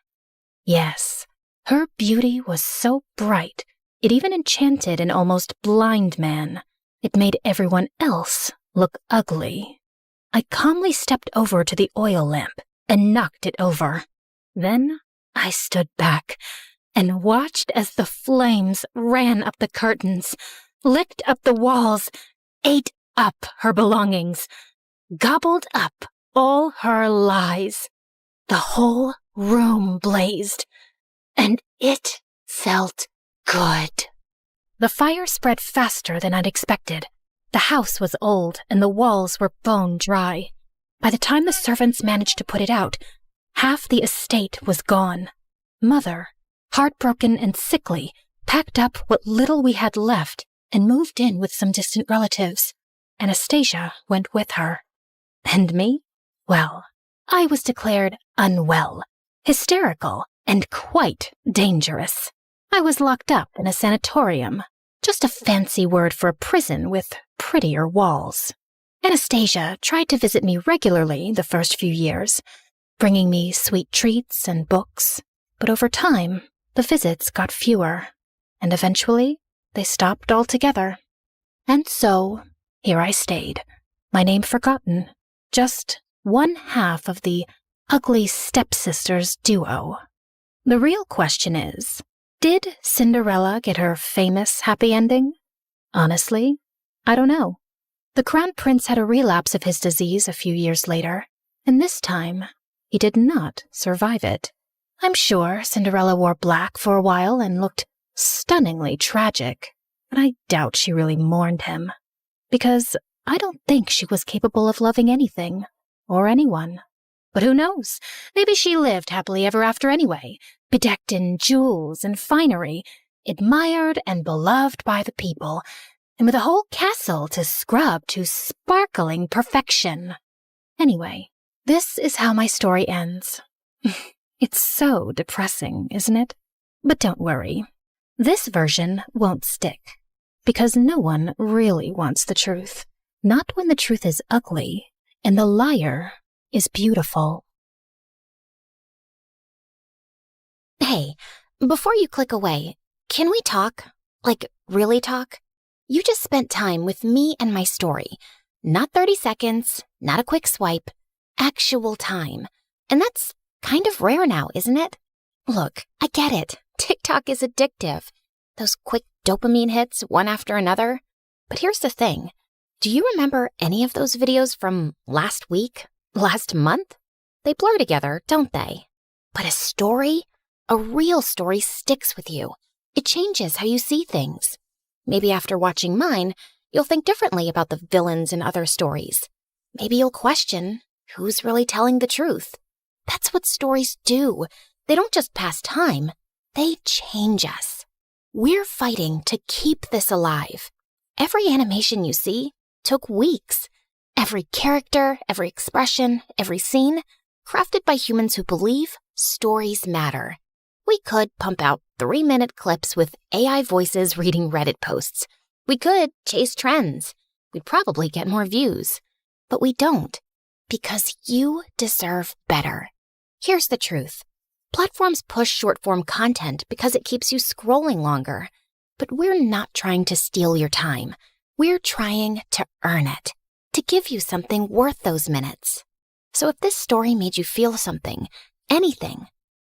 Yes, her beauty was so bright, it even enchanted an almost blind man. It made everyone else look ugly. I calmly stepped over to the oil lamp and knocked it over. Then I stood back and watched as the flames ran up the curtains, licked up the walls, ate up her belongings, gobbled up all her lies. The whole room blazed, and it felt good. The fire spread faster than I'd expected. The house was old, and the walls were bone dry. By the time the servants managed to put it out, half the estate was gone. Mother, heartbroken and sickly, packed up what little we had left and moved in with some distant relatives. Anastasia went with her. And me? Well, I was declared unwell, hysterical, and quite dangerous. I was locked up in a sanatorium, just a fancy word for a prison with prettier walls. Anastasia tried to visit me regularly the first few years, bringing me sweet treats and books, but over time, the visits got fewer, and eventually, they stopped altogether. And so, here I stayed, my name forgotten, just one half of the ugly stepsisters duo. The real question is, did Cinderella get her famous happy ending? Honestly, I don't know. The Crown Prince had a relapse of his disease a few years later, and this time, he did not survive it. I'm sure Cinderella wore black for a while and looked stunningly tragic, but I doubt she really mourned him, because I don't think she was capable of loving anything or anyone. But who knows? Maybe she lived happily ever after anyway, bedecked in jewels and finery, admired and beloved by the people, and with a whole castle to scrub to sparkling perfection. Anyway, this is how my story ends. It's so depressing, isn't it? But don't worry. This version won't stick, because no one really wants the truth. Not when the truth is ugly and the liar is beautiful. Hey, before you click away, can we talk? Like, really talk? You just spent time with me and my story. Not 30 seconds, not a quick swipe, actual time. And that's kind of rare now, isn't it? Look, I get it. TikTok is addictive. Those quick dopamine hits, one after another. But here's the thing. Do you remember any of those videos from last week? Last month? They blur together, don't they? But a story? A real story sticks with you. It changes how you see things. Maybe after watching mine, you'll think differently about the villains in other stories. Maybe you'll question who's really telling the truth. That's what stories do. They don't just pass time. They change us. We're fighting to keep this alive. Every animation you see took weeks. Every character, every expression, every scene, crafted by humans who believe stories matter. We could pump out 3-minute clips with AI voices reading Reddit posts. We could chase trends. We'd probably get more views. But we don't, because you deserve better. Here's the truth. Platforms push short-form content because it keeps you scrolling longer. But we're not trying to steal your time. We're trying to earn it, to give you something worth those minutes. So if this story made you feel something, anything,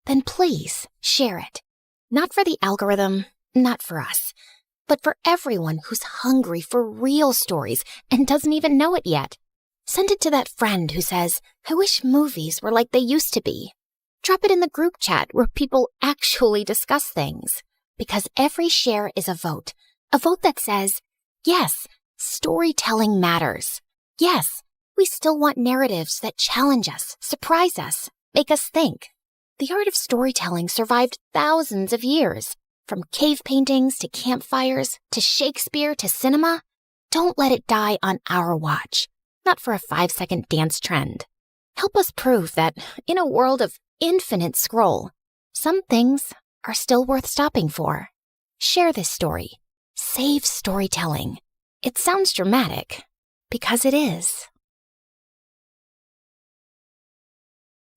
then please share it. Not for the algorithm, not for us, but for everyone who's hungry for real stories and doesn't even know it yet. Send it to that friend who says, I wish movies were like they used to be. Drop it in the group chat where people actually discuss things. Because every share is a vote that says, yes, storytelling matters. Yes, we still want narratives that challenge us, surprise us, make us think. The art of storytelling survived thousands of years. From cave paintings to campfires to Shakespeare to cinema. Don't let it die on our watch. Not for a 5-second dance trend. Help us prove that in a world of infinite scroll, some things are still worth stopping for. Share this story. Save storytelling. It sounds dramatic, because it is.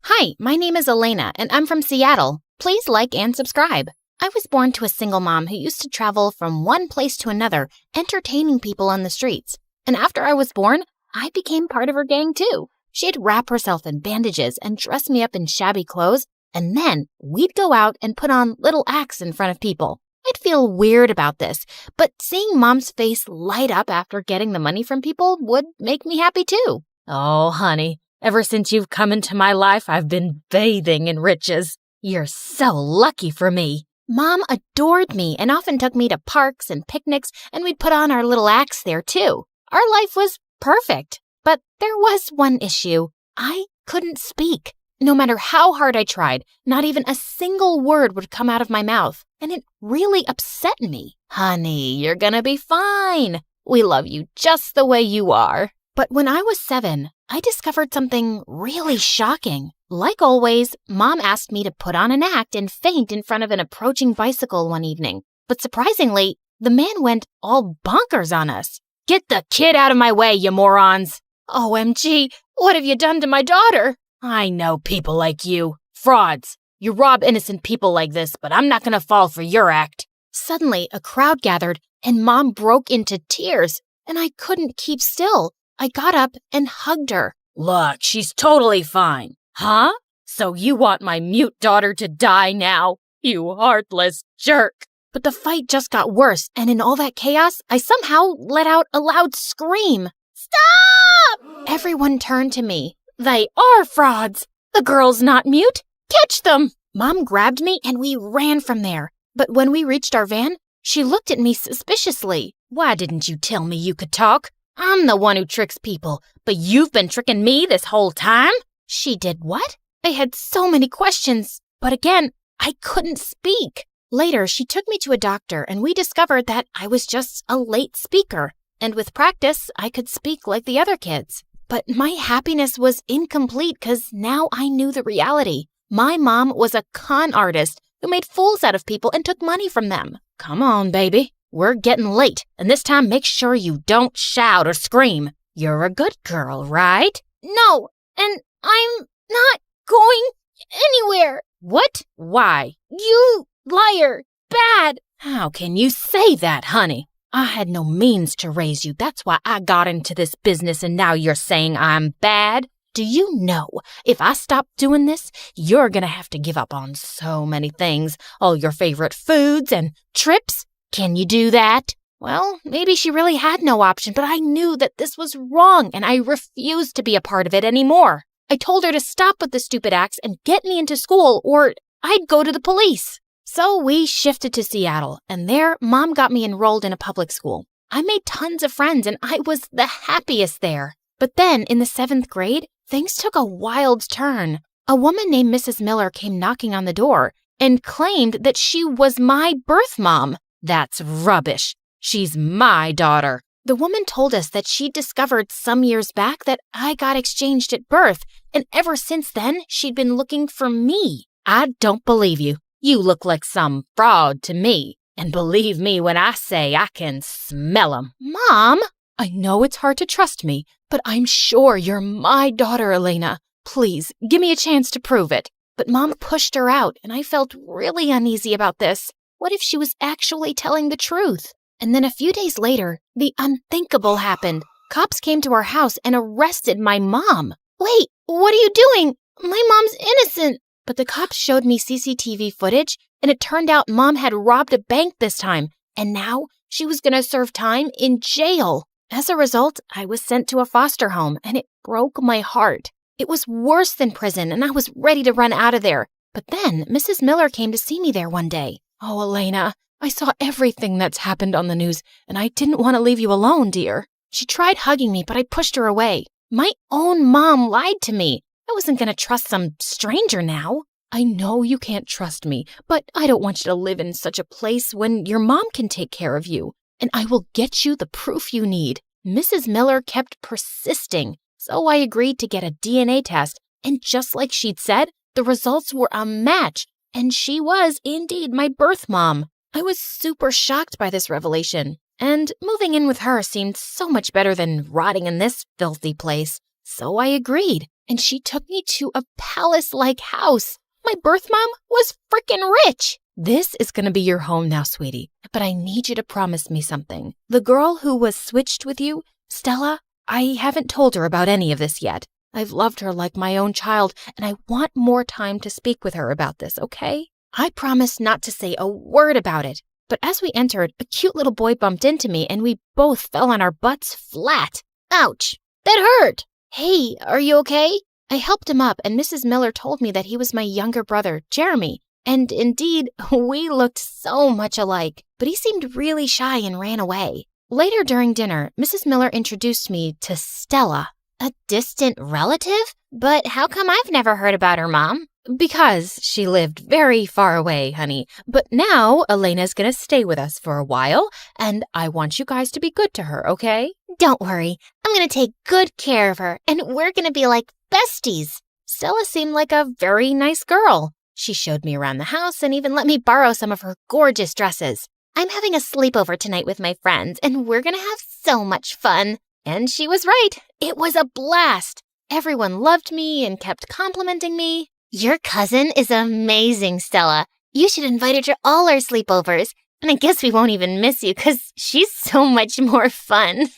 Hi, my name is Elena, and I'm from Seattle. Please like and subscribe. I was born to a single mom who used to travel from one place to another, entertaining people on the streets. And after I was born, I became part of her gang too. She'd wrap herself in bandages and dress me up in shabby clothes, and then we'd go out and put on little acts in front of people. I'd feel weird about this, but seeing Mom's face light up after getting the money from people would make me happy too. Oh, honey, ever since you've come into my life, I've been bathing in riches. You're so lucky for me. Mom adored me and often took me to parks and picnics, and we'd put on our little acts there too. Our life was perfect, but there was one issue. I couldn't speak. No matter how hard I tried, not even a single word would come out of my mouth, and it really upset me. Honey, you're gonna be fine. We love you just the way you are. But when I was 7, I discovered something really shocking. Like always, Mom asked me to put on an act and faint in front of an approaching bicycle one evening. But surprisingly, the man went all bonkers on us. Get the kid out of my way, you morons! OMG, what have you done to my daughter? I know people like you. Frauds. You rob innocent people like this, but I'm not gonna fall for your act. Suddenly, a crowd gathered, and Mom broke into tears, and I couldn't keep still. I got up and hugged her. Look, she's totally fine. Huh? So you want my mute daughter to die now? You heartless jerk. But the fight just got worse, and in all that chaos, I somehow let out a loud scream. Stop! Everyone turned to me. They are frauds. The girl's not mute. Catch them! Mom grabbed me and we ran from there. But when we reached our van, she looked at me suspiciously. Why didn't you tell me you could talk? I'm the one who tricks people, but you've been tricking me this whole time? She did what? I had so many questions, but again, I couldn't speak. Later, she took me to a doctor and we discovered that I was just a late speaker. And with practice, I could speak like the other kids. But my happiness was incomplete because now I knew the reality. My mom was a con artist who made fools out of people and took money from them. Come on, baby. We're getting late, and this time make sure you don't shout or scream. You're a good girl, right? No, and I'm not going anywhere. What? Why? You liar. Bad. How can you say that, honey? I had no means to raise you. That's why I got into this business, and now you're saying I'm bad? Do you know, if I stop doing this, you're gonna have to give up on so many things. All your favorite foods and trips. Can you do that? Well, maybe she really had no option, but I knew that this was wrong, and I refused to be a part of it anymore. I told her to stop with the stupid acts and get me into school, or I'd go to the police. So we shifted to Seattle, and there, Mom got me enrolled in a public school. I made tons of friends, and I was the happiest there. But then, in the 7th grade, things took a wild turn. A woman named Mrs. Miller came knocking on the door and claimed that she was my birth mom. That's rubbish. She's my daughter. The woman told us that she'd discovered some years back that I got exchanged at birth, and ever since then, she'd been looking for me. I don't believe you. You look like some fraud to me. And believe me when I say I can smell 'em. Mom! I know it's hard to trust me, but I'm sure you're my daughter, Elena. Please, give me a chance to prove it. But Mom pushed her out, and I felt really uneasy about this. What if she was actually telling the truth? And then a few days later, the unthinkable happened. Cops came to our house and arrested my mom. Wait, what are you doing? My mom's innocent. But the cops showed me CCTV footage, and it turned out Mom had robbed a bank this time, and now she was going to serve time in jail. As a result, I was sent to a foster home, and it broke my heart. It was worse than prison, and I was ready to run out of there. But then Mrs. Miller came to see me there one day. Oh, Elena, I saw everything that's happened on the news, and I didn't want to leave you alone, dear. She tried hugging me, but I pushed her away. My own mom lied to me. I wasn't going to trust some stranger now. I know you can't trust me, but I don't want you to live in such a place when your mom can take care of you. And I will get you the proof you need. Mrs. Miller kept persisting, so I agreed to get a DNA test. And just like she'd said, the results were a match. And she was indeed my birth mom. I was super shocked by this revelation. And moving in with her seemed so much better than rotting in this filthy place. So I agreed. And she took me to a palace-like house. My birth mom was frickin' rich. This is going to be your home now, sweetie. But I need you to promise me something. The girl who was switched with you, Stella, I haven't told her about any of this yet. I've loved her like my own child, and I want more time to speak with her about this, okay? I promised not to say a word about it. But as we entered, a cute little boy bumped into me, and we both fell on our butts flat. Ouch! That hurt! Hey, are you okay? I helped him up, and Mrs. Miller told me that he was my younger brother, Jeremy. And indeed, we looked so much alike, but he seemed really shy and ran away. Later during dinner, Mrs. Miller introduced me to Stella. A distant relative? But how come I've never heard about her, Mom? Because she lived very far away, honey. But now Elena's gonna stay with us for a while, and I want you guys to be good to her, okay? Don't worry. I'm gonna take good care of her, and we're gonna be like besties. Stella seemed like a very nice girl. She showed me around the house and even let me borrow some of her gorgeous dresses. I'm having a sleepover tonight with my friends, and we're gonna have so much fun. And she was right. It was a blast. Everyone loved me and kept complimenting me. Your cousin is amazing, Stella. You should invite her to all our sleepovers. And I guess we won't even miss you because she's so much more fun.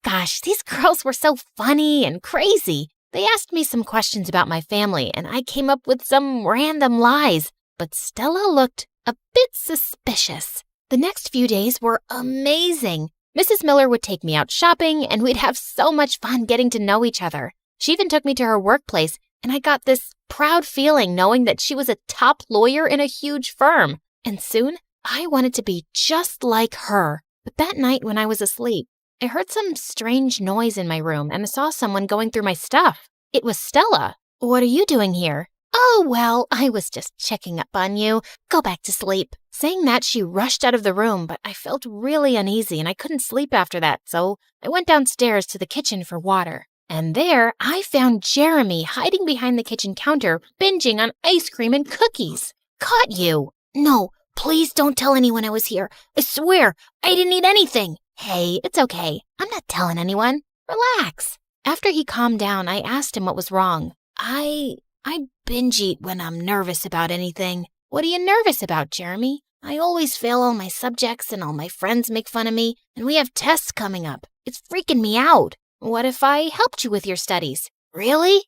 Gosh, these girls were so funny and crazy. They asked me some questions about my family, and I came up with some random lies. But Stella looked a bit suspicious. The next few days were amazing. Mrs. Miller would take me out shopping, and we'd have so much fun getting to know each other. She even took me to her workplace, and I got this proud feeling knowing that she was a top lawyer in a huge firm. And soon, I wanted to be just like her. But that night when I was asleep, I heard some strange noise in my room and I saw someone going through my stuff. It was Stella. What are you doing here? Oh, well, I was just checking up on you. Go back to sleep. Saying that, she rushed out of the room, but I felt really uneasy and I couldn't sleep after that, so I went downstairs to the kitchen for water. And there, I found Jeremy hiding behind the kitchen counter, binging on ice cream and cookies. Caught you. No, please don't tell anyone I was here. I swear, I didn't eat anything. Hey, it's okay. I'm not telling anyone. Relax. After he calmed down, I asked him what was wrong. I binge eat when I'm nervous about anything. What are you nervous about, Jeremy? I always fail all my subjects and all my friends make fun of me, and we have tests coming up. It's freaking me out. What if I helped you with your studies? Really?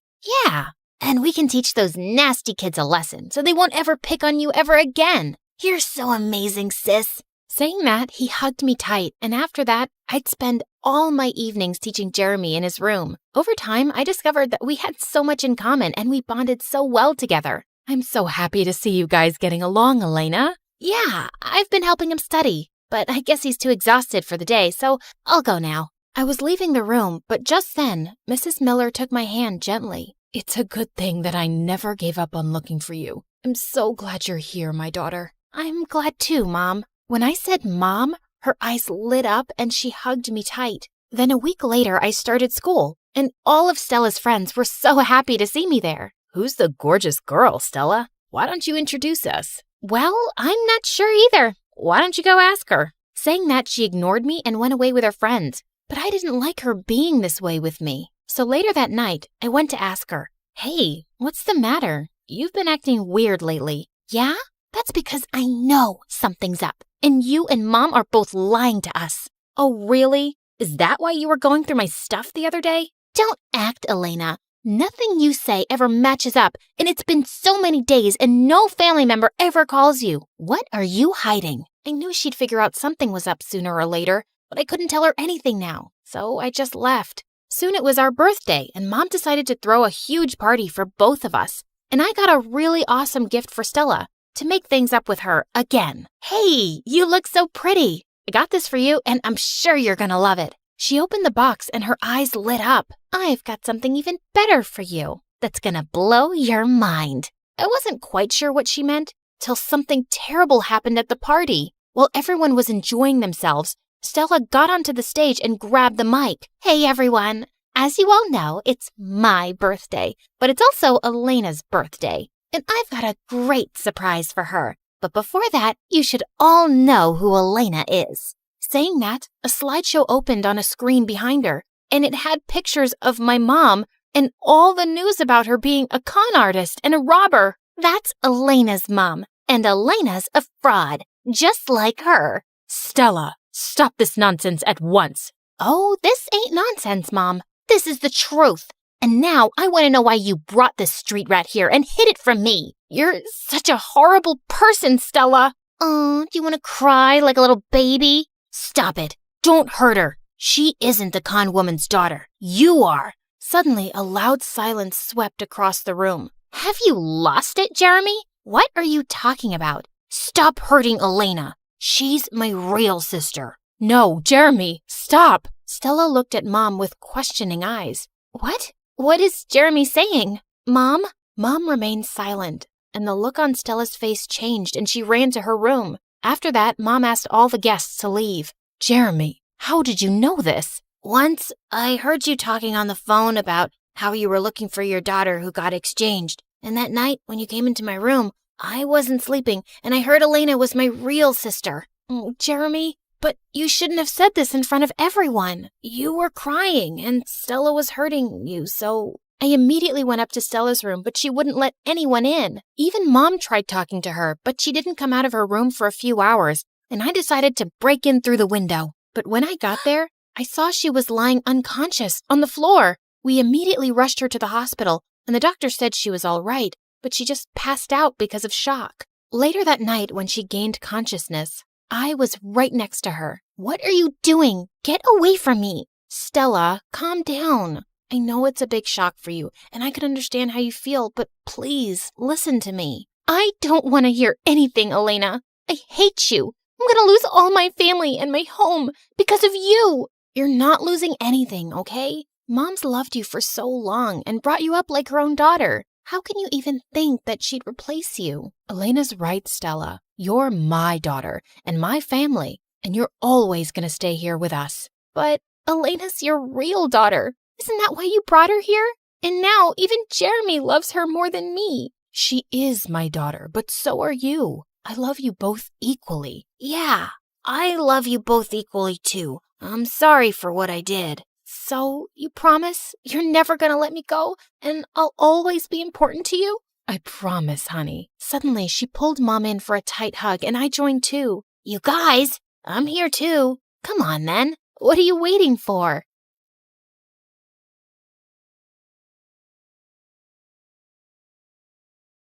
Yeah. And we can teach those nasty kids a lesson so they won't ever pick on you ever again. You're so amazing, sis. Saying that, he hugged me tight, and after that, I'd spend all my evenings teaching Jeremy in his room. Over time, I discovered that we had so much in common and we bonded so well together. I'm so happy to see you guys getting along, Elena. Yeah, I've been helping him study, but I guess he's too exhausted for the day, so I'll go now. I was leaving the room, but just then, Mrs. Miller took my hand gently. It's a good thing that I never gave up on looking for you. I'm so glad you're here, my daughter. I'm glad too, Mom. When I said Mom, her eyes lit up and she hugged me tight. Then a week later, I started school, and all of Stella's friends were so happy to see me there. Who's the gorgeous girl, Stella? Why don't you introduce us? Well, I'm not sure either. Why don't you go ask her? Saying that, she ignored me and went away with her friends. But I didn't like her being this way with me. So later that night, I went to ask her, Hey, what's the matter? You've been acting weird lately. Yeah? That's because I know something's up. And you and Mom are both lying to us. Oh, really? Is that why you were going through my stuff the other day? Don't act, Elena. Nothing you say ever matches up, and it's been so many days and no family member ever calls you. What are you hiding? I knew she'd figure out something was up sooner or later, but I couldn't tell her anything now, so I just left. Soon it was our birthday, and Mom decided to throw a huge party for both of us. And I got a really awesome gift for Stella, to make things up with her again. Hey, you look so pretty. I got this for you, and I'm sure you're gonna love it. She opened the box, and her eyes lit up. I've got something even better for you that's gonna blow your mind. I wasn't quite sure what she meant till something terrible happened at the party. While everyone was enjoying themselves, Stella got onto the stage and grabbed the mic. Hey, everyone. As you all know, it's my birthday, but it's also Elena's birthday. And I've got a great surprise for her. But before that, you should all know who Elena is. Saying that, a slideshow opened on a screen behind her, and it had pictures of my mom and all the news about her being a con artist and a robber. That's Elena's mom, and Elena's a fraud, just like her. Stella, stop this nonsense at once. Oh, this ain't nonsense, Mom. This is the truth. And now I want to know why you brought this street rat here and hid it from me. You're such a horrible person, Stella. Oh, do you want to cry like a little baby? Stop it. Don't hurt her. She isn't the con woman's daughter. You are. Suddenly, a loud silence swept across the room. Have you lost it, Jeremy? What are you talking about? Stop hurting Elena. She's my real sister. No, Jeremy, stop. Stella looked at Mom with questioning eyes. What? What is Jeremy saying? Mom? Mom remained silent, and the look on Stella's face changed and she ran to her room. After that, Mom asked all the guests to leave. Jeremy, how did you know this? Once, I heard you talking on the phone about how you were looking for your daughter who got exchanged. And that night, when you came into my room, I wasn't sleeping, and I heard Elena was my real sister. Oh, Jeremy, But you shouldn't have said this in front of everyone. You were crying, and Stella was hurting you, so I immediately went up to Stella's room, but she wouldn't let anyone in. Even Mom tried talking to her, but she didn't come out of her room for a few hours, and I decided to break in through the window. But when I got there, I saw she was lying unconscious on the floor. We immediately rushed her to the hospital, and the doctor said she was all right, but she just passed out because of shock. Later that night, when she gained consciousness, I was right next to her. What are you doing? Get away from me. Stella, calm down. I know it's a big shock for you, and I can understand how you feel, but please, listen to me. I don't want to hear anything, Elena. I hate you. I'm going to lose all my family and my home because of you. You're not losing anything, okay? Mom's loved you for so long and brought you up like her own daughter. How can you even think that she'd replace you? Elena's right, Stella. You're my daughter and my family, and you're always going to stay here with us. But Elena's your real daughter. Isn't that why you brought her here? And now even Jeremy loves her more than me. She is my daughter, but so are you. I love you both equally. Yeah, I love you both equally too. I'm sorry for what I did. So, you promise you're never gonna let me go, and I'll always be important to you? I promise, honey. Suddenly, she pulled Mom in for a tight hug, and I joined too. You guys, I'm here too. Come on, then. What are you waiting for?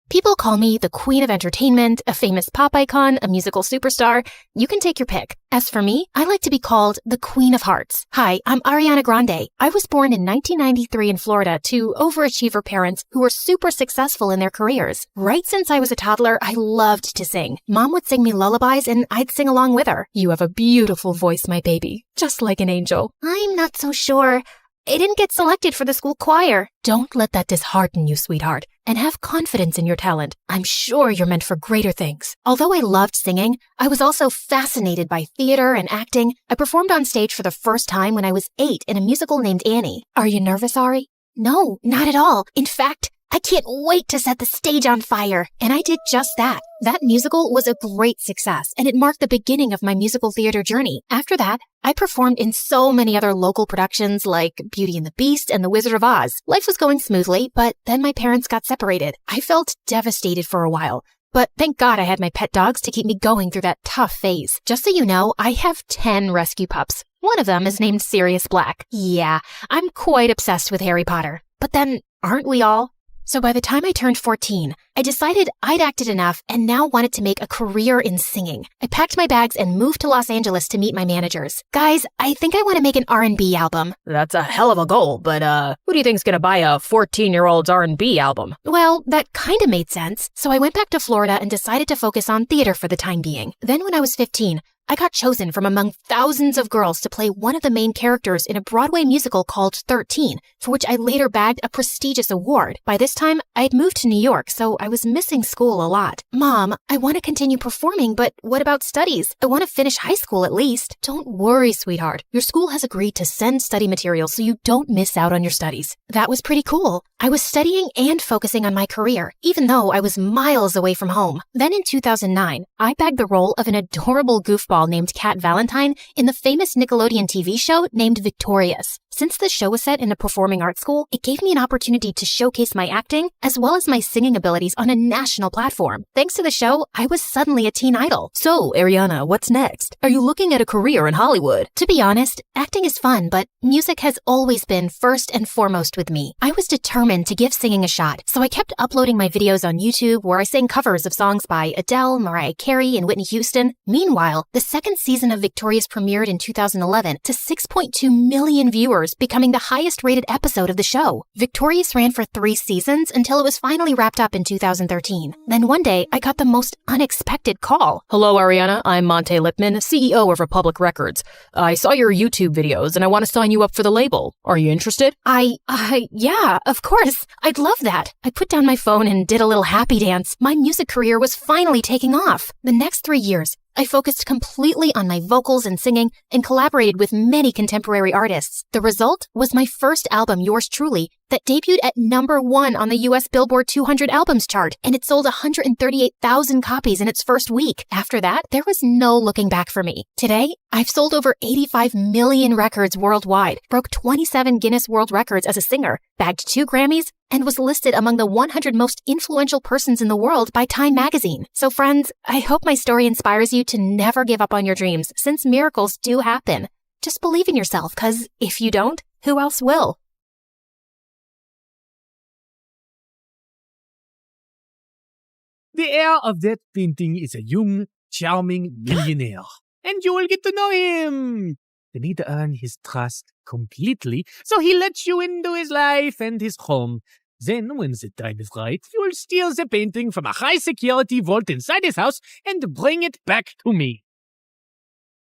People call me the Queen of Entertainment, a famous pop icon, a musical superstar. You can take your pick. As for me, I like to be called the Queen of Hearts. Hi, I'm Ariana Grande. I was born in 1993 in Florida to overachiever parents who were super successful in their careers. Right since I was a toddler, I loved to sing. Mom would sing me lullabies and I'd sing along with her. You have a beautiful voice, my baby. Just like an angel. I'm not so sure. I didn't get selected for the school choir. Don't let that dishearten you, sweetheart, and have confidence in your talent. I'm sure you're meant for greater things. Although I loved singing, I was also fascinated by theater and acting. I performed on stage for the first time when I was 8 in a musical named Annie. Are you nervous, Ari? No, not at all. In fact, I can't wait to set the stage on fire. And I did just that. That musical was a great success, and it marked the beginning of my musical theater journey. After that, I performed in so many other local productions like Beauty and the Beast and The Wizard of Oz. Life was going smoothly, but then my parents got separated. I felt devastated for a while, but thank God I had my pet dogs to keep me going through that tough phase. Just so you know, I have 10 rescue pups. One of them is named Sirius Black. Yeah, I'm quite obsessed with Harry Potter. But then, aren't we all? So by the time I turned 14, I decided I'd acted enough and now wanted to make a career in singing. I packed my bags and moved to Los Angeles to meet my managers. Guys, I think I want to make an R&B album. That's a hell of a goal, but who do you think's gonna buy a 14-year-old's R&B album? Well, that kind of made sense. So I went back to Florida and decided to focus on theater for the time being. Then when I was 15, I got chosen from among thousands of girls to play one of the main characters in a Broadway musical called 13, for which I later bagged a prestigious award. By this time, I had moved to New York, so I was missing school a lot. Mom, I want to continue performing, but what about studies? I want to finish high school at least. Don't worry, sweetheart. Your school has agreed to send study materials so you don't miss out on your studies. That was pretty cool. I was studying and focusing on my career, even though I was miles away from home. Then in 2009, I bagged the role of an adorable goofball named Kat Valentine in the famous Nickelodeon TV show named Victorious. Since the show was set in a performing arts school, it gave me an opportunity to showcase my acting as well as my singing abilities on a national platform. Thanks to the show, I was suddenly a teen idol. So, Ariana, what's next? Are you looking at a career in Hollywood? To be honest, acting is fun, but music has always been first and foremost with me. I was determined to give singing a shot, so I kept uploading my videos on YouTube where I sang covers of songs by Adele, Mariah Carey, and Whitney Houston. Meanwhile, the second season of Victorious premiered in 2011 to 6.2 million viewers, becoming the highest-rated episode of the show. Victorious ran for 3 seasons until it was finally wrapped up in 2013. Then one day, I got the most unexpected call. Hello, Ariana. I'm Monte Lipman, CEO of Republic Records. I saw your YouTube videos, and I want to sign you up for the label. Are you interested? Yeah, of course. I'd love that. I put down my phone and did a little happy dance. My music career was finally taking off. The next 3 years, I focused completely on my vocals and singing and collaborated with many contemporary artists. The result was my first album, Yours Truly, that debuted at #1 on the US Billboard 200 albums chart, and it sold 138,000 copies in its first week. After that, there was no looking back for me. Today, I've sold over 85 million records worldwide, broke 27 Guinness World Records as a singer, bagged 2 Grammys, and was listed among the 100 most influential persons in the world by Time magazine. So friends, I hope my story inspires you to never give up on your dreams, since miracles do happen. Just believe in yourself, because if you don't, who else will? The heir of that painting is a young, charming millionaire, and you will get to know him. You need to earn his trust completely, so he lets you into his life and his home. Then, when the time is right, you'll steal the painting from a high-security vault inside his house and bring it back to me.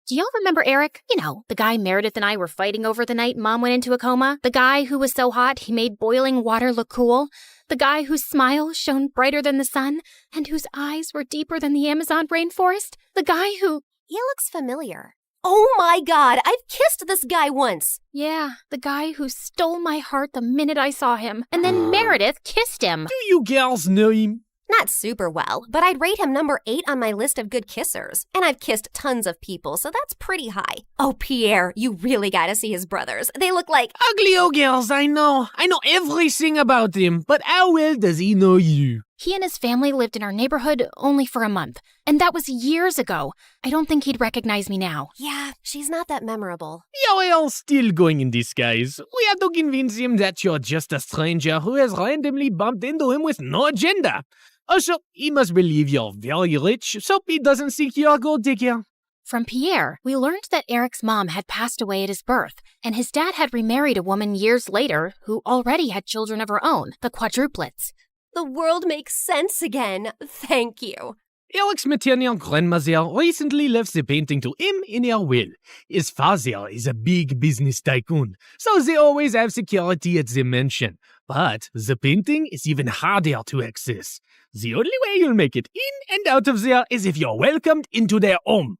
Do y'all remember Eric? You know, the guy Meredith and I were fighting over the night Mom went into a coma? The guy who was so hot he made boiling water look cool? The guy whose smile shone brighter than the sun and whose eyes were deeper than the Amazon rainforest? The guy who... He looks familiar. Oh my God, I've kissed this guy once. Yeah, the guy who stole my heart the minute I saw him. And then Meredith kissed him. Do you girls know him? Not super well, but I'd rate him number 8 on my list of good kissers. And I've kissed tons of people, so that's pretty high. Oh, Pierre, you really gotta see his brothers. They look like... Ugly old girls, I know. I know everything about him, but how well does he know you? He and his family lived in our neighborhood only for a month, and that was years ago. I don't think he'd recognize me now. Yeah, she's not that memorable. You're all still going in disguise. We have to convince him that you're just a stranger who has randomly bumped into him with no agenda. Also, he must believe you're very rich, so he doesn't think you're a gold digger. From Pierre, we learned that Eric's mom had passed away at his birth, and his dad had remarried a woman years later who already had children of her own, the quadruplets. The world makes sense again. Thank you. Eric's maternal grandmother recently left the painting to him in her will. His father is a big business tycoon, so they always have security at the mansion. But the painting is even harder to access. The only way you'll make it in and out of there is if you're welcomed into their home.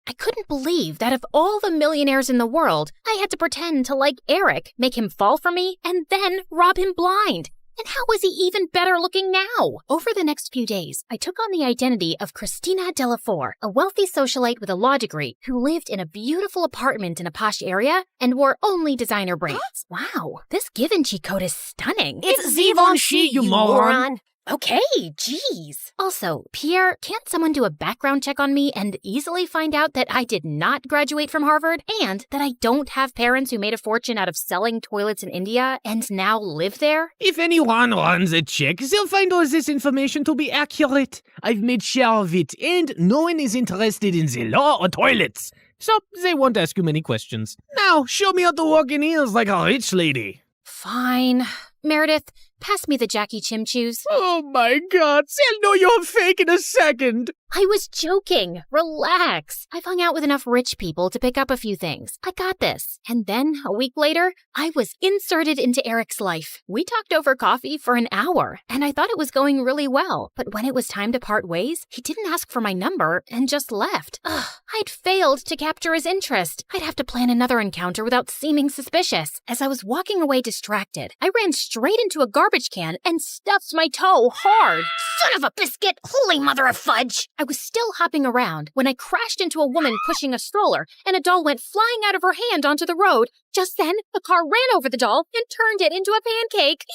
I couldn't believe that of all the millionaires in the world, I had to pretend to like Eric, make him fall for me, and then rob him blind. And how was he even better looking now? Over the next few days, I took on the identity of Christina Delafore, a wealthy socialite with a law degree who lived in a beautiful apartment in a posh area and wore only designer braids. Wow, this Givenchy coat is stunning. It's Givenchy, you moron. Okay, geez. Also, Pierre, can't someone do a background check on me and easily find out that I did not graduate from Harvard and that I don't have parents who made a fortune out of selling toilets in India and now live there? If anyone runs a check, they'll find all this information to be accurate. I've made sure of it, and no one is interested in the law or toilets. So they won't ask you many questions. Now, show me how to walk in heels like a rich lady. Fine. Meredith, pass me the Jackie Chim Chews. Oh my God, they'll know you're fake in a second. I was joking. Relax. I've hung out with enough rich people to pick up a few things. I got this. And then, a week later, I was inserted into Eric's life. We talked over coffee for an hour, and I thought it was going really well. But when it was time to part ways, he didn't ask for my number and just left. Ugh, I'd failed to capture his interest. I'd have to plan another encounter without seeming suspicious. As I was walking away distracted, I ran straight into a garbage can and stuffed my toe hard. Son of a biscuit! Holy mother of fudge! I was still hopping around when I crashed into a woman pushing a stroller, and a doll went flying out of her hand onto the road. Just then, the car ran over the doll and turned it into a pancake.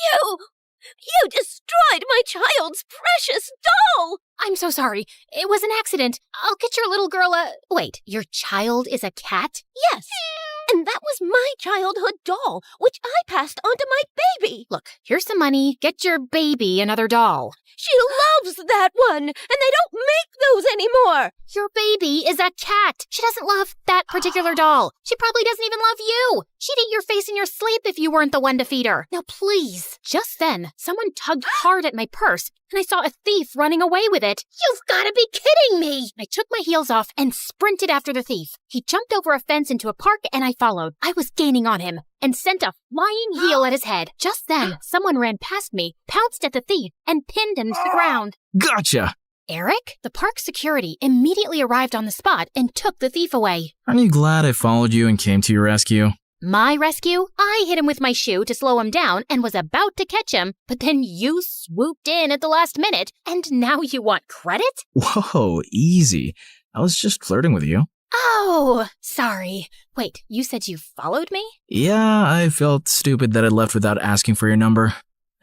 You destroyed my child's precious doll! I'm so sorry. It was an accident. I'll get your little girl a... Wait, your child is a cat? Yes. And that was my childhood doll, which I passed on to my baby. Look, here's some money. Get your baby another doll. She loves that one, and they don't make those anymore. Your baby is a cat. She doesn't love that particular doll. She probably doesn't even love you. She'd eat your face in your sleep if you weren't the one to feed her. Now, please. Just then, someone tugged hard at my purse, and I saw a thief running away with it. You've got to be kidding me! I took my heels off and sprinted after the thief. He jumped over a fence into a park, and I followed. I was gaining on him and sent a flying heel at his head. Just then, someone ran past me, pounced at the thief, and pinned him to the ground. Gotcha! Eric? The park security immediately arrived on the spot and took the thief away. Aren't you glad I followed you and came to your rescue? My rescue? I hit him with my shoe to slow him down and was about to catch him, but then you swooped in at the last minute, and now you want credit? Whoa, easy. I was just flirting with you. Oh, sorry. Wait, you said you followed me? Yeah, I felt stupid that I left without asking for your number.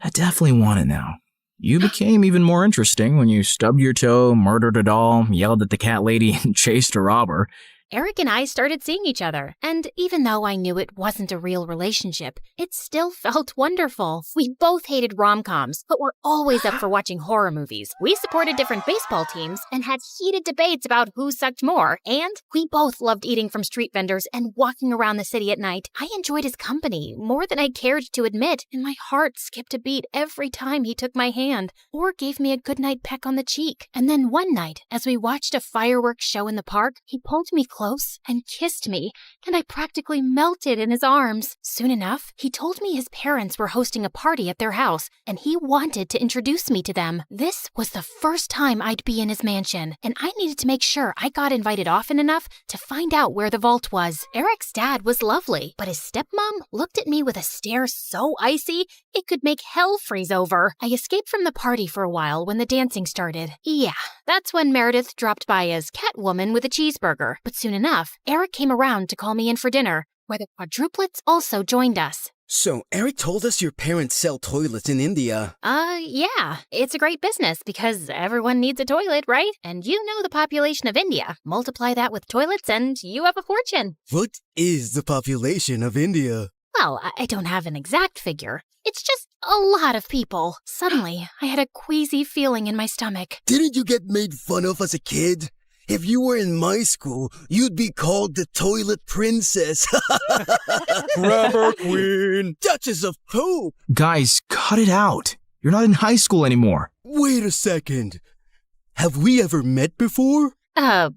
I definitely want it now. You became even more interesting when you stubbed your toe, murdered a doll, yelled at the cat lady, and chased a robber. Eric and I started seeing each other, and even though I knew it wasn't a real relationship, it still felt wonderful. We both hated rom-coms, but were always up for watching horror movies. We supported different baseball teams and had heated debates about who sucked more, and we both loved eating from street vendors and walking around the city at night. I enjoyed his company more than I cared to admit, and my heart skipped a beat every time he took my hand or gave me a goodnight peck on the cheek. And then one night, as we watched a fireworks show in the park, he pulled me close and kissed me, and I practically melted in his arms. Soon enough, he told me his parents were hosting a party at their house, and he wanted to introduce me to them. This was the first time I'd be in his mansion, and I needed to make sure I got invited often enough to find out where the vault was. Eric's dad was lovely, but his stepmom looked at me with a stare so icy it could make hell freeze over. I escaped from the party for a while when the dancing started. Yeah, that's when Meredith dropped by as Catwoman with a cheeseburger, but soon enough, Eric came around to call me in for dinner, where the quadruplets also joined us. So, Eric told us your parents sell toilets in India. Yeah. It's a great business because everyone needs a toilet, right? And you know the population of India. Multiply that with toilets and you have a fortune. What is the population of India? Well, I don't have an exact figure. It's just a lot of people. Suddenly, I had a queasy feeling in my stomach. Didn't you get made fun of as a kid? If you were in my school, you'd be called the Toilet Princess. Rubber Queen. Duchess of Poop. Guys, cut it out. You're not in high school anymore. Wait a second. Have we ever met before?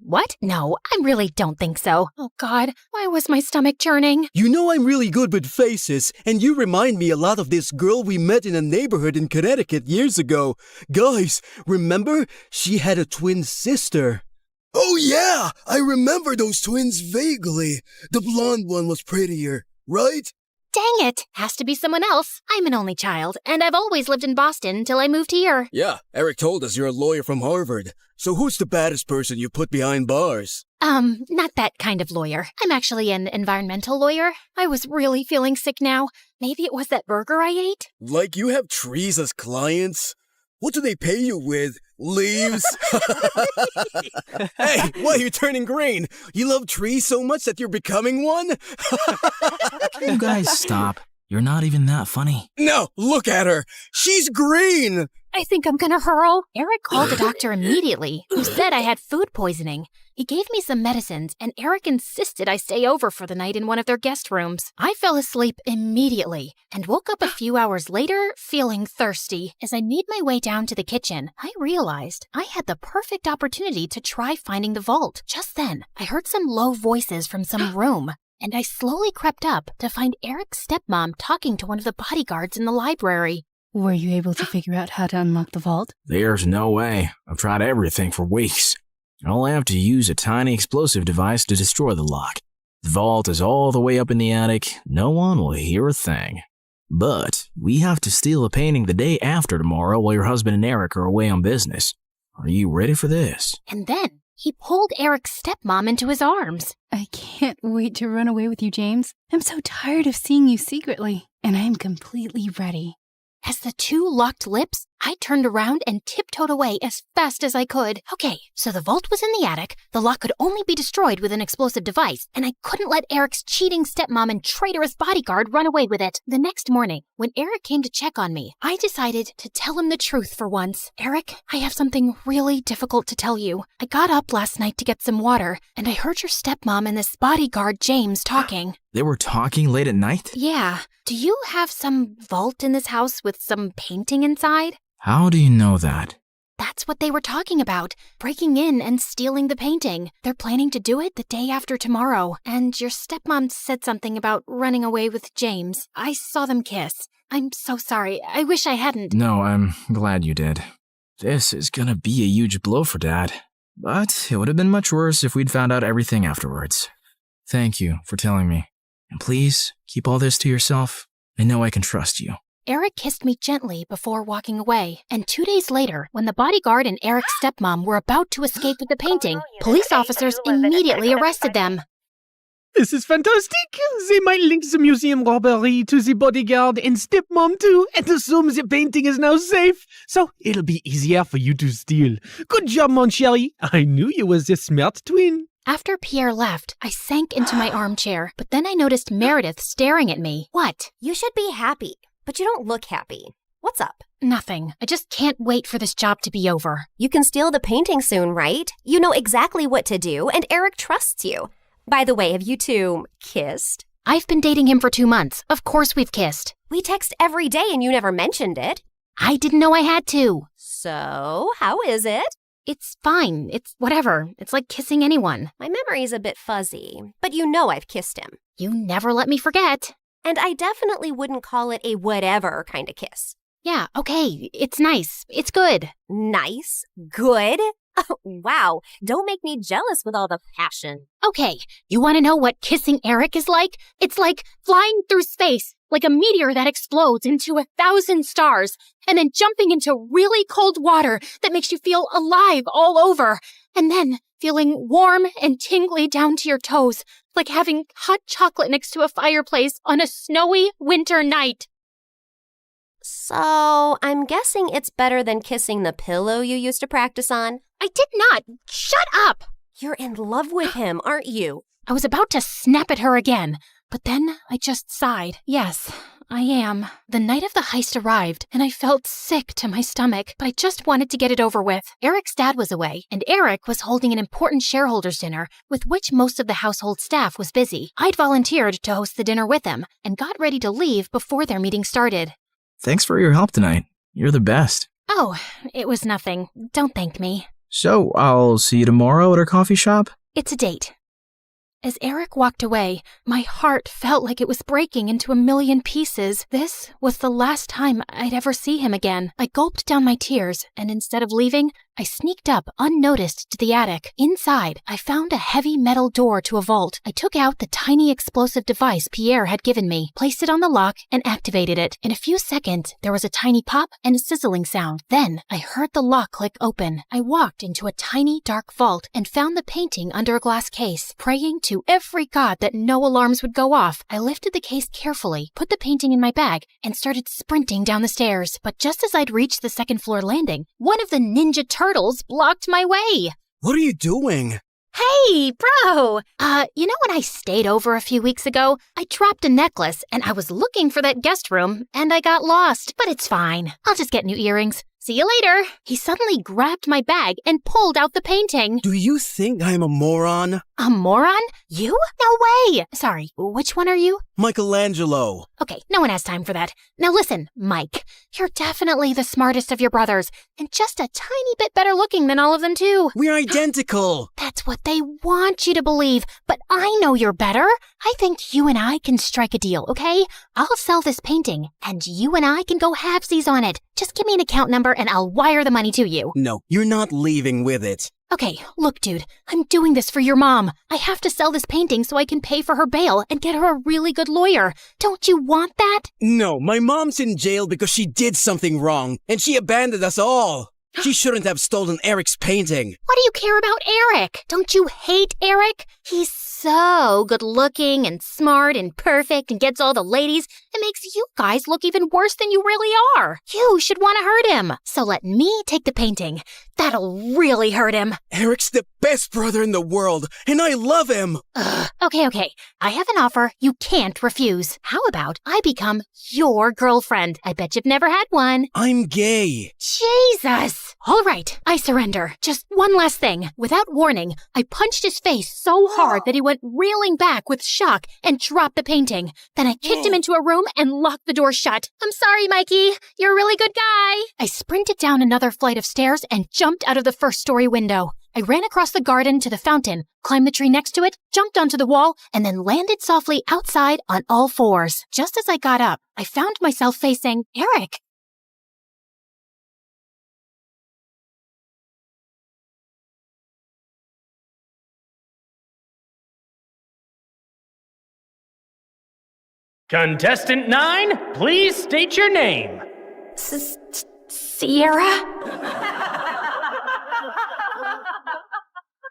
What? No, I really don't think so. Oh God, why was my stomach churning? You know I'm really good with faces, and you remind me a lot of this girl we met in a neighborhood in Connecticut years ago. Guys, remember? She had a twin sister. Oh yeah, I remember those twins vaguely. The blonde one was prettier, right? Dang it, has to be someone else. I'm an only child, and I've always lived in Boston until I moved here. Yeah, Eric told us you're a lawyer from Harvard. So who's the baddest person you put behind bars? Not that kind of lawyer. I'm actually an environmental lawyer. I was really feeling sick now. Maybe it was that burger I ate? Like you have trees as clients? What do they pay you with? Leaves? Hey, why are you turning green? You love trees so much that you're becoming one? You guys stop. You're not even that funny. No, look at her. She's green. I think I'm gonna hurl. Eric called the doctor immediately, who said I had food poisoning. He gave me some medicines, and Eric insisted I stay over for the night in one of their guest rooms. I fell asleep immediately and woke up a few hours later feeling thirsty. As I made my way down to the kitchen, I realized I had the perfect opportunity to try finding the vault. Just then, I heard some low voices from some room, and I slowly crept up to find Eric's stepmom talking to one of the bodyguards in the library. Were you able to figure out how to unlock the vault? There's no way. I've tried everything for weeks. I'll have to use a tiny explosive device to destroy the lock. The vault is all the way up in the attic. No one will hear a thing. But we have to steal a painting the day after tomorrow while your husband and Eric are away on business. Are you ready for this? And then he pulled Eric's stepmom into his arms. I can't wait to run away with you, James. I'm so tired of seeing you secretly, and I am completely ready. As the two locked lips, I turned around and tiptoed away as fast as I could. Okay, so the vault was in the attic, the lock could only be destroyed with an explosive device, and I couldn't let Eric's cheating stepmom and traitorous bodyguard run away with it. The next morning, when Eric came to check on me, I decided to tell him the truth for once. Eric, I have something really difficult to tell you. I got up last night to get some water, and I heard your stepmom and this bodyguard James talking. They were talking late at night? Yeah. Do you have some vault in this house with some painting inside? How do you know that? That's what they were talking about, breaking in and stealing the painting. They're planning to do it the day after tomorrow, and your stepmom said something about running away with James. I saw them kiss. I'm so sorry. I wish I hadn't. No, I'm glad you did. This is gonna be a huge blow for Dad. But it would have been much worse if we'd found out everything afterwards. Thank you for telling me. And please, keep all this to yourself. I know I can trust you. Eric kissed me gently before walking away, and 2 days later, when the bodyguard and Eric's stepmom were about to escape with the painting, police officers immediately arrested them. This is fantastic. They might link the museum robbery to the bodyguard and stepmom too, and assume the painting is now safe. So it'll be easier for you to steal. Good job, mon chéri. I knew you was a smart twin. After Pierre left, I sank into my armchair, but then I noticed Meredith staring at me. What? You should be happy, but you don't look happy. What's up? Nothing. I just can't wait for this job to be over. You can steal the painting soon, right? You know exactly what to do, and Eric trusts you. By the way, have you two kissed? I've been dating him for 2 months. Of course we've kissed. We text every day and you never mentioned it. I didn't know I had to. So, how is it? It's fine. It's whatever. It's like kissing anyone. My memory's a bit fuzzy, but you know I've kissed him. You never let me forget. And I definitely wouldn't call it a whatever kind of kiss. Yeah, okay. It's nice. It's good. Nice? Good? Oh, wow. Don't make me jealous with all the passion. Okay, you want to know what kissing Eric is like? It's like flying through space, like a meteor that explodes into 1,000 stars, and then jumping into really cold water that makes you feel alive all over, and then feeling warm and tingly down to your toes, like having hot chocolate next to a fireplace on a snowy winter night. So, I'm guessing it's better than kissing the pillow you used to practice on? I did not. Shut up! You're in love with him, aren't you? I was about to snap at her again, but then I just sighed. Yes, I am. The night of the heist arrived, and I felt sick to my stomach, but I just wanted to get it over with. Eric's dad was away, and Eric was holding an important shareholders' dinner, with which most of the household staff was busy. I'd volunteered to host the dinner with him, and got ready to leave before their meeting started. Thanks for your help tonight. You're the best. Oh, it was nothing. Don't thank me. So, I'll see you tomorrow at our coffee shop? It's a date. As Eric walked away, my heart felt like it was breaking into a million pieces. This was the last time I'd ever see him again. I gulped down my tears, and instead of leaving, I sneaked up unnoticed to the attic. Inside, I found a heavy metal door to a vault. I took out the tiny explosive device Pierre had given me, placed it on the lock, and activated it. In a few seconds, there was a tiny pop and a sizzling sound. Then, I heard the lock click open. I walked into a tiny, dark vault and found the painting under a glass case. Praying to every god that no alarms would go off, I lifted the case carefully, put the painting in my bag, and started sprinting down the stairs. But just as I'd reached the second floor landing, one of the Ninja Turtles blocked my way. What are you doing? Hey, bro! You know when I stayed over a few weeks ago? I dropped a necklace, and I was looking for that guest room, and I got lost. But it's fine. I'll just get new earrings. See you later. He suddenly grabbed my bag and pulled out the painting. Do you think I'm a moron? A moron? You? No way! Sorry, which one are you? Michelangelo. Okay, no one has time for that. Now listen, Mike, you're definitely the smartest of your brothers, and just a tiny bit better looking than all of them too. We're identical. That's what they want you to believe, but I know you're better. I think you and I can strike a deal, okay? I'll sell this painting, and you and I can go halvesies on it. Just give me an account number and I'll wire the money to you. No, you're not leaving with it. Okay, look, dude, I'm doing this for your mom. I have to sell this painting so I can pay for her bail and get her a really good lawyer. Don't you want that? No, my mom's in jail because she did something wrong, and she abandoned us all. She shouldn't have stolen Eric's painting. What do you care about Eric? Don't you hate Eric? He's so good looking and smart and perfect and gets all the ladies. It makes you guys look even worse than you really are. You should want to hurt him. So let me take the painting. That'll really hurt him. Eric's the best brother in the world, and I love him. Okay. I have an offer you can't refuse. How about I become your girlfriend? I bet you've never had one. I'm gay. Jesus! All right, I surrender. Just one last thing. Without warning, I punched his face so hard that he went reeling back with shock and dropped the painting. Then I kicked him into a room and locked the door shut. I'm sorry, Mikey. You're a really good guy. I sprinted down another flight of stairs and jumped out of the first-story window. I ran across the garden to the fountain, climbed the tree next to it, jumped onto the wall, and then landed softly outside on all fours. Just as I got up, I found myself facing Eric. Contestant 9, please state your name. Sierra?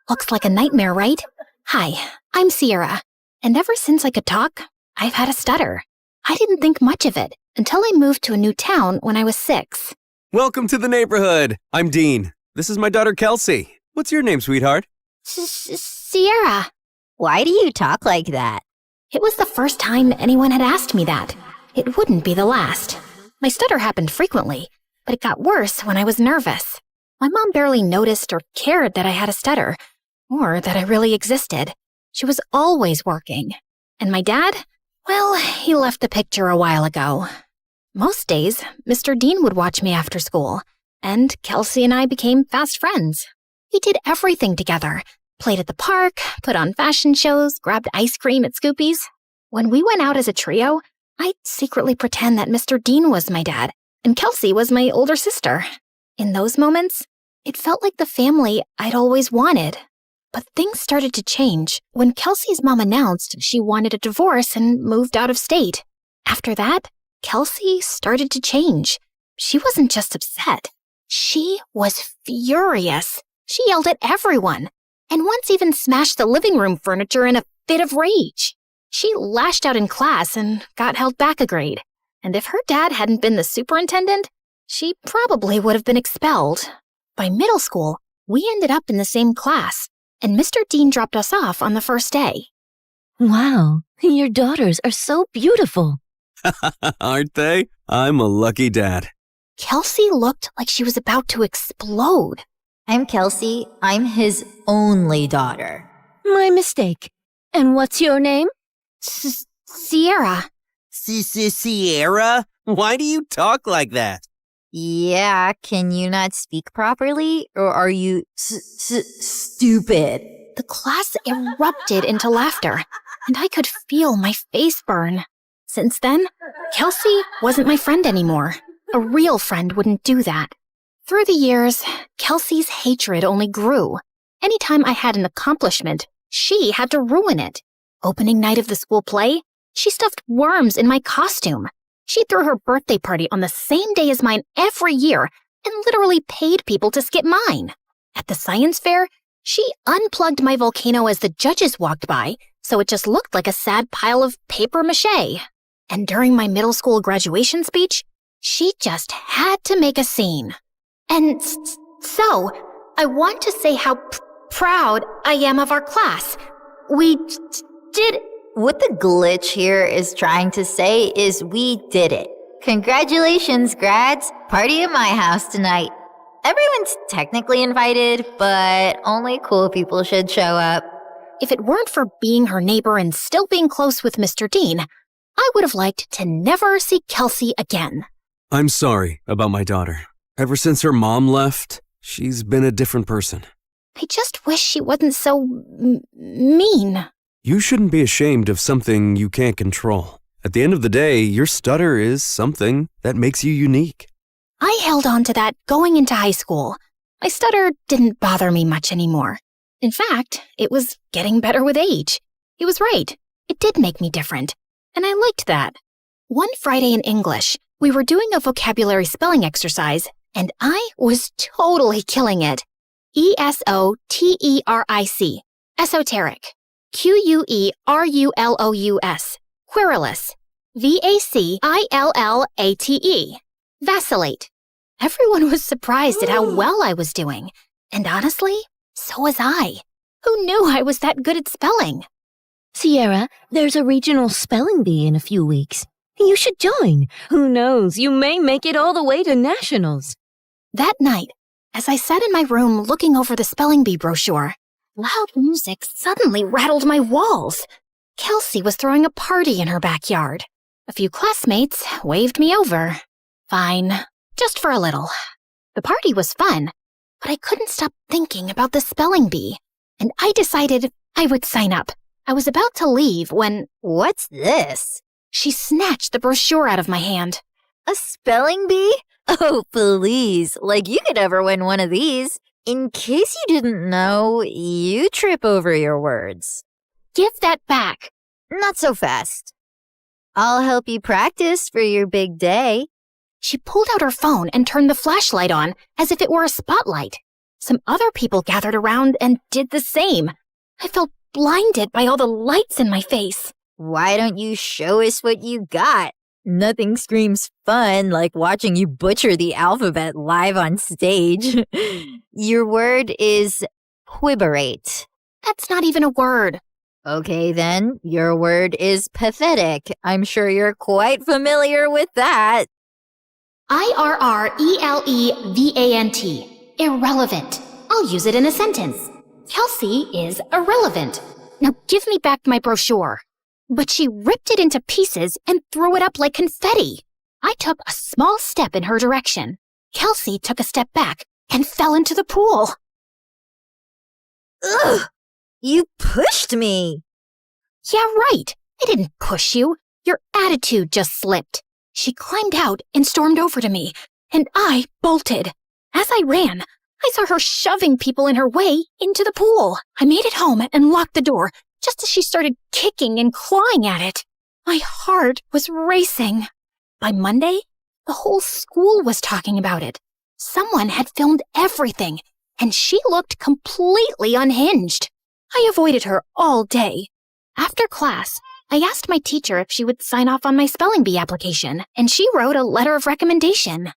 Looks like a nightmare, right? Hi, I'm Sierra, and ever since I could talk, I've had a stutter. I didn't think much of it until I moved to a new town when I was 6. Welcome to the neighborhood. I'm Dean. This is my daughter, Kelsey. What's your name, sweetheart? Sierra. Why do you talk like that? It was the first time anyone had asked me that. It wouldn't be the last. My stutter happened frequently, but it got worse when I was nervous. My mom barely noticed or cared that I had a stutter, or that I really existed. She was always working. And my dad? Well, he left the picture a while ago. Most days, Mr. Dean would watch me after school, and Kelsey and I became fast friends. We did everything together. Played at the park, put on fashion shows, grabbed ice cream at Scoopy's. When we went out as a trio, I'd secretly pretend that Mr. Dean was my dad, and Kelsey was my older sister. In those moments, it felt like the family I'd always wanted. But things started to change when Kelsey's mom announced she wanted a divorce and moved out of state. After that, Kelsey started to change. She wasn't just upset. She was furious. She yelled at everyone, and once even smashed the living room furniture in a fit of rage. She lashed out in class and got held back a grade. And if her dad hadn't been the superintendent, she probably would have been expelled. By middle school, we ended up in the same class, and Mr. Dean dropped us off on the first day. Wow, your daughters are so beautiful. Aren't they? I'm a lucky dad. Kelsey looked like she was about to explode. I'm Kelsey. I'm his only daughter. My mistake. And what's your name? Sierra. Sierra? Why do you talk like that? Yeah, can you not speak properly? Or are you stupid? The class erupted into laughter, and I could feel my face burn. Since then, Kelsey wasn't my friend anymore. A real friend wouldn't do that. Through the years, Kelsey's hatred only grew. Anytime I had an accomplishment, she had to ruin it. Opening night of the school play, she stuffed worms in my costume. She threw her birthday party on the same day as mine every year and literally paid people to skip mine. At the science fair, she unplugged my volcano as the judges walked by, so it just looked like a sad pile of paper mache. And during my middle school graduation speech, she just had to make a scene. And so, I want to say how proud I am of our class. We did... What the glitch here is trying to say is we did it. Congratulations, grads. Party at my house tonight. Everyone's technically invited, but only cool people should show up. If it weren't for being her neighbor and still being close with Mr. Dean, I would have liked to never see Kelsey again. I'm sorry about my daughter. Ever since her mom left, she's been a different person. I just wish she wasn't so mean. You shouldn't be ashamed of something you can't control. At the end of the day, your stutter is something that makes you unique. I held on to that going into high school. My stutter didn't bother me much anymore. In fact, it was getting better with age. He was right. It did make me different. And I liked that. One Friday in English, we were doing a vocabulary spelling exercise, and I was totally killing it. ESOTERIC. Esoteric. QUERULOUS. Querulous. VACILLATE. Vacillate. Everyone was surprised at how well I was doing. And honestly, so was I. Who knew I was that good at spelling? Sierra, there's a regional spelling bee in a few weeks. You should join. Who knows, you may make it all the way to nationals. That night, as I sat in my room looking over the spelling bee brochure, loud music suddenly rattled my walls. Kelsey was throwing a party in her backyard. A few classmates waved me over. Fine, just for a little. The party was fun, but I couldn't stop thinking about the spelling bee, and I decided I would sign up. I was about to leave when... What's this? She snatched the brochure out of my hand. A spelling bee? Oh, please. Like you could ever win one of these. In case you didn't know, you trip over your words. Give that back. Not so fast. I'll help you practice for your big day. She pulled out her phone and turned the flashlight on as if it were a spotlight. Some other people gathered around and did the same. I felt blinded by all the lights in my face. Why don't you show us what you got? Nothing screams fun like watching you butcher the alphabet live on stage. Your word is quiberate. That's not even a word. Okay, then. Your word is pathetic. I'm sure you're quite familiar with that. IRRELEVANT. Irrelevant. I'll use it in a sentence. Kelsey is irrelevant. Now give me back my brochure. But she ripped it into pieces and threw it up like confetti. I took a small step in her direction. Kelsey took a step back and fell into the pool. Ugh! You pushed me! Yeah, right. I didn't push you. Your attitude just slipped. She climbed out and stormed over to me, and I bolted. As I ran, I saw her shoving people in her way into the pool. I made it home and locked the door just as she started kicking and clawing at it. My heart was racing. By Monday, the whole school was talking about it. Someone had filmed everything, and she looked completely unhinged. I avoided her all day. After class, I asked my teacher if she would sign off on my spelling bee application, and she wrote a letter of recommendation.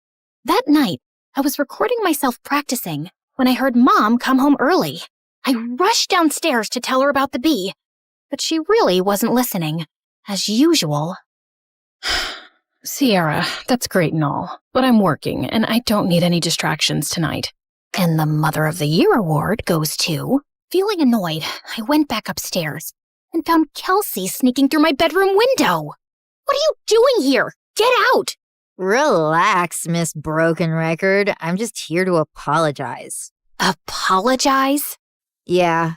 That night, I was recording myself practicing when I heard Mom come home early. I rushed downstairs to tell her about the bee, but she really wasn't listening, as usual. Sierra, that's great and all, but I'm working and I don't need any distractions tonight. And the Mother of the Year award goes to... Feeling annoyed, I went back upstairs and found Kelsey sneaking through my bedroom window. What are you doing here? Get out! Relax, Miss Broken Record. I'm just here to apologize. Apologize? Yeah.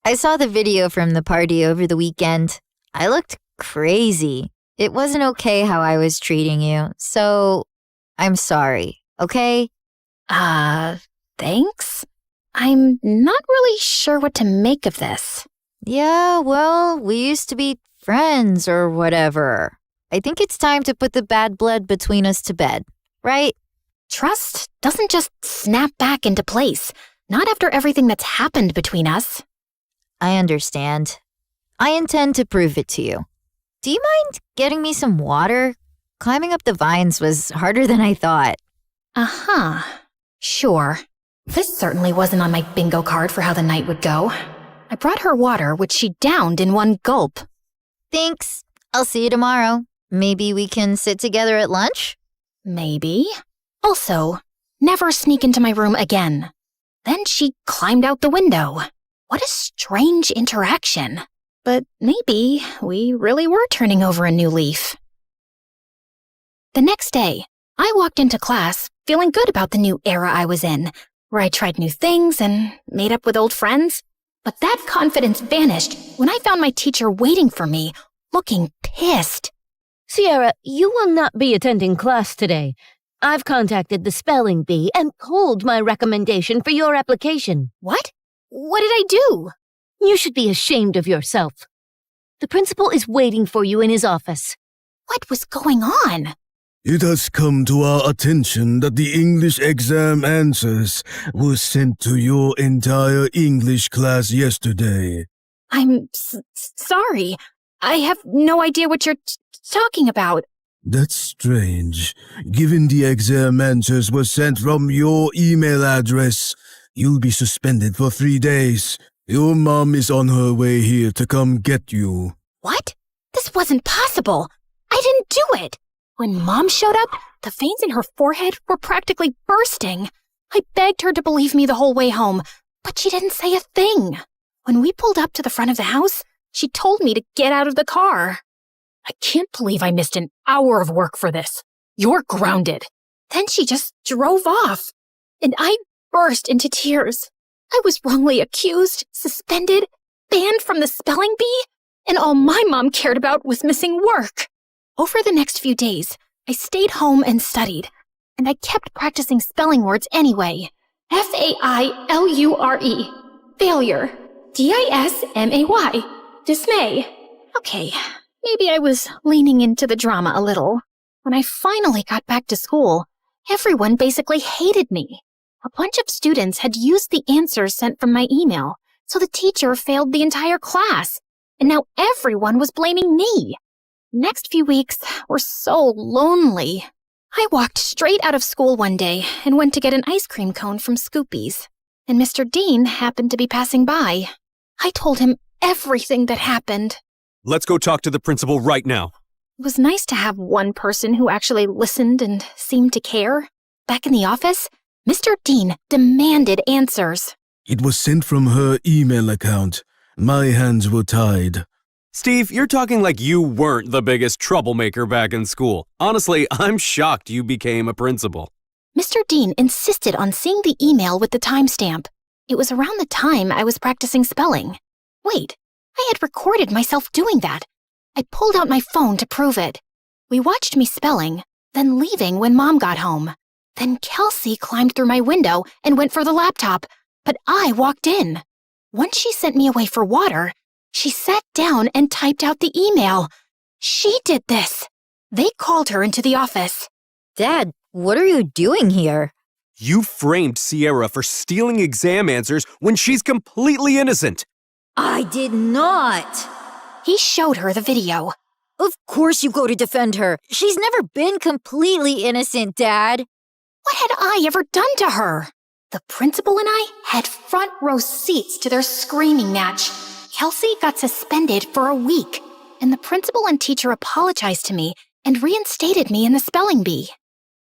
I saw the video from the party over the weekend. I looked crazy. It wasn't okay how I was treating you, so I'm sorry, okay? Thanks? I'm not really sure what to make of this. Yeah, well, we used to be friends or whatever. I think it's time to put the bad blood between us to bed, right? Trust doesn't just snap back into place, not after everything that's happened between us. I understand. I intend to prove it to you. Do you mind getting me some water? Climbing up the vines was harder than I thought. Uh-huh. Sure. This certainly wasn't on my bingo card for how the night would go. I brought her water, which she downed in one gulp. Thanks. I'll see you tomorrow. Maybe we can sit together at lunch? Maybe. Also, never sneak into my room again. Then she climbed out the window. What a strange interaction. But maybe we really were turning over a new leaf. The next day, I walked into class feeling good about the new era I was in, where I tried new things and made up with old friends. But that confidence vanished when I found my teacher waiting for me, looking pissed. Sierra, you will not be attending class today. I've contacted the spelling bee and pulled my recommendation for your application. What? What did I do? You should be ashamed of yourself. The principal is waiting for you in his office. What was going on? It has come to our attention that the English exam answers were sent to your entire English class yesterday. I'm sorry. I have no idea what you're talking about. That's strange. Given the exam answers were sent from your email address, you'll be suspended for 3 days. Your mom is on her way here to come get you. What? This wasn't possible. I didn't do it. When Mom showed up, the veins in her forehead were practically bursting. I begged her to believe me the whole way home, but she didn't say a thing. When we pulled up to the front of the house, she told me to get out of the car. I can't believe I missed an hour of work for this. You're grounded. Then she just drove off, and I burst into tears. I was wrongly accused, suspended, banned from the spelling bee, and all my mom cared about was missing work. Over the next few days, I stayed home and studied, and I kept practicing spelling words anyway. Failure. Failure. Dismay. Dismay. Okay, Maybe I was leaning into the drama a little. When I finally got back to school, everyone basically hated me. A bunch of students had used the answers sent from my email, so the teacher failed the entire class. And now everyone was blaming me. Next few weeks were so lonely. I walked straight out of school one day and went to get an ice cream cone from Scoopy's. And Mr. Dean happened to be passing by. I told him everything that happened. Let's go talk to the principal right now. It was nice to have one person who actually listened and seemed to care. Back in the office, Mr. Dean demanded answers. It was sent from her email account. My hands were tied. Steve, you're talking like you weren't the biggest troublemaker back in school. Honestly, I'm shocked you became a principal. Mr. Dean insisted on seeing the email with the timestamp. It was around the time I was practicing spelling. Wait, I had recorded myself doing that. I pulled out my phone to prove it. We watched me spelling, then leaving when Mom got home. Then Kelsey climbed through my window and went for the laptop, but I walked in. Once she sent me away for water, she sat down and typed out the email. She did this. They called her into the office. Dad, what are you doing here? You framed Sierra for stealing exam answers when she's completely innocent. I did not. He showed her the video. Of course you go to defend her. She's never been completely innocent, Dad. What had I ever done to her? The principal and I had front row seats to their screaming match. Kelsey got suspended for a week, and the principal and teacher apologized to me and reinstated me in the spelling bee.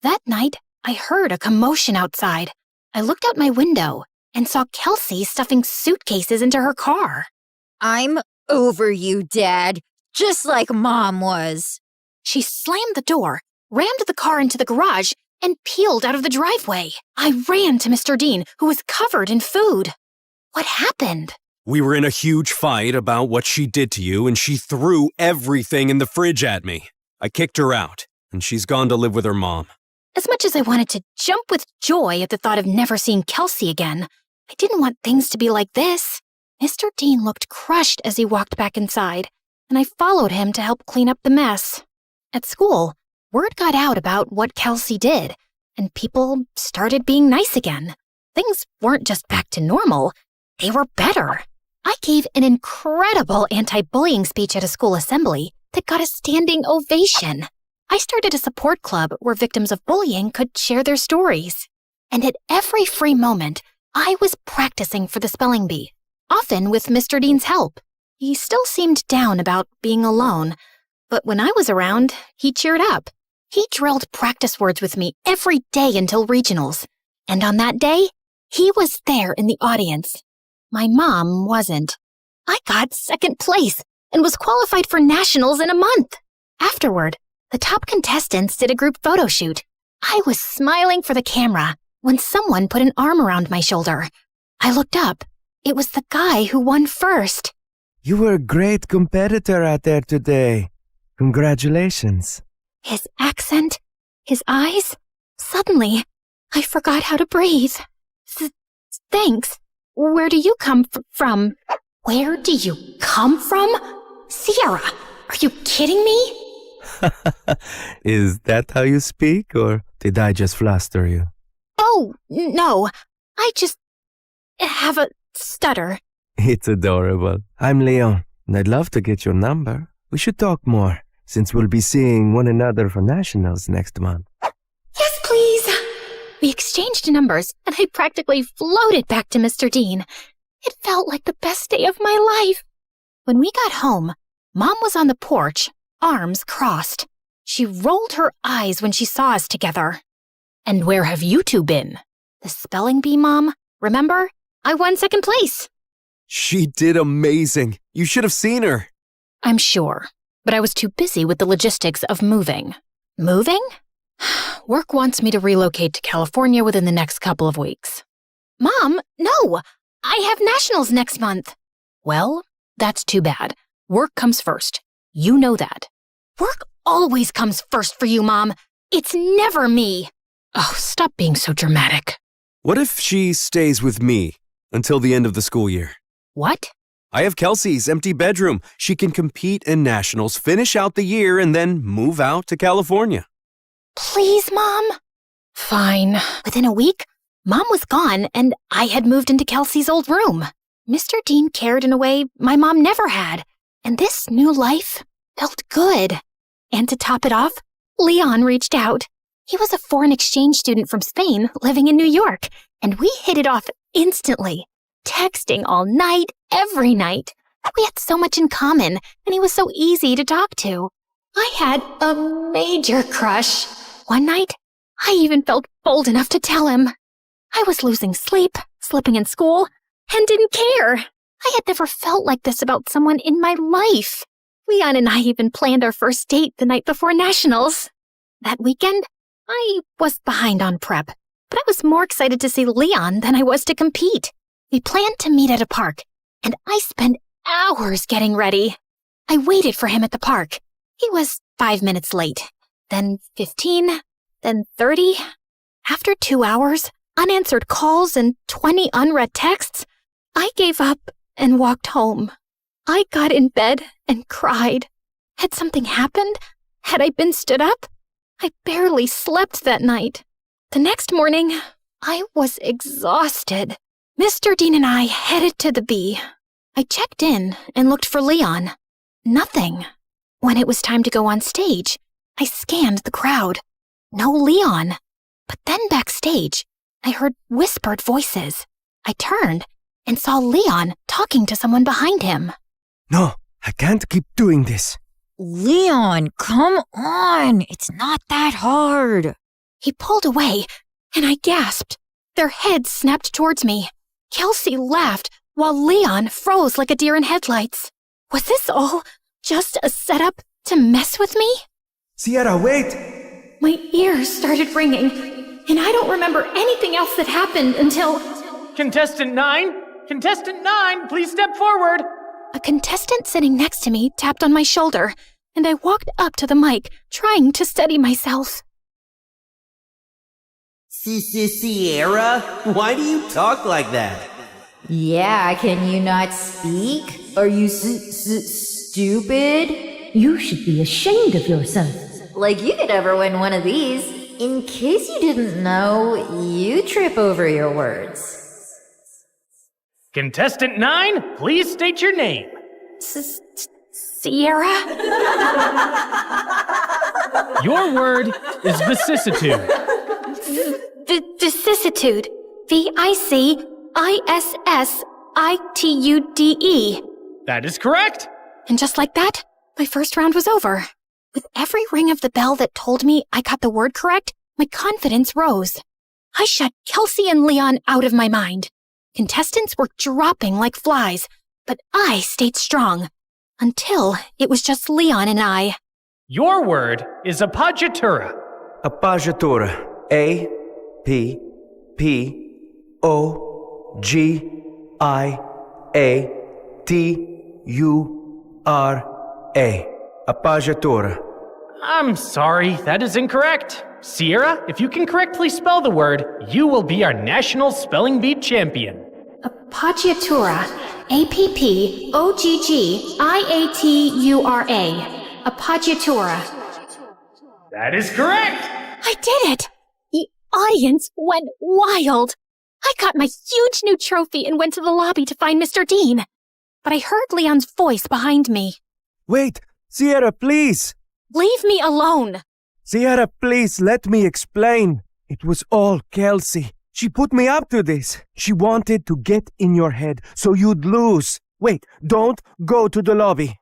That night, I heard a commotion outside. I looked out my window and saw Kelsey stuffing suitcases into her car. I'm over you, Dad, just like Mom was. She slammed the door, rammed the car into the garage, and peeled out of the driveway. I ran to Mr. Dean, who was covered in food. What happened? We were in a huge fight about what she did to you, and she threw everything in the fridge at me. I kicked her out, and she's gone to live with her mom. As much as I wanted to jump with joy at the thought of never seeing Kelsey again, I didn't want things to be like this. Mr. Dean looked crushed as he walked back inside, and I followed him to help clean up the mess. At school, word got out about what Kelsey did, and people started being nice again. Things weren't just back to normal, they were better. I gave an incredible anti-bullying speech at a school assembly that got a standing ovation. I started a support club where victims of bullying could share their stories. And at every free moment, I was practicing for the spelling bee, often with Mr. Dean's help. He still seemed down about being alone, but when I was around, he cheered up. He drilled practice words with me every day until regionals. And on that day, he was there in the audience. My mom wasn't. I got second place and was qualified for nationals in a month. Afterward, the top contestants did a group photo shoot. I was smiling for the camera when someone put an arm around my shoulder. I looked up. It was the guy who won first. You were a great competitor out there today. Congratulations. His accent, his eyes. Suddenly, I forgot how to breathe. Thanks. Where do you come from? Where do you come from? Sierra, are you kidding me? Is that how you speak, or did I just fluster you? Oh, no. I just have a stutter. It's adorable. I'm Leon, and I'd love to get your number. We should talk more, since we'll be seeing one another for nationals next month. Yes, please. We exchanged numbers, and I practically floated back to Mr. Dean. It felt like the best day of my life. When we got home, Mom was on the porch, arms crossed. She rolled her eyes when she saw us together. And where have you two been? The spelling bee, Mom. Remember? I won second place. She did amazing. You should have seen her. I'm sure, but I was too busy with the logistics of moving. Moving? Work wants me to relocate to California within the next couple of weeks. Mom, no! I have nationals next month. Well, that's too bad. Work comes first. You know that. Work always comes first for you, Mom. It's never me. Oh, stop being so dramatic. What if she stays with me until the end of the school year? What? I have Kelsey's empty bedroom. She can compete in nationals, finish out the year, and then move out to California. Please, Mom? Fine. Within a week, Mom was gone, and I had moved into Kelsey's old room. Mr. Dean cared in a way my mom never had, and this new life felt good. And to top it off, Leon reached out. He was a foreign exchange student from Spain living in New York, and we hit it off instantly, texting all night, every night. We had so much in common, and he was so easy to talk to. I had a major crush. One night, I even felt bold enough to tell him. I was losing sleep, slipping in school, and didn't care. I had never felt like this about someone in my life. Leon and I even planned our first date the night before nationals. That weekend, I was behind on prep, but I was more excited to see Leon than I was to compete. We planned to meet at a park, and I spent hours getting ready. I waited for him at the park. He was 5 minutes late, then 15, then 30. After 2 hours, unanswered calls, and 20 unread texts, I gave up and walked home. I got in bed and cried. Had something happened? Had I been stood up? I barely slept that night. The next morning, I was exhausted. Mr. Dean and I headed to the B. I checked in and looked for Leon. Nothing. When it was time to go on stage, I scanned the crowd. No Leon. But then backstage, I heard whispered voices. I turned and saw Leon talking to someone behind him. No, I can't keep doing this. Leon, come on. It's not that hard. He pulled away, and I gasped. Their heads snapped towards me. Kelsey laughed, while Leon froze like a deer in headlights. Was this all just a setup to mess with me? Sierra, wait! My ears started ringing, and I don't remember anything else that happened until... Contestant 9? Contestant 9, please step forward! A contestant sitting next to me tapped on my shoulder, and I walked up to the mic, trying to steady myself. Sierra, why do you talk like that? Yeah, can you not speak? Are you stupid? You should be ashamed of yourself. Like you could ever win one of these. In case you didn't know, you trip over your words. Contestant 9, please state your name. Sierra? Your word is vicissitude. Vicissitude. Vicissitude. That is correct. And just like that, my first round was over. With every ring of the bell that told me I got the word correct, my confidence rose. I shut Kelsey and Leon out of my mind. Contestants were dropping like flies, but I stayed strong. Until it was just Leon and I. Your word is appoggiatura. Appoggiatura. A-P-P-O-G-I-A-T-U-R-A. Appoggiatura. I'm sorry, that is incorrect. Sierra, if you can correctly spell the word, you will be our national spelling bee champion. Appoggiatura. A-P-P-O-G-G-I-A-T-U-R-A. Appoggiatura. That is correct! I did it! The audience went wild. I got my huge new trophy and went to the lobby to find Mr. Dean. But I heard Leon's voice behind me. Wait, Sierra, please! Leave me alone! Sierra, please, let me explain. It was all Kelsey. She put me up to this. She wanted to get in your head so you'd lose. Wait, don't go to the lobby.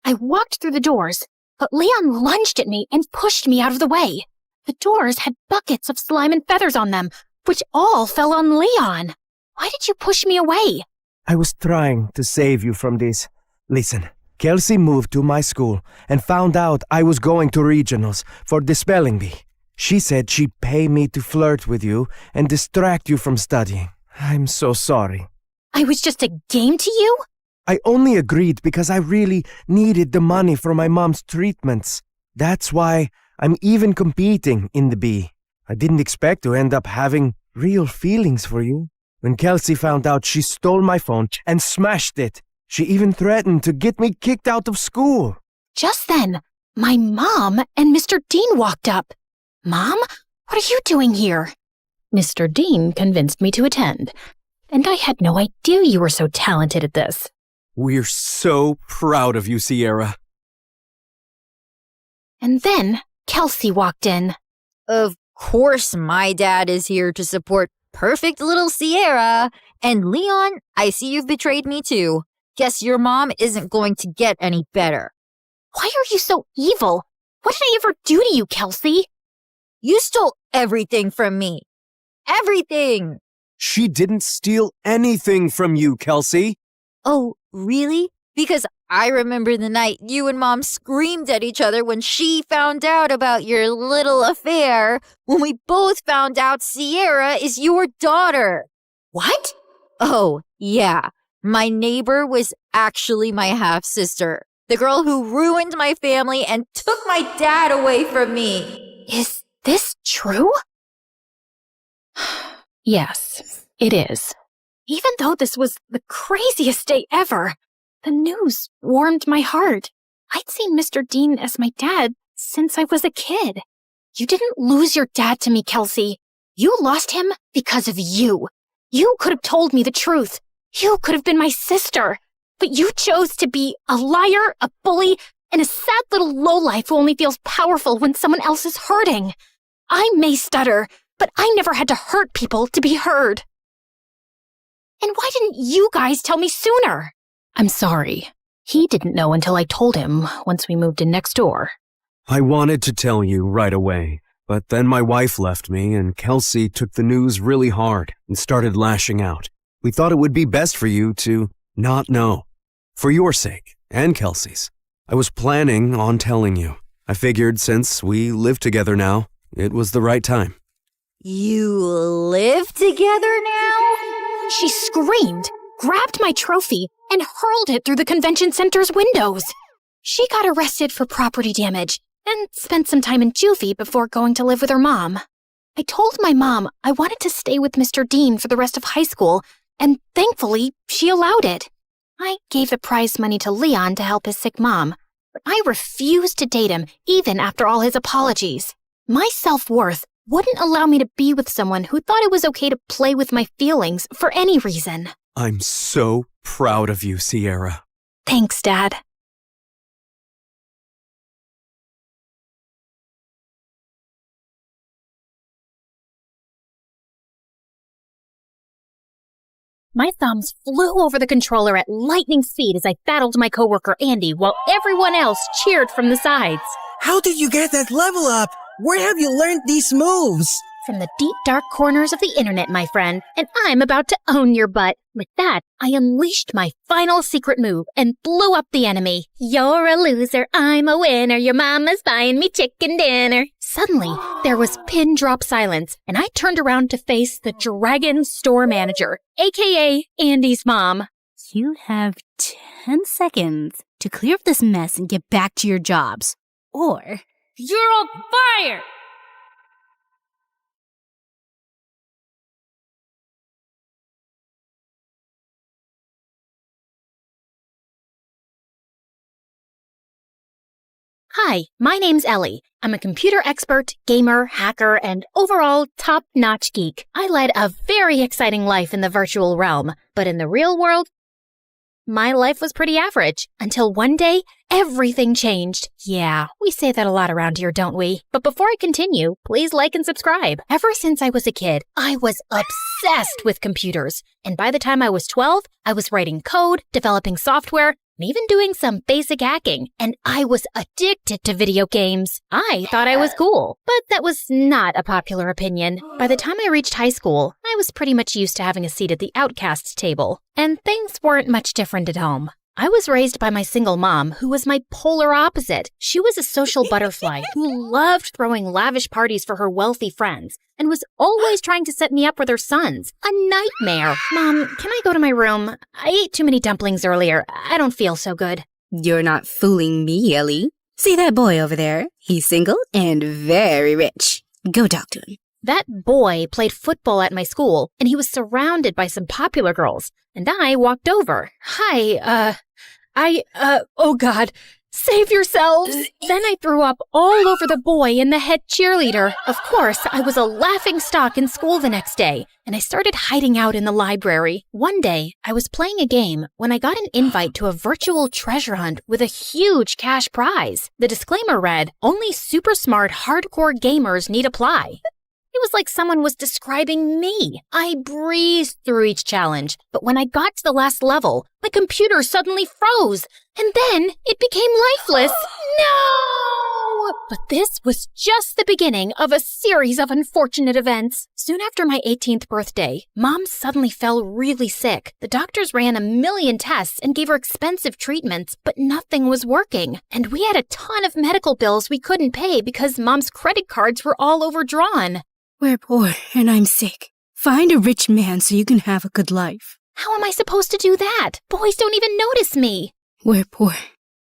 I walked through the doors, but Leon lunged at me and pushed me out of the way. The doors had buckets of slime and feathers on them, which all fell on Leon. Why did you push me away? I was trying to save you from this. Listen, Kelsey moved to my school and found out I was going to regionals for the spelling bee. She said she'd pay me to flirt with you and distract you from studying. I'm so sorry. I was just a game to you? I only agreed because I really needed the money for my mom's treatments. That's why I'm even competing in the bee. I didn't expect to end up having real feelings for you. When Kelsey found out, she stole my phone and smashed it. She even threatened to get me kicked out of school. Just then, my mom and Mr. Dean walked up. Mom, what are you doing here? Mr. Dean convinced me to attend, and I had no idea you were so talented at this. We're so proud of you, Sierra. And then Kelsey walked in. Of course my dad is here to support perfect little Sierra. And Leon, I see you've betrayed me too. Guess your mom isn't going to get any better. Why are you so evil? What did I ever do to you, Kelsey? You stole everything from me. Everything! She didn't steal anything from you, Kelsey. Oh, really? Because I remember the night you and Mom screamed at each other when she found out about your little affair, when we both found out Sierra is your daughter. What? Oh, yeah. My neighbor was actually my half-sister. The girl who ruined my family and took my dad away from me. Is this true? Yes, it is. Even though this was the craziest day ever, the news warmed my heart. I'd seen Mr. Dean as my dad since I was a kid. You didn't lose your dad to me, Kelsey. You lost him because of you. You could have told me the truth. You could have been my sister. But you chose to be a liar, a bully, and a sad little lowlife who only feels powerful when someone else is hurting. I may stutter, but I never had to hurt people to be heard. And why didn't you guys tell me sooner? I'm sorry. He didn't know until I told him once we moved in next door. I wanted to tell you right away, but then my wife left me and Kelsey took the news really hard and started lashing out. We thought it would be best for you to not know. For your sake, and Kelsey's. I was planning on telling you. I figured since we live together now, it was the right time. You live together now? She screamed, grabbed my trophy, and hurled it through the convention center's windows. She got arrested for property damage and spent some time in juvie before going to live with her mom. I told my mom I wanted to stay with Mr. Dean for the rest of high school, and thankfully, she allowed it. I gave the prize money to Leon to help his sick mom, but I refused to date him even after all his apologies. My self-worth wouldn't allow me to be with someone who thought it was okay to play with my feelings for any reason. I'm so proud of you, Sierra. Thanks, Dad. My thumbs flew over the controller at lightning speed as I battled my coworker Andy while everyone else cheered from the sides. How did you get that level up? Where have you learned these moves? From the deep, dark corners of the internet, my friend, and I'm about to own your butt. With that, I unleashed my final secret move and blew up the enemy. You're a loser, I'm a winner, your mama's buying me chicken dinner. Suddenly, there was pin drop silence, and I turned around to face the Dragon Store Manager, aka Andy's mom. You have 10 seconds to clear up this mess and get back to your jobs. Or you're on fire! Hi, my name's Ellie. I'm a computer expert, gamer, hacker, and overall top-notch geek. I led a very exciting life in the virtual realm, but in the real world, my life was pretty average. Until one day, everything changed. Yeah, we say that a lot around here, don't we? But before I continue, please like and subscribe. Ever since I was a kid, I was obsessed with computers. And by the time I was 12, I was writing code, developing software, and even doing some basic hacking, and I was addicted to video games. I thought I was cool, but that was not a popular opinion. By the time I reached high school, I was pretty much used to having a seat at the outcast table, and things weren't much different at home. I was raised by my single mom, who was my polar opposite. She was a social butterfly who loved throwing lavish parties for her wealthy friends and was always trying to set me up with her sons. A nightmare. Mom, can I go to my room? I ate too many dumplings earlier. I don't feel so good. You're not fooling me, Ellie. See that boy over there? He's single and very rich. Go talk to him. That boy played football at my school, and he was surrounded by some popular girls. And I walked over. Hi, oh God. Save yourselves! Then I threw up all over the boy and the head cheerleader. Of course, I was a laughing stock in school the next day, and I started hiding out in the library. One day, I was playing a game when I got an invite to a virtual treasure hunt with a huge cash prize. The disclaimer read, "Only super smart hardcore gamers need apply." It was like someone was describing me. I breezed through each challenge, but when I got to the last level, my computer suddenly froze, and then it became lifeless. No! But this was just the beginning of a series of unfortunate events. Soon after my 18th birthday, Mom suddenly fell really sick. The doctors ran a million tests and gave her expensive treatments, but nothing was working. And we had a ton of medical bills we couldn't pay because Mom's credit cards were all overdrawn. We're poor and I'm sick. Find a rich man so you can have a good life. How am I supposed to do that? Boys don't even notice me. We're poor.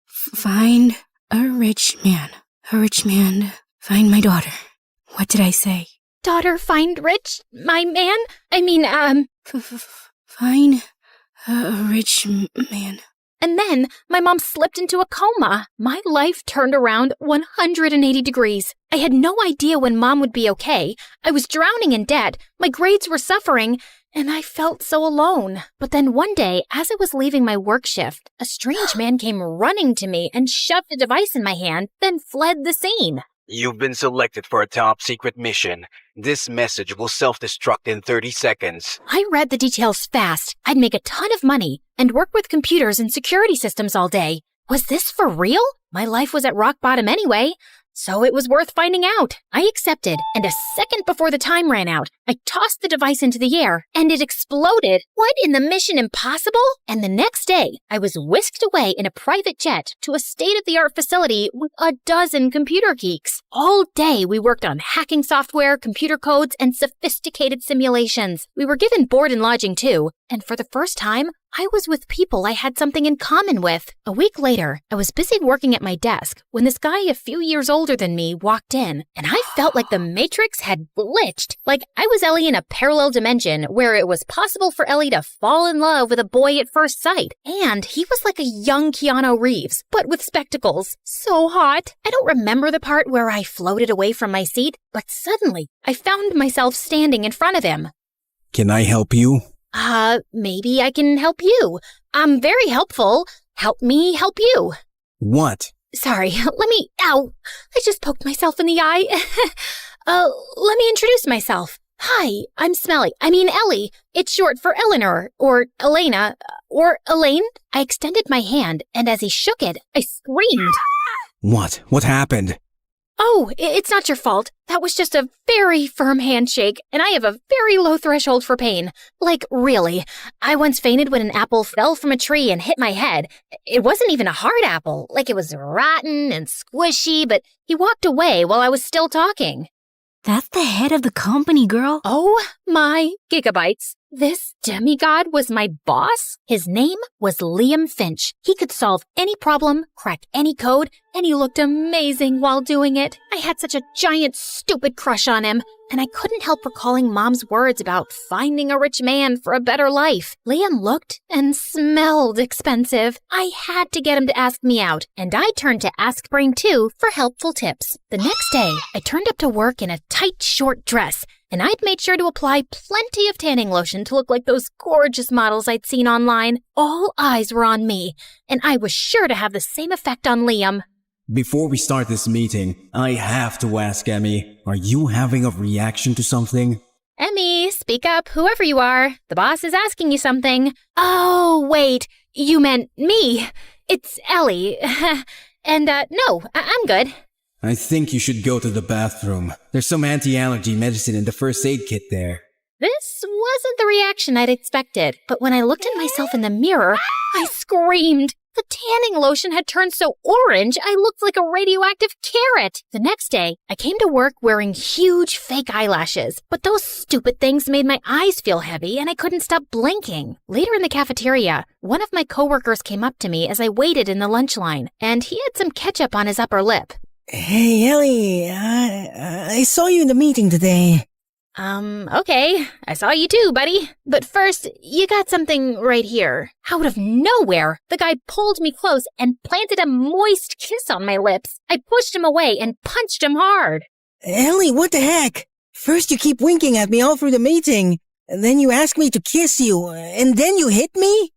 Find a rich man. A rich man. Find my daughter. What did I say? Daughter, find rich? My man? Find a rich man. And then my mom slipped into a coma. My life turned around 180 degrees. I had no idea when Mom would be okay. I was drowning in debt. My grades were suffering, and I felt so alone. But then one day, as I was leaving my work shift, a strange man came running to me and shoved a device in my hand, then fled the scene. You've been selected for a top-secret mission. This message will self-destruct in 30 seconds. I read the details fast. I'd make a ton of money and work with computers and security systems all day. Was this for real? My life was at rock bottom anyway, so it was worth finding out. I accepted, and a second before the time ran out, I tossed the device into the air, and it exploded. What in the Mission Impossible? And the next day, I was whisked away in a private jet to a state-of-the-art facility with a dozen computer geeks. All day, we worked on hacking software, computer codes, and sophisticated simulations. We were given board and lodging, too, and for the first time, I was with people I had something in common with. A week later, I was busy working at my desk when this guy a few years older than me walked in, and I felt like the Matrix had glitched. Like I was Ellie in a parallel dimension where it was possible for Ellie to fall in love with a boy at first sight. And he was like a young Keanu Reeves, but with spectacles. So hot. I don't remember the part where I floated away from my seat, but suddenly I found myself standing in front of him. Can I help you? Maybe I can help you. I'm very helpful. Help me help you. What? Sorry, ow, I just poked myself in the eye. Let me introduce myself. Hi, I'm Ellie. It's short for Eleanor, or Elena, or Elaine. I extended my hand, and as he shook it, I screamed. What? What happened? Oh, it's not your fault. That was just a very firm handshake, and I have a very low threshold for pain. Like, really. I once fainted when an apple fell from a tree and hit my head. It wasn't even a hard apple. Like, it was rotten and squishy, but he walked away while I was still talking. That's the head of the company, girl. Oh my gigabytes. This demigod was my boss? His name was Liam Finch. He could solve any problem, crack any code, and he looked amazing while doing it. I had such a giant, stupid crush on him, and I couldn't help recalling Mom's words about finding a rich man for a better life. Liam looked and smelled expensive. I had to get him to ask me out, and I turned to Ask Brain 2 for helpful tips. The next day, I turned up to work in a tight, short dress, and I'd made sure to apply plenty of tanning lotion to look like those gorgeous models I'd seen online. All eyes were on me, and I was sure to have the same effect on Liam. Before we start this meeting, I have to ask Emmy, are you having a reaction to something? Emmy, speak up, whoever you are. The boss is asking you something. Oh, wait, you meant me. It's Ellie. And, no, I'm good. I think you should go to the bathroom. There's some anti-allergy medicine in the first aid kit there. This wasn't the reaction I'd expected, but when I looked at myself in the mirror, I screamed. The tanning lotion had turned so orange, I looked like a radioactive carrot. The next day, I came to work wearing huge fake eyelashes, but those stupid things made my eyes feel heavy and I couldn't stop blinking. Later in the cafeteria, one of my coworkers came up to me as I waited in the lunch line, and he had some ketchup on his upper lip. Hey, Ellie, I saw you in the meeting today. Okay. I saw you too, buddy. But first, you got something right here. Out of nowhere, the guy pulled me close and planted a moist kiss on my lips. I pushed him away and punched him hard. Ellie, what the heck? First you keep winking at me all through the meeting, and then you ask me to kiss you, and then you hit me?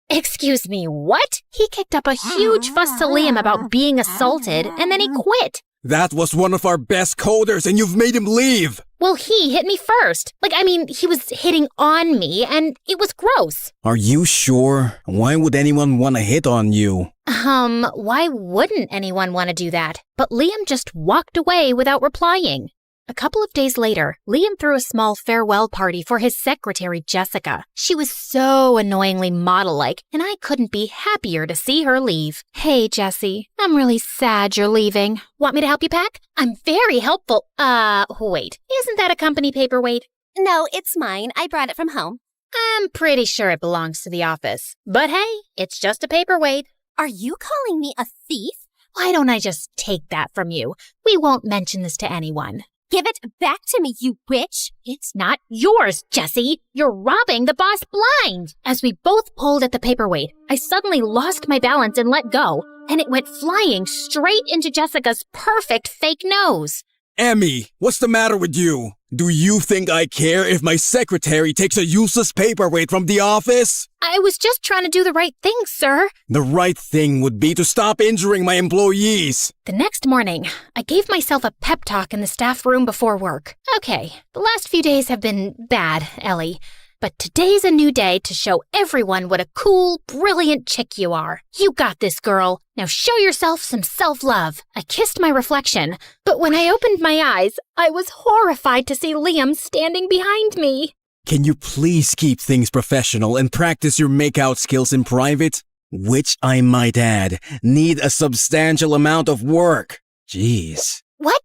Excuse me, what? He kicked up a huge fuss to Liam about being assaulted, and then he quit. That was one of our best coders and you've made him leave! Well, he hit me first. He was hitting on me, and it was gross. Are you sure? Why would anyone want to hit on you? Why wouldn't anyone want to do that? But Liam just walked away without replying. A couple of days later, Liam threw a small farewell party for his secretary, Jessica. She was so annoyingly model-like, and I couldn't be happier to see her leave. Hey, Jessie, I'm really sad you're leaving. Want me to help you pack? I'm very helpful. Wait, isn't that a company paperweight? No, it's mine. I brought it from home. I'm pretty sure it belongs to the office. But hey, it's just a paperweight. Are you calling me a thief? Why don't I just take that from you? We won't mention this to anyone. Give it back to me, you witch! It's not yours, Jessie. You're robbing the boss blind. As we both pulled at the paperweight, I suddenly lost my balance and let go, and it went flying straight into Jessica's perfect fake nose. Emmy, what's the matter with you? Do you think I care if my secretary takes a useless paperweight from the office? I was just trying to do the right thing, sir. The right thing would be to stop injuring my employees. The next morning, I gave myself a pep talk in the staff room before work. Okay, the last few days have been bad, Ellie. But today's a new day to show everyone what a cool, brilliant chick you are. You got this, girl. Now show yourself some self-love. I kissed my reflection, but when I opened my eyes, I was horrified to see Liam standing behind me. Can you please keep things professional and practice your make-out skills in private? Which, I might add, need a substantial amount of work. Jeez. What?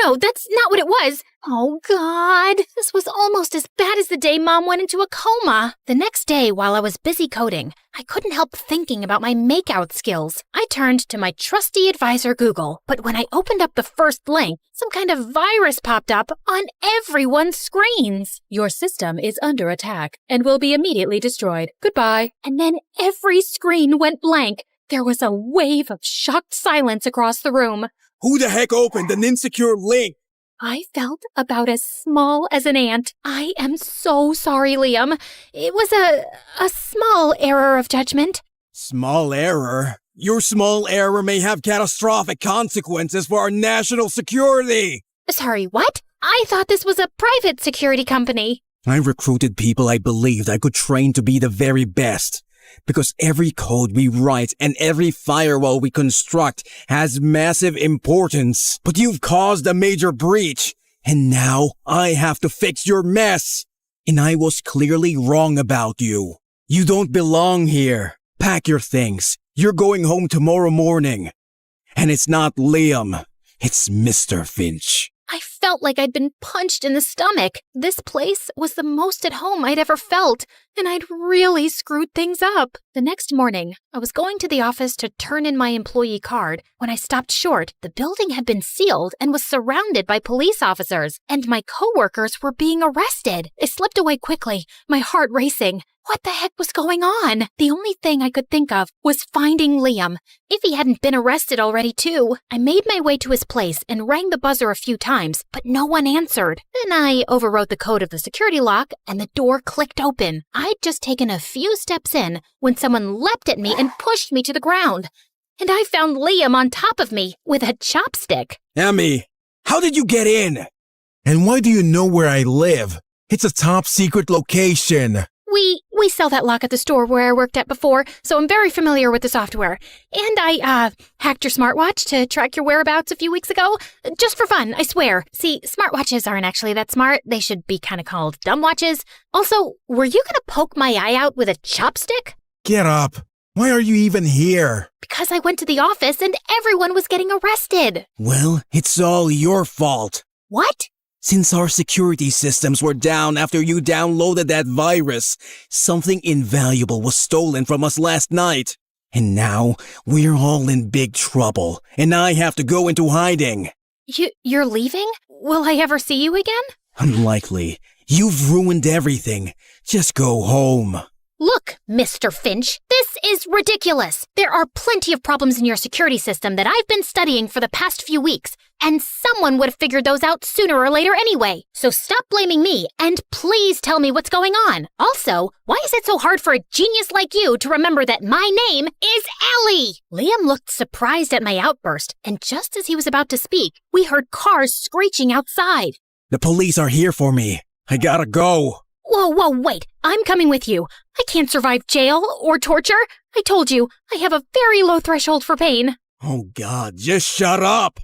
No, that's not what it was. Oh, God. This was almost as bad as the day Mom went into a coma. The next day, while I was busy coding, I couldn't help thinking about my make-out skills. I turned to my trusty advisor, Google, but when I opened up the first link, some kind of virus popped up on everyone's screens. Your system is under attack and will be immediately destroyed. Goodbye. And then every screen went blank. There was a wave of shocked silence across the room. Who the heck opened an insecure link? I felt about as small as an ant. I am so sorry, Liam. It was a small error of judgment. Small error? Your small error may have catastrophic consequences for our national security. Sorry, what? I thought this was a private security company. I recruited people I believed I could train to be the very best. Because every code we write and every firewall we construct has massive importance. But you've caused a major breach, and now I have to fix your mess. And I was clearly wrong about you. You don't belong here. Pack your things. You're going home tomorrow morning. And it's not Liam. It's Mr. Finch. I felt like I'd been punched in the stomach. This place was the most at home I'd ever felt, and I'd really screwed things up. The next morning, I was going to the office to turn in my employee card. When I stopped short, the building had been sealed and was surrounded by police officers, and my coworkers were being arrested. I slipped away quickly, my heart racing. What the heck was going on? The only thing I could think of was finding Liam. If he hadn't been arrested already too. I made my way to his place and rang the buzzer a few times, but no one answered. Then I overwrote the code of the security lock and the door clicked open. I'd just taken a few steps in when someone leapt at me and pushed me to the ground. And I found Liam on top of me with a chopstick. Emmy, how did you get in? And why do you know where I live? It's a top secret location. We sell that lock at the store where I worked at before, so I'm very familiar with the software. And I, hacked your smartwatch to track your whereabouts a few weeks ago. Just for fun, I swear. See, smartwatches aren't actually that smart. They should be kind of called dumb watches. Also, were you gonna poke my eye out with a chopstick? Get up. Why are you even here? Because I went to the office and everyone was getting arrested. Well, it's all your fault. What? Since our security systems were down after you downloaded that virus, something invaluable was stolen from us last night. And now, we're all in big trouble, and I have to go into hiding. You're leaving? Will I ever see you again? Unlikely. You've ruined everything. Just go home. Look, Mr. Finch, this is ridiculous. There are plenty of problems in your security system that I've been studying for the past few weeks, and someone would have figured those out sooner or later anyway. So stop blaming me, and please tell me what's going on. Also, why is it so hard for a genius like you to remember that my name is Ellie? Liam looked surprised at my outburst, and just as he was about to speak, we heard cars screeching outside. The police are here for me. I gotta go. Whoa, wait. I'm coming with you. I can't survive jail or torture. I told you, I have a very low threshold for pain. Oh God, just shut up.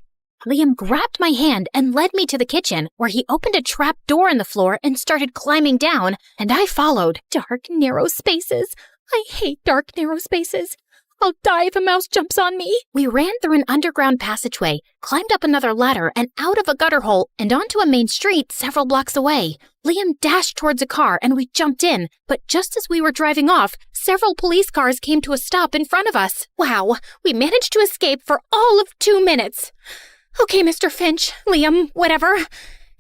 Liam grabbed my hand and led me to the kitchen, where he opened a trap door in the floor and started climbing down, and I followed. Dark, narrow spaces. I hate dark, narrow spaces. I'll die if a mouse jumps on me. We ran through an underground passageway, climbed up another ladder and out of a gutter hole and onto a main street several blocks away. Liam dashed towards a car and we jumped in, but just as we were driving off, several police cars came to a stop in front of us. Wow, we managed to escape for all of 2 minutes. Okay, Mr. Finch, Liam, whatever.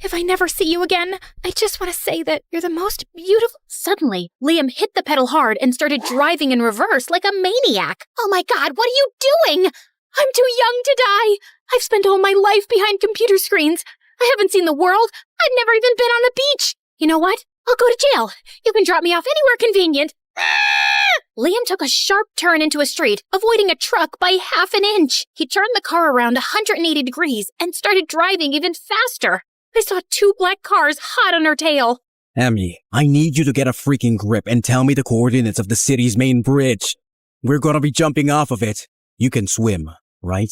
If I never see you again, I just want to say that you're the most beautiful— Suddenly, Liam hit the pedal hard and started driving in reverse like a maniac. Oh my God, what are you doing? I'm too young to die. I've spent all my life behind computer screens. I haven't seen the world. I've never even been on a beach. You know what? I'll go to jail. You can drop me off anywhere convenient. Liam took a sharp turn into a street, avoiding a truck by half an inch. He turned the car around 180 degrees and started driving even faster. I saw 2 black cars hot on her tail. Emmy, I need you to get a freaking grip and tell me the coordinates of the city's main bridge. We're gonna be jumping off of it. You can swim, right?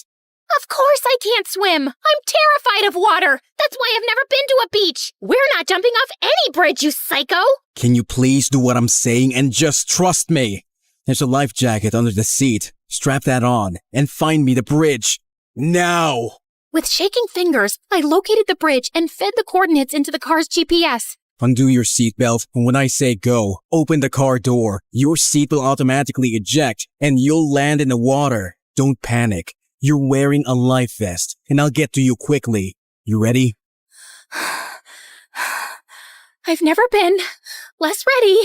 Of course I can't swim. I'm terrified of water. That's why I've never been to a beach. We're not jumping off any bridge, you psycho. Can you please do what I'm saying and just trust me? There's a life jacket under the seat. Strap that on and find me the bridge. Now! With shaking fingers, I located the bridge and fed the coordinates into the car's GPS. Undo your seatbelt, and when I say go, open the car door. Your seat will automatically eject, and you'll land in the water. Don't panic. You're wearing a life vest, and I'll get to you quickly. You ready? I've never been less ready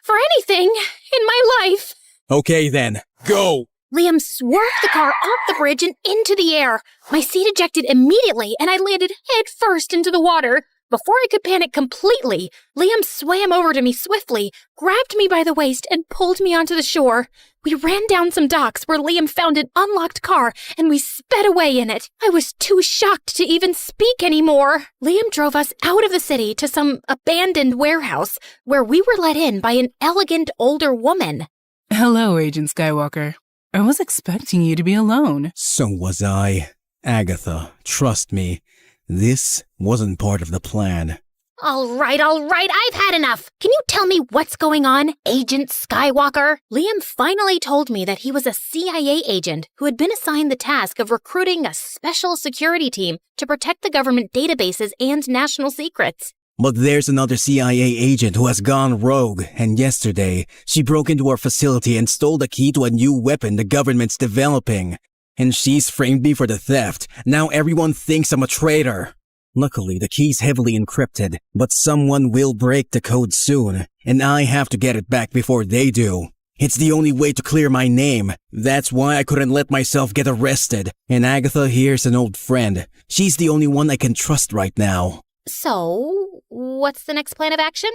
for anything in my life. Okay then, go! Liam swerved the car off the bridge and into the air. My seat ejected immediately, and I landed head first into the water. Before I could panic completely, Liam swam over to me swiftly, grabbed me by the waist, and pulled me onto the shore. We ran down some docks where Liam found an unlocked car, and we sped away in it. I was too shocked to even speak anymore. Liam drove us out of the city to some abandoned warehouse, where we were let in by an elegant older woman. Hello, Agent Skywalker. I was expecting you to be alone. So was I. Agatha, trust me. This wasn't part of the plan. All right, I've had enough. Can you tell me what's going on, Agent Skywalker? Liam finally told me that he was a CIA agent who had been assigned the task of recruiting a special security team to protect the government databases and national secrets. But there's another CIA agent who has gone rogue, and yesterday, she broke into our facility and stole the key to a new weapon the government's developing. And she's framed me for the theft. Now everyone thinks I'm a traitor. Luckily, the key's heavily encrypted, but someone will break the code soon, and I have to get it back before they do. It's the only way to clear my name. That's why I couldn't let myself get arrested. And Agatha here's an old friend. She's the only one I can trust right now. So, what's the next plan of action?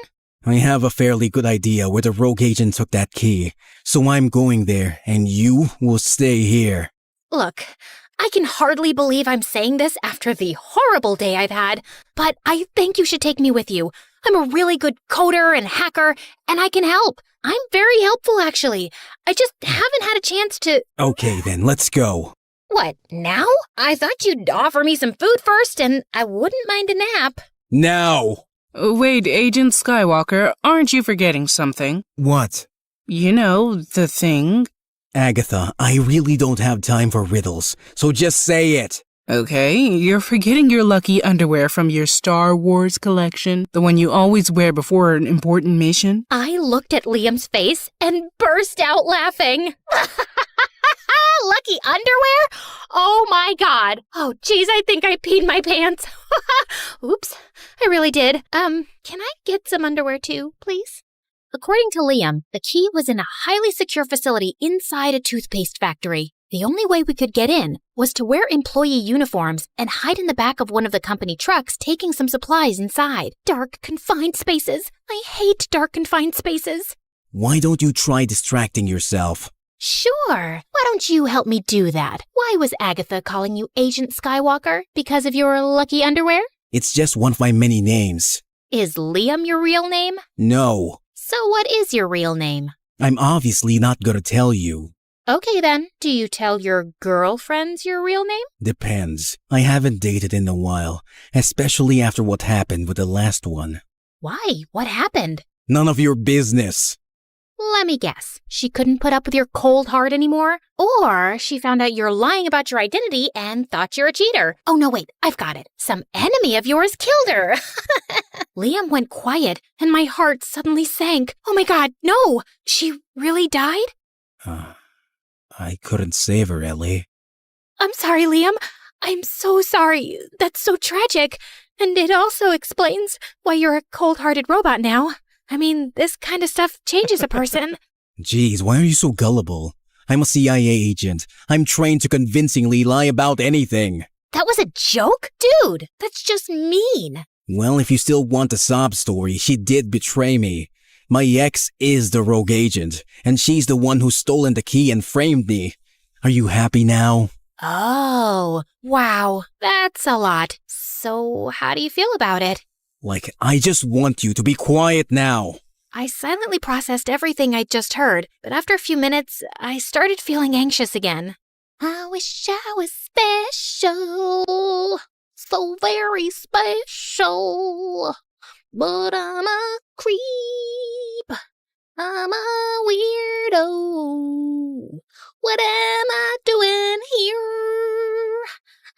I have a fairly good idea where the rogue agent took that key, so I'm going there, and you will stay here. Look, I can hardly believe I'm saying this after the horrible day I've had, but I think you should take me with you. I'm a really good coder and hacker, and I can help. I'm very helpful, actually. I just haven't had a chance to— Okay then, let's go. What, now? I thought you'd offer me some food first, and I wouldn't mind a nap. Now! Wait, Agent Skywalker, aren't you forgetting something? What? You know, the thing. Agatha, I really don't have time for riddles, so just say it. Okay, you're forgetting your lucky underwear from your Star Wars collection, the one you always wear before an important mission. I looked at Liam's face and burst out laughing. lucky underwear? Oh my god. Oh, geez, I think I peed my pants. Oops, I really did. Can I get some underwear too, please? According to Liam, the key was in a highly secure facility inside a toothpaste factory. The only way we could get in was to wear employee uniforms and hide in the back of one of the company trucks taking some supplies inside. Dark, confined spaces. I hate dark, confined spaces. Why don't you try distracting yourself? Sure. Why don't you help me do that? Why was Agatha calling you Agent Skywalker? Because of your lucky underwear? It's just one of my many names. Is Liam your real name? No. So what is your real name? I'm obviously not gonna tell you. Okay then, do you tell your girlfriends your real name? Depends. I haven't dated in a while, especially after what happened with the last one. Why? What happened? None of your business. Let me guess. She couldn't put up with your cold heart anymore? Or she found out you're lying about your identity and thought you're a cheater. Oh no, wait, I've got it. Some enemy of yours killed her. Liam went quiet and my heart suddenly sank. Oh my god, no! She really died? I couldn't save her, Ellie. I'm sorry, Liam. I'm so sorry. That's so tragic. And it also explains why you're a cold-hearted robot now. I mean, this kind of stuff changes a person. Jeez, why are you so gullible? I'm a CIA agent. I'm trained to convincingly lie about anything. That was a joke? Dude, that's just mean. Well, if you still want a sob story, she did betray me. My ex is the rogue agent, and she's the one who's stolen the key and framed me. Are you happy now? Oh, wow, that's a lot. So how do you feel about it? Like, I just want you to be quiet now. I silently processed everything I'd just heard, but after a few minutes, I started feeling anxious again. I wish I was special, so very special, but I'm a creep, I'm a weirdo. What am I doing here?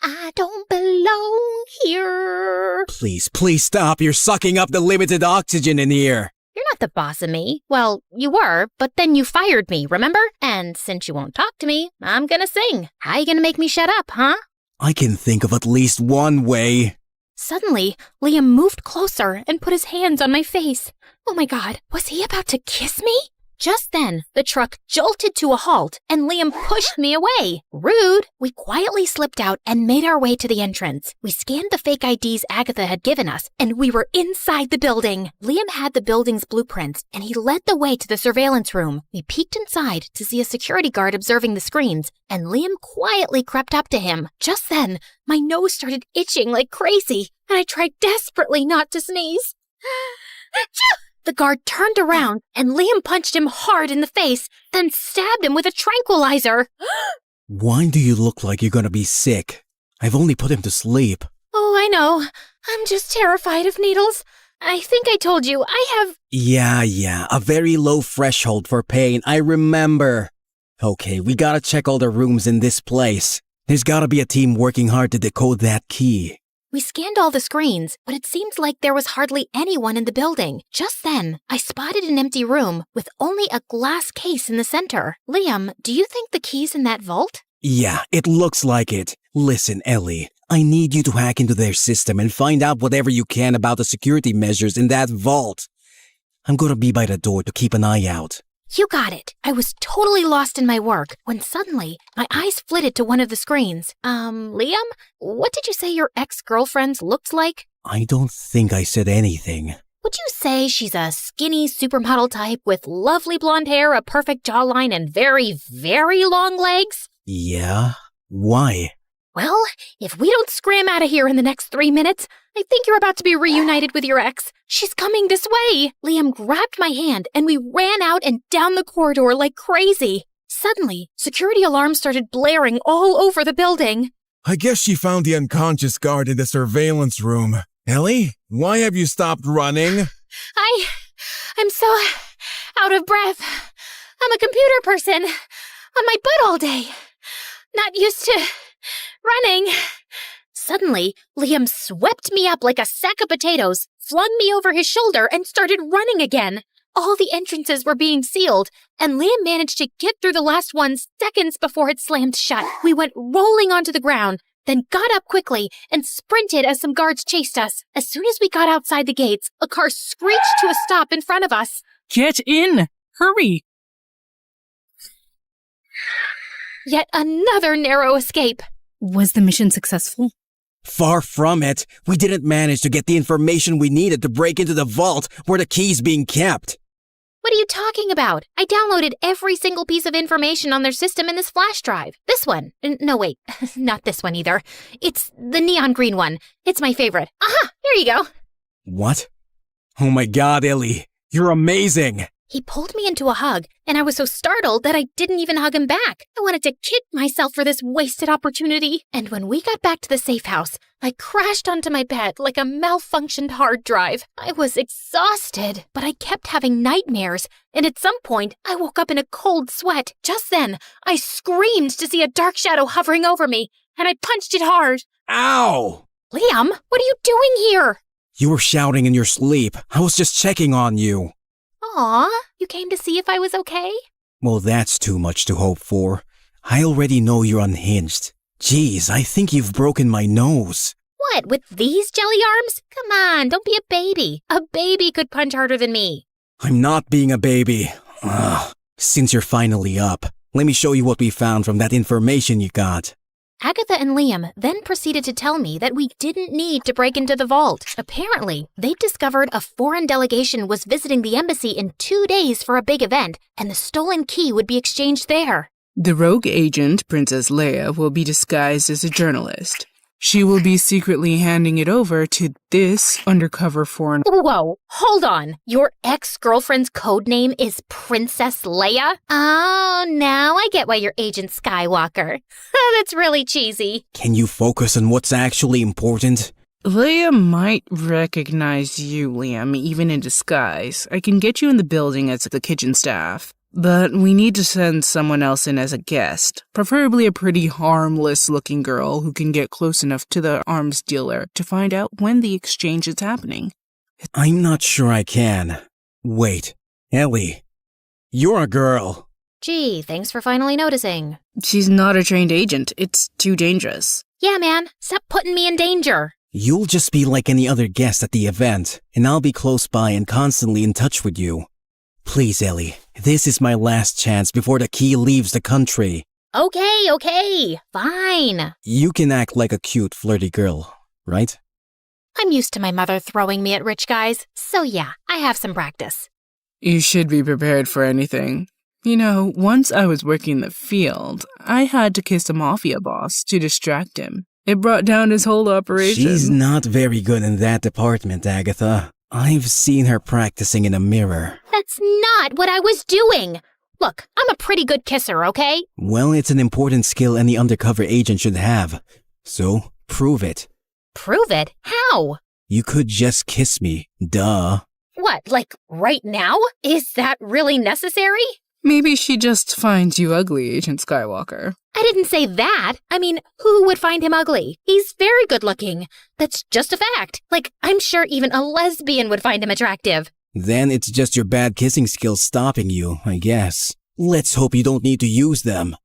I don't belong here. Please stop. You're sucking up the limited oxygen in here. You're not the boss of me. Well, you were, but then you fired me, remember? And since you won't talk to me, I'm gonna sing. How you gonna make me shut up, huh? I can think of at least one way. Suddenly, Liam moved closer and put his hands on my face. Oh my god, was he about to kiss me? Just then, the truck jolted to a halt and Liam pushed me away. Rude! We quietly slipped out and made our way to the entrance. We scanned the fake IDs Agatha had given us and we were inside the building. Liam had the building's blueprints and he led the way to the surveillance room. We peeked inside to see a security guard observing the screens and Liam quietly crept up to him. Just then, my nose started itching like crazy and I tried desperately not to sneeze. The guard turned around and Liam punched him hard in the face, then stabbed him with a tranquilizer. Why do you look like you're gonna be sick? I've only put him to sleep. Oh, I know. I'm just terrified of needles. I think I told you, I have... Yeah, a very low threshold for pain, I remember. Okay, we gotta check all the rooms in this place. There's gotta be a team working hard to decode that key. We scanned all the screens, but it seemed like there was hardly anyone in the building. Just then, I spotted an empty room with only a glass case in the center. Liam, do you think the key's in that vault? Yeah, it looks like it. Listen, Ellie, I need you to hack into their system and find out whatever you can about the security measures in that vault. I'm gonna be by the door to keep an eye out. You got it. I was totally lost in my work when suddenly my eyes flitted to one of the screens. Liam, what did you say your ex-girlfriend looks like? I don't think I said anything. Would you say she's a skinny supermodel type with lovely blonde hair, a perfect jawline, and very, very long legs? Yeah? Why? Well, if we don't scram out of here in the next 3 minutes, I think you're about to be reunited with your ex. She's coming this way. Liam grabbed my hand and we ran out and down the corridor like crazy. Suddenly, security alarms started blaring all over the building. I guess she found the unconscious guard in the surveillance room. Ellie, why have you stopped running? I'm so out of breath. I'm a computer person. On my butt all day. Not used to running. Suddenly, Liam swept me up like a sack of potatoes, flung me over his shoulder, and started running again. all the entrances were being sealed, and Liam managed to get through the last one seconds before it slammed shut. We went rolling onto the ground, then got up quickly and sprinted as some guards chased us. As soon as we got outside the gates, a car screeched to a stop in front of us. Get in! Hurry! Yet another narrow escape. Was the mission successful? Far from it. We didn't manage to get the information we needed to break into the vault where the key's being kept. What are you talking about? I downloaded every single piece of information on their system in this flash drive. This one. No, wait. Not this one either. It's the neon green one. It's my favorite. Aha! Here you go. What? Oh my god, Ellie. You're amazing. He pulled me into a hug, and I was so startled that I didn't even hug him back. I wanted to kick myself for this wasted opportunity. And when we got back to the safe house, I crashed onto my bed like a malfunctioned hard drive. I was exhausted, but I kept having nightmares, and at some point, I woke up in a cold sweat. Just then, I screamed to see a dark shadow hovering over me, and I punched it hard. Ow! Liam, what are you doing here? You were shouting in your sleep. I was just checking on you. Aw, you came to see if I was okay? Well, that's too much to hope for. I already know you're unhinged. Geez, I think you've broken my nose. What, with these jelly arms? Come on, don't be a baby. A baby could punch harder than me. I'm not being a baby. Ugh. Since you're finally up, let me show you what we found from that information you got. Agatha and Liam then proceeded to tell me that we didn't need to break into the vault. Apparently, they'd discovered a foreign delegation was visiting the embassy in 2 days for a big event, and the stolen key would be exchanged there. The rogue agent, Princess Leia, will be disguised as a journalist. She will be secretly handing it over to this undercover foreign... Whoa, hold on. Your ex-girlfriend's code name is Princess Leia? Oh, now I get why you're Agent Skywalker. That's really cheesy. Can you focus on what's actually important? Leia might recognize you, Liam, even in disguise. I can get you in the building as the kitchen staff. But we need to send someone else in as a guest, preferably a pretty harmless-looking girl who can get close enough to the arms dealer to find out when the exchange is happening. I'm not sure I can. Wait, Ellie, you're a girl. Gee, thanks for finally noticing. She's not a trained agent. It's too dangerous. Yeah, man, stop putting me in danger. You'll just be like any other guest at the event, and I'll be close by and constantly in touch with you. Please, Ellie, this is my last chance before the key leaves the country. Okay, fine. You can act like a cute, flirty girl, right? I'm used to my mother throwing me at rich guys, so yeah, I have some practice. You should be prepared for anything. You know, once I was working the field, I had to kiss a mafia boss to distract him. It brought down his whole operation. She's not very good in that department, Agatha. I've seen her practicing in a mirror. That's not what I was doing. Look, I'm a pretty good kisser, okay? Well, it's an important skill any undercover agent should have. So, prove it. Prove it? How? You could just kiss me. Duh. What, like right now? Is that really necessary? Maybe she just finds you ugly, Agent Skywalker. I didn't say that. I mean, who would find him ugly? He's very good looking. That's just a fact. Like, I'm sure even a lesbian would find him attractive. Then it's just your bad kissing skills stopping you, I guess. Let's hope you don't need to use them.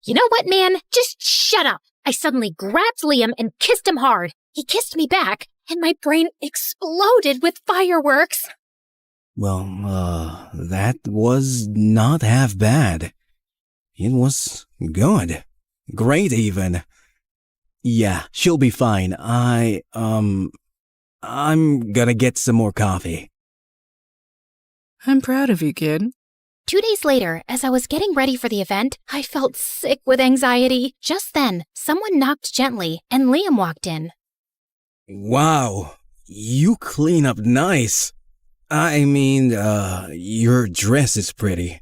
You know what, man? Just shut up. I suddenly grabbed Liam and kissed him hard. He kissed me back, and my brain exploded with fireworks. Well, that was not half bad. It was good. Great, even. Yeah, she'll be fine. I'm gonna get some more coffee. I'm proud of you, kid. 2 days later, as I was getting ready for the event, I felt sick with anxiety. Just then, someone knocked gently, and Liam walked in. Wow, you clean up nice. I mean, your dress is pretty.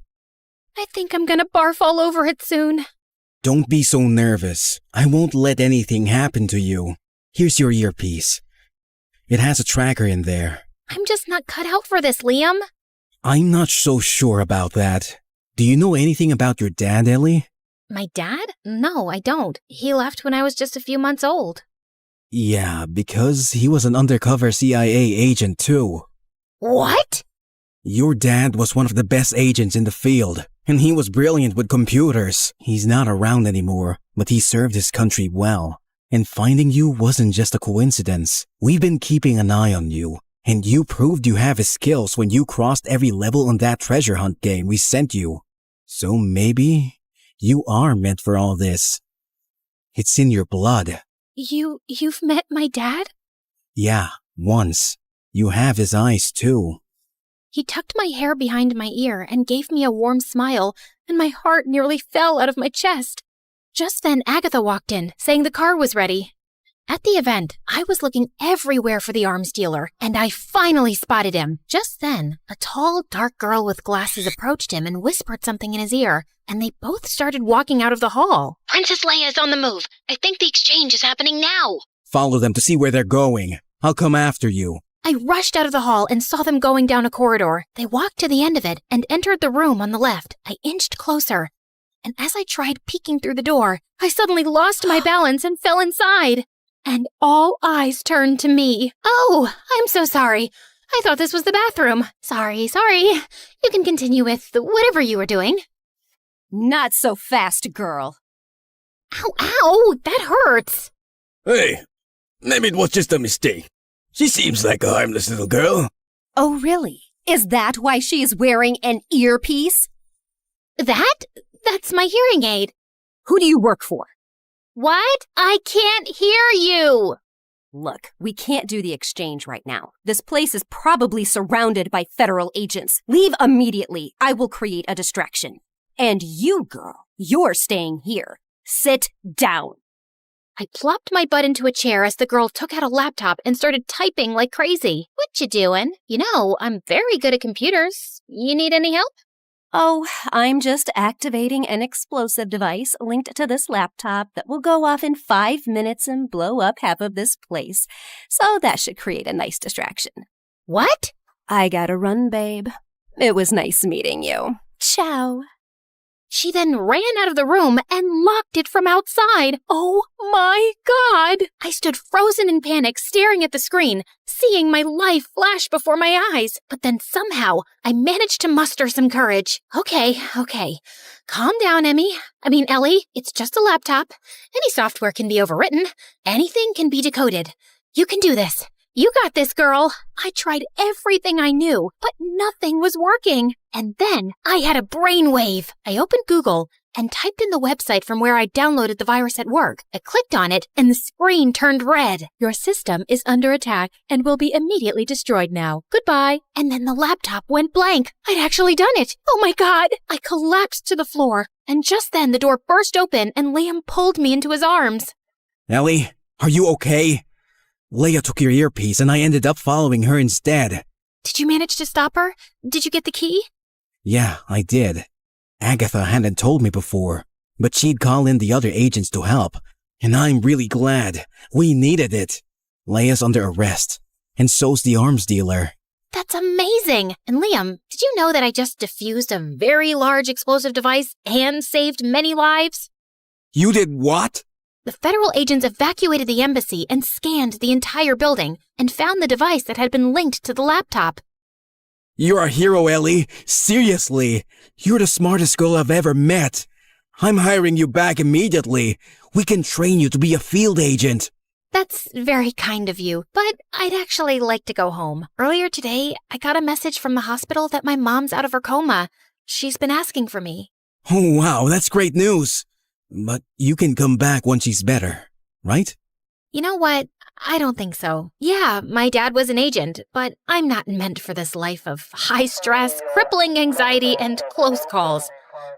I think I'm gonna barf all over it soon. Don't be so nervous. I won't let anything happen to you. Here's your earpiece. It has a tracker in there. I'm just not cut out for this, Liam. I'm not so sure about that. Do you know anything about your dad, Ellie? My dad? No, I don't. He left when I was just a few months old. Yeah, because he was an undercover CIA agent too. What? Your dad was one of the best agents in the field, and he was brilliant with computers. He's not around anymore, but he served his country well. And finding you wasn't just a coincidence. We've been keeping an eye on you, and you proved you have his skills when you crossed every level on that treasure hunt game we sent you. So maybe you are meant for all this. It's in your blood. You've met my dad? Yeah, once. You have his eyes too. He tucked my hair behind my ear and gave me a warm smile, and my heart nearly fell out of my chest. Just then, Agatha walked in, saying the car was ready. At the event, I was looking everywhere for the arms dealer, and I finally spotted him. Just then, a tall, dark girl with glasses approached him and whispered something in his ear, and they both started walking out of the hall. Princess Leia is on the move. I think the exchange is happening now. Follow them to see where they're going. I'll come after you. I rushed out of the hall and saw them going down a corridor. They walked to the end of it and entered the room on the left. I inched closer, and as I tried peeking through the door, I suddenly lost my balance and fell inside. And all eyes turned to me. Oh, I'm so sorry. I thought this was the bathroom. Sorry. You can continue with whatever you were doing. Not so fast, girl. Ow, that hurts. Hey, maybe it was just a mistake. She seems like a harmless little girl. Oh, really? Is that why she is wearing an earpiece? That's my hearing aid. Who do you work for? What? I can't hear you. Look, we can't do the exchange right now. This place is probably surrounded by federal agents. Leave immediately. I will create a distraction. And you, girl, you're staying here. Sit down. I plopped my butt into a chair as the girl took out a laptop and started typing like crazy. What you doing? You know, I'm very good at computers. You need any help? Oh, I'm just activating an explosive device linked to this laptop that will go off in 5 minutes and blow up half of this place. So that should create a nice distraction. What? I gotta run, babe. It was nice meeting you. Ciao. She then ran out of the room and locked it from outside. Oh my God! I stood frozen in panic, staring at the screen, seeing my life flash before my eyes. But then somehow, I managed to muster some courage. Okay. Calm down, Ellie. It's just a laptop. Any software can be overwritten. Anything can be decoded. You can do this. You got this, girl. I tried everything I knew, but nothing was working. And then I had a brainwave. I opened Google and typed in the website from where I downloaded the virus at work. I clicked on it and the screen turned red. Your system is under attack and will be immediately destroyed now. Goodbye. And then the laptop went blank. I'd actually done it. Oh my God. I collapsed to the floor. And just then the door burst open and Liam pulled me into his arms. Ellie, are you okay? Leia took your earpiece and I ended up following her instead. Did you manage to stop her? Did you get the key? Yeah, I did. Agatha hadn't told me before, but she'd call in the other agents to help. And I'm really glad. We needed it. Leia's under arrest, and so's the arms dealer. That's amazing! And Liam, did you know that I just defused a very large explosive device and saved many lives? You did what? The federal agents evacuated the embassy and scanned the entire building and found the device that had been linked to the laptop. You're a hero, Ellie. Seriously. You're the smartest girl I've ever met. I'm hiring you back immediately. We can train you to be a field agent. That's very kind of you, but I'd actually like to go home. Earlier today, I got a message from the hospital that my mom's out of her coma. She's been asking for me. Oh, wow, that's great news. But you can come back once she's better, right? You know what? I don't think so. Yeah, my dad was an agent, but I'm not meant for this life of high stress, crippling anxiety, and close calls.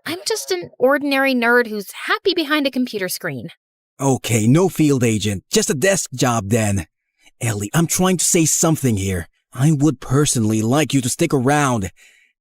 I'm just an ordinary nerd who's happy behind a computer screen. Okay, no field agent, just a desk job then. Ellie, I'm trying to say something here. I would personally like you to stick around.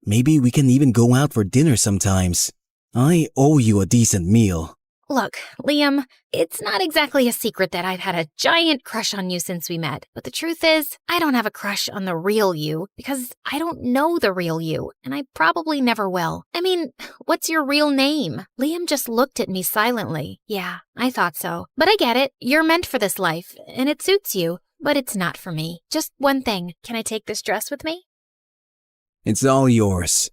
Maybe we can even go out for dinner sometimes. I owe you a decent meal. Look, Liam, it's not exactly a secret that I've had a giant crush on you since we met. But the truth is, I don't have a crush on the real you because I don't know the real you, and I probably never will. I mean, what's your real name? Liam just looked at me silently. Yeah, I thought so. But I get it. You're meant for this life, and it suits you. But it's not for me. Just one thing. Can I take this dress with me? It's all yours.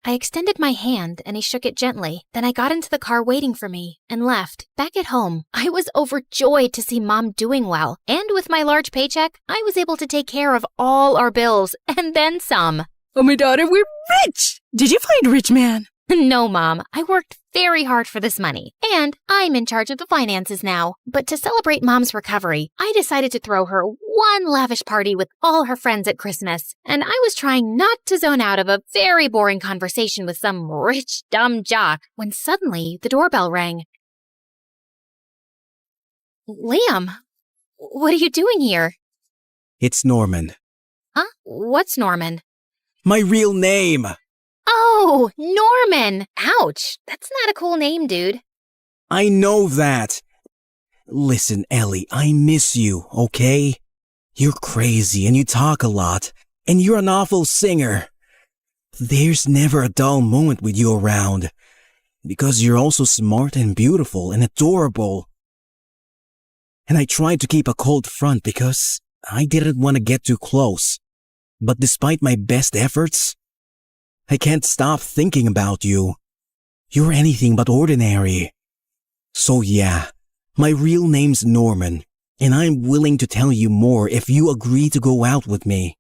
I extended my hand and he shook it gently. Then I got into the car waiting for me and left. Back at home, I was overjoyed to see Mom doing well. And with my large paycheck, I was able to take care of all our bills and then some. Oh, my daughter, we're rich! Did you find a rich man? No, Mom. I worked very hard for this money. And I'm in charge of the finances now. But to celebrate Mom's recovery, I decided to throw her one lavish party with all her friends at Christmas. And I was trying not to zone out of a very boring conversation with some rich, dumb jock when suddenly the doorbell rang. Liam, what are you doing here? It's Norman. Huh? What's Norman? My real name! Oh, Norman! Ouch, that's not a cool name, dude. I know that. Listen, Ellie, I miss you, okay? You're crazy and you talk a lot, and you're an awful singer. There's never a dull moment with you around, because you're also smart and beautiful and adorable. And I tried to keep a cold front because I didn't want to get too close. But despite my best efforts, I can't stop thinking about you. You're anything but ordinary. So yeah, my real name's Norman, and I'm willing to tell you more if you agree to go out with me.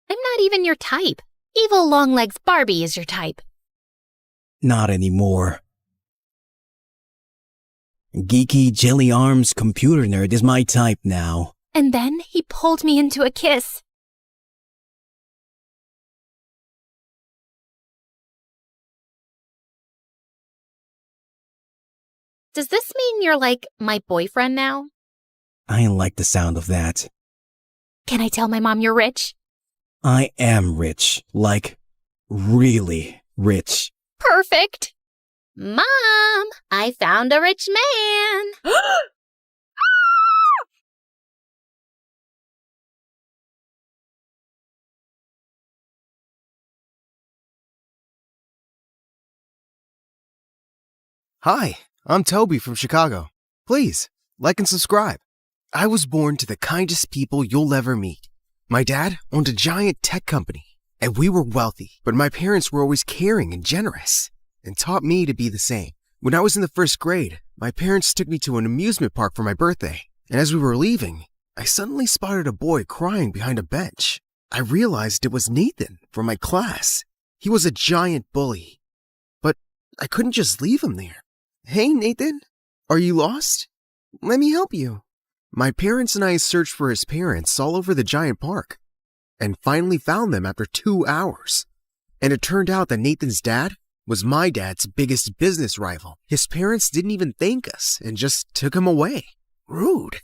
I'm not even your type. Evil Longlegs Barbie is your type. Not anymore. Geeky Jelly Arms Computer Nerd is my type now. And then he pulled me into a kiss. Does this mean you're like my boyfriend now? I like the sound of that. Can I tell my mom you're rich? I am rich. Like, really rich. Perfect. Mom, I found a rich man. Hi, I'm Toby from Chicago. Please, like and subscribe. I was born to the kindest people you'll ever meet. My dad owned a giant tech company, and we were wealthy, but my parents were always caring and generous, and taught me to be the same. When I was in the first grade, my parents took me to an amusement park for my birthday, and as we were leaving, I suddenly spotted a boy crying behind a bench. I realized it was Nathan from my class. He was a giant bully, but I couldn't just leave him there. Hey, Nathan, are you lost? Let me help you. My parents and I searched for his parents all over the giant park and finally found them after 2 hours. And it turned out that Nathan's dad was my dad's biggest business rival. His parents didn't even thank us and just took him away. Rude.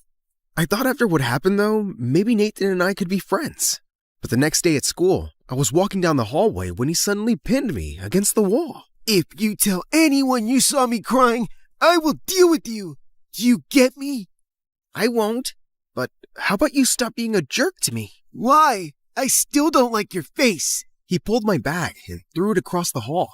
I thought after what happened though, maybe Nathan and I could be friends. But the next day at school, I was walking down the hallway when he suddenly pinned me against the wall. If you tell anyone you saw me crying, I will deal with you. Do you get me? I won't. But how about you stop being a jerk to me? Why? I still don't like your face. He pulled my bag and threw it across the hall,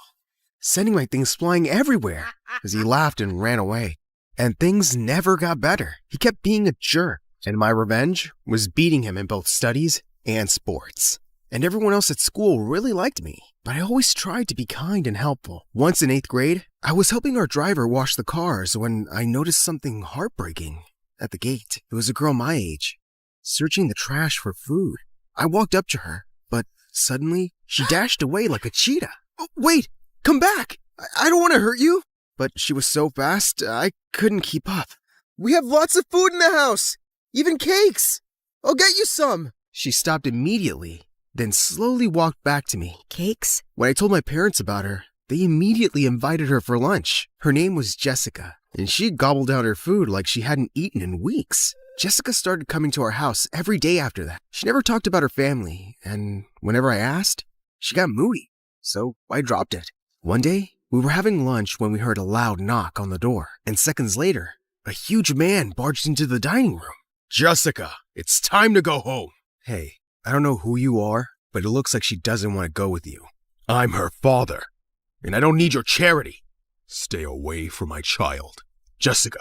sending my things flying everywhere as he laughed and ran away. And things never got better. He kept being a jerk, and my revenge was beating him in both studies and sports. And everyone else at school really liked me, but I always tried to be kind and helpful. Once in 8th grade, I was helping our driver wash the cars when I noticed something heartbreaking at the gate. It was a girl my age, searching the trash for food. I walked up to her, but suddenly she dashed away like a cheetah. Oh, wait, come back! I don't want to hurt you! But she was so fast, I couldn't keep up. We have lots of food in the house, even cakes. I'll get you some. She stopped immediately, then slowly walked back to me. Cakes? When I told my parents about her, they immediately invited her for lunch. Her name was Jessica, and she gobbled down her food like she hadn't eaten in weeks. Jessica started coming to our house every day after that. She never talked about her family, and whenever I asked, she got moody, so I dropped it. One day, we were having lunch when we heard a loud knock on the door, and seconds later, a huge man barged into the dining room. Jessica, it's time to go home. Hey, I don't know who you are, but it looks like she doesn't want to go with you. I'm her father, and I don't need your charity. Stay away from my child. Jessica,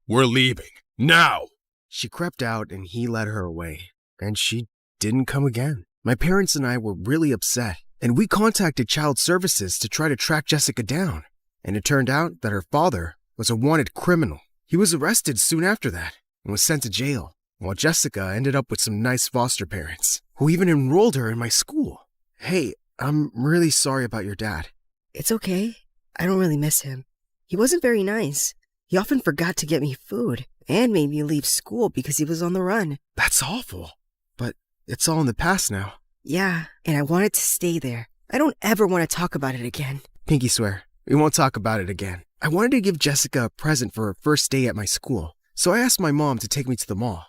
we're leaving, now! She crept out and he led her away, and she didn't come again. My parents and I were really upset, And we contacted Child Services to try to track Jessica down. And it turned out that her father was a wanted criminal. He was arrested soon after that and was sent to jail, while Jessica ended up with some nice foster parents who even enrolled her in my school. Hey, I'm really sorry about your dad. It's okay. I don't really miss him. He wasn't very nice. He often forgot to get me food and made me leave school because he was on the run. That's awful. But it's all in the past now. Yeah, and I wanted to stay there. I don't ever want to talk about it again. Pinky swear, we won't talk about it again. I wanted to give Jessica a present for her first day at my school, so I asked my mom to take me to the mall.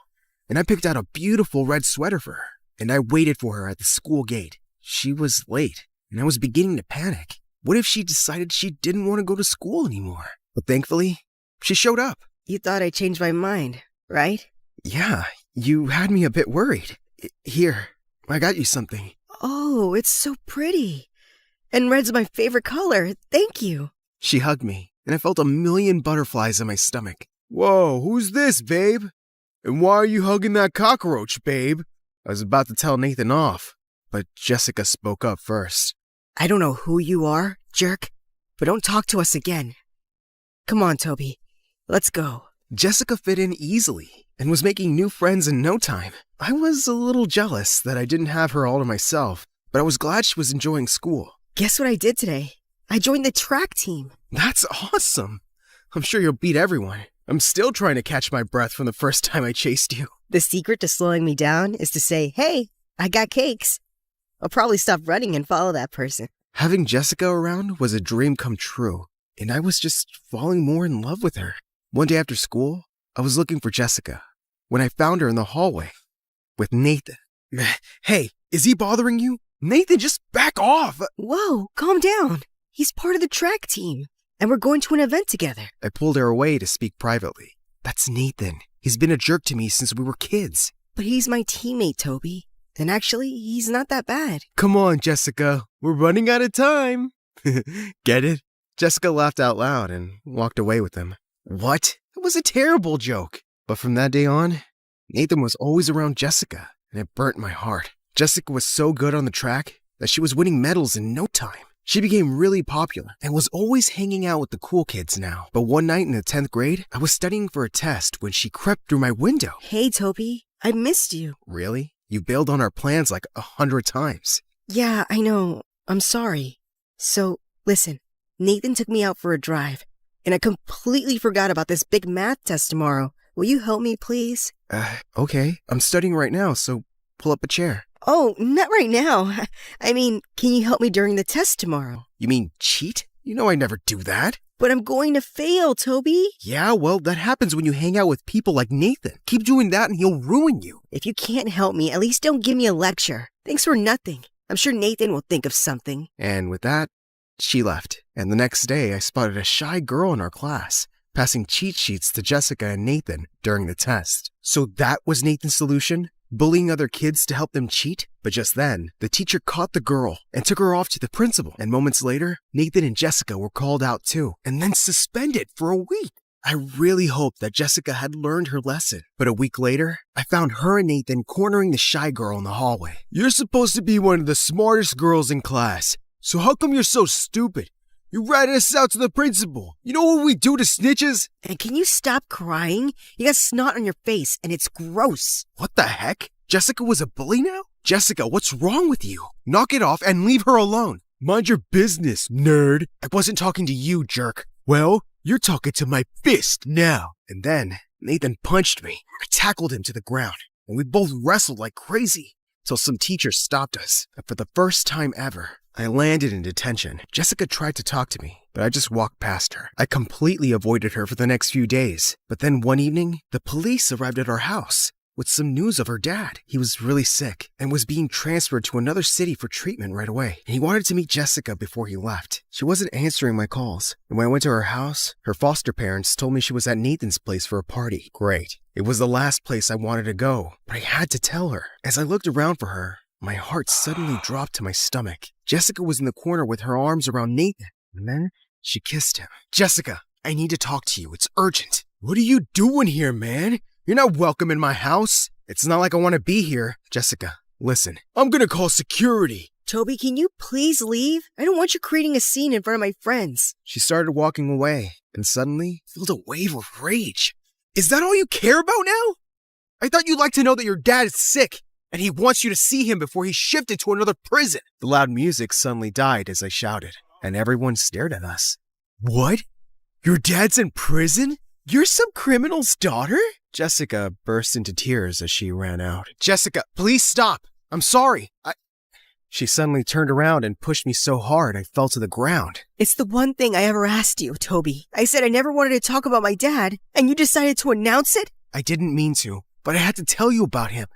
And I picked out a beautiful red sweater for her, and I waited for her at the school gate. She was late, and I was beginning to panic. What if she decided she didn't want to go to school anymore? But thankfully, she showed up. You thought I changed my mind, right? Yeah, you had me a bit worried. Here, I got you something. Oh, it's so pretty. And red's my favorite color. Thank you. She hugged me, and I felt a million butterflies in my stomach. Whoa, who's this, babe? And why are you hugging that cockroach, babe? I was about to tell Nathan off, but Jessica spoke up first. I don't know who you are, jerk, but don't talk to us again. Come on, Toby. Let's go. Jessica fit in easily and was making new friends in no time. I was a little jealous that I didn't have her all to myself, but I was glad she was enjoying school. Guess what I did today? I joined the track team. That's awesome. I'm sure you'll beat everyone. I'm still trying to catch my breath from the first time I chased you. The secret to slowing me down is to say, hey, I got cakes. I'll probably stop running and follow that person. Having Jessica around was a dream come true, and I was just falling more in love with her. One day after school, I was looking for Jessica when I found her in the hallway with Nathan. Hey, is he bothering you? Nathan, just back off! Whoa, calm down. He's part of the track team, and we're going to an event together. I pulled her away to speak privately. That's Nathan. He's been a jerk to me since we were kids. But he's my teammate, Toby. And actually, he's not that bad. Come on, Jessica. We're running out of time. Get it? Jessica laughed out loud and walked away with him. What? It was a terrible joke. But from that day on, Nathan was always around Jessica, and it burnt my heart. Jessica was so good on the track that she was winning medals in no time. She became really popular and was always hanging out with the cool kids now. But one night in the 10th grade, I was studying for a test when she crept through my window. Hey, Toby, I missed you. Really? You bailed on our plans like 100 times. Yeah, I know. I'm sorry. So, listen, Nathan took me out for a drive, and I completely forgot about this big math test tomorrow. Will you help me, please? Okay. I'm studying right now, so pull up a chair. Oh, not right now. I mean, can you help me during the test tomorrow? You mean cheat? You know I never do that. But I'm going to fail, Toby. Yeah, well, that happens when you hang out with people like Nathan. Keep doing that and he'll ruin you. If you can't help me, at least don't give me a lecture. Thanks for nothing. I'm sure Nathan will think of something. And with that, she left. And the next day, I spotted a shy girl in our class, passing cheat sheets to Jessica and Nathan during the test. So that was Nathan's solution? Bullying other kids to help them cheat? But just then, the teacher caught the girl and took her off to the principal. And moments later, Nathan and Jessica were called out too, and then suspended for a week. I really hoped that Jessica had learned her lesson. But a week later, I found her and Nathan cornering the shy girl in the hallway. You're supposed to be one of the smartest girls in class, so how come you're so stupid? You ratted us out to the principal. You know what we do to snitches? And can you stop crying? You got snot on your face, and it's gross. What the heck? Jessica was a bully now? Jessica, what's wrong with you? Knock it off and leave her alone. Mind your business, nerd. I wasn't talking to you, jerk. Well, you're talking to my fist now. And then Nathan punched me. I tackled him to the ground, and we both wrestled like crazy till some teachers stopped us. And for the first time ever, I landed in detention. Jessica tried to talk to me, but I just walked past her. I completely avoided her for the next few days. But then one evening, the police arrived at our house with some news of her dad. He was really sick and was being transferred to another city for treatment right away. And he wanted to meet Jessica before he left. She wasn't answering my calls. And when I went to her house, her foster parents told me she was at Nathan's place for a party. Great. It was the last place I wanted to go, but I had to tell her. As I looked around for her, my heart suddenly dropped to my stomach. Jessica was in the corner with her arms around Nathan, and then she kissed him. Jessica, I need to talk to you. It's urgent. What are you doing here, man? You're not welcome in my house. It's not like I want to be here. Jessica, listen. I'm gonna call security. Toby, can you please leave? I don't want you creating a scene in front of my friends. She started walking away, and suddenly felt a wave of rage. Is that all you care about now? I thought you'd like to know that your dad is sick, and he wants you to see him before he's shifted to another prison. The loud music suddenly died as I shouted, and everyone stared at us. What? Your dad's in prison? You're some criminal's daughter? Jessica burst into tears as she ran out. Jessica, please stop. I'm sorry. She suddenly turned around and pushed me so hard I fell to the ground. It's the one thing I ever asked you, Toby. I said I never wanted to talk about my dad, and you decided to announce it? I didn't mean to, but I had to tell you about him,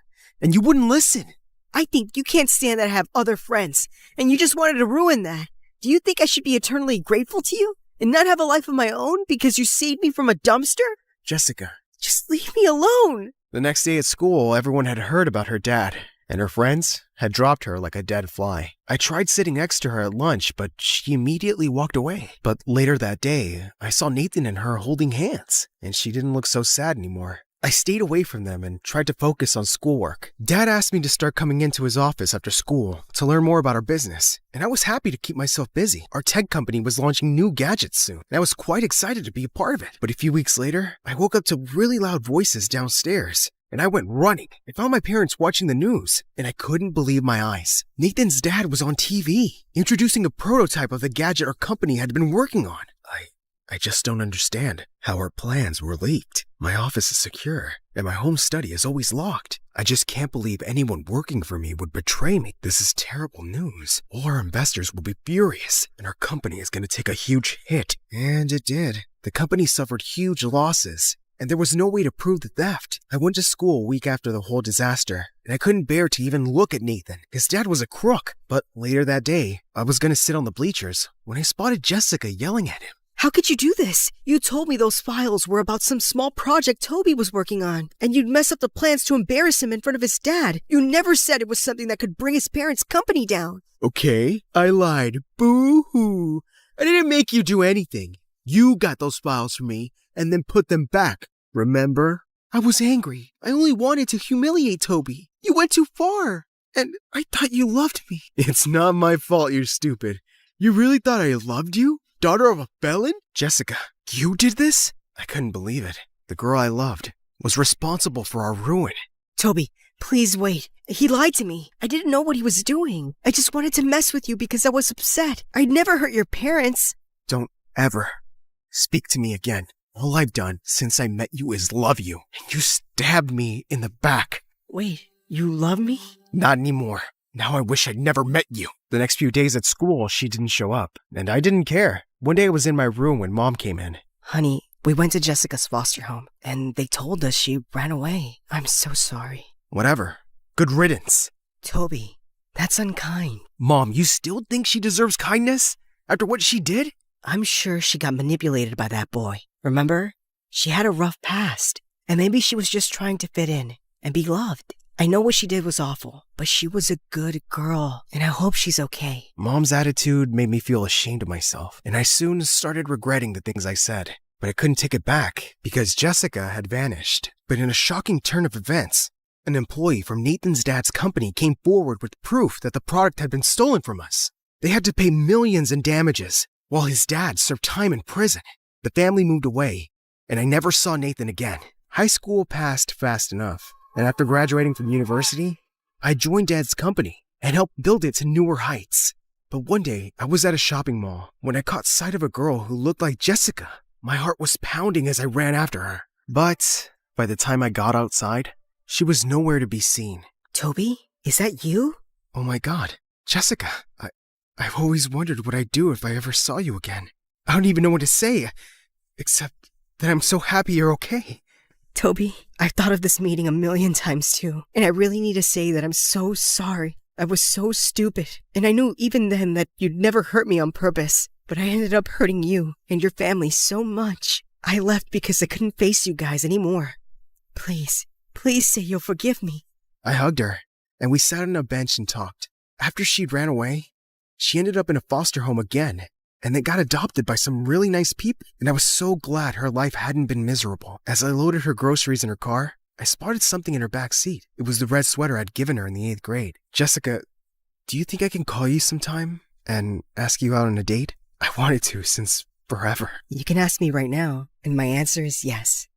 and you wouldn't listen. I think you can't stand that I have other friends, and you just wanted to ruin that. Do you think I should be eternally grateful to you and not have a life of my own because you saved me from a dumpster? Jessica. Just leave me alone. The next day at school, everyone had heard about her dad, and her friends had dropped her like a dead fly. I tried sitting next to her at lunch, but she immediately walked away. But later that day, I saw Nathan and her holding hands, and she didn't look so sad anymore. I stayed away from them and tried to focus on schoolwork. Dad asked me to start coming into his office after school to learn more about our business, and I was happy to keep myself busy. Our tech company was launching new gadgets soon, and I was quite excited to be a part of it. But a few weeks later, I woke up to really loud voices downstairs, and I went running. I found my parents watching the news, and I couldn't believe my eyes. Nathan's dad was on TV, introducing a prototype of the gadget our company had been working on. I just don't understand how our plans were leaked. My office is secure, and my home study is always locked. I just can't believe anyone working for me would betray me. This is terrible news. All our investors will be furious, and our company is going to take a huge hit. And it did. The company suffered huge losses, and there was no way to prove the theft. I went to school a week after the whole disaster, and I couldn't bear to even look at Nathan. His dad was a crook. But later that day, I was going to sit on the bleachers when I spotted Jessica yelling at him. How could you do this? You told me those files were about some small project Toby was working on, and you'd mess up the plans to embarrass him in front of his dad. You never said it was something that could bring his parents' company down. Okay, I lied. Boo-hoo. I didn't make you do anything. You got those files from me and then put them back. Remember? I was angry. I only wanted to humiliate Toby. You went too far, and I thought you loved me. It's not my fault you're stupid. You really thought I loved you? Daughter of a felon? Jessica, you did this? I couldn't believe it. The girl I loved was responsible for our ruin. Toby, please wait. He lied to me. I didn't know what he was doing. I just wanted to mess with you because I was upset. I'd never hurt your parents. Don't ever speak to me again. All I've done since I met you is love you, and you stabbed me in the back. Wait, you love me? Not anymore. Now I wish I'd never met you. The next few days at school, she didn't show up, and I didn't care. One day I was in my room when Mom came in. Honey, we went to Jessica's foster home, and they told us she ran away. I'm so sorry. Whatever. Good riddance. Toby, that's unkind. Mom, you still think she deserves kindness? After what she did? I'm sure she got manipulated by that boy. Remember? She had a rough past, and maybe she was just trying to fit in and be loved. I know what she did was awful, but she was a good girl, and I hope she's okay. Mom's attitude made me feel ashamed of myself, and I soon started regretting the things I said. But I couldn't take it back because Jessica had vanished. But in a shocking turn of events, an employee from Nathan's dad's company came forward with proof that the product had been stolen from us. They had to pay millions in damages, while his dad served time in prison. The family moved away, and I never saw Nathan again. High school passed fast enough. And after graduating from university, I joined Dad's company and helped build it to newer heights. But one day, I was at a shopping mall when I caught sight of a girl who looked like Jessica. My heart was pounding as I ran after her. But by the time I got outside, she was nowhere to be seen. Toby, is that you? Oh my God, Jessica, I've always wondered what I'd do if I ever saw you again. I don't even know what to say, except that I'm so happy you're okay. Toby, I've thought of this meeting a million times too, and I really need to say that I'm so sorry. I was so stupid, and I knew even then that you'd never hurt me on purpose, but I ended up hurting you and your family so much. I left because I couldn't face you guys anymore. Please say you'll forgive me. I hugged her, and we sat on a bench and talked. After she'd ran away, she ended up in a foster home again, and they got adopted by some really nice people, and I was so glad her life hadn't been miserable. As I loaded her groceries in her car, I spotted something in her back seat. It was the red sweater I'd given her in the 8th grade. Jessica, do you think I can call you sometime and ask you out on a date? I wanted to since forever. You can ask me right now, and my answer is yes.